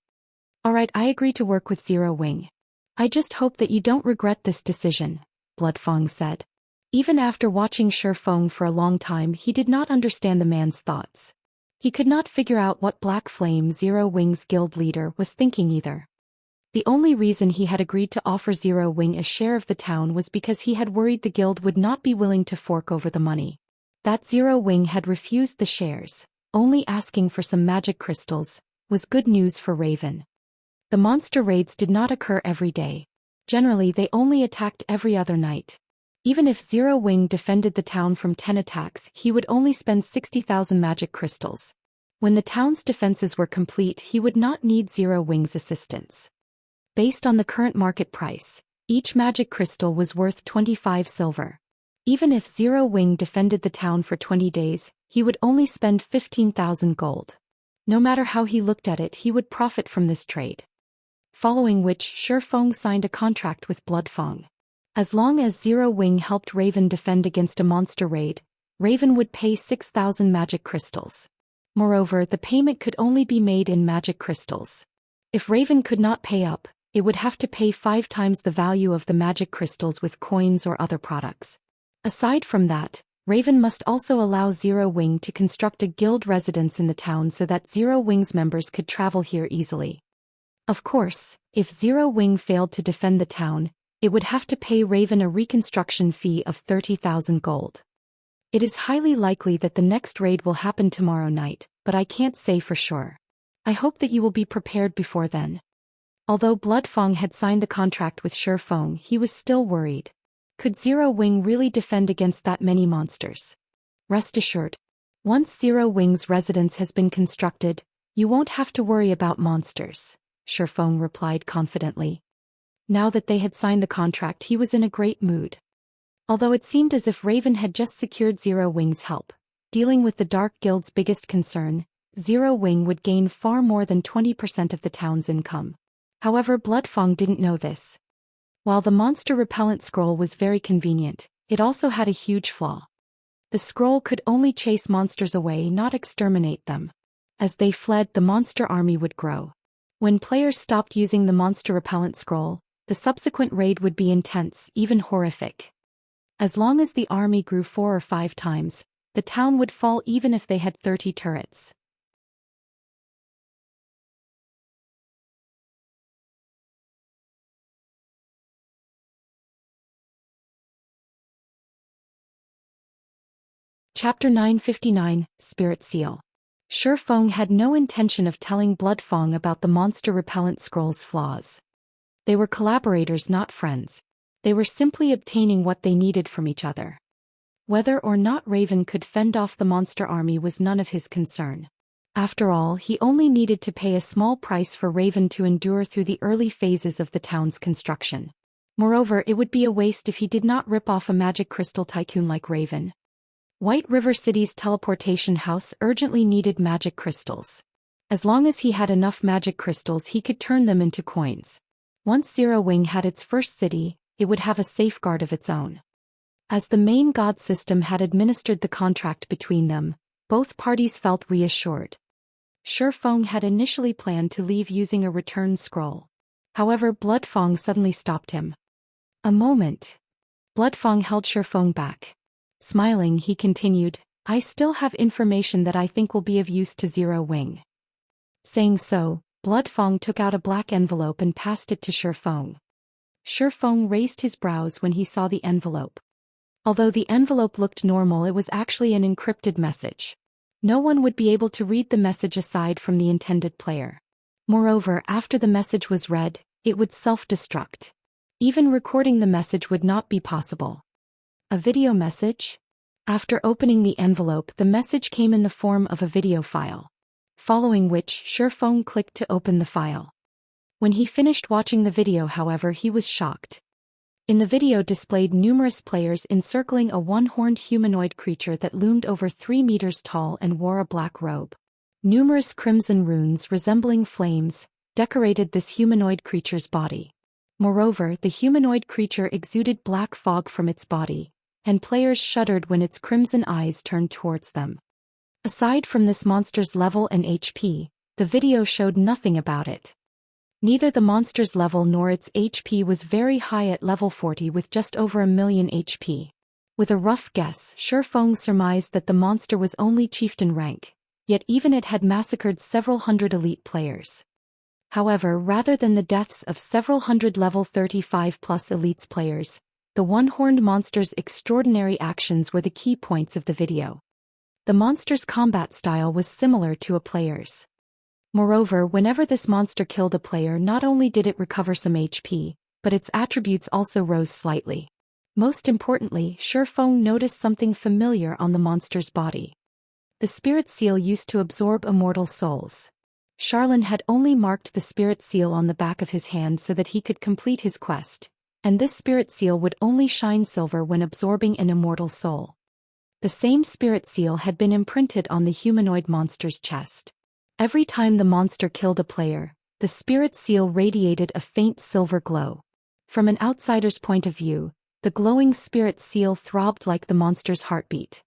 Alright, I agree to work with Zero Wing. I just hope that you don't regret this decision, Bloodfang said. Even after watching Shifeng for a long time, he did not understand the man's thoughts. He could not figure out what Black Flame Zero Wing's guild leader was thinking either. The only reason he had agreed to offer Zero Wing a share of the town was because he had worried the guild would not be willing to fork over the money. That Zero Wing had refused the shares, only asking for some magic crystals, was good news for Raven. The monster raids did not occur every day. Generally they only attacked every other night. Even if Zero Wing defended the town from 10 attacks, he would only spend 60,000 magic crystals. When the town's defenses were complete, he would not need Zero Wing's assistance. Based on the current market price, each magic crystal was worth 25 silver. Even if Zero Wing defended the town for 20 days, he would only spend 15,000 gold. No matter how he looked at it, he would profit from this trade. Following which, Shifeng signed a contract with Bloodfang. As long as Zero Wing helped Raven defend against a monster raid, Raven would pay 6,000 magic crystals. Moreover, the payment could only be made in magic crystals. If Raven could not pay up, it would have to pay 5 times the value of the magic crystals with coins or other products. Aside from that, Raven must also allow Zero Wing to construct a guild residence in the town so that Zero Wing's members could travel here easily. Of course, if Zero Wing failed to defend the town, it would have to pay Raven a reconstruction fee of 30,000 gold. It is highly likely that the next raid will happen tomorrow night, but I can't say for sure. I hope that you will be prepared before then. Although Bloodfang had signed the contract with Shifeng, he was still worried. Could Zero Wing really defend against that many monsters? Rest assured, once Zero Wing's residence has been constructed, you won't have to worry about monsters, Shifeng replied confidently. Now that they had signed the contract, he was in a great mood. Although it seemed as if Raven had just secured Zero Wing's help, dealing with the Dark Guild's biggest concern, Zero Wing would gain far more than 20% of the town's income. However, Bloodfang didn't know this. While the monster repellent scroll was very convenient, it also had a huge flaw. The scroll could only chase monsters away, not exterminate them. As they fled, the monster army would grow. When players stopped using the monster repellent scroll, the subsequent raid would be intense, even horrific. As long as the army grew 4 or 5 times, the town would fall even if they had 30 turrets. Chapter 959, Spirit Seal. Shifeng had no intention of telling Bloodfang about the monster repellent scroll's flaws. They were collaborators, not friends. They were simply obtaining what they needed from each other. Whether or not Raven could fend off the monster army was none of his concern. After all, he only needed to pay a small price for Raven to endure through the early phases of the town's construction. Moreover, it would be a waste if he did not rip off a magic crystal tycoon like Raven. White River City's teleportation house urgently needed magic crystals. As long as he had enough magic crystals, he could turn them into coins. Once Zero Wing had its first city, it would have a safeguard of its own. As the main god system had administered the contract between them, both parties felt reassured. Shifeng had initially planned to leave using a return scroll. However, Bloodfang suddenly stopped him. A moment. Bloodfang held Shifeng back. Smiling, he continued, "I still have information that I think will be of use to Zero Wing." Saying so, Bloodfang took out a black envelope and passed it to Shifeng. Shifeng raised his brows when he saw the envelope. Although the envelope looked normal, it was actually an encrypted message. No one would be able to read the message aside from the intended player. Moreover, after the message was read, it would self-destruct. Even recording the message would not be possible. A video message? After opening the envelope, the message came in the form of a video file. Following which, Shifeng clicked to open the file. When he finished watching the video, however, he was shocked. In the video displayed numerous players encircling a one-horned humanoid creature that loomed over 3 meters tall and wore a black robe. Numerous crimson runes resembling flames decorated this humanoid creature's body. Moreover, the humanoid creature exuded black fog from its body, and players shuddered when its crimson eyes turned towards them. Aside from this monster's level and HP, the video showed nothing about it. Neither the monster's level nor its HP was very high at level 40 with just over 1,000,000 HP. With a rough guess, Shifeng surmised that the monster was only chieftain rank, yet even it had massacred several hundred elite players. However, rather than the deaths of several hundred level 35+ elites players, the one-horned monster's extraordinary actions were the key points of the video. The monster's combat style was similar to a player's. Moreover, whenever this monster killed a player, not only did it recover some HP, but its attributes also rose slightly. Most importantly, Shifeng noticed something familiar on the monster's body. The spirit seal used to absorb immortal souls. Charlin had only marked the spirit seal on the back of his hand so that he could complete his quest, and this spirit seal would only shine silver when absorbing an immortal soul. The same spirit seal had been imprinted on the humanoid monster's chest. Every time the monster killed a player, the spirit seal radiated a faint silver glow. From an outsider's point of view, the glowing spirit seal throbbed like the monster's heartbeat.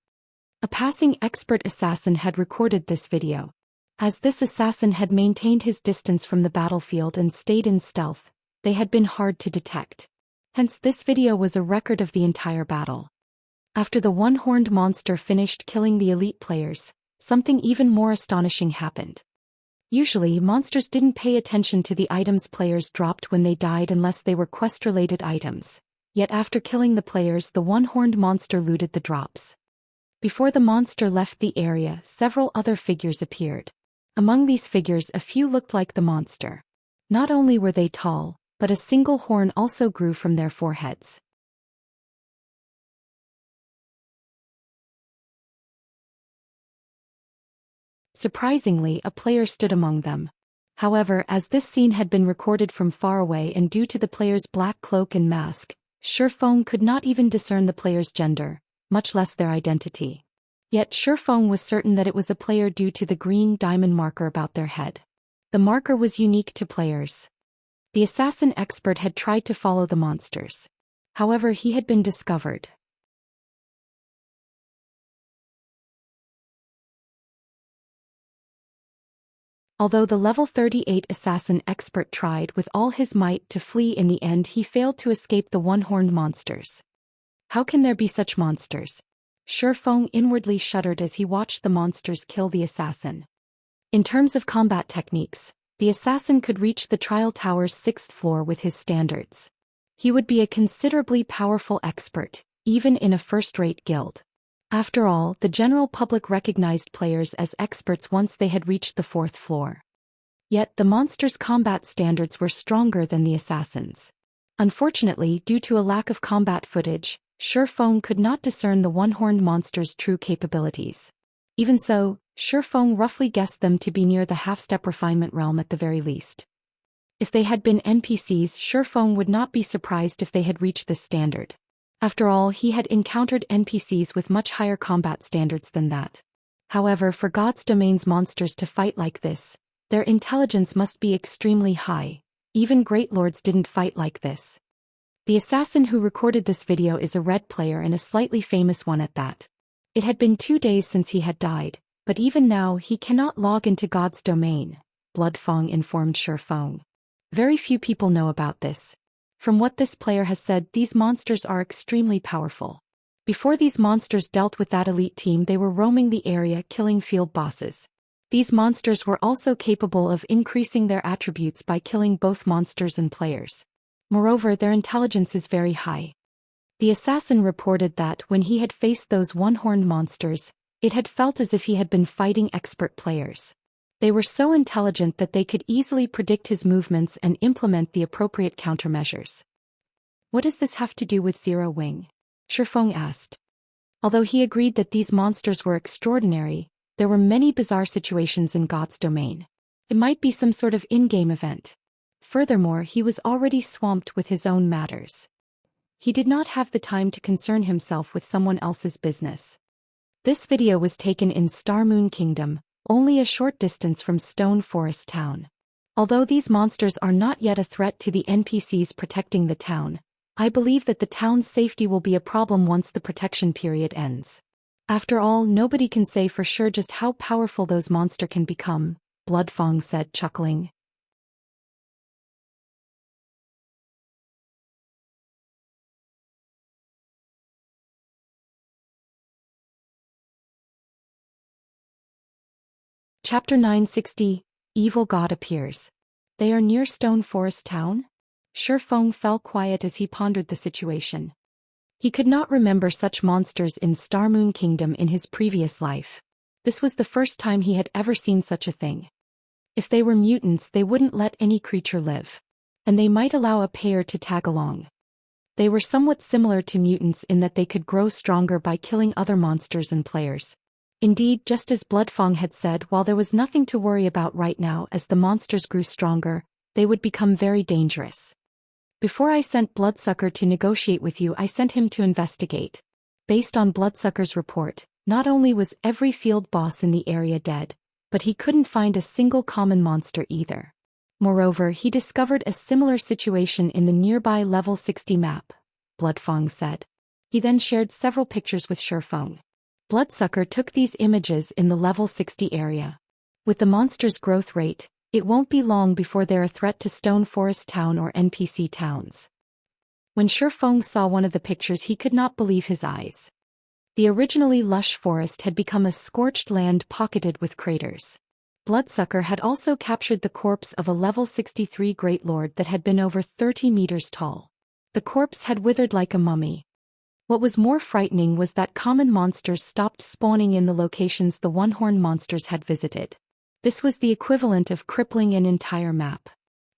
A passing expert assassin had recorded this video. As this assassin had maintained his distance from the battlefield and stayed in stealth, they had been hard to detect. Hence this video was a record of the entire battle. After the one-horned monster finished killing the elite players, something even more astonishing happened. Usually, monsters didn't pay attention to the items players dropped when they died unless they were quest-related items. Yet after killing the players, the one-horned monster looted the drops. Before the monster left the area, several other figures appeared. Among these figures, a few looked like the monster. Not only were they tall, but a single horn also grew from their foreheads. Surprisingly, a player stood among them. However, as this scene had been recorded from far away and due to the player's black cloak and mask, Shifeng could not even discern the player's gender, much less their identity. Yet Shifeng was certain that it was a player due to the green diamond marker about their head. The marker was unique to players. The assassin expert had tried to follow the monsters. However, he had been discovered. Although the level 38 assassin expert tried with all his might to flee, in the end he failed to escape the one-horned monsters. How can there be such monsters? Shifeng inwardly shuddered as he watched the monsters kill the assassin. In terms of combat techniques, the assassin could reach the trial tower's 6th floor with his standards. He would be a considerably powerful expert, even in a first-rate guild. After all, the general public recognized players as experts once they had reached the 4th floor. Yet the monster's combat standards were stronger than the assassin's. Unfortunately, due to a lack of combat footage, Shifeng could not discern the one-horned monster's true capabilities. Even so, Shifeng roughly guessed them to be near the half-step refinement realm at the very least. If they had been NPCs, Shifeng would not be surprised if they had reached this standard. After all, he had encountered NPCs with much higher combat standards than that. However, for God's domain's monsters to fight like this, their intelligence must be extremely high. Even great lords didn't fight like this. The assassin who recorded this video is a red player and a slightly famous one at that. It had been 2 days since he had died, but even now he cannot log into God's domain, Bloodfang informed Shifeng. Very few people know about this. From what this player has said, these monsters are extremely powerful. Before these monsters dealt with that elite team, they were roaming the area killing field bosses. These monsters were also capable of increasing their attributes by killing both monsters and players. Moreover, their intelligence is very high. The assassin reported that when he had faced those one-horned monsters, it had felt as if he had been fighting expert players. They were so intelligent that they could easily predict his movements and implement the appropriate countermeasures. What does this have to do with Zero Wing? Shifeng asked. Although he agreed that these monsters were extraordinary, there were many bizarre situations in God's domain. It might be some sort of in-game event. Furthermore, he was already swamped with his own matters. He did not have the time to concern himself with someone else's business. This video was taken in Starmoon Kingdom, only a short distance from Stone Forest Town. Although these monsters are not yet a threat to the NPCs protecting the town, I believe that the town's safety will be a problem once the protection period ends. After all, nobody can say for sure just how powerful those monsters can become, Bloodfang said, chuckling. Chapter 960, Evil God Appears. They are near Stone Forest Town? Shifeng fell quiet as he pondered the situation. He could not remember such monsters in Starmoon Kingdom in his previous life. This was the first time he had ever seen such a thing. If they were mutants, they wouldn't let any creature live. And they might allow a pair to tag along. They were somewhat similar to mutants in that they could grow stronger by killing other monsters and players. Indeed, just as Bloodfang had said, while there was nothing to worry about right now, as the monsters grew stronger, they would become very dangerous. Before I sent Bloodsucker to negotiate with you, I sent him to investigate. Based on Bloodsucker's report, not only was every field boss in the area dead, but he couldn't find a single common monster either. Moreover, he discovered a similar situation in the nearby level 60 map, Bloodfang said. He then shared several pictures with Shifeng. Bloodsucker took these images in the level 60 area. With the monster's growth rate, it won't be long before they're a threat to Stone Forest Town or NPC towns. When Shifeng saw one of the pictures, he could not believe his eyes. The originally lush forest had become a scorched land pocketed with craters. Bloodsucker had also captured the corpse of a level 63 Great Lord that had been over 30 meters tall. The corpse had withered like a mummy. What was more frightening was that common monsters stopped spawning in the locations the one-horned monsters had visited. This was the equivalent of crippling an entire map.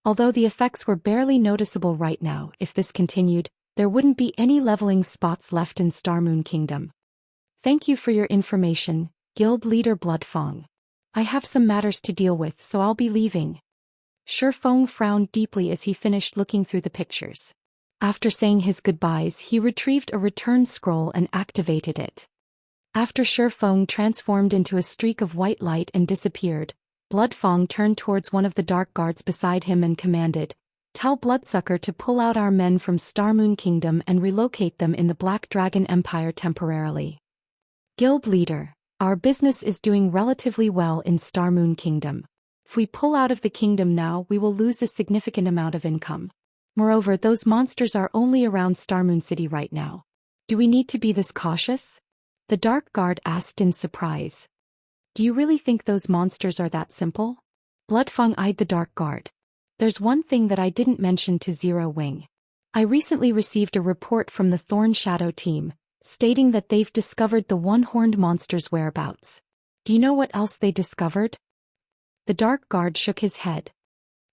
Although the effects were barely noticeable right now, if this continued, there wouldn't be any leveling spots left in Starmoon Kingdom. Thank you for your information, Guild Leader Bloodfang. I have some matters to deal with, so I'll be leaving. Shifeng frowned deeply as he finished looking through the pictures. After saying his goodbyes, he retrieved a return scroll and activated it. After Shifeng transformed into a streak of white light and disappeared, Bloodfang turned towards one of the dark guards beside him and commanded, "Tell Bloodsucker to pull out our men from Starmoon Kingdom and relocate them in the Black Dragon Empire temporarily." Guild Leader, our business is doing relatively well in Starmoon Kingdom. If we pull out of the kingdom now, we will lose a significant amount of income. Moreover, those monsters are only around Starmoon City right now. Do we need to be this cautious? The Dark Guard asked in surprise. Do you really think those monsters are that simple? Bloodfang eyed the Dark Guard. There's one thing that I didn't mention to Zero Wing. I recently received a report from the Thorn Shadow team, stating that they've discovered the one-horned monster's whereabouts. Do you know what else they discovered? The Dark Guard shook his head.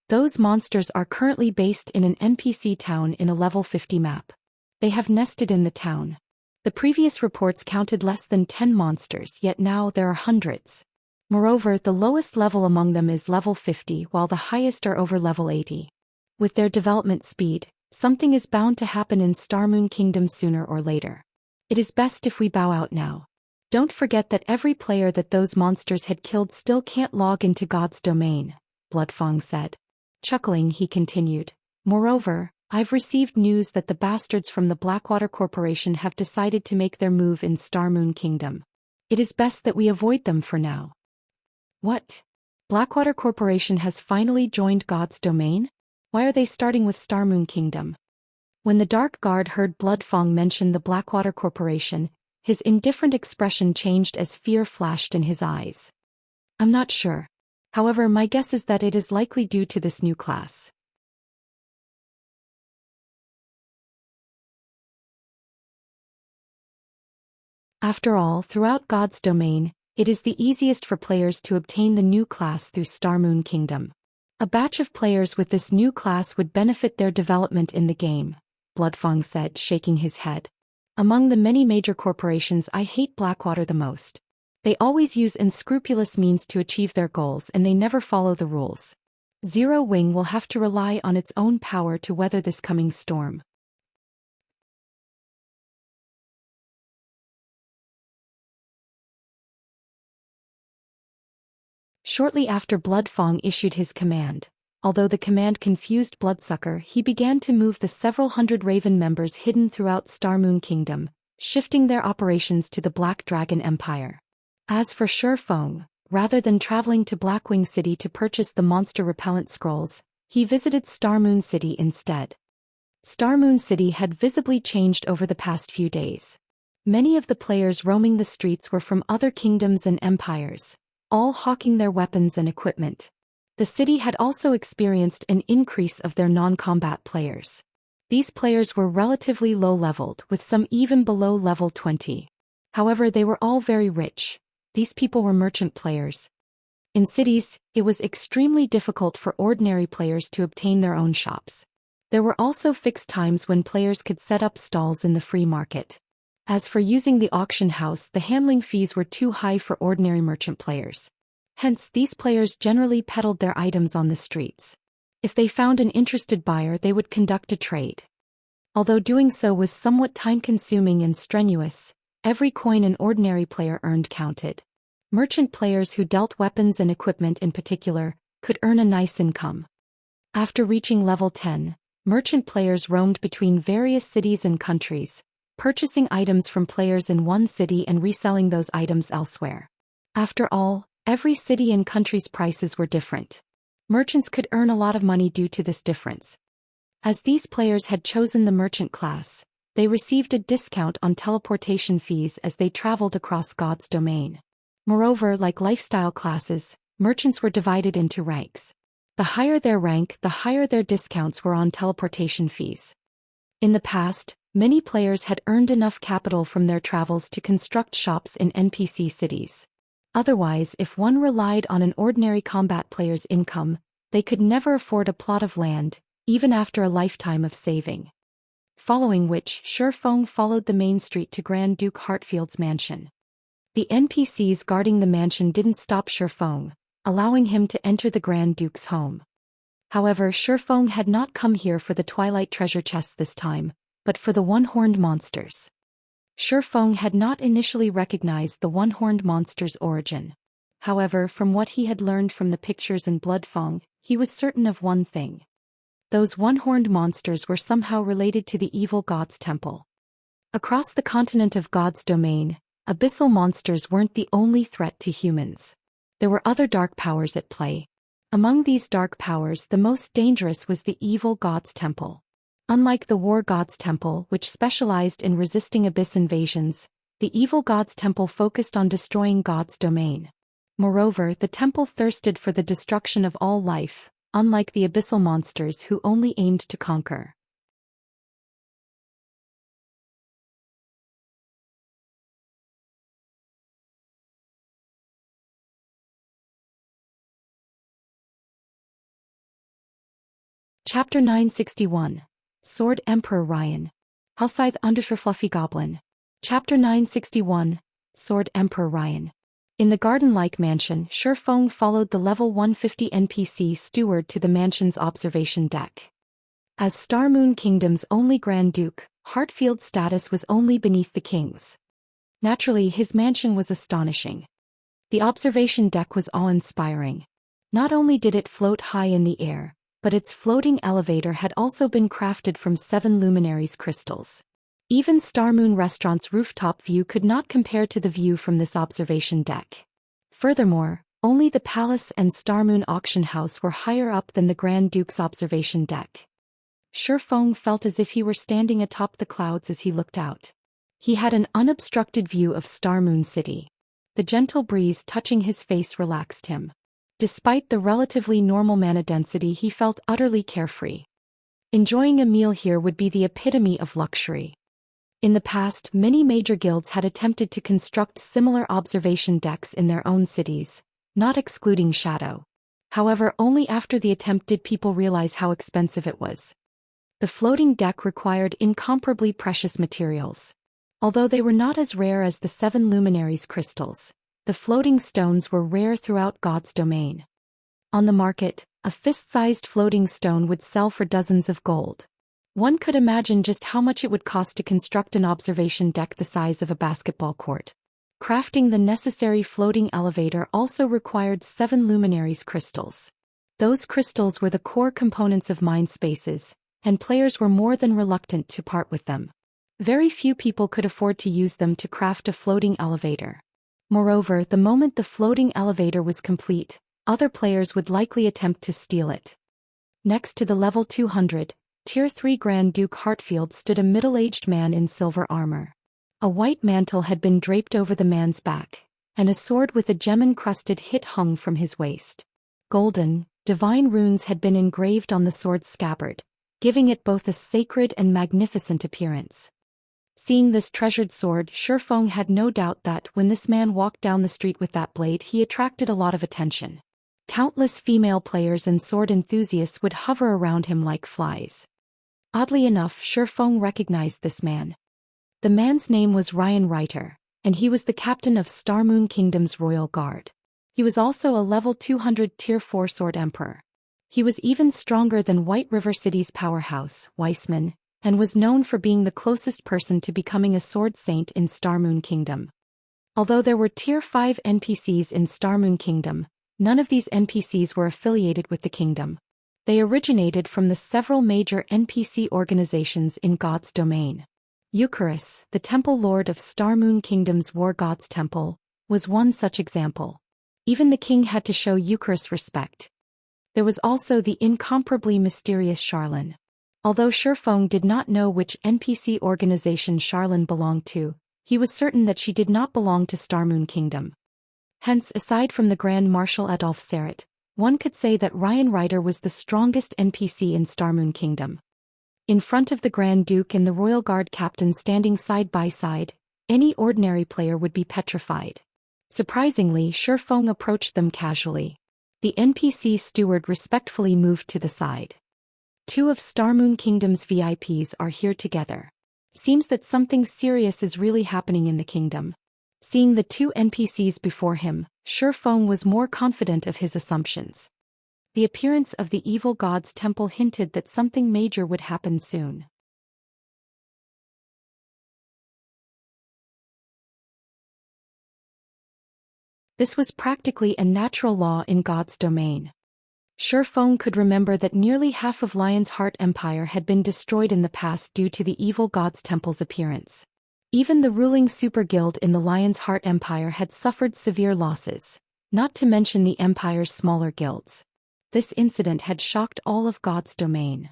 Those monsters are currently based in an NPC town in a level 50 map. They have nested in the town. The previous reports counted less than 10 monsters, yet now there are hundreds. Moreover, the lowest level among them is level 50, while the highest are over level 80. With their development speed, Something is bound to happen in Starmoon Kingdom sooner or later. It is best if we bow out now. Don't forget that every player that those monsters had killed still can't log into God's domain, Bloodfang said. Chuckling, he continued. Moreover, I've received news that the bastards from the Blackwater Corporation have decided to make their move in Starmoon Kingdom. It is best that we avoid them for now. What? Blackwater Corporation has finally joined God's domain? Why are they starting with Starmoon Kingdom? When the Dark Guard heard Bloodfang mention the Blackwater Corporation, his indifferent expression changed as fear flashed in his eyes. I'm not sure. However, my guess is that it is likely due to this new class. After all, throughout God's domain, it is the easiest for players to obtain the new class through Starmoon Kingdom. A batch of players with this new class would benefit their development in the game, Bloodfang said, shaking his head. Among the many major corporations, I hate Blackwater the most. They always use unscrupulous means to achieve their goals and they never follow the rules. Zero Wing will have to rely on its own power to weather this coming storm. Shortly after Bloodfang issued his command, although the command confused Bloodsucker, he began to move the several hundred Raven members hidden throughout Starmoon Kingdom, shifting their operations to the Black Dragon Empire. As for Shifeng, rather than traveling to Blackwing City to purchase the monster repellent scrolls, he visited Starmoon City instead. Starmoon City had visibly changed over the past few days. Many of the players roaming the streets were from other kingdoms and empires, all hawking their weapons and equipment. The city had also experienced an increase of their non-combat players. These players were relatively low-leveled, with some even below level 20. However, they were all very rich. These people were merchant players. In cities, it was extremely difficult for ordinary players to obtain their own shops. There were also fixed times when players could set up stalls in the free market. As for using the auction house, the handling fees were too high for ordinary merchant players. Hence, these players generally peddled their items on the streets. If they found an interested buyer, they would conduct a trade. Although doing so was somewhat time-consuming and strenuous, every coin an ordinary player earned counted. Merchant players who dealt weapons and equipment in particular could earn a nice income. After reaching level 10, merchant players roamed between various cities and countries, purchasing items from players in one city and reselling those items elsewhere. After all, every city and country's prices were different. Merchants could earn a lot of money due to this difference. As these players had chosen the merchant class, they received a discount on teleportation fees as they traveled across God's domain. Moreover, like lifestyle classes, merchants were divided into ranks. The higher their rank, the higher their discounts were on teleportation fees. In the past, many players had earned enough capital from their travels to construct shops in NPC cities. Otherwise, if one relied on an ordinary combat player's income, they could never afford a plot of land, even after a lifetime of saving. Following which, Shifeng followed the main street to Grand Duke Heartfield's mansion. The NPCs guarding the mansion didn't stop Shifeng, allowing him to enter the Grand Duke's home. However, Shifeng had not come here for the Twilight treasure chests this time, but for the one-horned monsters. Shifeng had not initially recognized the one-horned monster's origin. However, from what he had learned from the pictures in Bloodfang, he was certain of one thing. Those one-horned monsters were somehow related to the evil god's temple. Across the continent of God's domain, abyssal monsters weren't the only threat to humans. There were other dark powers at play. Among these dark powers, the most dangerous was the evil god's temple. Unlike the war god's temple, which specialized in resisting abyss invasions, the evil god's temple focused on destroying God's domain. Moreover, the temple thirsted for the destruction of all life, unlike the abyssal monsters who only aimed to conquer. Chapter 961. Sword Emperor Ryan. Hellscythe Undershirt Fluffy Goblin. Chapter 961. Sword Emperor Ryan. In the garden-like mansion, Shifeng followed the level 150 NPC steward to the mansion's observation deck. As Star Moon Kingdom's only Grand Duke, Heartfield's status was only beneath the king's. Naturally, his mansion was astonishing. The observation deck was awe-inspiring. Not only did it float high in the air, but its floating elevator had also been crafted from 7 luminaries crystals. Even Star Moon Restaurant's rooftop view could not compare to the view from this observation deck. Furthermore, only the palace and Star Moon auction house were higher up than the Grand Duke's observation deck. Zhou Xian felt as if he were standing atop the clouds as he looked out. He had an unobstructed view of Star Moon City. The gentle breeze touching his face relaxed him. Despite the relatively normal mana density, he felt utterly carefree. Enjoying a meal here would be the epitome of luxury. In the past, many major guilds had attempted to construct similar observation decks in their own cities, not excluding Shadow. However, only after the attempt did people realize how expensive it was. The floating deck required incomparably precious materials. Although they were not as rare as the 7 luminaries crystals, the floating stones were rare throughout God's domain. On the market, a fist-sized floating stone would sell for dozens of gold. One could imagine just how much it would cost to construct an observation deck the size of a basketball court. Crafting the necessary floating elevator also required 7 luminaries crystals. Those crystals were the core components of mind spaces, and players were more than reluctant to part with them. Very few people could afford to use them to craft a floating elevator. Moreover, the moment the floating elevator was complete, other players would likely attempt to steal it. Next to the level 200, Tier 3 Grand Duke Heartfield stood a middle-aged man in silver armor. A white mantle had been draped over the man's back, and a sword with a gem-encrusted hilt hung from his waist. Golden, divine runes had been engraved on the sword's scabbard, giving it both a sacred and magnificent appearance. Seeing this treasured sword, Zhou Xian had no doubt that when this man walked down the street with that blade, he attracted a lot of attention. Countless female players and sword enthusiasts would hover around him like flies. Oddly enough, Zhou Xian recognized this man. The man's name was Ryan Reiter, and he was the captain of Star Moon Kingdom's Royal Guard. He was also a level 200 Tier 4 Sword Emperor. He was even stronger than White River City's powerhouse, Weissman, and was known for being the closest person to becoming a sword saint in Star Moon Kingdom. Although there were Tier 5 NPCs in Star Moon Kingdom, none of these NPCs were affiliated with the kingdom. They originated from the several major NPC organizations in God's domain. Eucharis, the Temple Lord of Star Moon Kingdom's War God's Temple, was one such example. Even the king had to show Eucharis respect. There was also the incomparably mysterious Charlene. Although Zhou Xian did not know which NPC organization Charlene belonged to, he was certain that she did not belong to Star Moon Kingdom. Hence, aside from the Grand Marshal Adolphe Serret, one could say that Ryan Reiter was the strongest NPC in Star Moon Kingdom. In front of the Grand Duke and the Royal Guard captain standing side by side, any ordinary player would be petrified. Surprisingly, Zhou Xian approached them casually. The NPC steward respectfully moved to the side. 2 of Star Moon Kingdom's VIPs are here together. Seems that something serious is really happening in the kingdom. Seeing the 2 NPCs before him, Zhou Xian was more confident of his assumptions. The appearance of the evil god's temple hinted that something major would happen soon. This was practically a natural law in God's domain. Zhou Xian could remember that nearly half of Lion's Heart Empire had been destroyed in the past due to the evil god's temple's appearance. Even the ruling super guild in the Lion's Heart Empire had suffered severe losses, not to mention the empire's smaller guilds. This incident had shocked all of God's domain.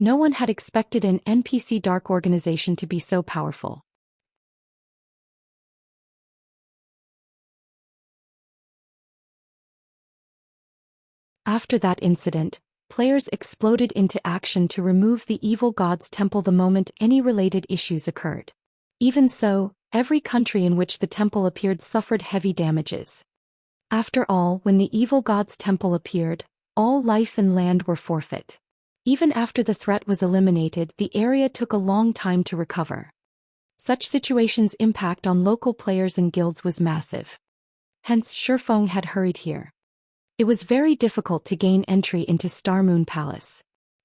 No one had expected an NPC dark organization to be so powerful. After that incident, players exploded into action to remove the evil god's temple the moment any related issues occurred. Even so, every country in which the temple appeared suffered heavy damages. After all, when the evil god's temple appeared, all life and land were forfeit. Even after the threat was eliminated, the area took a long time to recover. Such situations' impact on local players and guilds was massive. Hence, Zhou Xian had hurried here. It was very difficult to gain entry into Star Moon Palace.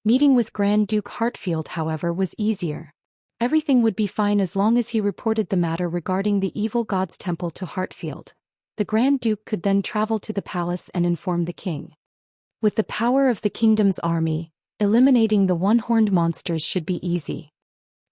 Meeting with Grand Duke Hartfield, however, was easier. Everything would be fine as long as he reported the matter regarding the evil god's temple to Hartfield. The Grand Duke could then travel to the palace and inform the king. With the power of the kingdom's army, eliminating the one-horned monsters should be easy.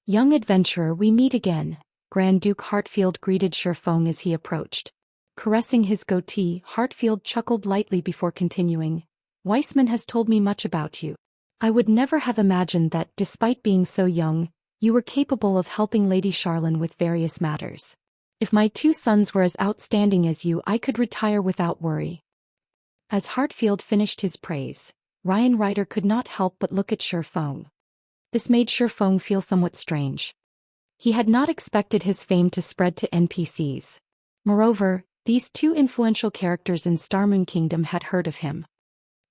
Young adventurer, we meet again, Grand Duke Hartfield greeted Shifeng as he approached. Caressing his goatee, Hartfield chuckled lightly before continuing. Weissman has told me much about you. I would never have imagined that, despite being so young, you were capable of helping Lady Charlene with various matters. If my two sons were as outstanding as you, I could retire without worry. As Hartfield finished his praise, Ryan Ryder could not help but look at Shifeng. This made Shifeng feel somewhat strange. He had not expected his fame to spread to NPCs. Moreover, these two influential characters in Starmoon Kingdom had heard of him.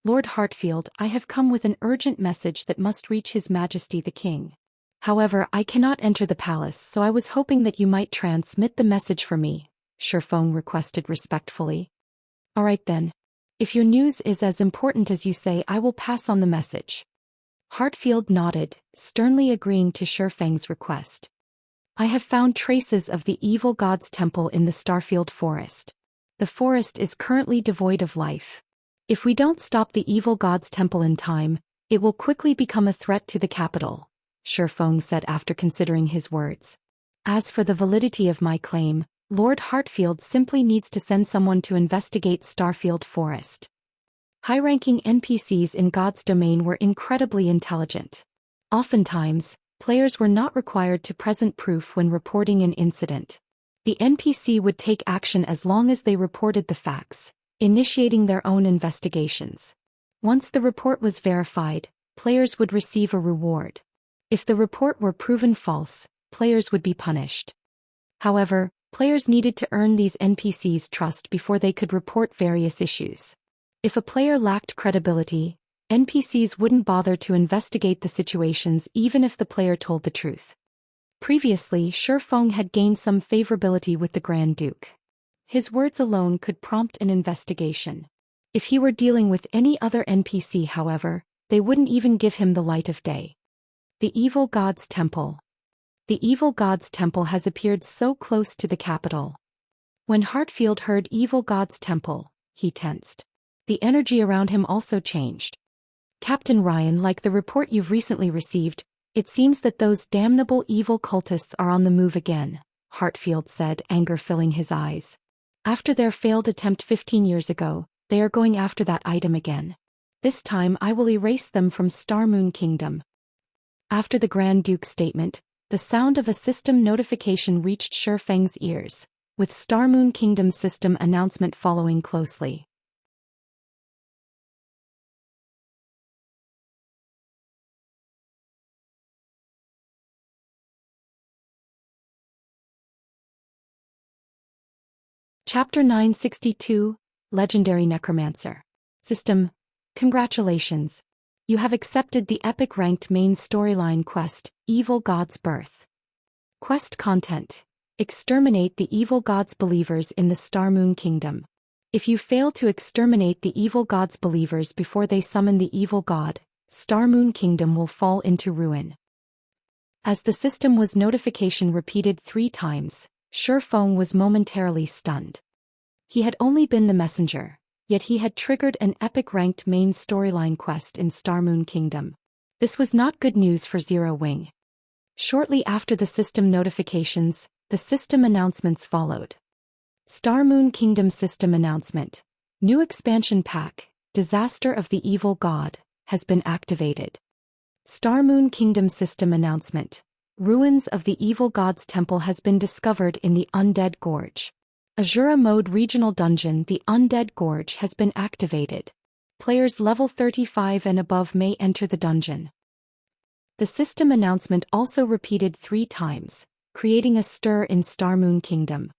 Lord Hartfield, I have come with an urgent message that must reach His Majesty the King. However, I cannot enter the palace, so I was hoping that you might transmit the message for me, Shifeng requested respectfully. All right then. If your news is as important as you say, I will pass on the message. Hartfield nodded, sternly agreeing to Shifeng's request. I have found traces of the evil god's temple in the Starfield Forest. The forest is currently devoid of life. If we don't stop the evil god's temple in time, it will quickly become a threat to the capital, Shifeng said after considering his words. As for the validity of my claim, Lord Hartfield simply needs to send someone to investigate Starfield Forest. High-ranking NPCs in God's domain were incredibly intelligent. Oftentimes, players were not required to present proof when reporting an incident. The NPC would take action as long as they reported the facts, initiating their own investigations. Once the report was verified, players would receive a reward. If the report were proven false, players would be punished. However, players needed to earn these NPCs' trust before they could report various issues. If a player lacked credibility, NPCs wouldn't bother to investigate the situations even if the player told the truth. Previously, Shifeng had gained some favorability with the Grand Duke. His words alone could prompt an investigation. If he were dealing with any other NPC, however, they wouldn't even give him the light of day. The Evil God's Temple. The Evil God's Temple has appeared so close to the capital. When Hartfield heard Evil God's Temple, he tensed. The energy around him also changed. Captain Ryan, like the report you've recently received, it seems that those damnable evil cultists are on the move again, Hartfield said, anger filling his eyes. After their failed attempt 15 years ago, they are going after that item again. This time I will erase them from Starmoon Kingdom. After the Grand Duke's statement, the sound of a system notification reached Shifeng's ears, with Starmoon Kingdom's system announcement following closely. Chapter 962, Legendary Necromancer. System, congratulations. You have accepted the epic ranked main storyline quest, Evil God's Birth. Quest content: exterminate the evil god's believers in the Starmoon Kingdom. If you fail to exterminate the evil god's believers before they summon the evil god, Starmoon Kingdom will fall into ruin. As the system was notification repeated 3 times, Shifeng was momentarily stunned. He had only been the messenger, yet he had triggered an epic-ranked main storyline quest in Starmoon Kingdom. This was not good news for Zero Wing. Shortly after the system notifications, the system announcements followed. Starmoon Kingdom System Announcement. New Expansion Pack, Disaster of the Evil God, has been activated. Starmoon Kingdom System Announcement. Ruins of the Evil God's Temple has been discovered in the Undead Gorge. Azura Mode Regional Dungeon. The Undead Gorge has been activated. Players level 35 and above may enter the dungeon. The system announcement also repeated 3 times, creating a stir in Starmoon Kingdom.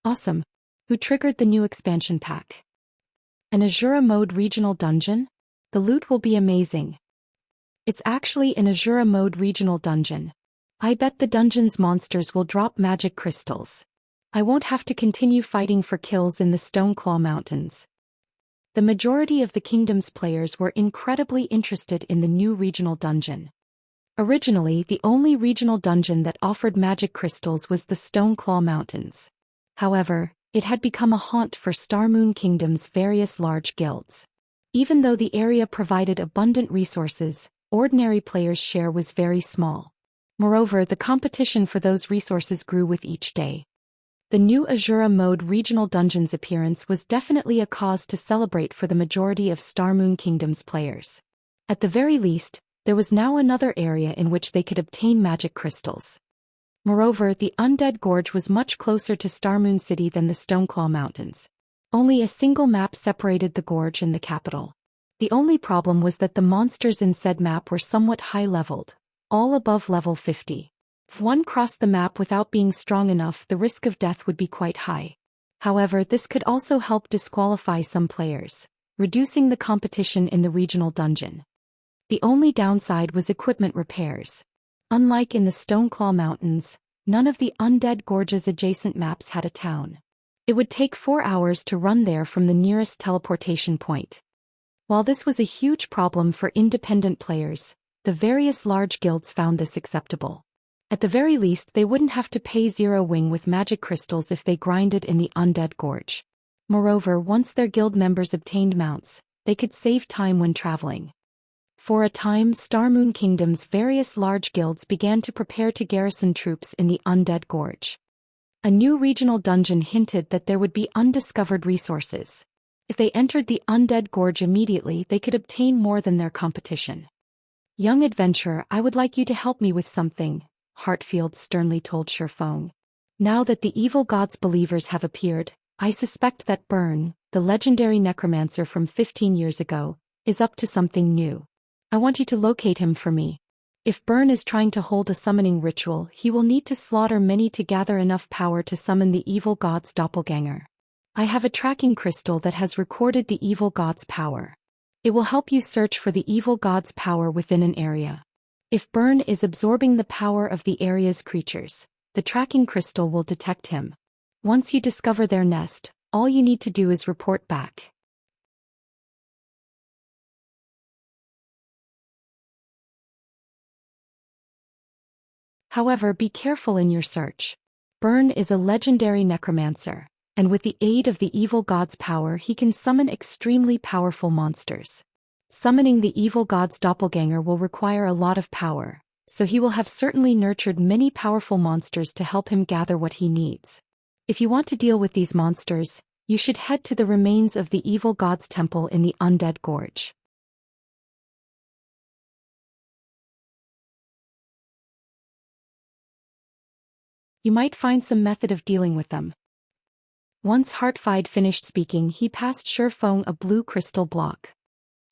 Awesome. Who triggered the new expansion pack? An Azura Mode Regional Dungeon? The loot will be amazing. It's actually an Azura Mode Regional Dungeon. I bet the dungeon's monsters will drop magic crystals. I won't have to continue fighting for kills in the Stoneclaw Mountains. The majority of the kingdom's players were incredibly interested in the new regional dungeon. Originally, the only regional dungeon that offered magic crystals was the Stoneclaw Mountains. However, it had become a haunt for Starmoon Kingdom's various large guilds. Even though the area provided abundant resources, ordinary players' share was very small. Moreover, the competition for those resources grew with each day. The new Azura mode regional dungeon's appearance was definitely a cause to celebrate for the majority of Starmoon Kingdom's players. At the very least, there was now another area in which they could obtain magic crystals. Moreover, the Undead Gorge was much closer to Starmoon City than the Stoneclaw Mountains. Only a single map separated the gorge and the capital. The only problem was that the monsters in said map were somewhat high-leveled, all above level 50. If one crossed the map without being strong enough, the risk of death would be quite high. However, this could also help disqualify some players, reducing the competition in the regional dungeon. The only downside was equipment repairs. Unlike in the Stoneclaw Mountains, none of the Undead Gorge's adjacent maps had a town. It would take 4 hours to run there from the nearest teleportation point. While this was a huge problem for independent players, the various large guilds found this acceptable. At the very least, they wouldn't have to pay Zero Wing with magic crystals if they grinded in the Undead Gorge. Moreover, once their guild members obtained mounts, they could save time when traveling. For a time, Starmoon Kingdom's various large guilds began to prepare to garrison troops in the Undead Gorge. A new regional dungeon hinted that there would be undiscovered resources. If they entered the Undead Gorge immediately, they could obtain more than their competition. "Young adventurer, I would like you to help me with something," Heartfield sternly told Shurfeng. "Now that the evil god's believers have appeared, I suspect that Burn, the legendary necromancer from 15 years ago, is up to something new. I want you to locate him for me. If Burn is trying to hold a summoning ritual, he will need to slaughter many to gather enough power to summon the evil god's doppelganger. I have a tracking crystal that has recorded the evil god's power. It will help you search for the evil god's power within an area. If Burn is absorbing the power of the area's creatures, the tracking crystal will detect him. Once you discover their nest, all you need to do is report back." However, be careful in your search. Burn is a legendary necromancer, and with the aid of the evil god's power he can summon extremely powerful monsters. Summoning the evil god's doppelganger will require a lot of power, so he will have certainly nurtured many powerful monsters to help him gather what he needs. If you want to deal with these monsters, you should head to the remains of the evil god's temple in the Undead Gorge. You might find some method of dealing with them. Once Heartfied finished speaking, he passed Shurfeng a blue crystal block.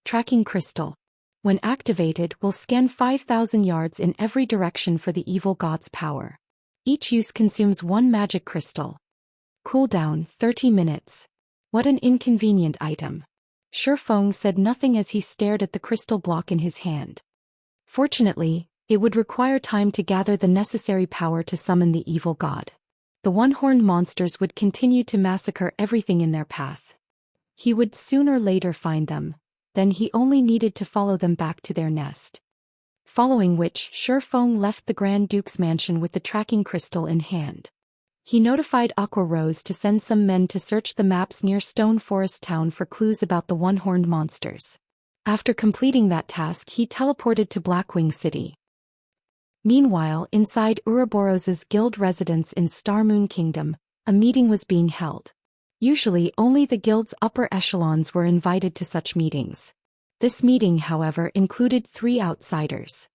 Tracking crystal. When activated, will scan 5,000 yards in every direction for the evil god's power. Each use consumes 1 magic crystal. Cooldown 30 minutes. What an inconvenient item. Shurfeng said nothing as he stared at the crystal block in his hand. Fortunately, it would require time to gather the necessary power to summon the evil god. The one-horned monsters would continue to massacre everything in their path. He would sooner or later find them, then he only needed to follow them back to their nest. Following which, Shurfeng left the Grand Duke's mansion with the tracking crystal in hand. He notified Aqua Rose to send some men to search the maps near Stone Forest Town for clues about the one-horned monsters. After completing that task, he teleported to Blackwing City. Meanwhile, inside Ouroboros's guild residence in Starmoon Kingdom, a meeting was being held. Usually only the guild's upper echelons were invited to such meetings. This meeting, however, included 3 outsiders.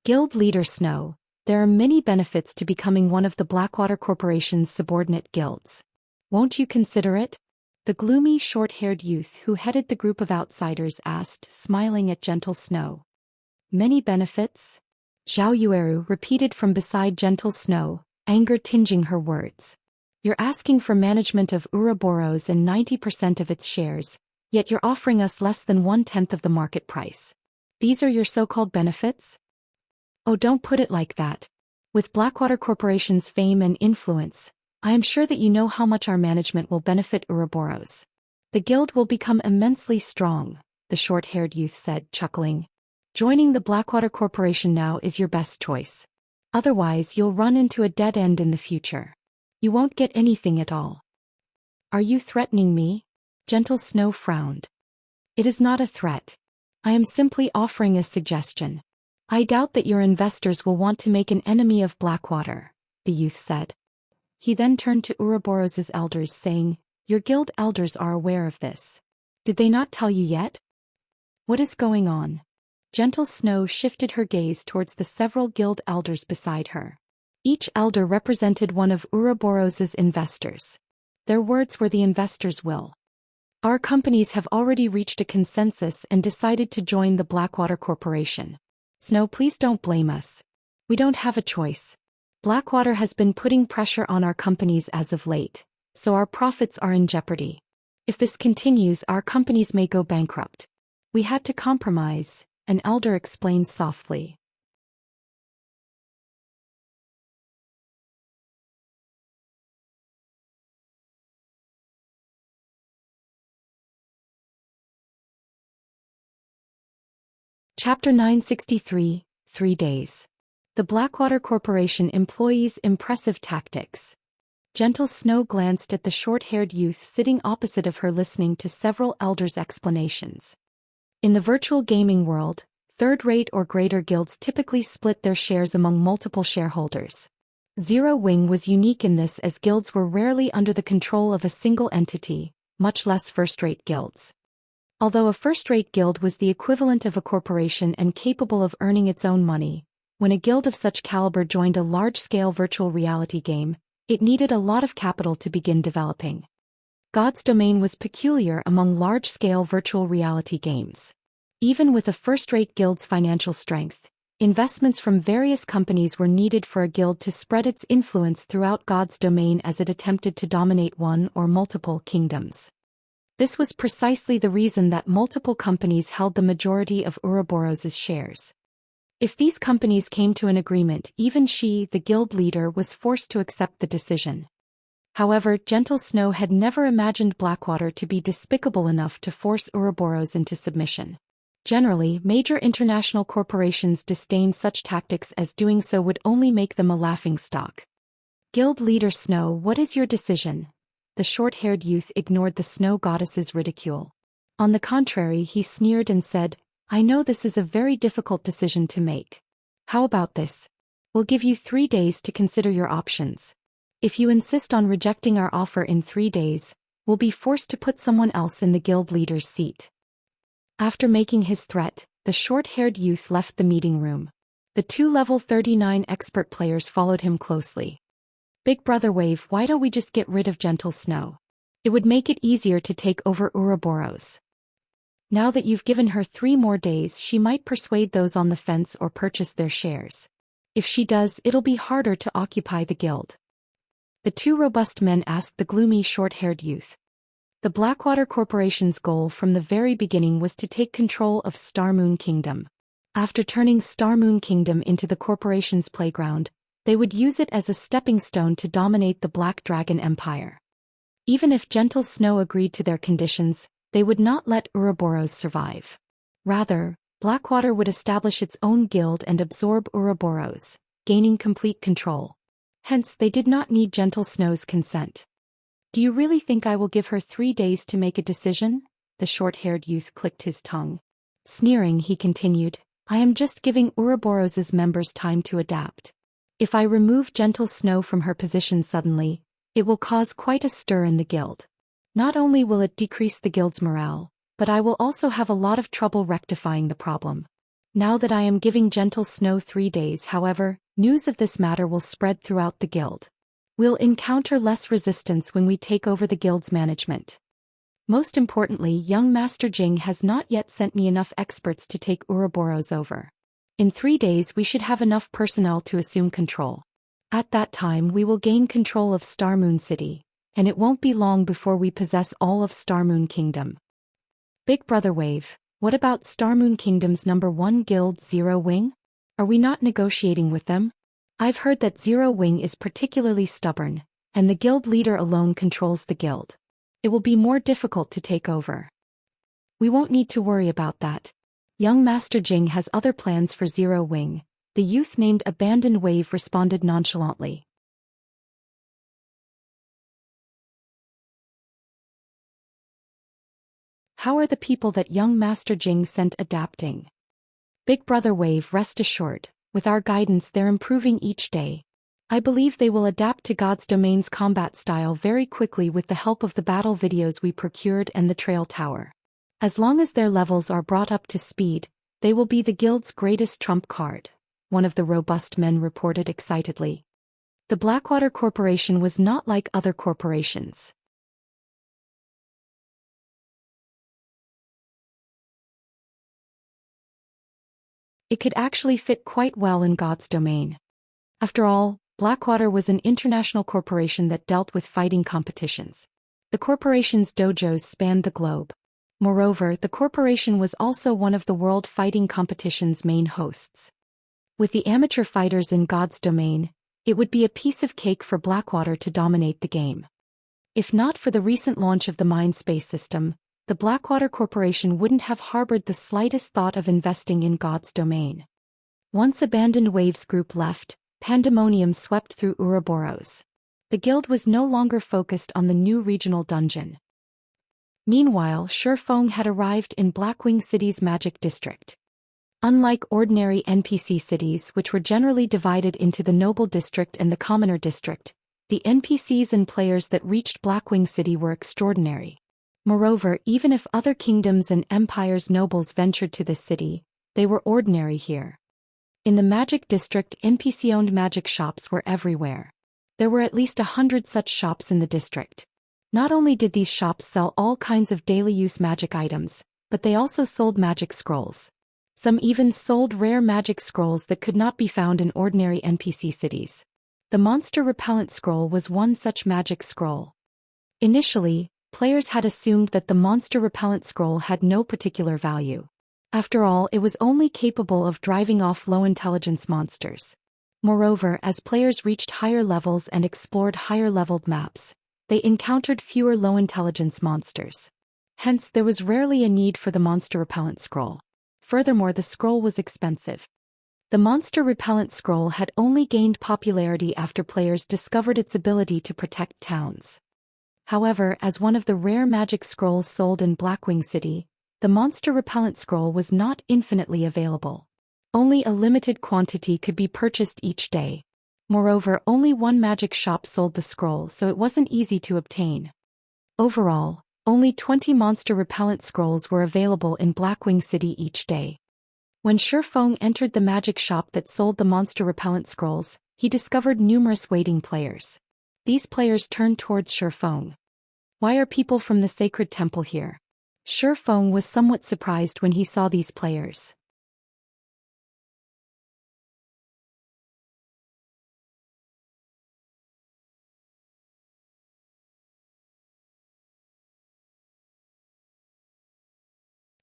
Guild leader Snow, there are many benefits to becoming one of the Blackwater Corporation's subordinate guilds. Won't you consider it? The gloomy, short-haired youth who headed the group of outsiders asked, smiling at Gentle Snow. Many benefits? Zhao Yueru repeated from beside Gentle Snow, anger tinging her words. You're asking for management of Ouroboros and 90% of its shares, yet you're offering us less than 1/10 of the market price. These are your so-called benefits? Oh, don't put it like that. With Blackwater Corporation's fame and influence, I am sure that you know how much our management will benefit Ouroboros. The guild will become immensely strong, the short-haired youth said, chuckling. Joining the Blackwater Corporation now is your best choice. Otherwise you'll run into a dead end in the future. You won't get anything at all. Are you threatening me? Gentle Snow frowned. It is not a threat. I am simply offering a suggestion. I doubt that your investors will want to make an enemy of Blackwater, the youth said. He then turned to Ouroboros's elders saying, Your guild elders are aware of this. Did they not tell you yet? What is going on? Gentle Snow shifted her gaze towards the several guild elders beside her. Each elder represented one of Ouroboros's investors. Their words were the investors' will. Our companies have already reached a consensus and decided to join the Blackwater Corporation. Snow, please don't blame us. We don't have a choice. Blackwater has been putting pressure on our companies as of late, so our profits are in jeopardy. If this continues, our companies may go bankrupt. We had to compromise, an elder explained softly. Chapter 963, 3 Days. The Blackwater Corporation employees' impressive tactics. Gentle Snow glanced at the short-haired youth sitting opposite of her listening to several elders' explanations. In the virtual gaming world, third-rate or greater guilds typically split their shares among multiple shareholders. Zero Wing was unique in this as guilds were rarely under the control of a single entity, much less first-rate guilds. Although a first-rate guild was the equivalent of a corporation and capable of earning its own money, when a guild of such caliber joined a large-scale virtual reality game, it needed a lot of capital to begin developing. God's Domain was peculiar among large-scale virtual reality games. Even with a first-rate guild's financial strength, investments from various companies were needed for a guild to spread its influence throughout God's Domain as it attempted to dominate one or multiple kingdoms. This was precisely the reason that multiple companies held the majority of Ouroboros's shares. If these companies came to an agreement, even she, the guild leader, was forced to accept the decision. However, Gentle Snow had never imagined Blackwater to be despicable enough to force Ouroboros into submission. Generally, major international corporations disdained such tactics as doing so would only make them a laughingstock. Guild leader Snow, what is your decision? The short-haired youth ignored the snow goddess's ridicule. On the contrary, he sneered and said, I know this is a very difficult decision to make. How about this? We'll give you 3 days to consider your options. If you insist on rejecting our offer in 3 days, we'll be forced to put someone else in the guild leader's seat. After making his threat, the short-haired youth left the meeting room. The 2 level 39 expert players followed him closely. Big Brother Wave, why don't we just get rid of Gentle Snow? It would make it easier to take over Ouroboros. Now that you've given her 3 more days, she might persuade those on the fence or purchase their shares. If she does, it'll be harder to occupy the guild. The 2 robust men asked the gloomy short-haired youth. The Blackwater Corporation's goal from the very beginning was to take control of Starmoon Kingdom. After turning Starmoon Kingdom into the corporation's playground, they would use it as a stepping stone to dominate the Black Dragon Empire. Even if Gentle Snow agreed to their conditions, they would not let Ouroboros survive. Rather, Blackwater would establish its own guild and absorb Ouroboros, gaining complete control. Hence, they did not need Gentle Snow's consent. Do you really think I will give her 3 days to make a decision? The short-haired youth clicked his tongue. Sneering, he continued, I am just giving Ouroboros's members time to adapt. If I remove Gentle Snow from her position suddenly, it will cause quite a stir in the guild. Not only will it decrease the guild's morale, but I will also have a lot of trouble rectifying the problem. Now that I am giving Gentle Snow 3 days, however, news of this matter will spread throughout the guild. We'll encounter less resistance when we take over the guild's management. Most importantly, young Master Jing has not yet sent me enough experts to take Ouroboros over. In 3 days we should have enough personnel to assume control. At that time we will gain control of Starmoon City, and it won't be long before we possess all of Starmoon Kingdom. Big Brother Wave, what about Starmoon Kingdom's #1 guild, Zero Wing? Are we not negotiating with them? I've heard that Zero Wing is particularly stubborn, and the guild leader alone controls the guild. it will be more difficult to take over. We won't need to worry about that. Young Master Jing has other plans for Zero Wing, the youth named Abandoned Wave responded nonchalantly. How are the people that young Master Jing sent adapting? Big Brother Wave, rest assured, with our guidance they're improving each day. I believe they will adapt to God's Domain's combat style very quickly with the help of the battle videos we procured and the Trail Tower. As long as their levels are brought up to speed, they will be the guild's greatest trump card, one of the robust men reported excitedly. The Blackwater Corporation was not like other corporations. It could actually fit quite well in God's domain. After all, Blackwater was an international corporation that dealt with fighting competitions. The corporation's dojos spanned the globe. Moreover, the corporation was also one of the world fighting competition's main hosts. With the amateur fighters in God's domain, it would be a piece of cake for Blackwater to dominate the game. If not for the recent launch of the Mind Space system, the Blackwater Corporation wouldn't have harbored the slightest thought of investing in God's domain. Once Abandoned Waves group left, pandemonium swept through Ouroboros. The guild was no longer focused on the new regional dungeon. Meanwhile, Shifeng had arrived in Blackwing City's magic district. Unlike ordinary NPC cities which were generally divided into the Noble District and the Commoner District, the NPCs and players that reached Blackwing City were extraordinary. Moreover, even if other kingdoms and empires' nobles ventured to this city, they were ordinary here. In the Magic District, NPC-owned magic shops were everywhere. There were at least 100 such shops in the district. Not only did these shops sell all kinds of daily-use magic items, but they also sold magic scrolls. Some even sold rare magic scrolls that could not be found in ordinary NPC cities. The Monster Repellent Scroll was one such magic scroll. Initially, players had assumed that the Monster Repellent Scroll had no particular value. After all, it was only capable of driving off low-intelligence monsters. Moreover, as players reached higher levels and explored higher-leveled maps, they encountered fewer low-intelligence monsters. Hence, there was rarely a need for the Monster Repellent Scroll. Furthermore, the scroll was expensive. The Monster Repellent Scroll had only gained popularity after players discovered its ability to protect towns. However, as one of the rare magic scrolls sold in Blackwing City, the Monster Repellent Scroll was not infinitely available. Only a limited quantity could be purchased each day. Moreover, only one magic shop sold the scroll, so it wasn't easy to obtain. Overall, only 20 Monster Repellent Scrolls were available in Blackwing City each day. When Shifeng entered the magic shop that sold the Monster Repellent Scrolls, he discovered numerous waiting players. These players turned towards Shifeng. Why are people from the sacred temple here? Shifeng was somewhat surprised when he saw these players.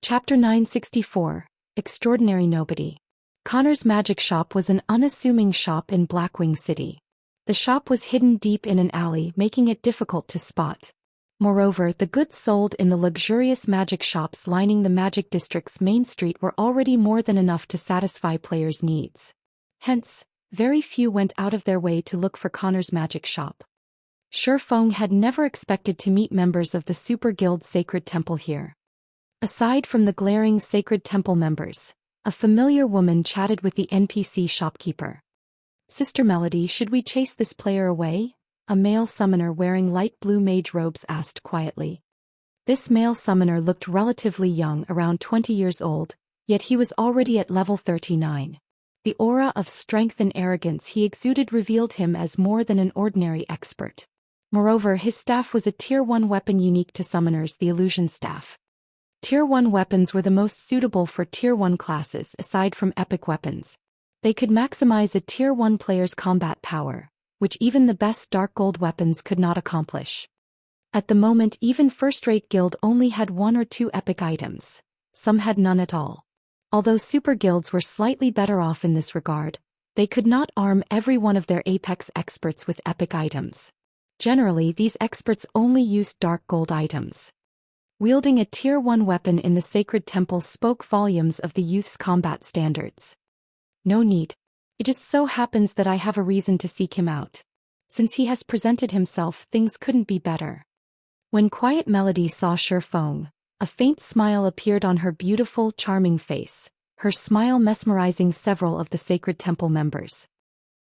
Chapter 964, Extraordinary Nobody. Connor's magic shop was an unassuming shop in Blackwing City. The shop was hidden deep in an alley, making it difficult to spot. Moreover, the goods sold in the luxurious magic shops lining the Magic District's main street were already more than enough to satisfy players' needs. Hence, very few went out of their way to look for Connor's magic shop. Shifeng had never expected to meet members of the Super Guild Sacred Temple here. Aside from the glaring Sacred Temple members, a familiar woman chatted with the NPC shopkeeper. "Sister Melody, should we chase this player away?" A male summoner wearing light blue mage robes asked quietly. This male summoner looked relatively young, around 20 years old, yet he was already at level 39. The aura of strength and arrogance he exuded revealed him as more than an ordinary expert. Moreover, his staff was a Tier 1 weapon unique to summoners, the Illusion Staff. Tier 1 weapons were the most suitable for Tier 1 classes aside from epic weapons. They could maximize a Tier 1 player's combat power, which even the best Dark Gold weapons could not accomplish. At the moment, even first-rate guild only had 1 or 2 epic items. Some had none at all. Although super guilds were slightly better off in this regard, they could not arm every one of their apex experts with epic items. Generally, these experts only used dark gold items. Wielding a Tier 1 weapon in the sacred temple spoke volumes of the youth's combat standards. No need. It just so happens that I have a reason to seek him out. Since he has presented himself, things couldn't be better. When Quiet Melody saw Shifeng, a faint smile appeared on her beautiful, charming face, her smile mesmerizing several of the sacred temple members.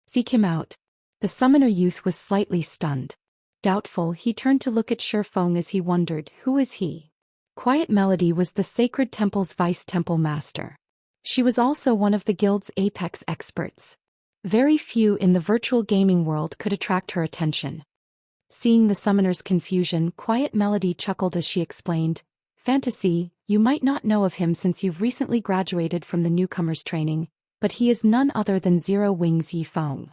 Seek him out. The summoner youth was slightly stunned. Doubtful, he turned to look at Shifeng as he wondered, who is he? Quiet Melody was the sacred temple's vice-temple master. She was also one of the guild's apex experts. Very few in the virtual gaming world could attract her attention. Seeing the summoner's confusion, Quiet Melody chuckled as she explained, "Fantasy, you might not know of him since you've recently graduated from the newcomer's training, but he is none other than Zero Wings Yifeng.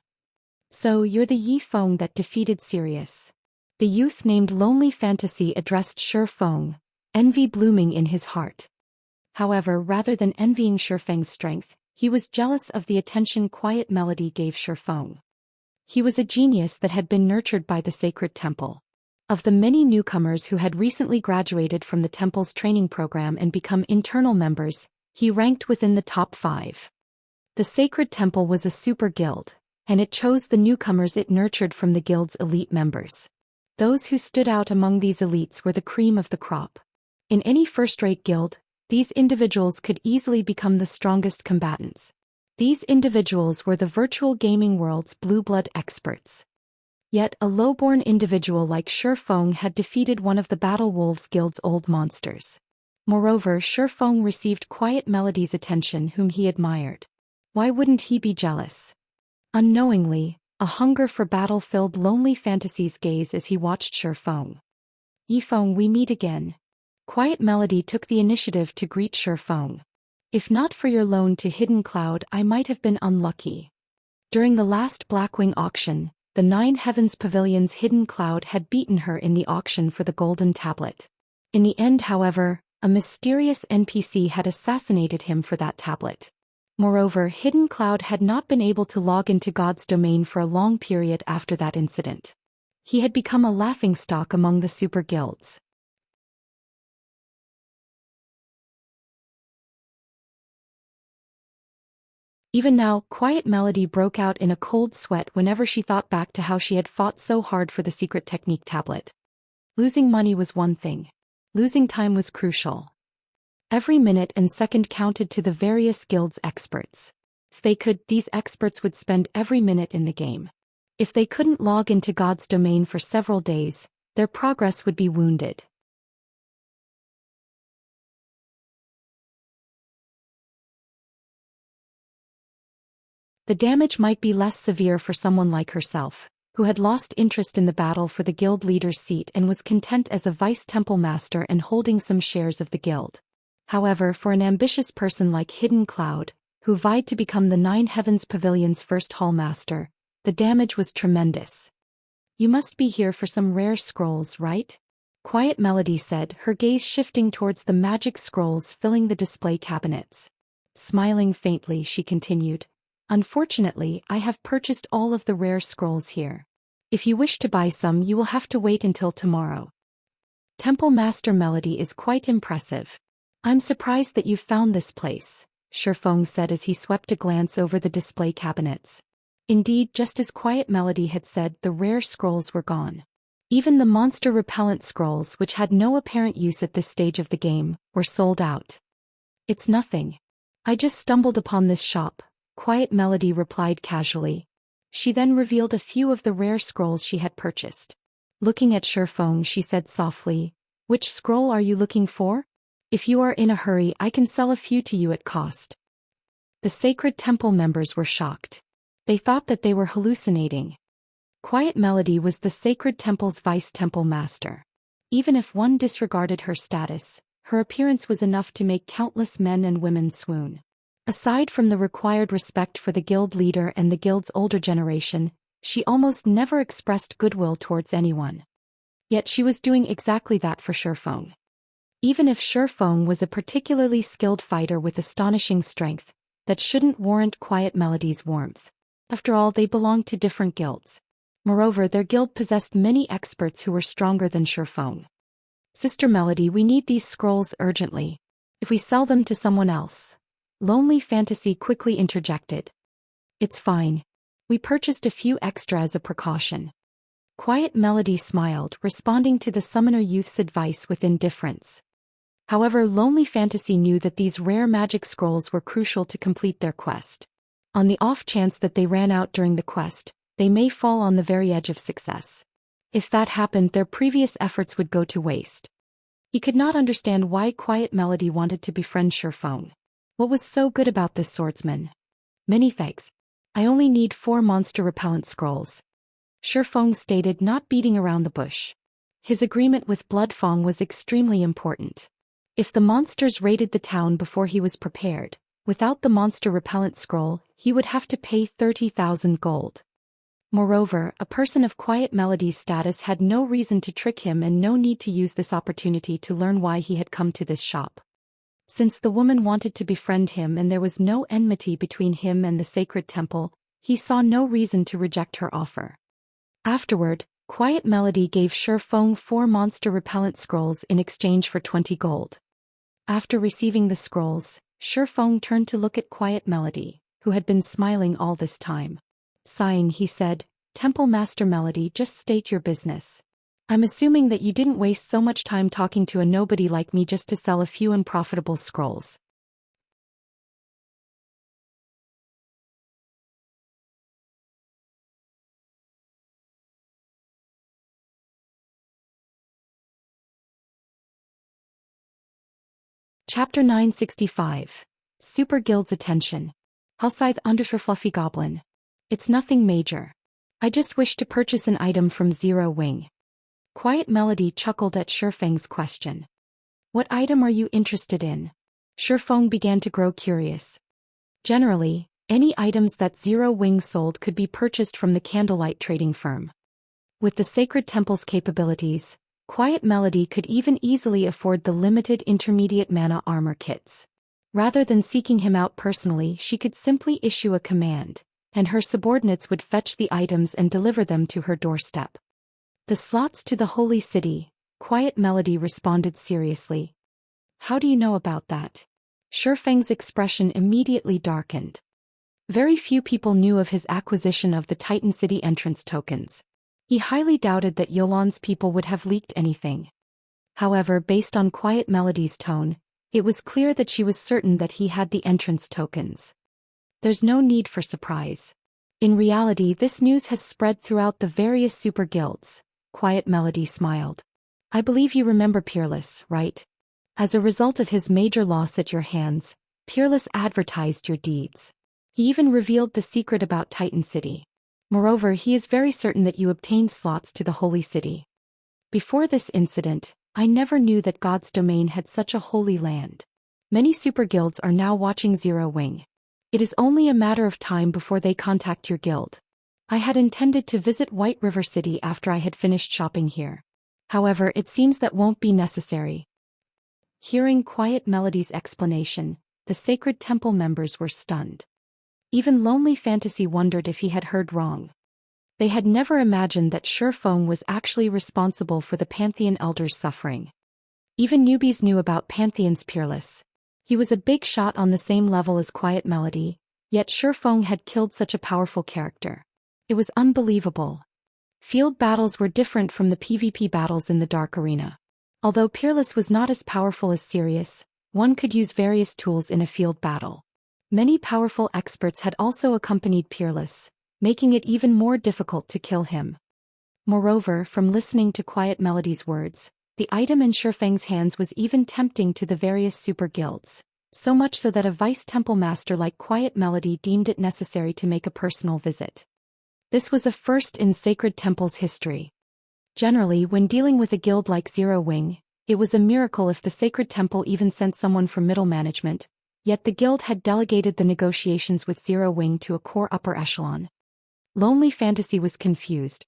So you're the Yifeng that defeated Sirius." The youth named Lonely Fantasy addressed Shifeng, envy blooming in his heart. However, rather than envying Shifeng's strength, he was jealous of the attention Quiet Melody gave Shifeng. He was a genius that had been nurtured by the sacred temple. Of the many newcomers who had recently graduated from the temple's training program and become internal members, he ranked within the top 5. The sacred temple was a super guild, and it chose the newcomers it nurtured from the guild's elite members. Those who stood out among these elites were the cream of the crop. In any first-rate guild, these individuals could easily become the strongest combatants. These individuals were the virtual gaming world's blue blood experts. Yet a lowborn individual like Shifeng had defeated one of the Battle Wolves Guild's old monsters. Moreover, Shifeng received Quiet Melody's attention, whom he admired. Why wouldn't he be jealous? Unknowingly, a hunger for battle filled Lonely Fantasy's gaze as he watched Shifeng. "Yifeng, we meet again." Quiet Melody took the initiative to greet Shifeng. "If not for your loan to Hidden Cloud, I might have been unlucky." During the last Blackwing auction, the 9 Heavens Pavilion's Hidden Cloud had beaten her in the auction for the Golden Tablet. In the end, however, a mysterious NPC had assassinated him for that tablet. Moreover, Hidden Cloud had not been able to log into God's domain for a long period after that incident. He had become a laughingstock among the super guilds. Even now, Quiet Melody broke out in a cold sweat whenever she thought back to how she had fought so hard for the secret technique tablet. Losing money was one thing. Losing time was crucial. Every minute and second counted to the various guilds' experts. If they could, these experts would spend every minute in the game. If they couldn't log into God's domain for several days, their progress would be wounded. The damage might be less severe for someone like herself, who had lost interest in the battle for the guild leader's seat and was content as a vice-temple master and holding some shares of the guild. However, for an ambitious person like Hidden Cloud, who vied to become the 9 Heavens Pavilion's first hall master, the damage was tremendous. "You must be here for some rare scrolls, right?" Quiet Melody said, her gaze shifting towards the magic scrolls filling the display cabinets. Smiling faintly, she continued, "Unfortunately, I have purchased all of the rare scrolls here. If you wish to buy some, you will have to wait until tomorrow." "Temple Master Melody is quite impressive. I'm surprised that you found this place," Shifeng said as he swept a glance over the display cabinets. Indeed, just as Quiet Melody had said, the rare scrolls were gone. Even the monster repellent scrolls, which had no apparent use at this stage of the game, were sold out. "It's nothing. I just stumbled upon this shop," Quiet Melody replied casually. She then revealed a few of the rare scrolls she had purchased. Looking at Shifeng, she said softly, "Which scroll are you looking for? If you are in a hurry, I can sell a few to you at cost." The sacred temple members were shocked. They thought that they were hallucinating. Quiet Melody was the sacred temple's vice-temple master. Even if one disregarded her status, her appearance was enough to make countless men and women swoon. Aside from the required respect for the guild leader and the guild's older generation, she almost never expressed goodwill towards anyone. Yet she was doing exactly that for Shifeng. Even if Shifeng was a particularly skilled fighter with astonishing strength, that shouldn't warrant Quiet Melody's warmth. After all, they belonged to different guilds. Moreover, their guild possessed many experts who were stronger than Shifeng. Sister Melody, we need these scrolls urgently. If we sell them to someone else. Lonely Fantasy quickly interjected. It's fine. We purchased a few extra as a precaution. Quiet Melody smiled, responding to the summoner youth's advice with indifference. However, Lonely Fantasy knew that these rare magic scrolls were crucial to complete their quest. On the off chance that they ran out during the quest, they may fall on the very edge of success. If that happened, their previous efforts would go to waste. He could not understand why Quiet Melody wanted to befriend Shifeng. What was so good about this swordsman? Many thanks. I only need 4 monster repellent scrolls. Shifeng stated, not beating around the bush. His agreement with Bloodfang was extremely important. If the monsters raided the town before he was prepared, without the monster repellent scroll, he would have to pay 30,000 gold. Moreover, a person of Quiet Melody's status had no reason to trick him and no need to use this opportunity to learn why he had come to this shop. Since the woman wanted to befriend him and there was no enmity between him and the sacred temple, he saw no reason to reject her offer. Afterward, Quiet Melody gave Shifeng 4 monster repellent scrolls in exchange for 20 gold. After receiving the scrolls, Shifeng turned to look at Quiet Melody, who had been smiling all this time. Sighing, he said, Temple Master Melody, just state your business. I'm assuming that you didn't waste so much time talking to a nobody like me just to sell a few unprofitable scrolls. Chapter 965. Super Guild's Attention. Halscythe Undershirt Fluffy Goblin. It's nothing major. I just wish to purchase an item from Zero Wing. Quiet Melody chuckled at Shifeng's question. What item are you interested in? Shifeng began to grow curious. Generally, any items that Zero Wing sold could be purchased from the Candlelight trading firm. With the Sacred Temple's capabilities, Quiet Melody could even easily afford the limited intermediate mana armor kits. Rather than seeking him out personally, she could simply issue a command, and her subordinates would fetch the items and deliver them to her doorstep. The slots to the Holy City, Quiet Melody responded seriously. How do you know about that? Shifeng's expression immediately darkened. Very few people knew of his acquisition of the Titan City entrance tokens. He highly doubted that Yolan's people would have leaked anything. However, based on Quiet Melody's tone, it was clear that she was certain that he had the entrance tokens. There's no need for surprise. In reality, this news has spread throughout the various super guilds. Quiet Melody smiled. I believe you remember Peerless, right? As a result of his major loss at your hands, Peerless advertised your deeds. He even revealed the secret about Titan City. Moreover, he is very certain that you obtained slots to the Holy City. Before this incident, I never knew that God's domain had such a holy land. Many super guilds are now watching Zero Wing. It is only a matter of time before they contact your guild. I had intended to visit White River City after I had finished shopping here. However, it seems that won't be necessary. Hearing Quiet Melody's explanation, the Sacred Temple members were stunned. Even Lonely Fantasy wondered if he had heard wrong. They had never imagined that Shifeng was actually responsible for the Pantheon elders' suffering. Even newbies knew about Pantheon's Peerless. He was a big shot on the same level as Quiet Melody, yet Shifeng had killed such a powerful character. It was unbelievable. Field battles were different from the PvP battles in the Dark Arena. Although Peerless was not as powerful as Sirius, one could use various tools in a field battle. Many powerful experts had also accompanied Peerless, making it even more difficult to kill him. Moreover, from listening to Quiet Melody's words, the item in Shifeng's hands was even tempting to the various super guilds, so much so that a vice temple master like Quiet Melody deemed it necessary to make a personal visit. This was a first in Sacred Temple's history. Generally, when dealing with a guild like Zero Wing, it was a miracle if the Sacred Temple even sent someone from middle management, yet the guild had delegated the negotiations with Zero Wing to a core upper echelon. Lonely Fantasy was confused.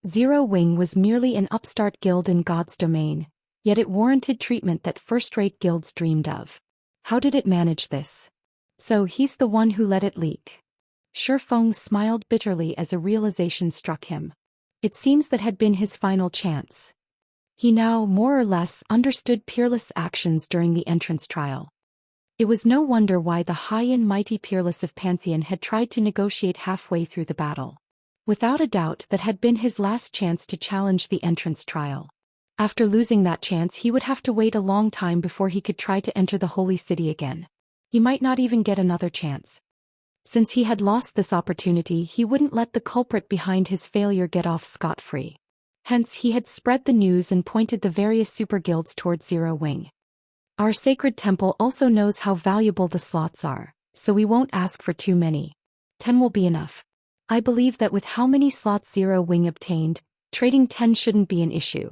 Zero Wing was merely an upstart guild in God's domain, yet it warranted treatment that first-rate guilds dreamed of. How did it manage this? So he's the one who let it leak. Shifeng smiled bitterly as a realization struck him. It seems that had been his final chance. He now, more or less, understood Peerless' actions during the entrance trial. It was no wonder why the high and mighty Peerless of Pantheon had tried to negotiate halfway through the battle. Without a doubt, that had been his last chance to challenge the entrance trial. After losing that chance, he would have to wait a long time before he could try to enter the Holy City again. He might not even get another chance. Since he had lost this opportunity, he wouldn't let the culprit behind his failure get off scot-free. Hence, he had spread the news and pointed the various super guilds towards Zero Wing. Our sacred temple also knows how valuable the slots are, so we won't ask for too many. 10 will be enough. I believe that with how many slots Zero Wing obtained, trading 10 shouldn't be an issue.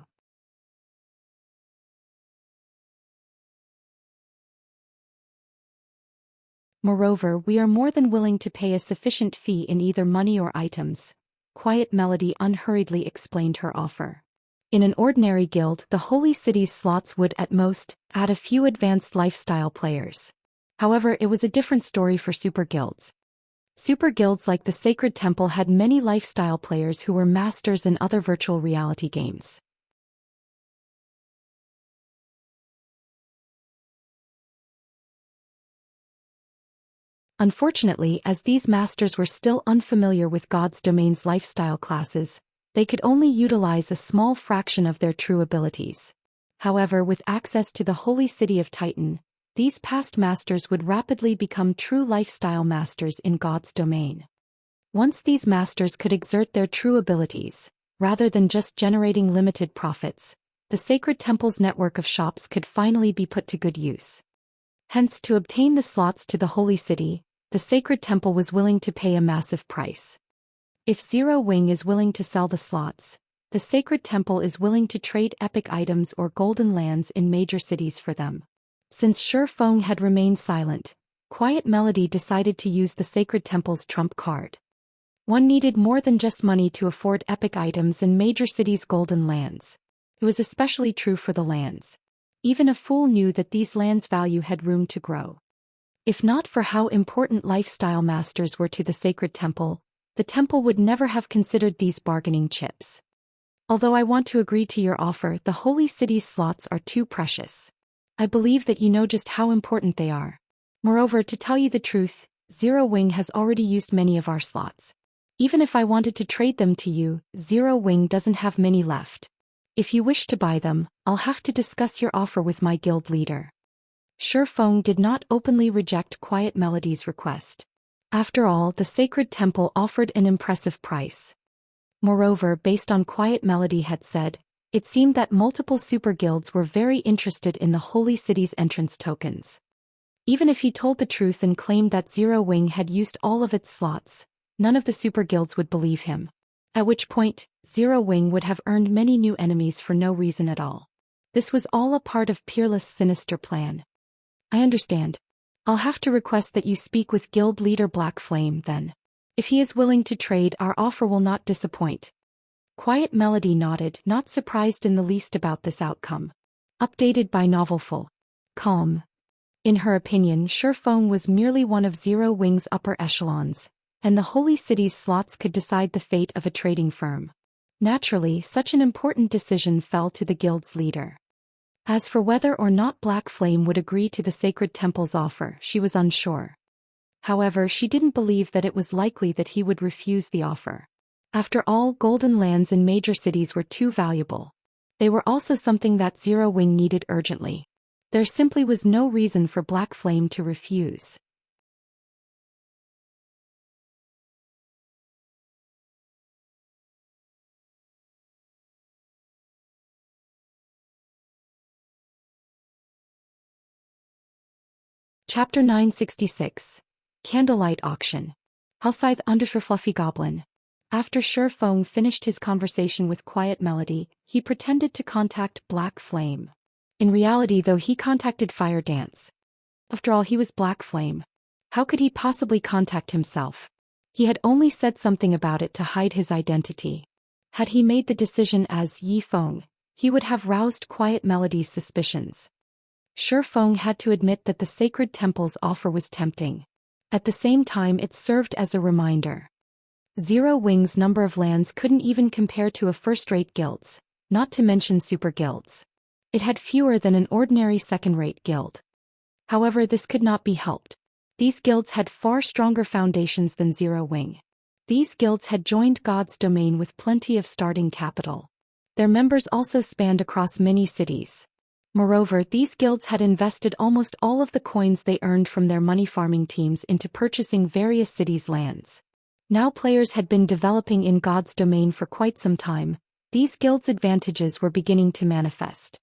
Moreover, we are more than willing to pay a sufficient fee in either money or items. Quiet Melody unhurriedly explained her offer. In an ordinary guild, the Holy City's slots would, at most, add a few advanced lifestyle players. However, it was a different story for super guilds. Super guilds like the Sacred Temple had many lifestyle players who were masters in other virtual reality games. Unfortunately, as these masters were still unfamiliar with God's domain's lifestyle classes, they could only utilize a small fraction of their true abilities. However, with access to the Holy City of Titan, these past masters would rapidly become true lifestyle masters in God's domain. Once these masters could exert their true abilities, rather than just generating limited profits, the Sacred Temple's network of shops could finally be put to good use. Hence, to obtain the slots to the Holy City, the Sacred Temple was willing to pay a massive price. If Zero Wing is willing to sell the slots, the Sacred Temple is willing to trade epic items or golden lands in major cities for them. Since Shi Feng had remained silent, Quiet Melody decided to use the Sacred Temple's trump card. One needed more than just money to afford epic items in major cities' golden lands. It was especially true for the lands. Even a fool knew that these lands' value had room to grow. If not for how important lifestyle masters were to the Sacred Temple, the temple would never have considered these bargaining chips. Although I want to agree to your offer, the Holy City's slots are too precious. I believe that you know just how important they are. Moreover, to tell you the truth, Zero Wing has already used many of our slots. Even if I wanted to trade them to you, Zero Wing doesn't have many left. If you wish to buy them, I'll have to discuss your offer with my guild leader. Shi Feng did not openly reject Quiet Melody's request. After all, the Sacred Temple offered an impressive price. Moreover, based on Quiet Melody had said, it seemed that multiple super guilds were very interested in the Holy City's entrance tokens. Even if he told the truth and claimed that Zero Wing had used all of its slots, none of the super guilds would believe him. At which point, Zero Wing would have earned many new enemies for no reason at all. This was all a part of Peerless' sinister plan. I understand. I'll have to request that you speak with guild leader Black Flame then. If he is willing to trade, our offer will not disappoint. Quiet Melody nodded, not surprised in the least about this outcome. Updated by Novelful. Calm. In her opinion, Shi Feng was merely one of Zero Wing's upper echelons, and the Holy City's slots could decide the fate of a trading firm. Naturally, such an important decision fell to the guild's leader. As for whether or not Black Flame would agree to the Sacred Temple's offer, she was unsure. However, she didn't believe that it was likely that he would refuse the offer. After all, golden lands in major cities were too valuable. They were also something that Zero Wing needed urgently. There simply was no reason for Black Flame to refuse. Chapter 966. Candlelight Auction. Halscythe Undershirt Fluffy Goblin. After Shi Feng finished his conversation with Quiet Melody, he pretended to contact Black Flame. In reality, though, he contacted Fire Dance. After all, he was Black Flame. How could he possibly contact himself? He had only said something about it to hide his identity. Had he made the decision as Yi Feng, he would have roused Quiet Melody's suspicions. Shi Feng had to admit that the Sacred Temple's offer was tempting. At the same time, it served as a reminder. Zero Wing's number of lands couldn't even compare to a first-rate guild's, not to mention super guilds. It had fewer than an ordinary second-rate guild. However, this could not be helped. These guilds had far stronger foundations than Zero Wing. These guilds had joined God's domain with plenty of starting capital. Their members also spanned across many cities. Moreover, these guilds had invested almost all of the coins they earned from their money-farming teams into purchasing various cities' lands. Now players had been developing in God's domain for quite some time. These guilds' advantages were beginning to manifest.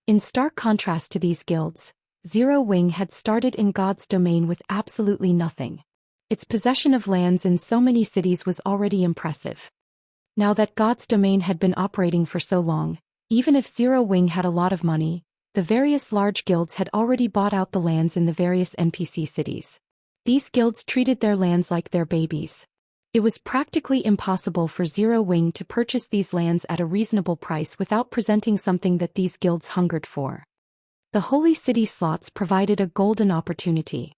In stark contrast to these guilds, Zero Wing had started in God's domain with absolutely nothing. Its possession of lands in so many cities was already impressive. Now that God's domain had been operating for so long, even if Zero Wing had a lot of money, the various large guilds had already bought out the lands in the various NPC cities. These guilds treated their lands like their babies. It was practically impossible for Zero Wing to purchase these lands at a reasonable price without presenting something that these guilds hungered for. The Holy City slots provided a golden opportunity.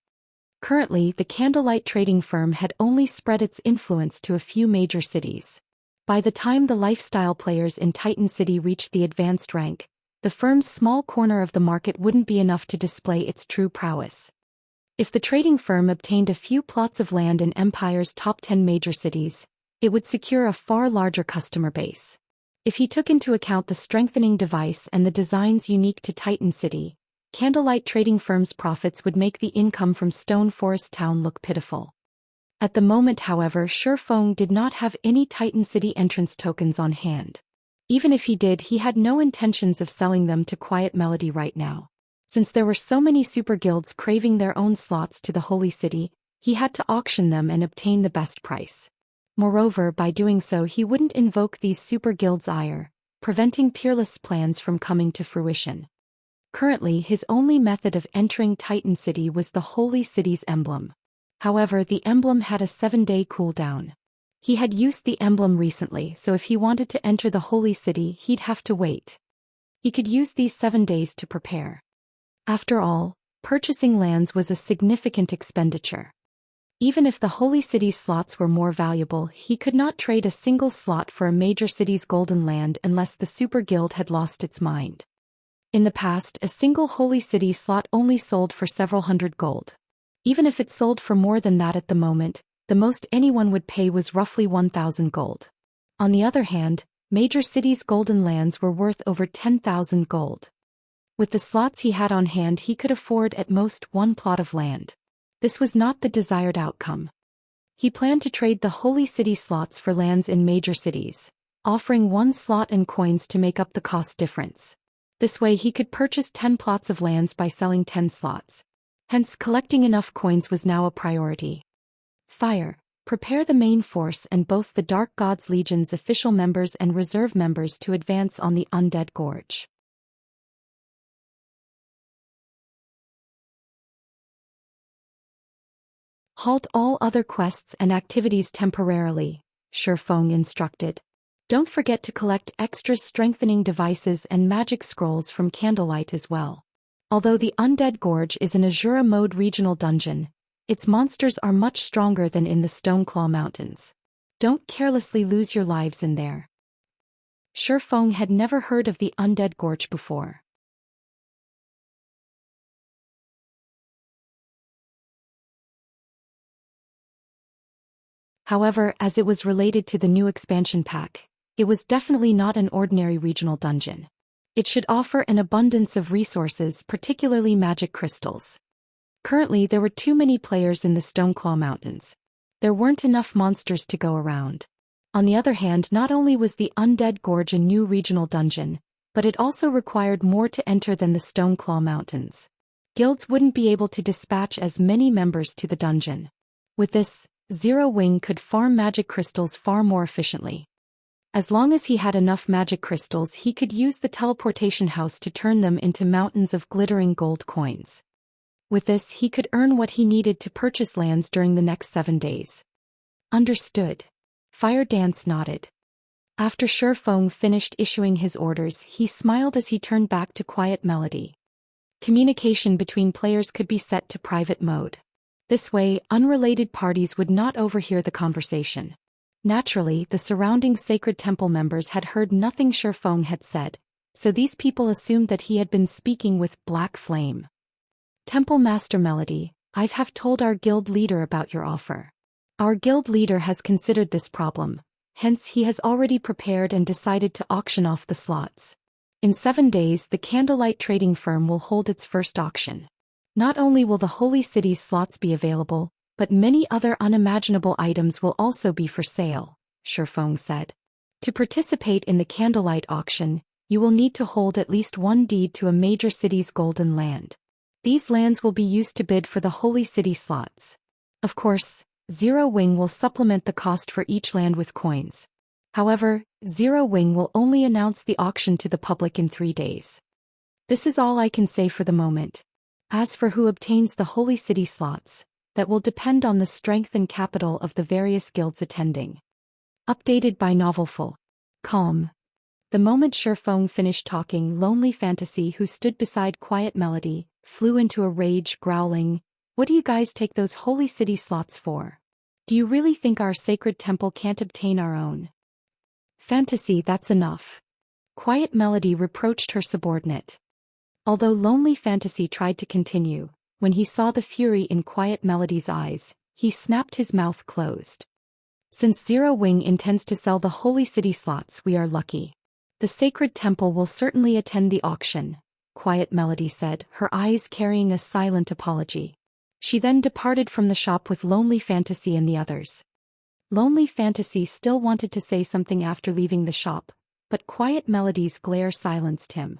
Currently, the Candlelight trading firm had only spread its influence to a few major cities. By the time the lifestyle players in Titan City reached the advanced rank, the firm's small corner of the market wouldn't be enough to display its true prowess. If the trading firm obtained a few plots of land in Empire's top 10 major cities, it would secure a far larger customer base. If he took into account the strengthening device and the designs unique to Titan City, Candlelight trading firm's profits would make the income from Stone Forest Town look pitiful. At the moment, however, Shifeng did not have any Titan City entrance tokens on hand. Even if he did, he had no intentions of selling them to Quiet Melody right now. Since there were so many super guilds craving their own slots to the Holy City, he had to auction them and obtain the best price. Moreover, by doing so he wouldn't invoke these super guilds' ire, preventing Peerless' plans from coming to fruition. Currently, his only method of entering Titan City was the Holy City's emblem. However, the emblem had a 7-day cooldown. He had used the emblem recently, so if he wanted to enter the Holy City, he'd have to wait. He could use these 7 days to prepare. After all, purchasing lands was a significant expenditure. Even if the Holy City's slots were more valuable, he could not trade a single slot for a major city's golden land unless the Super Guild had lost its mind. In the past, a single Holy City slot only sold for several hundred gold. Even if it sold for more than that at the moment, the most anyone would pay was roughly 1,000 gold. On the other hand, major cities' golden lands were worth over 10,000 gold. With the slots he had on hand, he could afford at most one plot of land. This was not the desired outcome. He planned to trade the Holy City slots for lands in major cities, offering one slot and coins to make up the cost difference. This way he could purchase 10 plots of lands by selling 10 slots. Hence, collecting enough coins was now a priority. Fire. Prepare the main force and both the Dark Gods Legion's official members and reserve members to advance on the Undead Gorge. Halt all other quests and activities temporarily, Shifeng instructed. Don't forget to collect extra strengthening devices and magic scrolls from Candlelight as well. Although the Undead Gorge is an Azura mode regional dungeon, its monsters are much stronger than in the Stoneclaw Mountains. Don't carelessly lose your lives in there. Shifeng had never heard of the Undead Gorge before. However, as it was related to the new expansion pack, it was definitely not an ordinary regional dungeon. It should offer an abundance of resources, particularly magic crystals. Currently, there were too many players in the Stoneclaw Mountains. There weren't enough monsters to go around. On the other hand, not only was the Undead Gorge a new regional dungeon, but it also required more to enter than the Stoneclaw Mountains. Guilds wouldn't be able to dispatch as many members to the dungeon. With this, Zero Wing could farm magic crystals far more efficiently. As long as he had enough magic crystals, he could use the teleportation house to turn them into mountains of glittering gold coins. With this, he could earn what he needed to purchase lands during the next 7 days. Understood. Fire Dance nodded. After Shifeng finished issuing his orders, he smiled as he turned back to Quiet Melody. Communication between players could be set to private mode. This way, unrelated parties would not overhear the conversation. Naturally, the surrounding sacred temple members had heard nothing Shifeng had said, so these people assumed that he had been speaking with Black Flame. Temple Master Melody, I've told our guild leader about your offer. Our guild leader has considered this problem, hence he has already prepared and decided to auction off the slots. In 7 days the Candlelight trading firm will hold its first auction. Not only will the Holy City's slots be available, but many other unimaginable items will also be for sale, Shifeng said. To participate in the Candlelight auction, you will need to hold at least one deed to a major city's golden land. These lands will be used to bid for the Holy City slots. Of course, Zero Wing will supplement the cost for each land with coins. However, Zero Wing will only announce the auction to the public in 3 days. This is all I can say for the moment. As for who obtains the Holy City slots, that will depend on the strength and capital of the various guilds attending. Updated by Novelful. Calm. The moment Shifeng finished talking, Lonely Fantasy, who stood beside Quiet Melody, flew into a rage, growling, "What do you guys take those Holy City slots for? Do you really think our sacred temple can't obtain our own?" Fantasy, that's enough. Quiet Melody reproached her subordinate. Although Lonely Fantasy tried to continue, when he saw the fury in Quiet Melody's eyes, he snapped his mouth closed. Since Zero Wing intends to sell the Holy City slots, we are lucky. The Sacred Temple will certainly attend the auction, Quiet Melody said, her eyes carrying a silent apology. She then departed from the shop with Lonely Fantasy and the others. Lonely Fantasy still wanted to say something after leaving the shop, but Quiet Melody's glare silenced him.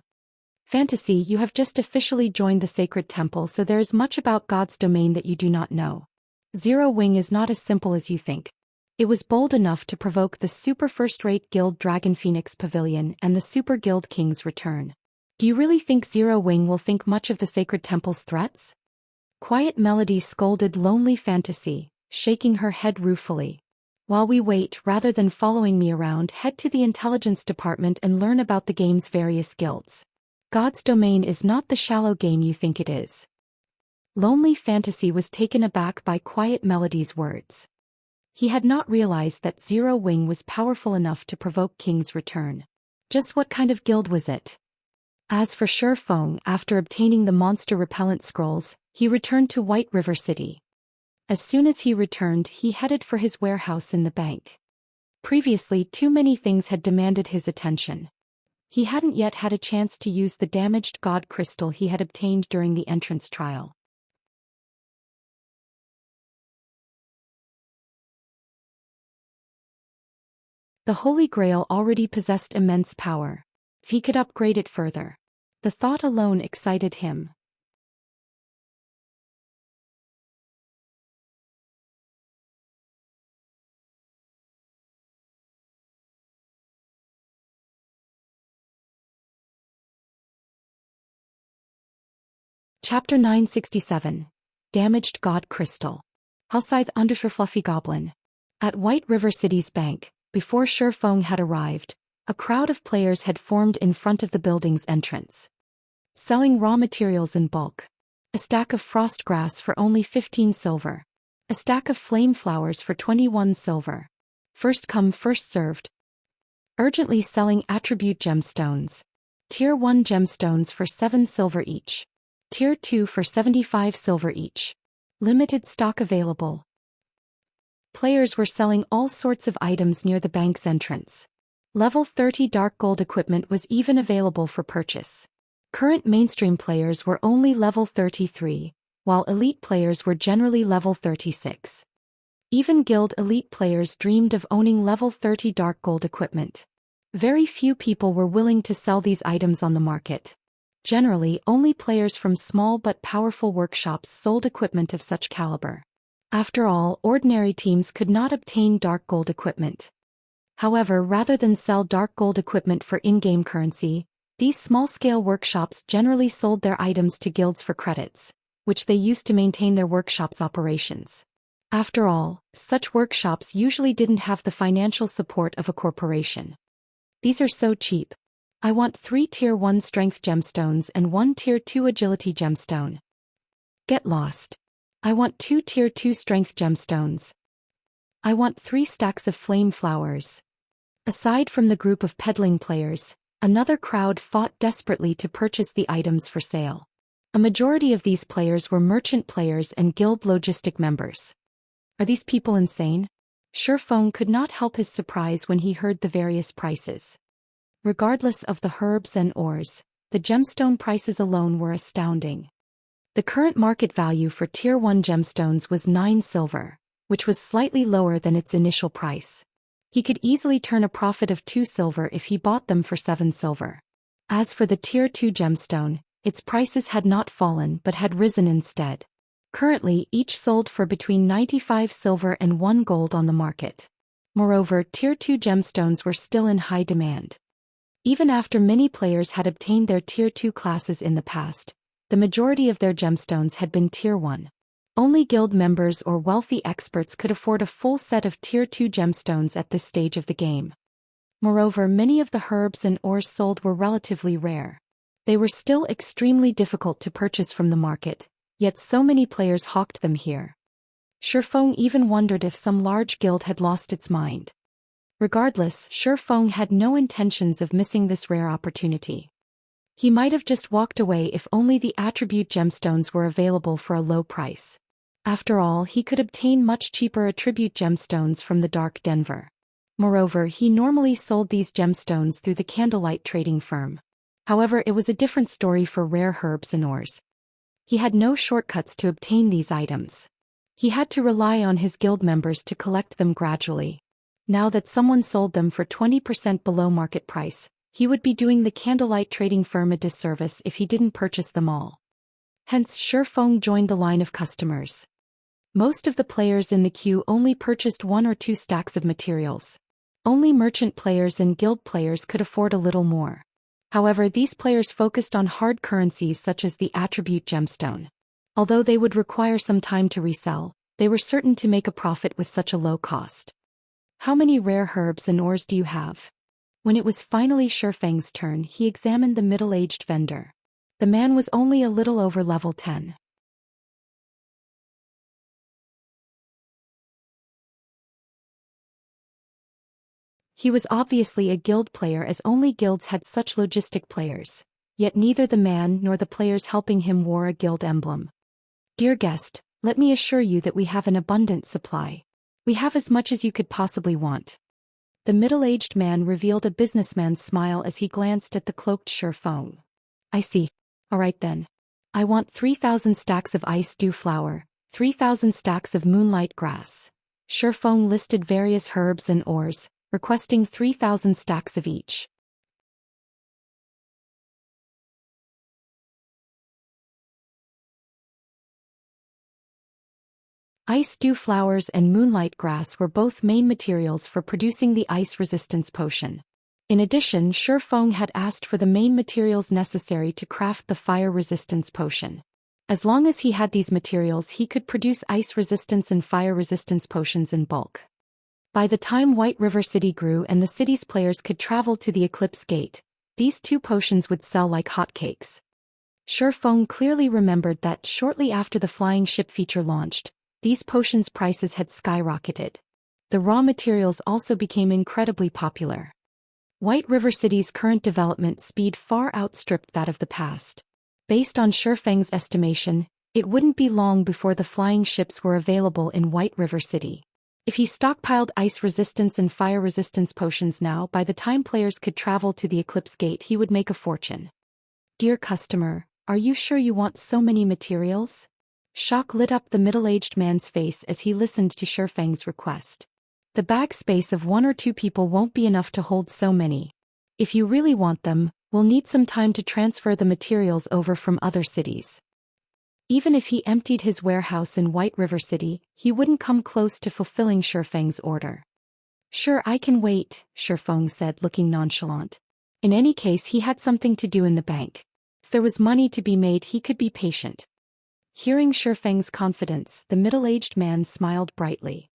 Fantasy, you have just officially joined the Sacred Temple, so there is much about God's domain that you do not know. Zero Wing is not as simple as you think. It was bold enough to provoke the super first-rate guild Dragon Phoenix Pavilion and the Super Guild King's return. Do you really think Zero Wing will think much of the Sacred Temple's threats? Quiet Melody scolded Lonely Fantasy, shaking her head ruefully. While we wait, rather than following me around, head to the intelligence department and learn about the game's various guilds. God's domain is not the shallow game you think it is. Lonely Fantasy was taken aback by Quiet Melody's words. He had not realized that Zero Wing was powerful enough to provoke King's return. Just what kind of guild was it? As for Shifeng, after obtaining the monster repellent scrolls, he returned to White River City. As soon as he returned, he headed for his warehouse in the bank. Previously, too many things had demanded his attention. He hadn't yet had a chance to use the damaged god crystal he had obtained during the entrance trial. The Holy Grail already possessed immense power. If he could upgrade it further. The thought alone excited him. Chapter 967. Damaged God Crystal. Halscythe Undershirt Fluffy Goblin. At White River City's bank, before Shifeng had arrived, a crowd of players had formed in front of the building's entrance. Selling raw materials in bulk. A stack of frost grass for only 15 silver. A stack of flame flowers for 21 silver. First come first served. Urgently selling attribute gemstones. Tier 1 gemstones for 7 silver each. Tier 2 for 75 silver each. Limited stock available. Players were selling all sorts of items near the bank's entrance. Level 30 dark gold equipment was even available for purchase. Current mainstream players were only level 33, while elite players were generally level 36. Even guild elite players dreamed of owning level 30 dark gold equipment. Very few people were willing to sell these items on the market. Generally, only players from small but powerful workshops sold equipment of such caliber. After all, ordinary teams could not obtain dark gold equipment. However, rather than sell dark gold equipment for in-game currency, these small-scale workshops generally sold their items to guilds for credits, which they used to maintain their workshops' operations. After all, such workshops usually didn't have the financial support of a corporation. These are so cheap. I want 3 Tier 1 Strength Gemstones and 1 Tier 2 Agility Gemstone. Get lost. I want 2 Tier 2 Strength Gemstones. I want 3 stacks of flame flowers. Aside from the group of peddling players, another crowd fought desperately to purchase the items for sale. A majority of these players were merchant players and guild logistic members. Are these people insane? Shifeng could not help his surprise when he heard the various prices. Regardless of the herbs and ores, the gemstone prices alone were astounding. The current market value for Tier 1 gemstones was 9 silver, which was slightly lower than its initial price. He could easily turn a profit of 2 silver if he bought them for 7 silver. As for the Tier 2 gemstone, its prices had not fallen but had risen instead. Currently, each sold for between 95 silver and 1 gold on the market. Moreover, Tier 2 gemstones were still in high demand. Even after many players had obtained their Tier 2 classes in the past, the majority of their gemstones had been Tier 1. Only guild members or wealthy experts could afford a full set of Tier 2 gemstones at this stage of the game. Moreover, many of the herbs and ores sold were relatively rare. They were still extremely difficult to purchase from the market, yet so many players hawked them here. Shifeng even wondered if some large guild had lost its mind. Regardless, Shifeng had no intentions of missing this rare opportunity. He might have just walked away if only the attribute gemstones were available for a low price. After all, he could obtain much cheaper attribute gemstones from the Dark Denver. Moreover, he normally sold these gemstones through the Candlelight trading firm. However, it was a different story for rare herbs and ores. He had no shortcuts to obtain these items. He had to rely on his guild members to collect them gradually. Now that someone sold them for 20% below market price, he would be doing the Candlelight trading firm a disservice if he didn't purchase them all. Hence, Shifeng joined the line of customers. Most of the players in the queue only purchased 1 or 2 stacks of materials. Only merchant players and guild players could afford a little more. However, these players focused on hard currencies such as the attribute gemstone. Although they would require some time to resell, they were certain to make a profit with such a low cost. How many rare herbs and ores do you have? When it was finally Shifeng's turn, he examined the middle-aged vendor. The man was only a little over level 10. He was obviously a guild player, as only guilds had such logistic players. Yet neither the man nor the players helping him wore a guild emblem. Dear guest, let me assure you that we have an abundant supply. We have as much as you could possibly want. The middle-aged man revealed a businessman's smile as he glanced at the cloaked Shifeng. I see. All right then. I want 3,000 stacks of ice dew flower, 3,000 stacks of moonlight grass. Shifeng listed various herbs and ores, requesting 3,000 stacks of each. Ice dew flowers and moonlight grass were both main materials for producing the ice resistance potion. In addition, Shifeng had asked for the main materials necessary to craft the fire resistance potion. As long as he had these materials, he could produce ice resistance and fire resistance potions in bulk. By the time White River City grew and the city's players could travel to the Eclipse Gate, these 2 potions would sell like hotcakes. Shifeng clearly remembered that shortly after the flying ship feature launched, these potions' prices had skyrocketed. The raw materials also became incredibly popular. White River City's current development speed far outstripped that of the past. Based on Shifeng's estimation, it wouldn't be long before the flying ships were available in White River City. If he stockpiled ice resistance and fire resistance potions now, by the time players could travel to the Eclipse Gate, he would make a fortune. Dear customer, are you sure you want so many materials? Shock lit up the middle-aged man's face as he listened to Shifeng's request. The bag space of 1 or 2 people won't be enough to hold so many. If you really want them, we'll need some time to transfer the materials over from other cities. Even if he emptied his warehouse in White River City, he wouldn't come close to fulfilling Shifeng's order. Sure, I can wait, Shifeng said, looking nonchalant. In any case, he had something to do in the bank. If there was money to be made, he could be patient. Hearing Shifeng's confidence, the middle-aged man smiled brightly.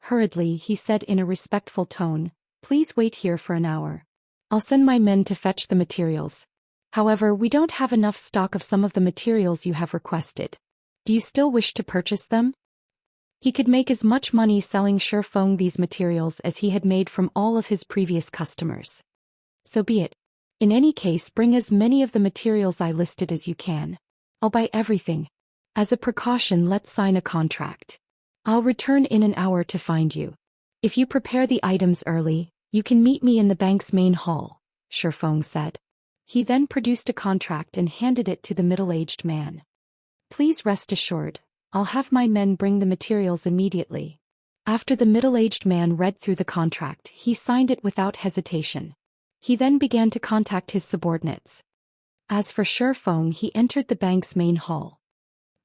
Hurriedly, he said in a respectful tone, "Please wait here for an hour. I'll send my men to fetch the materials. However, we don't have enough stock of some of the materials you have requested. Do you still wish to purchase them?" He could make as much money selling Shifeng these materials as he had made from all of his previous customers. So be it. In any case, bring as many of the materials I listed as you can. I'll buy everything. As a precaution, let's sign a contract. I'll return in an hour to find you. If you prepare the items early, you can meet me in the bank's main hall, Shifeng said. He then produced a contract and handed it to the middle-aged man. Please rest assured, I'll have my men bring the materials immediately. After the middle-aged man read through the contract, he signed it without hesitation. He then began to contact his subordinates. As for Shifeng, he entered the bank's main hall.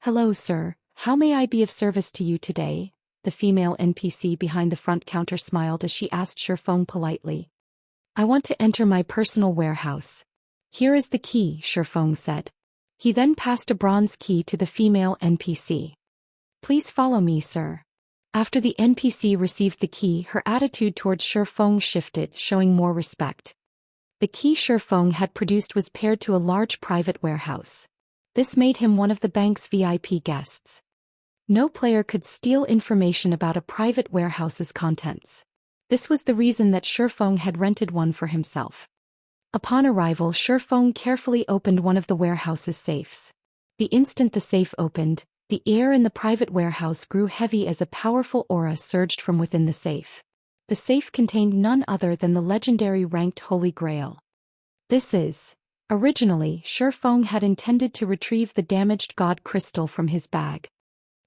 Hello, sir. How may I be of service to you today? The female NPC behind the front counter smiled as she asked Shifeng politely. I want to enter my personal warehouse. Here is the key, Shifeng said. He then passed a bronze key to the female NPC. Please follow me, sir. After the NPC received the key, her attitude towards Shifeng shifted, showing more respect. The key Shifeng had produced was paired to a large private warehouse. This made him one of the bank's VIP guests. No player could steal information about a private warehouse's contents. This was the reason that Shifeng had rented one for himself. Upon arrival, Shifeng carefully opened one of the warehouse's safes. The instant the safe opened, the air in the private warehouse grew heavy as a powerful aura surged from within the safe. The safe contained none other than the legendary ranked Holy Grail. Originally, Shifeng had intended to retrieve the damaged God Crystal from his bag.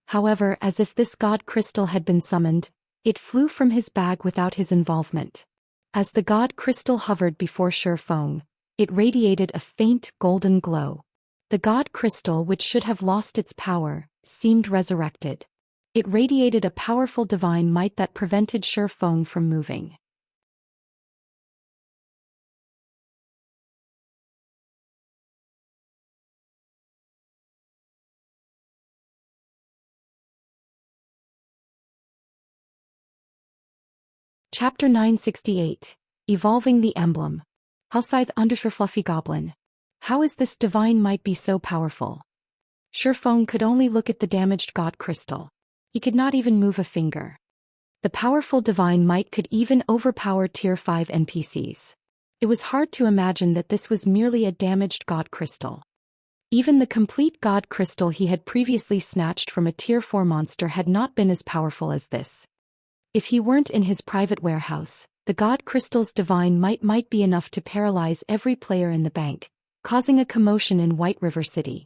However, as if this God Crystal had been summoned, it flew from his bag without his involvement. As the God Crystal hovered before Shifeng, it radiated a faint golden glow. The God Crystal, which should have lost its power, seemed resurrected. It radiated a powerful divine might that prevented Shifeng from moving. Chapter 968. Evolving the Emblem. Hellscythe _ Fluffy Goblin. How is this divine might be so powerful? Shifeng could only look at the damaged God Crystal. He could not even move a finger. The powerful divine might could even overpower Tier 5 NPCs. It was hard to imagine that this was merely a damaged God Crystal. Even the complete God Crystal he had previously snatched from a Tier 4 monster had not been as powerful as this. If he weren't in his private warehouse, the God Crystal's divine might be enough to paralyze every player in the bank, causing a commotion in White River City.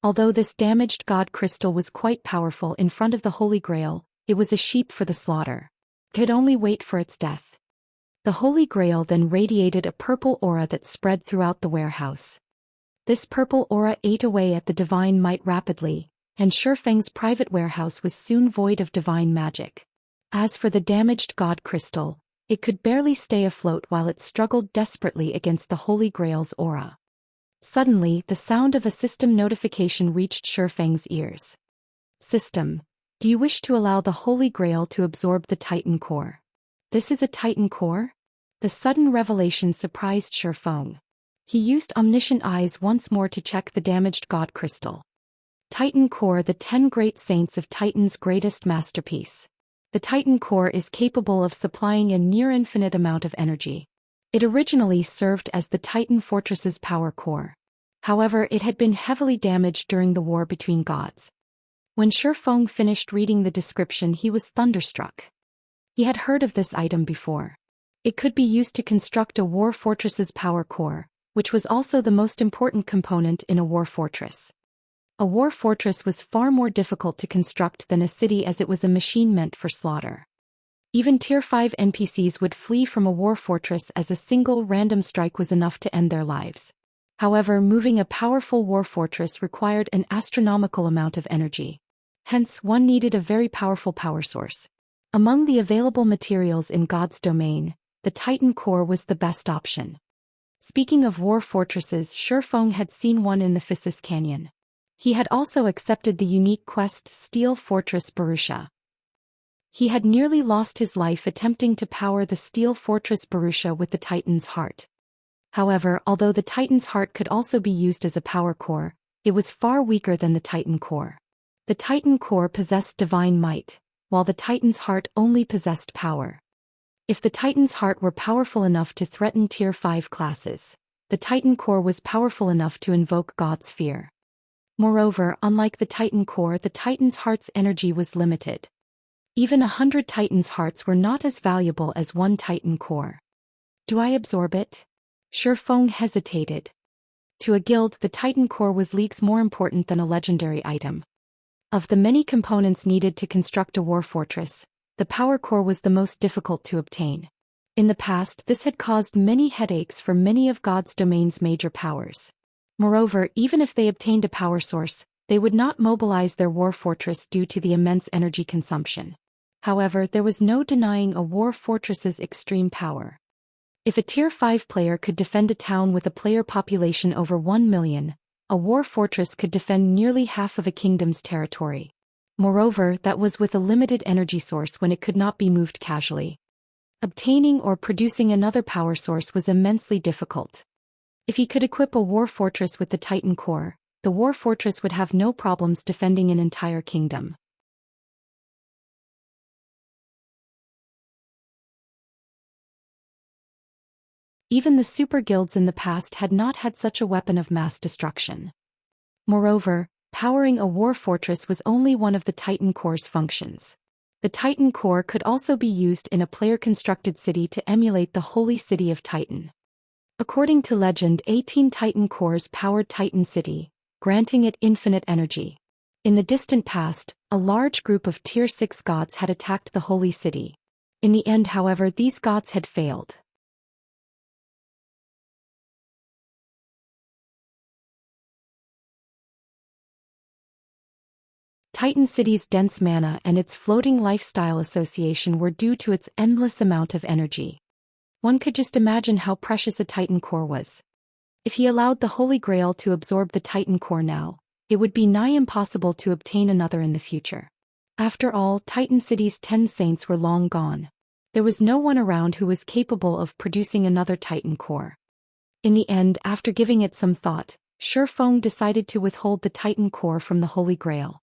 Although this damaged God Crystal was quite powerful in front of the Holy Grail, it was a sheep for the slaughter. It could only wait for its death. The Holy Grail then radiated a purple aura that spread throughout the warehouse. This purple aura ate away at the divine might rapidly, and Shifeng's private warehouse was soon void of divine magic. As for the damaged God Crystal, it could barely stay afloat while it struggled desperately against the Holy Grail's aura. Suddenly, the sound of a system notification reached Shifeng's ears. System, do you wish to allow the Holy Grail to absorb the Titan core? This is a Titan core? The sudden revelation surprised Shifeng. He used omniscient eyes once more to check the damaged God Crystal. Titan core, the 10 great saints of Titan's greatest masterpiece. The Titan core is capable of supplying a near-infinite amount of energy. It originally served as the Titan Fortress's power core. However, it had been heavily damaged during the war between gods. When Shifeng finished reading the description, he was thunderstruck. He had heard of this item before. It could be used to construct a war fortress's power core, which was also the most important component in a war fortress. A war fortress was far more difficult to construct than a city, as it was a machine meant for slaughter. Even Tier 5 NPCs would flee from a war fortress, as a single random strike was enough to end their lives. However, moving a powerful war fortress required an astronomical amount of energy. Hence, one needed a very powerful power source. Among the available materials in God's domain, the Titan core was the best option. Speaking of war fortresses, Shifeng had seen one in the Physis Canyon. He had also accepted the unique quest Steel Fortress Barusha. He had nearly lost his life attempting to power the Steel Fortress Barusha with the Titan's heart. However, although the Titan's heart could also be used as a power core, it was far weaker than the Titan core. The Titan core possessed divine might, while the Titan's heart only possessed power. If the Titan's heart were powerful enough to threaten Tier 5 classes, the Titan core was powerful enough to invoke God's fear. Moreover, unlike the Titan core, the Titan's heart's energy was limited. Even 100 Titan's hearts were not as valuable as one Titan core. Do I absorb it? Shifeng hesitated. To a guild, the Titan core was leagues more important than a legendary item. Of the many components needed to construct a war fortress, the power core was the most difficult to obtain. In the past, this had caused many headaches for many of God's domain's major powers. Moreover, even if they obtained a power source, they would not mobilize their war fortress due to the immense energy consumption. However, there was no denying a war fortress's extreme power. If a Tier 5 player could defend a town with a player population over 1 million, a war fortress could defend nearly half of a kingdom's territory. Moreover, that was with a limited energy source when it could not be moved casually. Obtaining or producing another power source was immensely difficult. If he could equip a war fortress with the Titan core, the war fortress would have no problems defending an entire kingdom. Even the super guilds in the past had not had such a weapon of mass destruction. Moreover, powering a war fortress was only one of the Titan core's functions. The Titan core could also be used in a player-constructed city to emulate the holy city of Titan. According to legend, 18 Titan cores powered Titan City, granting it infinite energy. In the distant past, a large group of Tier 6 gods had attacked the holy city. In the end, however, these gods had failed. Titan City's dense mana and its floating lifestyle association were due to its endless amount of energy. One could just imagine how precious a Titan core was. If he allowed the Holy Grail to absorb the Titan core now, it would be nigh impossible to obtain another in the future. After all, Titan City's 10 saints were long gone. There was no one around who was capable of producing another Titan core. In the end, after giving it some thought, Shifeng decided to withhold the Titan core from the Holy Grail.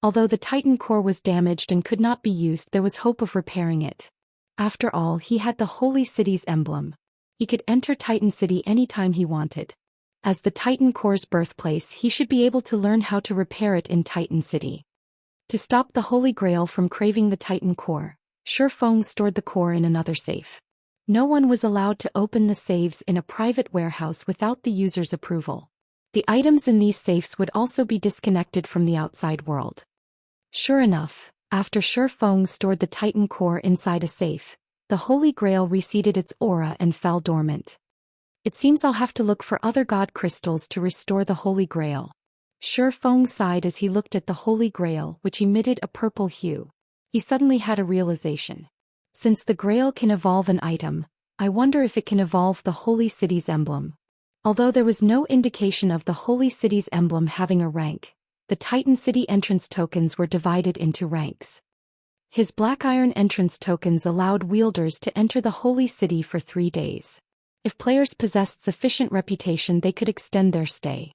Although the Titan core was damaged and could not be used, there was hope of repairing it. After all, he had the Holy City's emblem. He could enter Titan City anytime he wanted. As the Titan core's birthplace, he should be able to learn how to repair it in Titan City. To stop the Holy Grail from craving the Titan core, Shifeng stored the core in another safe. No one was allowed to open the safes in a private warehouse without the user's approval. The items in these safes would also be disconnected from the outside world. Sure enough, after Shifeng stored the Titan core inside a safe, the Holy Grail receded its aura and fell dormant. It seems I'll have to look for other god crystals to restore the Holy Grail. Shifeng sighed as he looked at the Holy Grail, which emitted a purple hue. He suddenly had a realization. Since the Grail can evolve an item, I wonder if it can evolve the Holy City's emblem. Although there was no indication of the Holy City's emblem having a rank, the Titan City entrance tokens were divided into ranks. His black iron entrance tokens allowed wielders to enter the Holy City for 3 days. If players possessed sufficient reputation, they could extend their stay.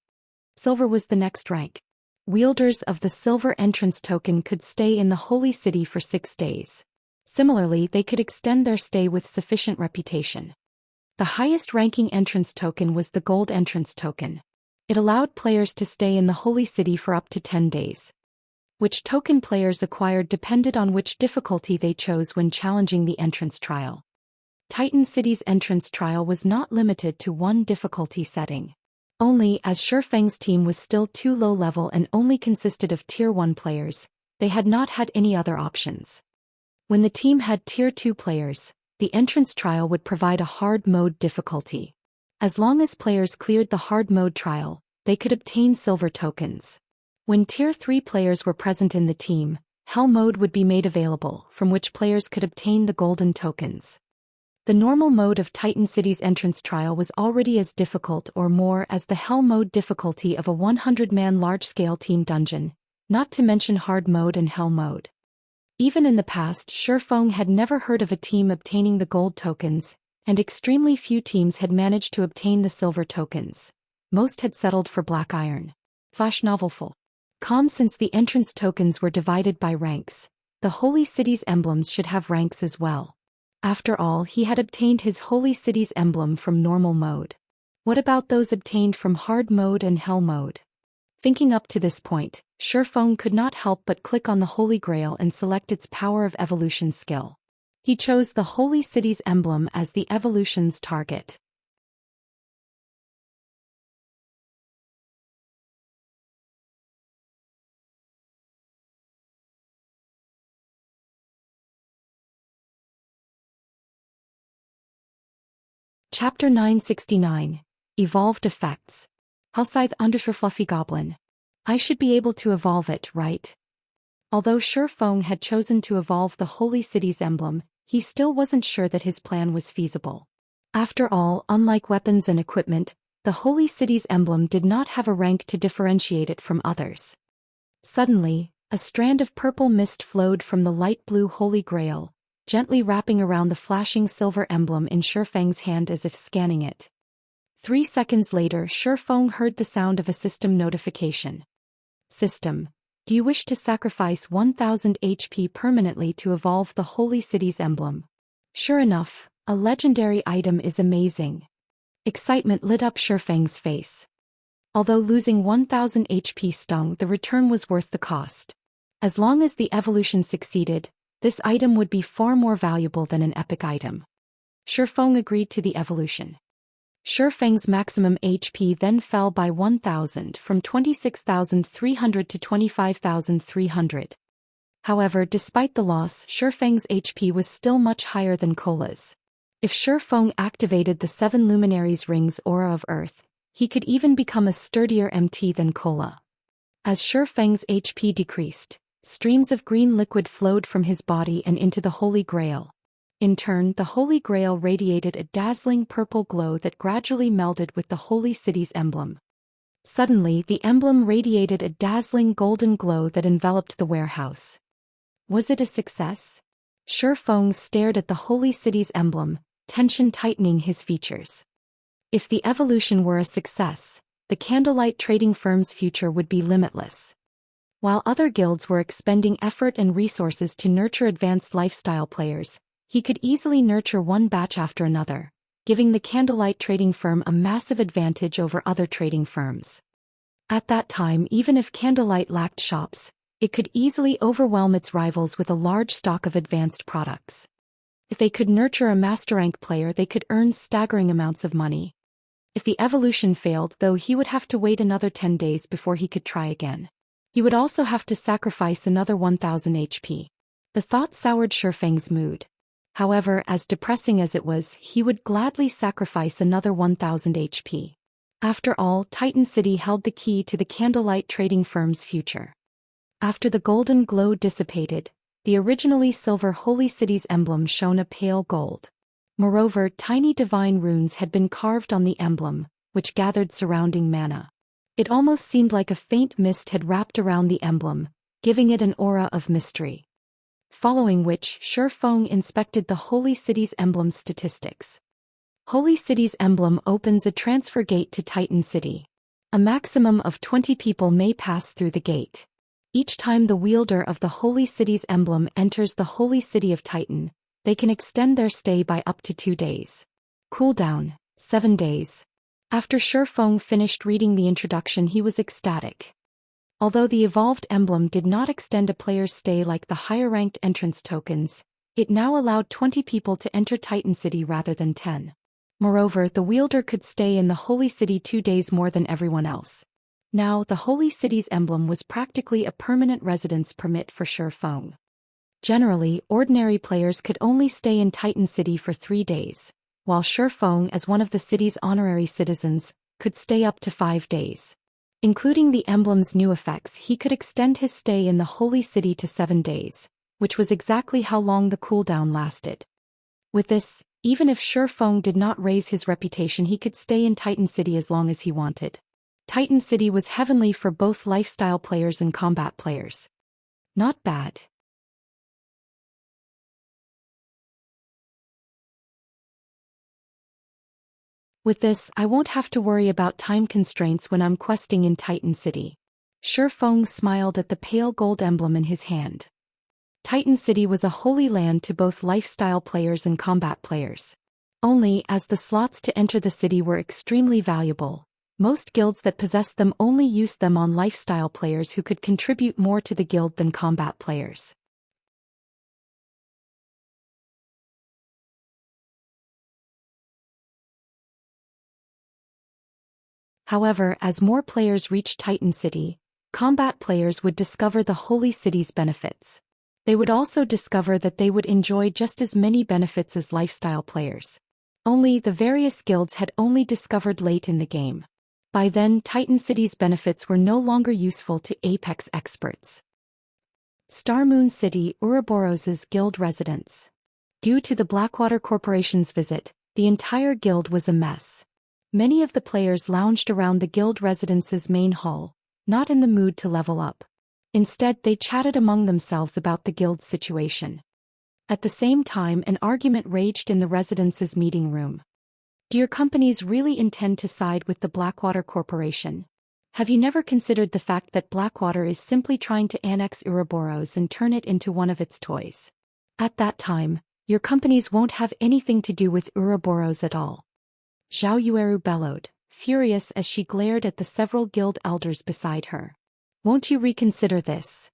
Silver was the next rank. Wielders of the silver entrance token could stay in the Holy City for 6 days. Similarly, they could extend their stay with sufficient reputation. The highest ranking entrance token was the gold entrance token. It allowed players to stay in the Holy City for up to 10 days. Which token players acquired depended on which difficulty they chose when challenging the entrance trial. Titan City's entrance trial was not limited to one difficulty setting. Only, as Shifeng's team was still too low level and only consisted of Tier 1 players, they had not had any other options. When the team had Tier 2 players, the entrance trial would provide a hard mode difficulty. As long as players cleared the hard mode trial, they could obtain silver tokens. When Tier 3 players were present in the team, Hell mode would be made available, from which players could obtain the golden tokens. The normal mode of Titan City's entrance trial was already as difficult or more as the Hell mode difficulty of a 100-man large-scale team dungeon, not to mention hard mode and Hell mode. Even in the past, Shifeng had never heard of a team obtaining the gold tokens, and extremely few teams had managed to obtain the silver tokens. Most had settled for black iron. Flash novel full. Since the entrance tokens were divided by ranks, the Holy City's emblems should have ranks as well. After all, he had obtained his Holy City's emblem from normal mode. What about those obtained from hard mode and hell mode? Thinking up to this point, Shifeng could not help but click on the Holy Grail and select its Power of Evolution skill. He chose the Holy City's emblem as the evolution's target. Chapter 969. Evolved Effects. Hellscythe _ Fluffy Goblin. I should be able to evolve it, right? Although Shifeng had chosen to evolve the Holy City's emblem, he still wasn't sure that his plan was feasible. After all, unlike weapons and equipment, the Holy City's emblem did not have a rank to differentiate it from others. Suddenly, a strand of purple mist flowed from the light blue Holy Grail, gently wrapping around the flashing silver emblem in Shifeng's hand as if scanning it. 3 seconds later, Shifeng heard the sound of a system notification. System, do you wish to sacrifice 1000 HP permanently to evolve the Holy City's emblem? Sure enough, a legendary item is amazing. Excitement lit up Shifeng's face. Although losing 1000 HP stung, the return was worth the cost. As long as the evolution succeeded, this item would be far more valuable than an epic item. Shifeng agreed to the evolution. Shifeng's maximum HP then fell by 1000 from 26,300 to 25,300. However, despite the loss, Shifeng's HP was still much higher than Cola's. If Shifeng activated the 7 Luminaries Rings Aura of Earth, he could even become a sturdier MT than Cola. As Shifeng's HP decreased, streams of green liquid flowed from his body and into the Holy Grail. In turn, the Holy Grail radiated a dazzling purple glow that gradually melded with the Holy City's emblem. Suddenly, the emblem radiated a dazzling golden glow that enveloped the warehouse. Was it a success? Shifeng stared at the Holy City's emblem, tension tightening his features. If the evolution were a success, the Candlelight trading firm's future would be limitless. While other guilds were expending effort and resources to nurture advanced lifestyle players, he could easily nurture one batch after another, giving the Candlelight trading firm a massive advantage over other trading firms. At that time, even if Candlelight lacked shops, it could easily overwhelm its rivals with a large stock of advanced products. If they could nurture a master rank player, they could earn staggering amounts of money. If the evolution failed, though, he would have to wait another 10 days before he could try again. He would also have to sacrifice another 1000 HP. The thought soured Shifeng's mood. However, as depressing as it was, he would gladly sacrifice another 1000 HP. After all, Titan City held the key to the Candlelight trading firm's future. After the golden glow dissipated, the originally silver Holy City's emblem shone a pale gold. Moreover, tiny divine runes had been carved on the emblem, which gathered surrounding mana. It almost seemed like a faint mist had wrapped around the emblem, giving it an aura of mystery. Following which, Shifeng inspected the Holy City's emblem statistics. Holy City's emblem opens a transfer gate to Titan City. A maximum of 20 people may pass through the gate. Each time the wielder of the Holy City's emblem enters the Holy City of Titan, they can extend their stay by up to 2 days. Cooldown, 7 days. After Shifeng finished reading the introduction, he was ecstatic. Although the evolved emblem did not extend a player's stay like the higher-ranked entrance tokens, it now allowed 20 people to enter Titan City rather than 10. Moreover, the wielder could stay in the Holy City 2 days more than everyone else. Now, the Holy City's emblem was practically a permanent residence permit for Shifeng. Generally, ordinary players could only stay in Titan City for 3 days, while Shifeng, as one of the city's honorary citizens, could stay up to 5 days. Including the emblem's new effects, he could extend his stay in the Holy City to 7 days, which was exactly how long the cooldown lasted. With this, even if Shifeng did not raise his reputation, he could stay in Titan City as long as he wanted. Titan City was heavenly for both lifestyle players and combat players. Not bad. With this, I won't have to worry about time constraints when I'm questing in Titan City. Shifeng smiled at the pale gold emblem in his hand. Titan City was a holy land to both lifestyle players and combat players. Only, as the slots to enter the city were extremely valuable, most guilds that possessed them only used them on lifestyle players who could contribute more to the guild than combat players. However, as more players reached Titan City, combat players would discover the holy city's benefits. They would also discover that they would enjoy just as many benefits as lifestyle players. Only the various guilds had only discovered late in the game. By then, Titan City's benefits were no longer useful to Apex experts. Starmoon City, Ouroboros's guild residence. Due to the Blackwater Corporation's visit, the entire guild was a mess. Many of the players lounged around the guild residence's main hall, not in the mood to level up. Instead, they chatted among themselves about the guild's situation. At the same time, an argument raged in the residence's meeting room. Do your companies really intend to side with the Blackwater Corporation? Have you never considered the fact that Blackwater is simply trying to annex Ouroboros and turn it into one of its toys? At that time, your companies won't have anything to do with Ouroboros at all. Zhou Xian bellowed, furious as she glared at the several guild elders beside her. Won't you reconsider this?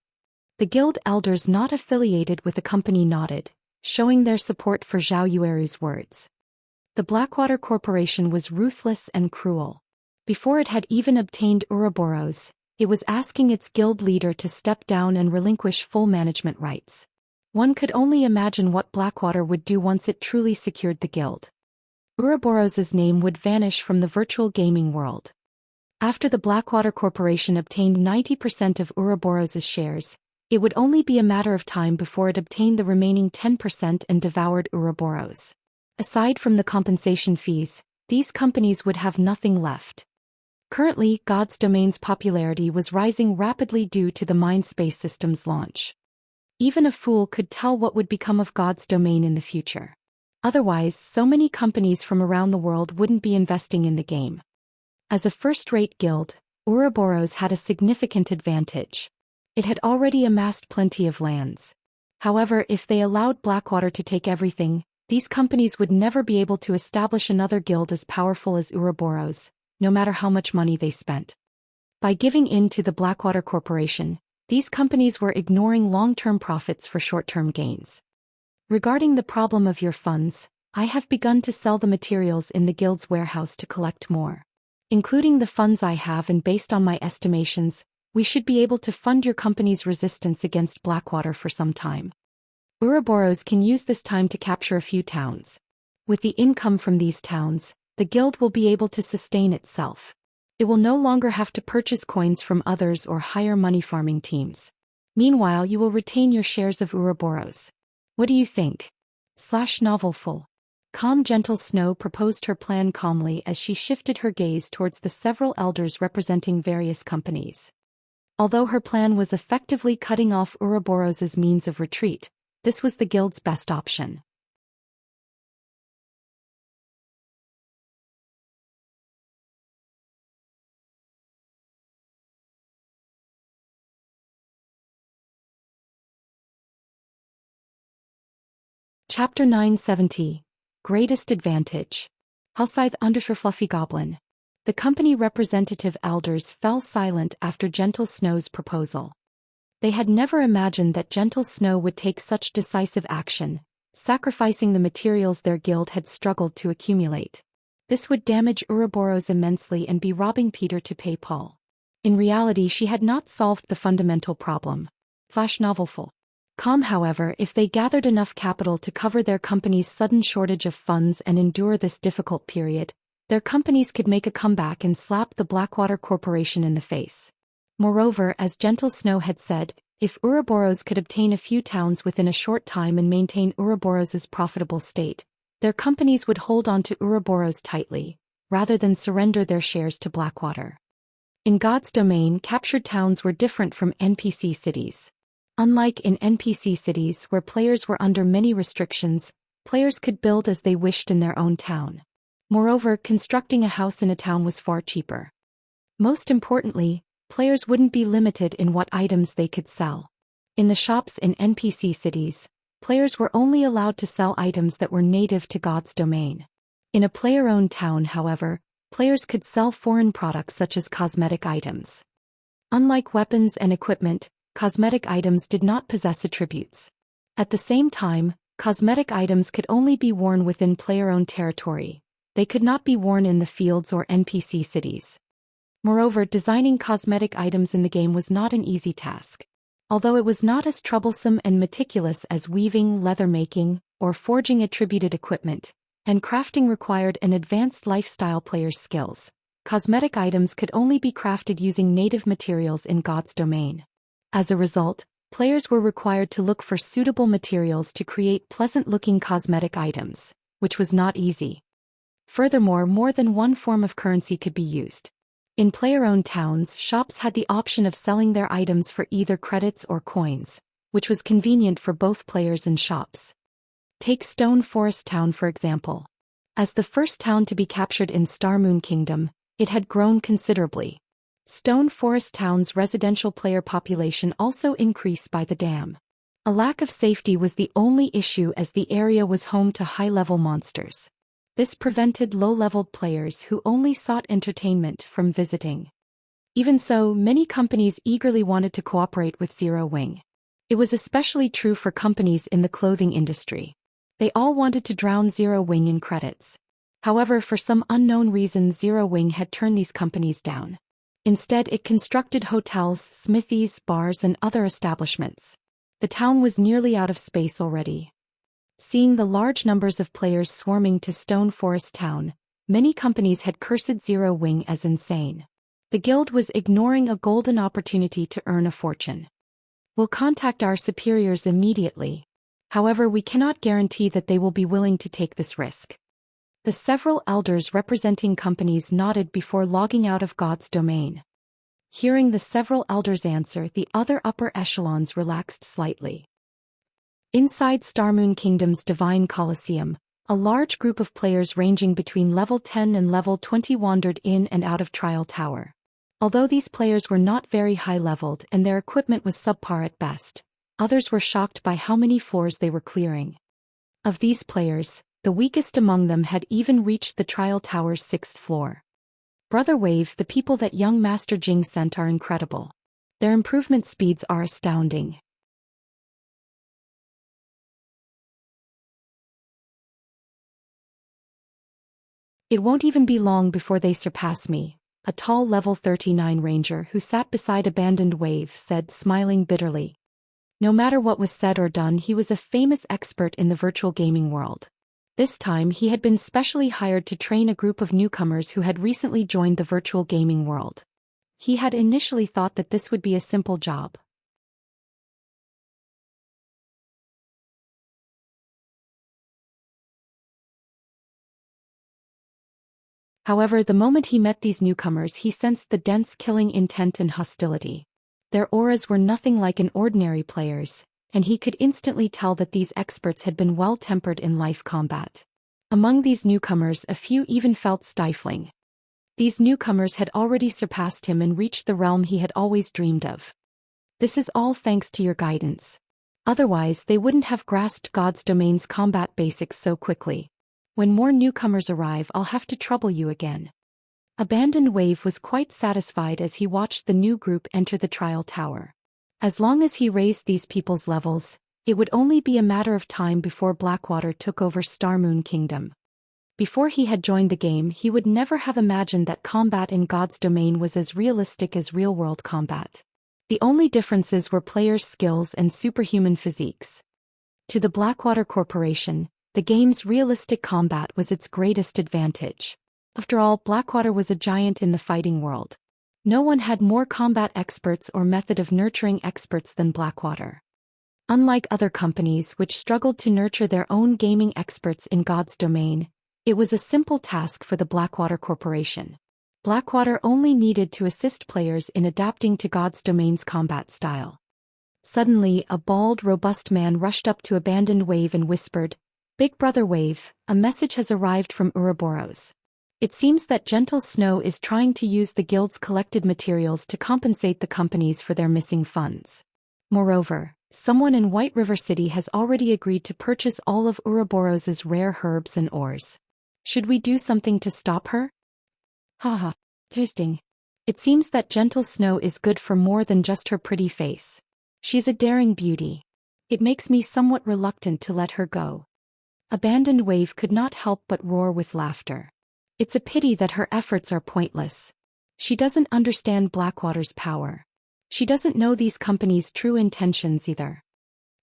The guild elders not affiliated with the company nodded, showing their support for Zhou Xian's words. The Blackwater Corporation was ruthless and cruel. Before it had even obtained Ouroboros, it was asking its guild leader to step down and relinquish full management rights. One could only imagine what Blackwater would do once it truly secured the guild. Ouroboros's name would vanish from the virtual gaming world. After the Blackwater Corporation obtained 90% of Ouroboros's shares, it would only be a matter of time before it obtained the remaining 10% and devoured Ouroboros. Aside from the compensation fees, these companies would have nothing left. Currently, God's Domain's popularity was rising rapidly due to the Mindspace system's launch. Even a fool could tell what would become of God's Domain in the future. Otherwise, so many companies from around the world wouldn't be investing in the game. As a first-rate guild, Ouroboros had a significant advantage. It had already amassed plenty of lands. However, if they allowed Blackwater to take everything, these companies would never be able to establish another guild as powerful as Ouroboros, no matter how much money they spent. By giving in to the Blackwater Corporation, these companies were ignoring long-term profits for short-term gains. Regarding the problem of your funds, I have begun to sell the materials in the guild's warehouse to collect more. Including the funds I have, and based on my estimations, we should be able to fund your company's resistance against Blackwater for some time. Ouroboros can use this time to capture a few towns. With the income from these towns, the guild will be able to sustain itself. It will no longer have to purchase coins from others or hire money farming teams. Meanwhile, you will retain your shares of Ouroboros. What do you think? /novelful. Calm Gentle Snow proposed her plan calmly as she shifted her gaze towards the several elders representing various companies. Although her plan was effectively cutting off Ouroboros's means of retreat, this was the guild's best option. Chapter 970. Greatest Advantage. Halscythe Undershirt Fluffy Goblin. The company representative elders fell silent after Gentle Snow's proposal. They had never imagined that Gentle Snow would take such decisive action, sacrificing the materials their guild had struggled to accumulate. This would damage Ouroboros immensely and be robbing Peter to pay Paul. In reality, she had not solved the fundamental problem. /novelful. Calm, however, if they gathered enough capital to cover their company's sudden shortage of funds and endure this difficult period, their companies could make a comeback and slap the Blackwater Corporation in the face. Moreover, as Gentle Snow had said, if Ouroboros could obtain a few towns within a short time and maintain Ouroboros's profitable state, their companies would hold on to Ouroboros tightly, rather than surrender their shares to Blackwater. In God's Domain, captured towns were different from NPC cities. Unlike in NPC cities where players were under many restrictions, players could build as they wished in their own town. Moreover, constructing a house in a town was far cheaper. Most importantly, players wouldn't be limited in what items they could sell. In the shops in NPC cities, players were only allowed to sell items that were native to God's domain. In a player-owned town, however, players could sell foreign products such as cosmetic items. Unlike weapons and equipment, cosmetic items did not possess attributes. At the same time, cosmetic items could only be worn within player-owned territory. They could not be worn in the fields or NPC cities. Moreover, designing cosmetic items in the game was not an easy task. Although it was not as troublesome and meticulous as weaving, leather making, or forging attributed equipment, and crafting required an advanced lifestyle player's skills, cosmetic items could only be crafted using native materials in God's domain. As a result, players were required to look for suitable materials to create pleasant-looking cosmetic items, which was not easy. Furthermore, more than one form of currency could be used. In player-owned towns, shops had the option of selling their items for either credits or coins, which was convenient for both players and shops. Take Stone Forest Town for example. As the first town to be captured in Star Moon Kingdom, it had grown considerably. Stone Forest Town's residential player population also increased by the dam. A lack of safety was the only issue as the area was home to high-level monsters. This prevented low-leveled players who only sought entertainment from visiting. Even so, many companies eagerly wanted to cooperate with Zero Wing. It was especially true for companies in the clothing industry. They all wanted to drown Zero Wing in credits. However, for some unknown reason, Zero Wing had turned these companies down. Instead, it constructed hotels, smithies, bars, and other establishments. The town was nearly out of space already. Seeing the large numbers of players swarming to Stone Forest Town, many companies had cursed Zero Wing as insane. The guild was ignoring a golden opportunity to earn a fortune. We'll contact our superiors immediately. However, we cannot guarantee that they will be willing to take this risk. The several elders representing companies nodded before logging out of God's domain. Hearing the several elders' answer, the other upper echelons relaxed slightly. Inside Starmoon Kingdom's Divine Colosseum, a large group of players ranging between level 10 and level 20 wandered in and out of Trial Tower. Although these players were not very high-leveled and their equipment was subpar at best, others were shocked by how many floors they were clearing. Of these players, the weakest among them had even reached the Trial Tower's 6th floor. Brother Wave, the people that young Master Jing sent are incredible. Their improvement speeds are astounding. It won't even be long before they surpass me, a tall level 39 ranger who sat beside Abandoned Wave said, smiling bitterly. No matter what was said or done, he was a famous expert in the virtual gaming world. This time he had been specially hired to train a group of newcomers who had recently joined the virtual gaming world. He had initially thought that this would be a simple job. However, the moment he met these newcomers, he sensed the dense killing intent and hostility. Their auras were nothing like an ordinary player's, and he could instantly tell that these experts had been well-tempered in life combat. Among these newcomers, a few even felt stifling. These newcomers had already surpassed him and reached the realm he had always dreamed of. This is all thanks to your guidance. Otherwise, they wouldn't have grasped God's domain's combat basics so quickly. When more newcomers arrive, I'll have to trouble you again. Abandoned Wave was quite satisfied as he watched the new group enter the Trial Tower. As long as he raised these people's levels, it would only be a matter of time before Blackwater took over Starmoon Kingdom. Before he had joined the game, he would never have imagined that combat in God's domain was as realistic as real-world combat. The only differences were players' skills and superhuman physiques. To the Blackwater Corporation, the game's realistic combat was its greatest advantage. After all, Blackwater was a giant in the fighting world. No one had more combat experts or method of nurturing experts than Blackwater. Unlike other companies which struggled to nurture their own gaming experts in God's domain, it was a simple task for the Blackwater Corporation. Blackwater only needed to assist players in adapting to God's domain's combat style. Suddenly, a bald, robust man rushed up to Abandoned Wave and whispered, "Big Brother Wave, a message has arrived from Ouroboros. It seems that Gentle Snow is trying to use the guild's collected materials to compensate the companies for their missing funds. Moreover, Someone in White River City has already agreed to purchase all of Ouroboros's rare herbs and ores. Should we do something to stop her? Haha. Interesting. It seems that Gentle Snow is good for more than just her pretty face. She's a daring beauty. It makes me somewhat reluctant to let her go. Abandoned Wave could not help but roar with laughter. It's a pity that her efforts are pointless. She doesn't understand Blackwater's power. She doesn't know these companies' true intentions either.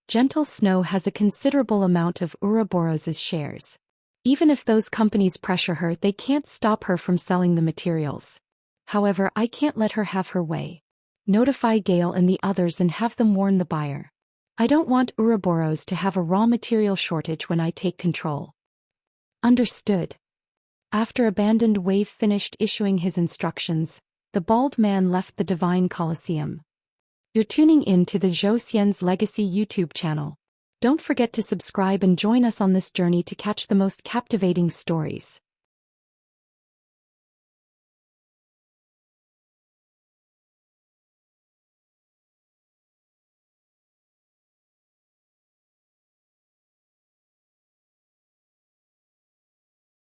Gentle Snow has a considerable amount of Ouroboros's shares. Even if those companies pressure her, they can't stop her from selling the materials. However, I can't let her have her way. Notify Gale and the others and have them warn the buyer. I don't want Ouroboros to have a raw material shortage when I take control. Understood. After Abandoned Wave finished issuing his instructions, the bald man left the Divine Colosseum. You're tuning in to the Zhou Xian's Legacy YouTube channel. Don't forget to subscribe and join us on this journey to catch the most captivating stories.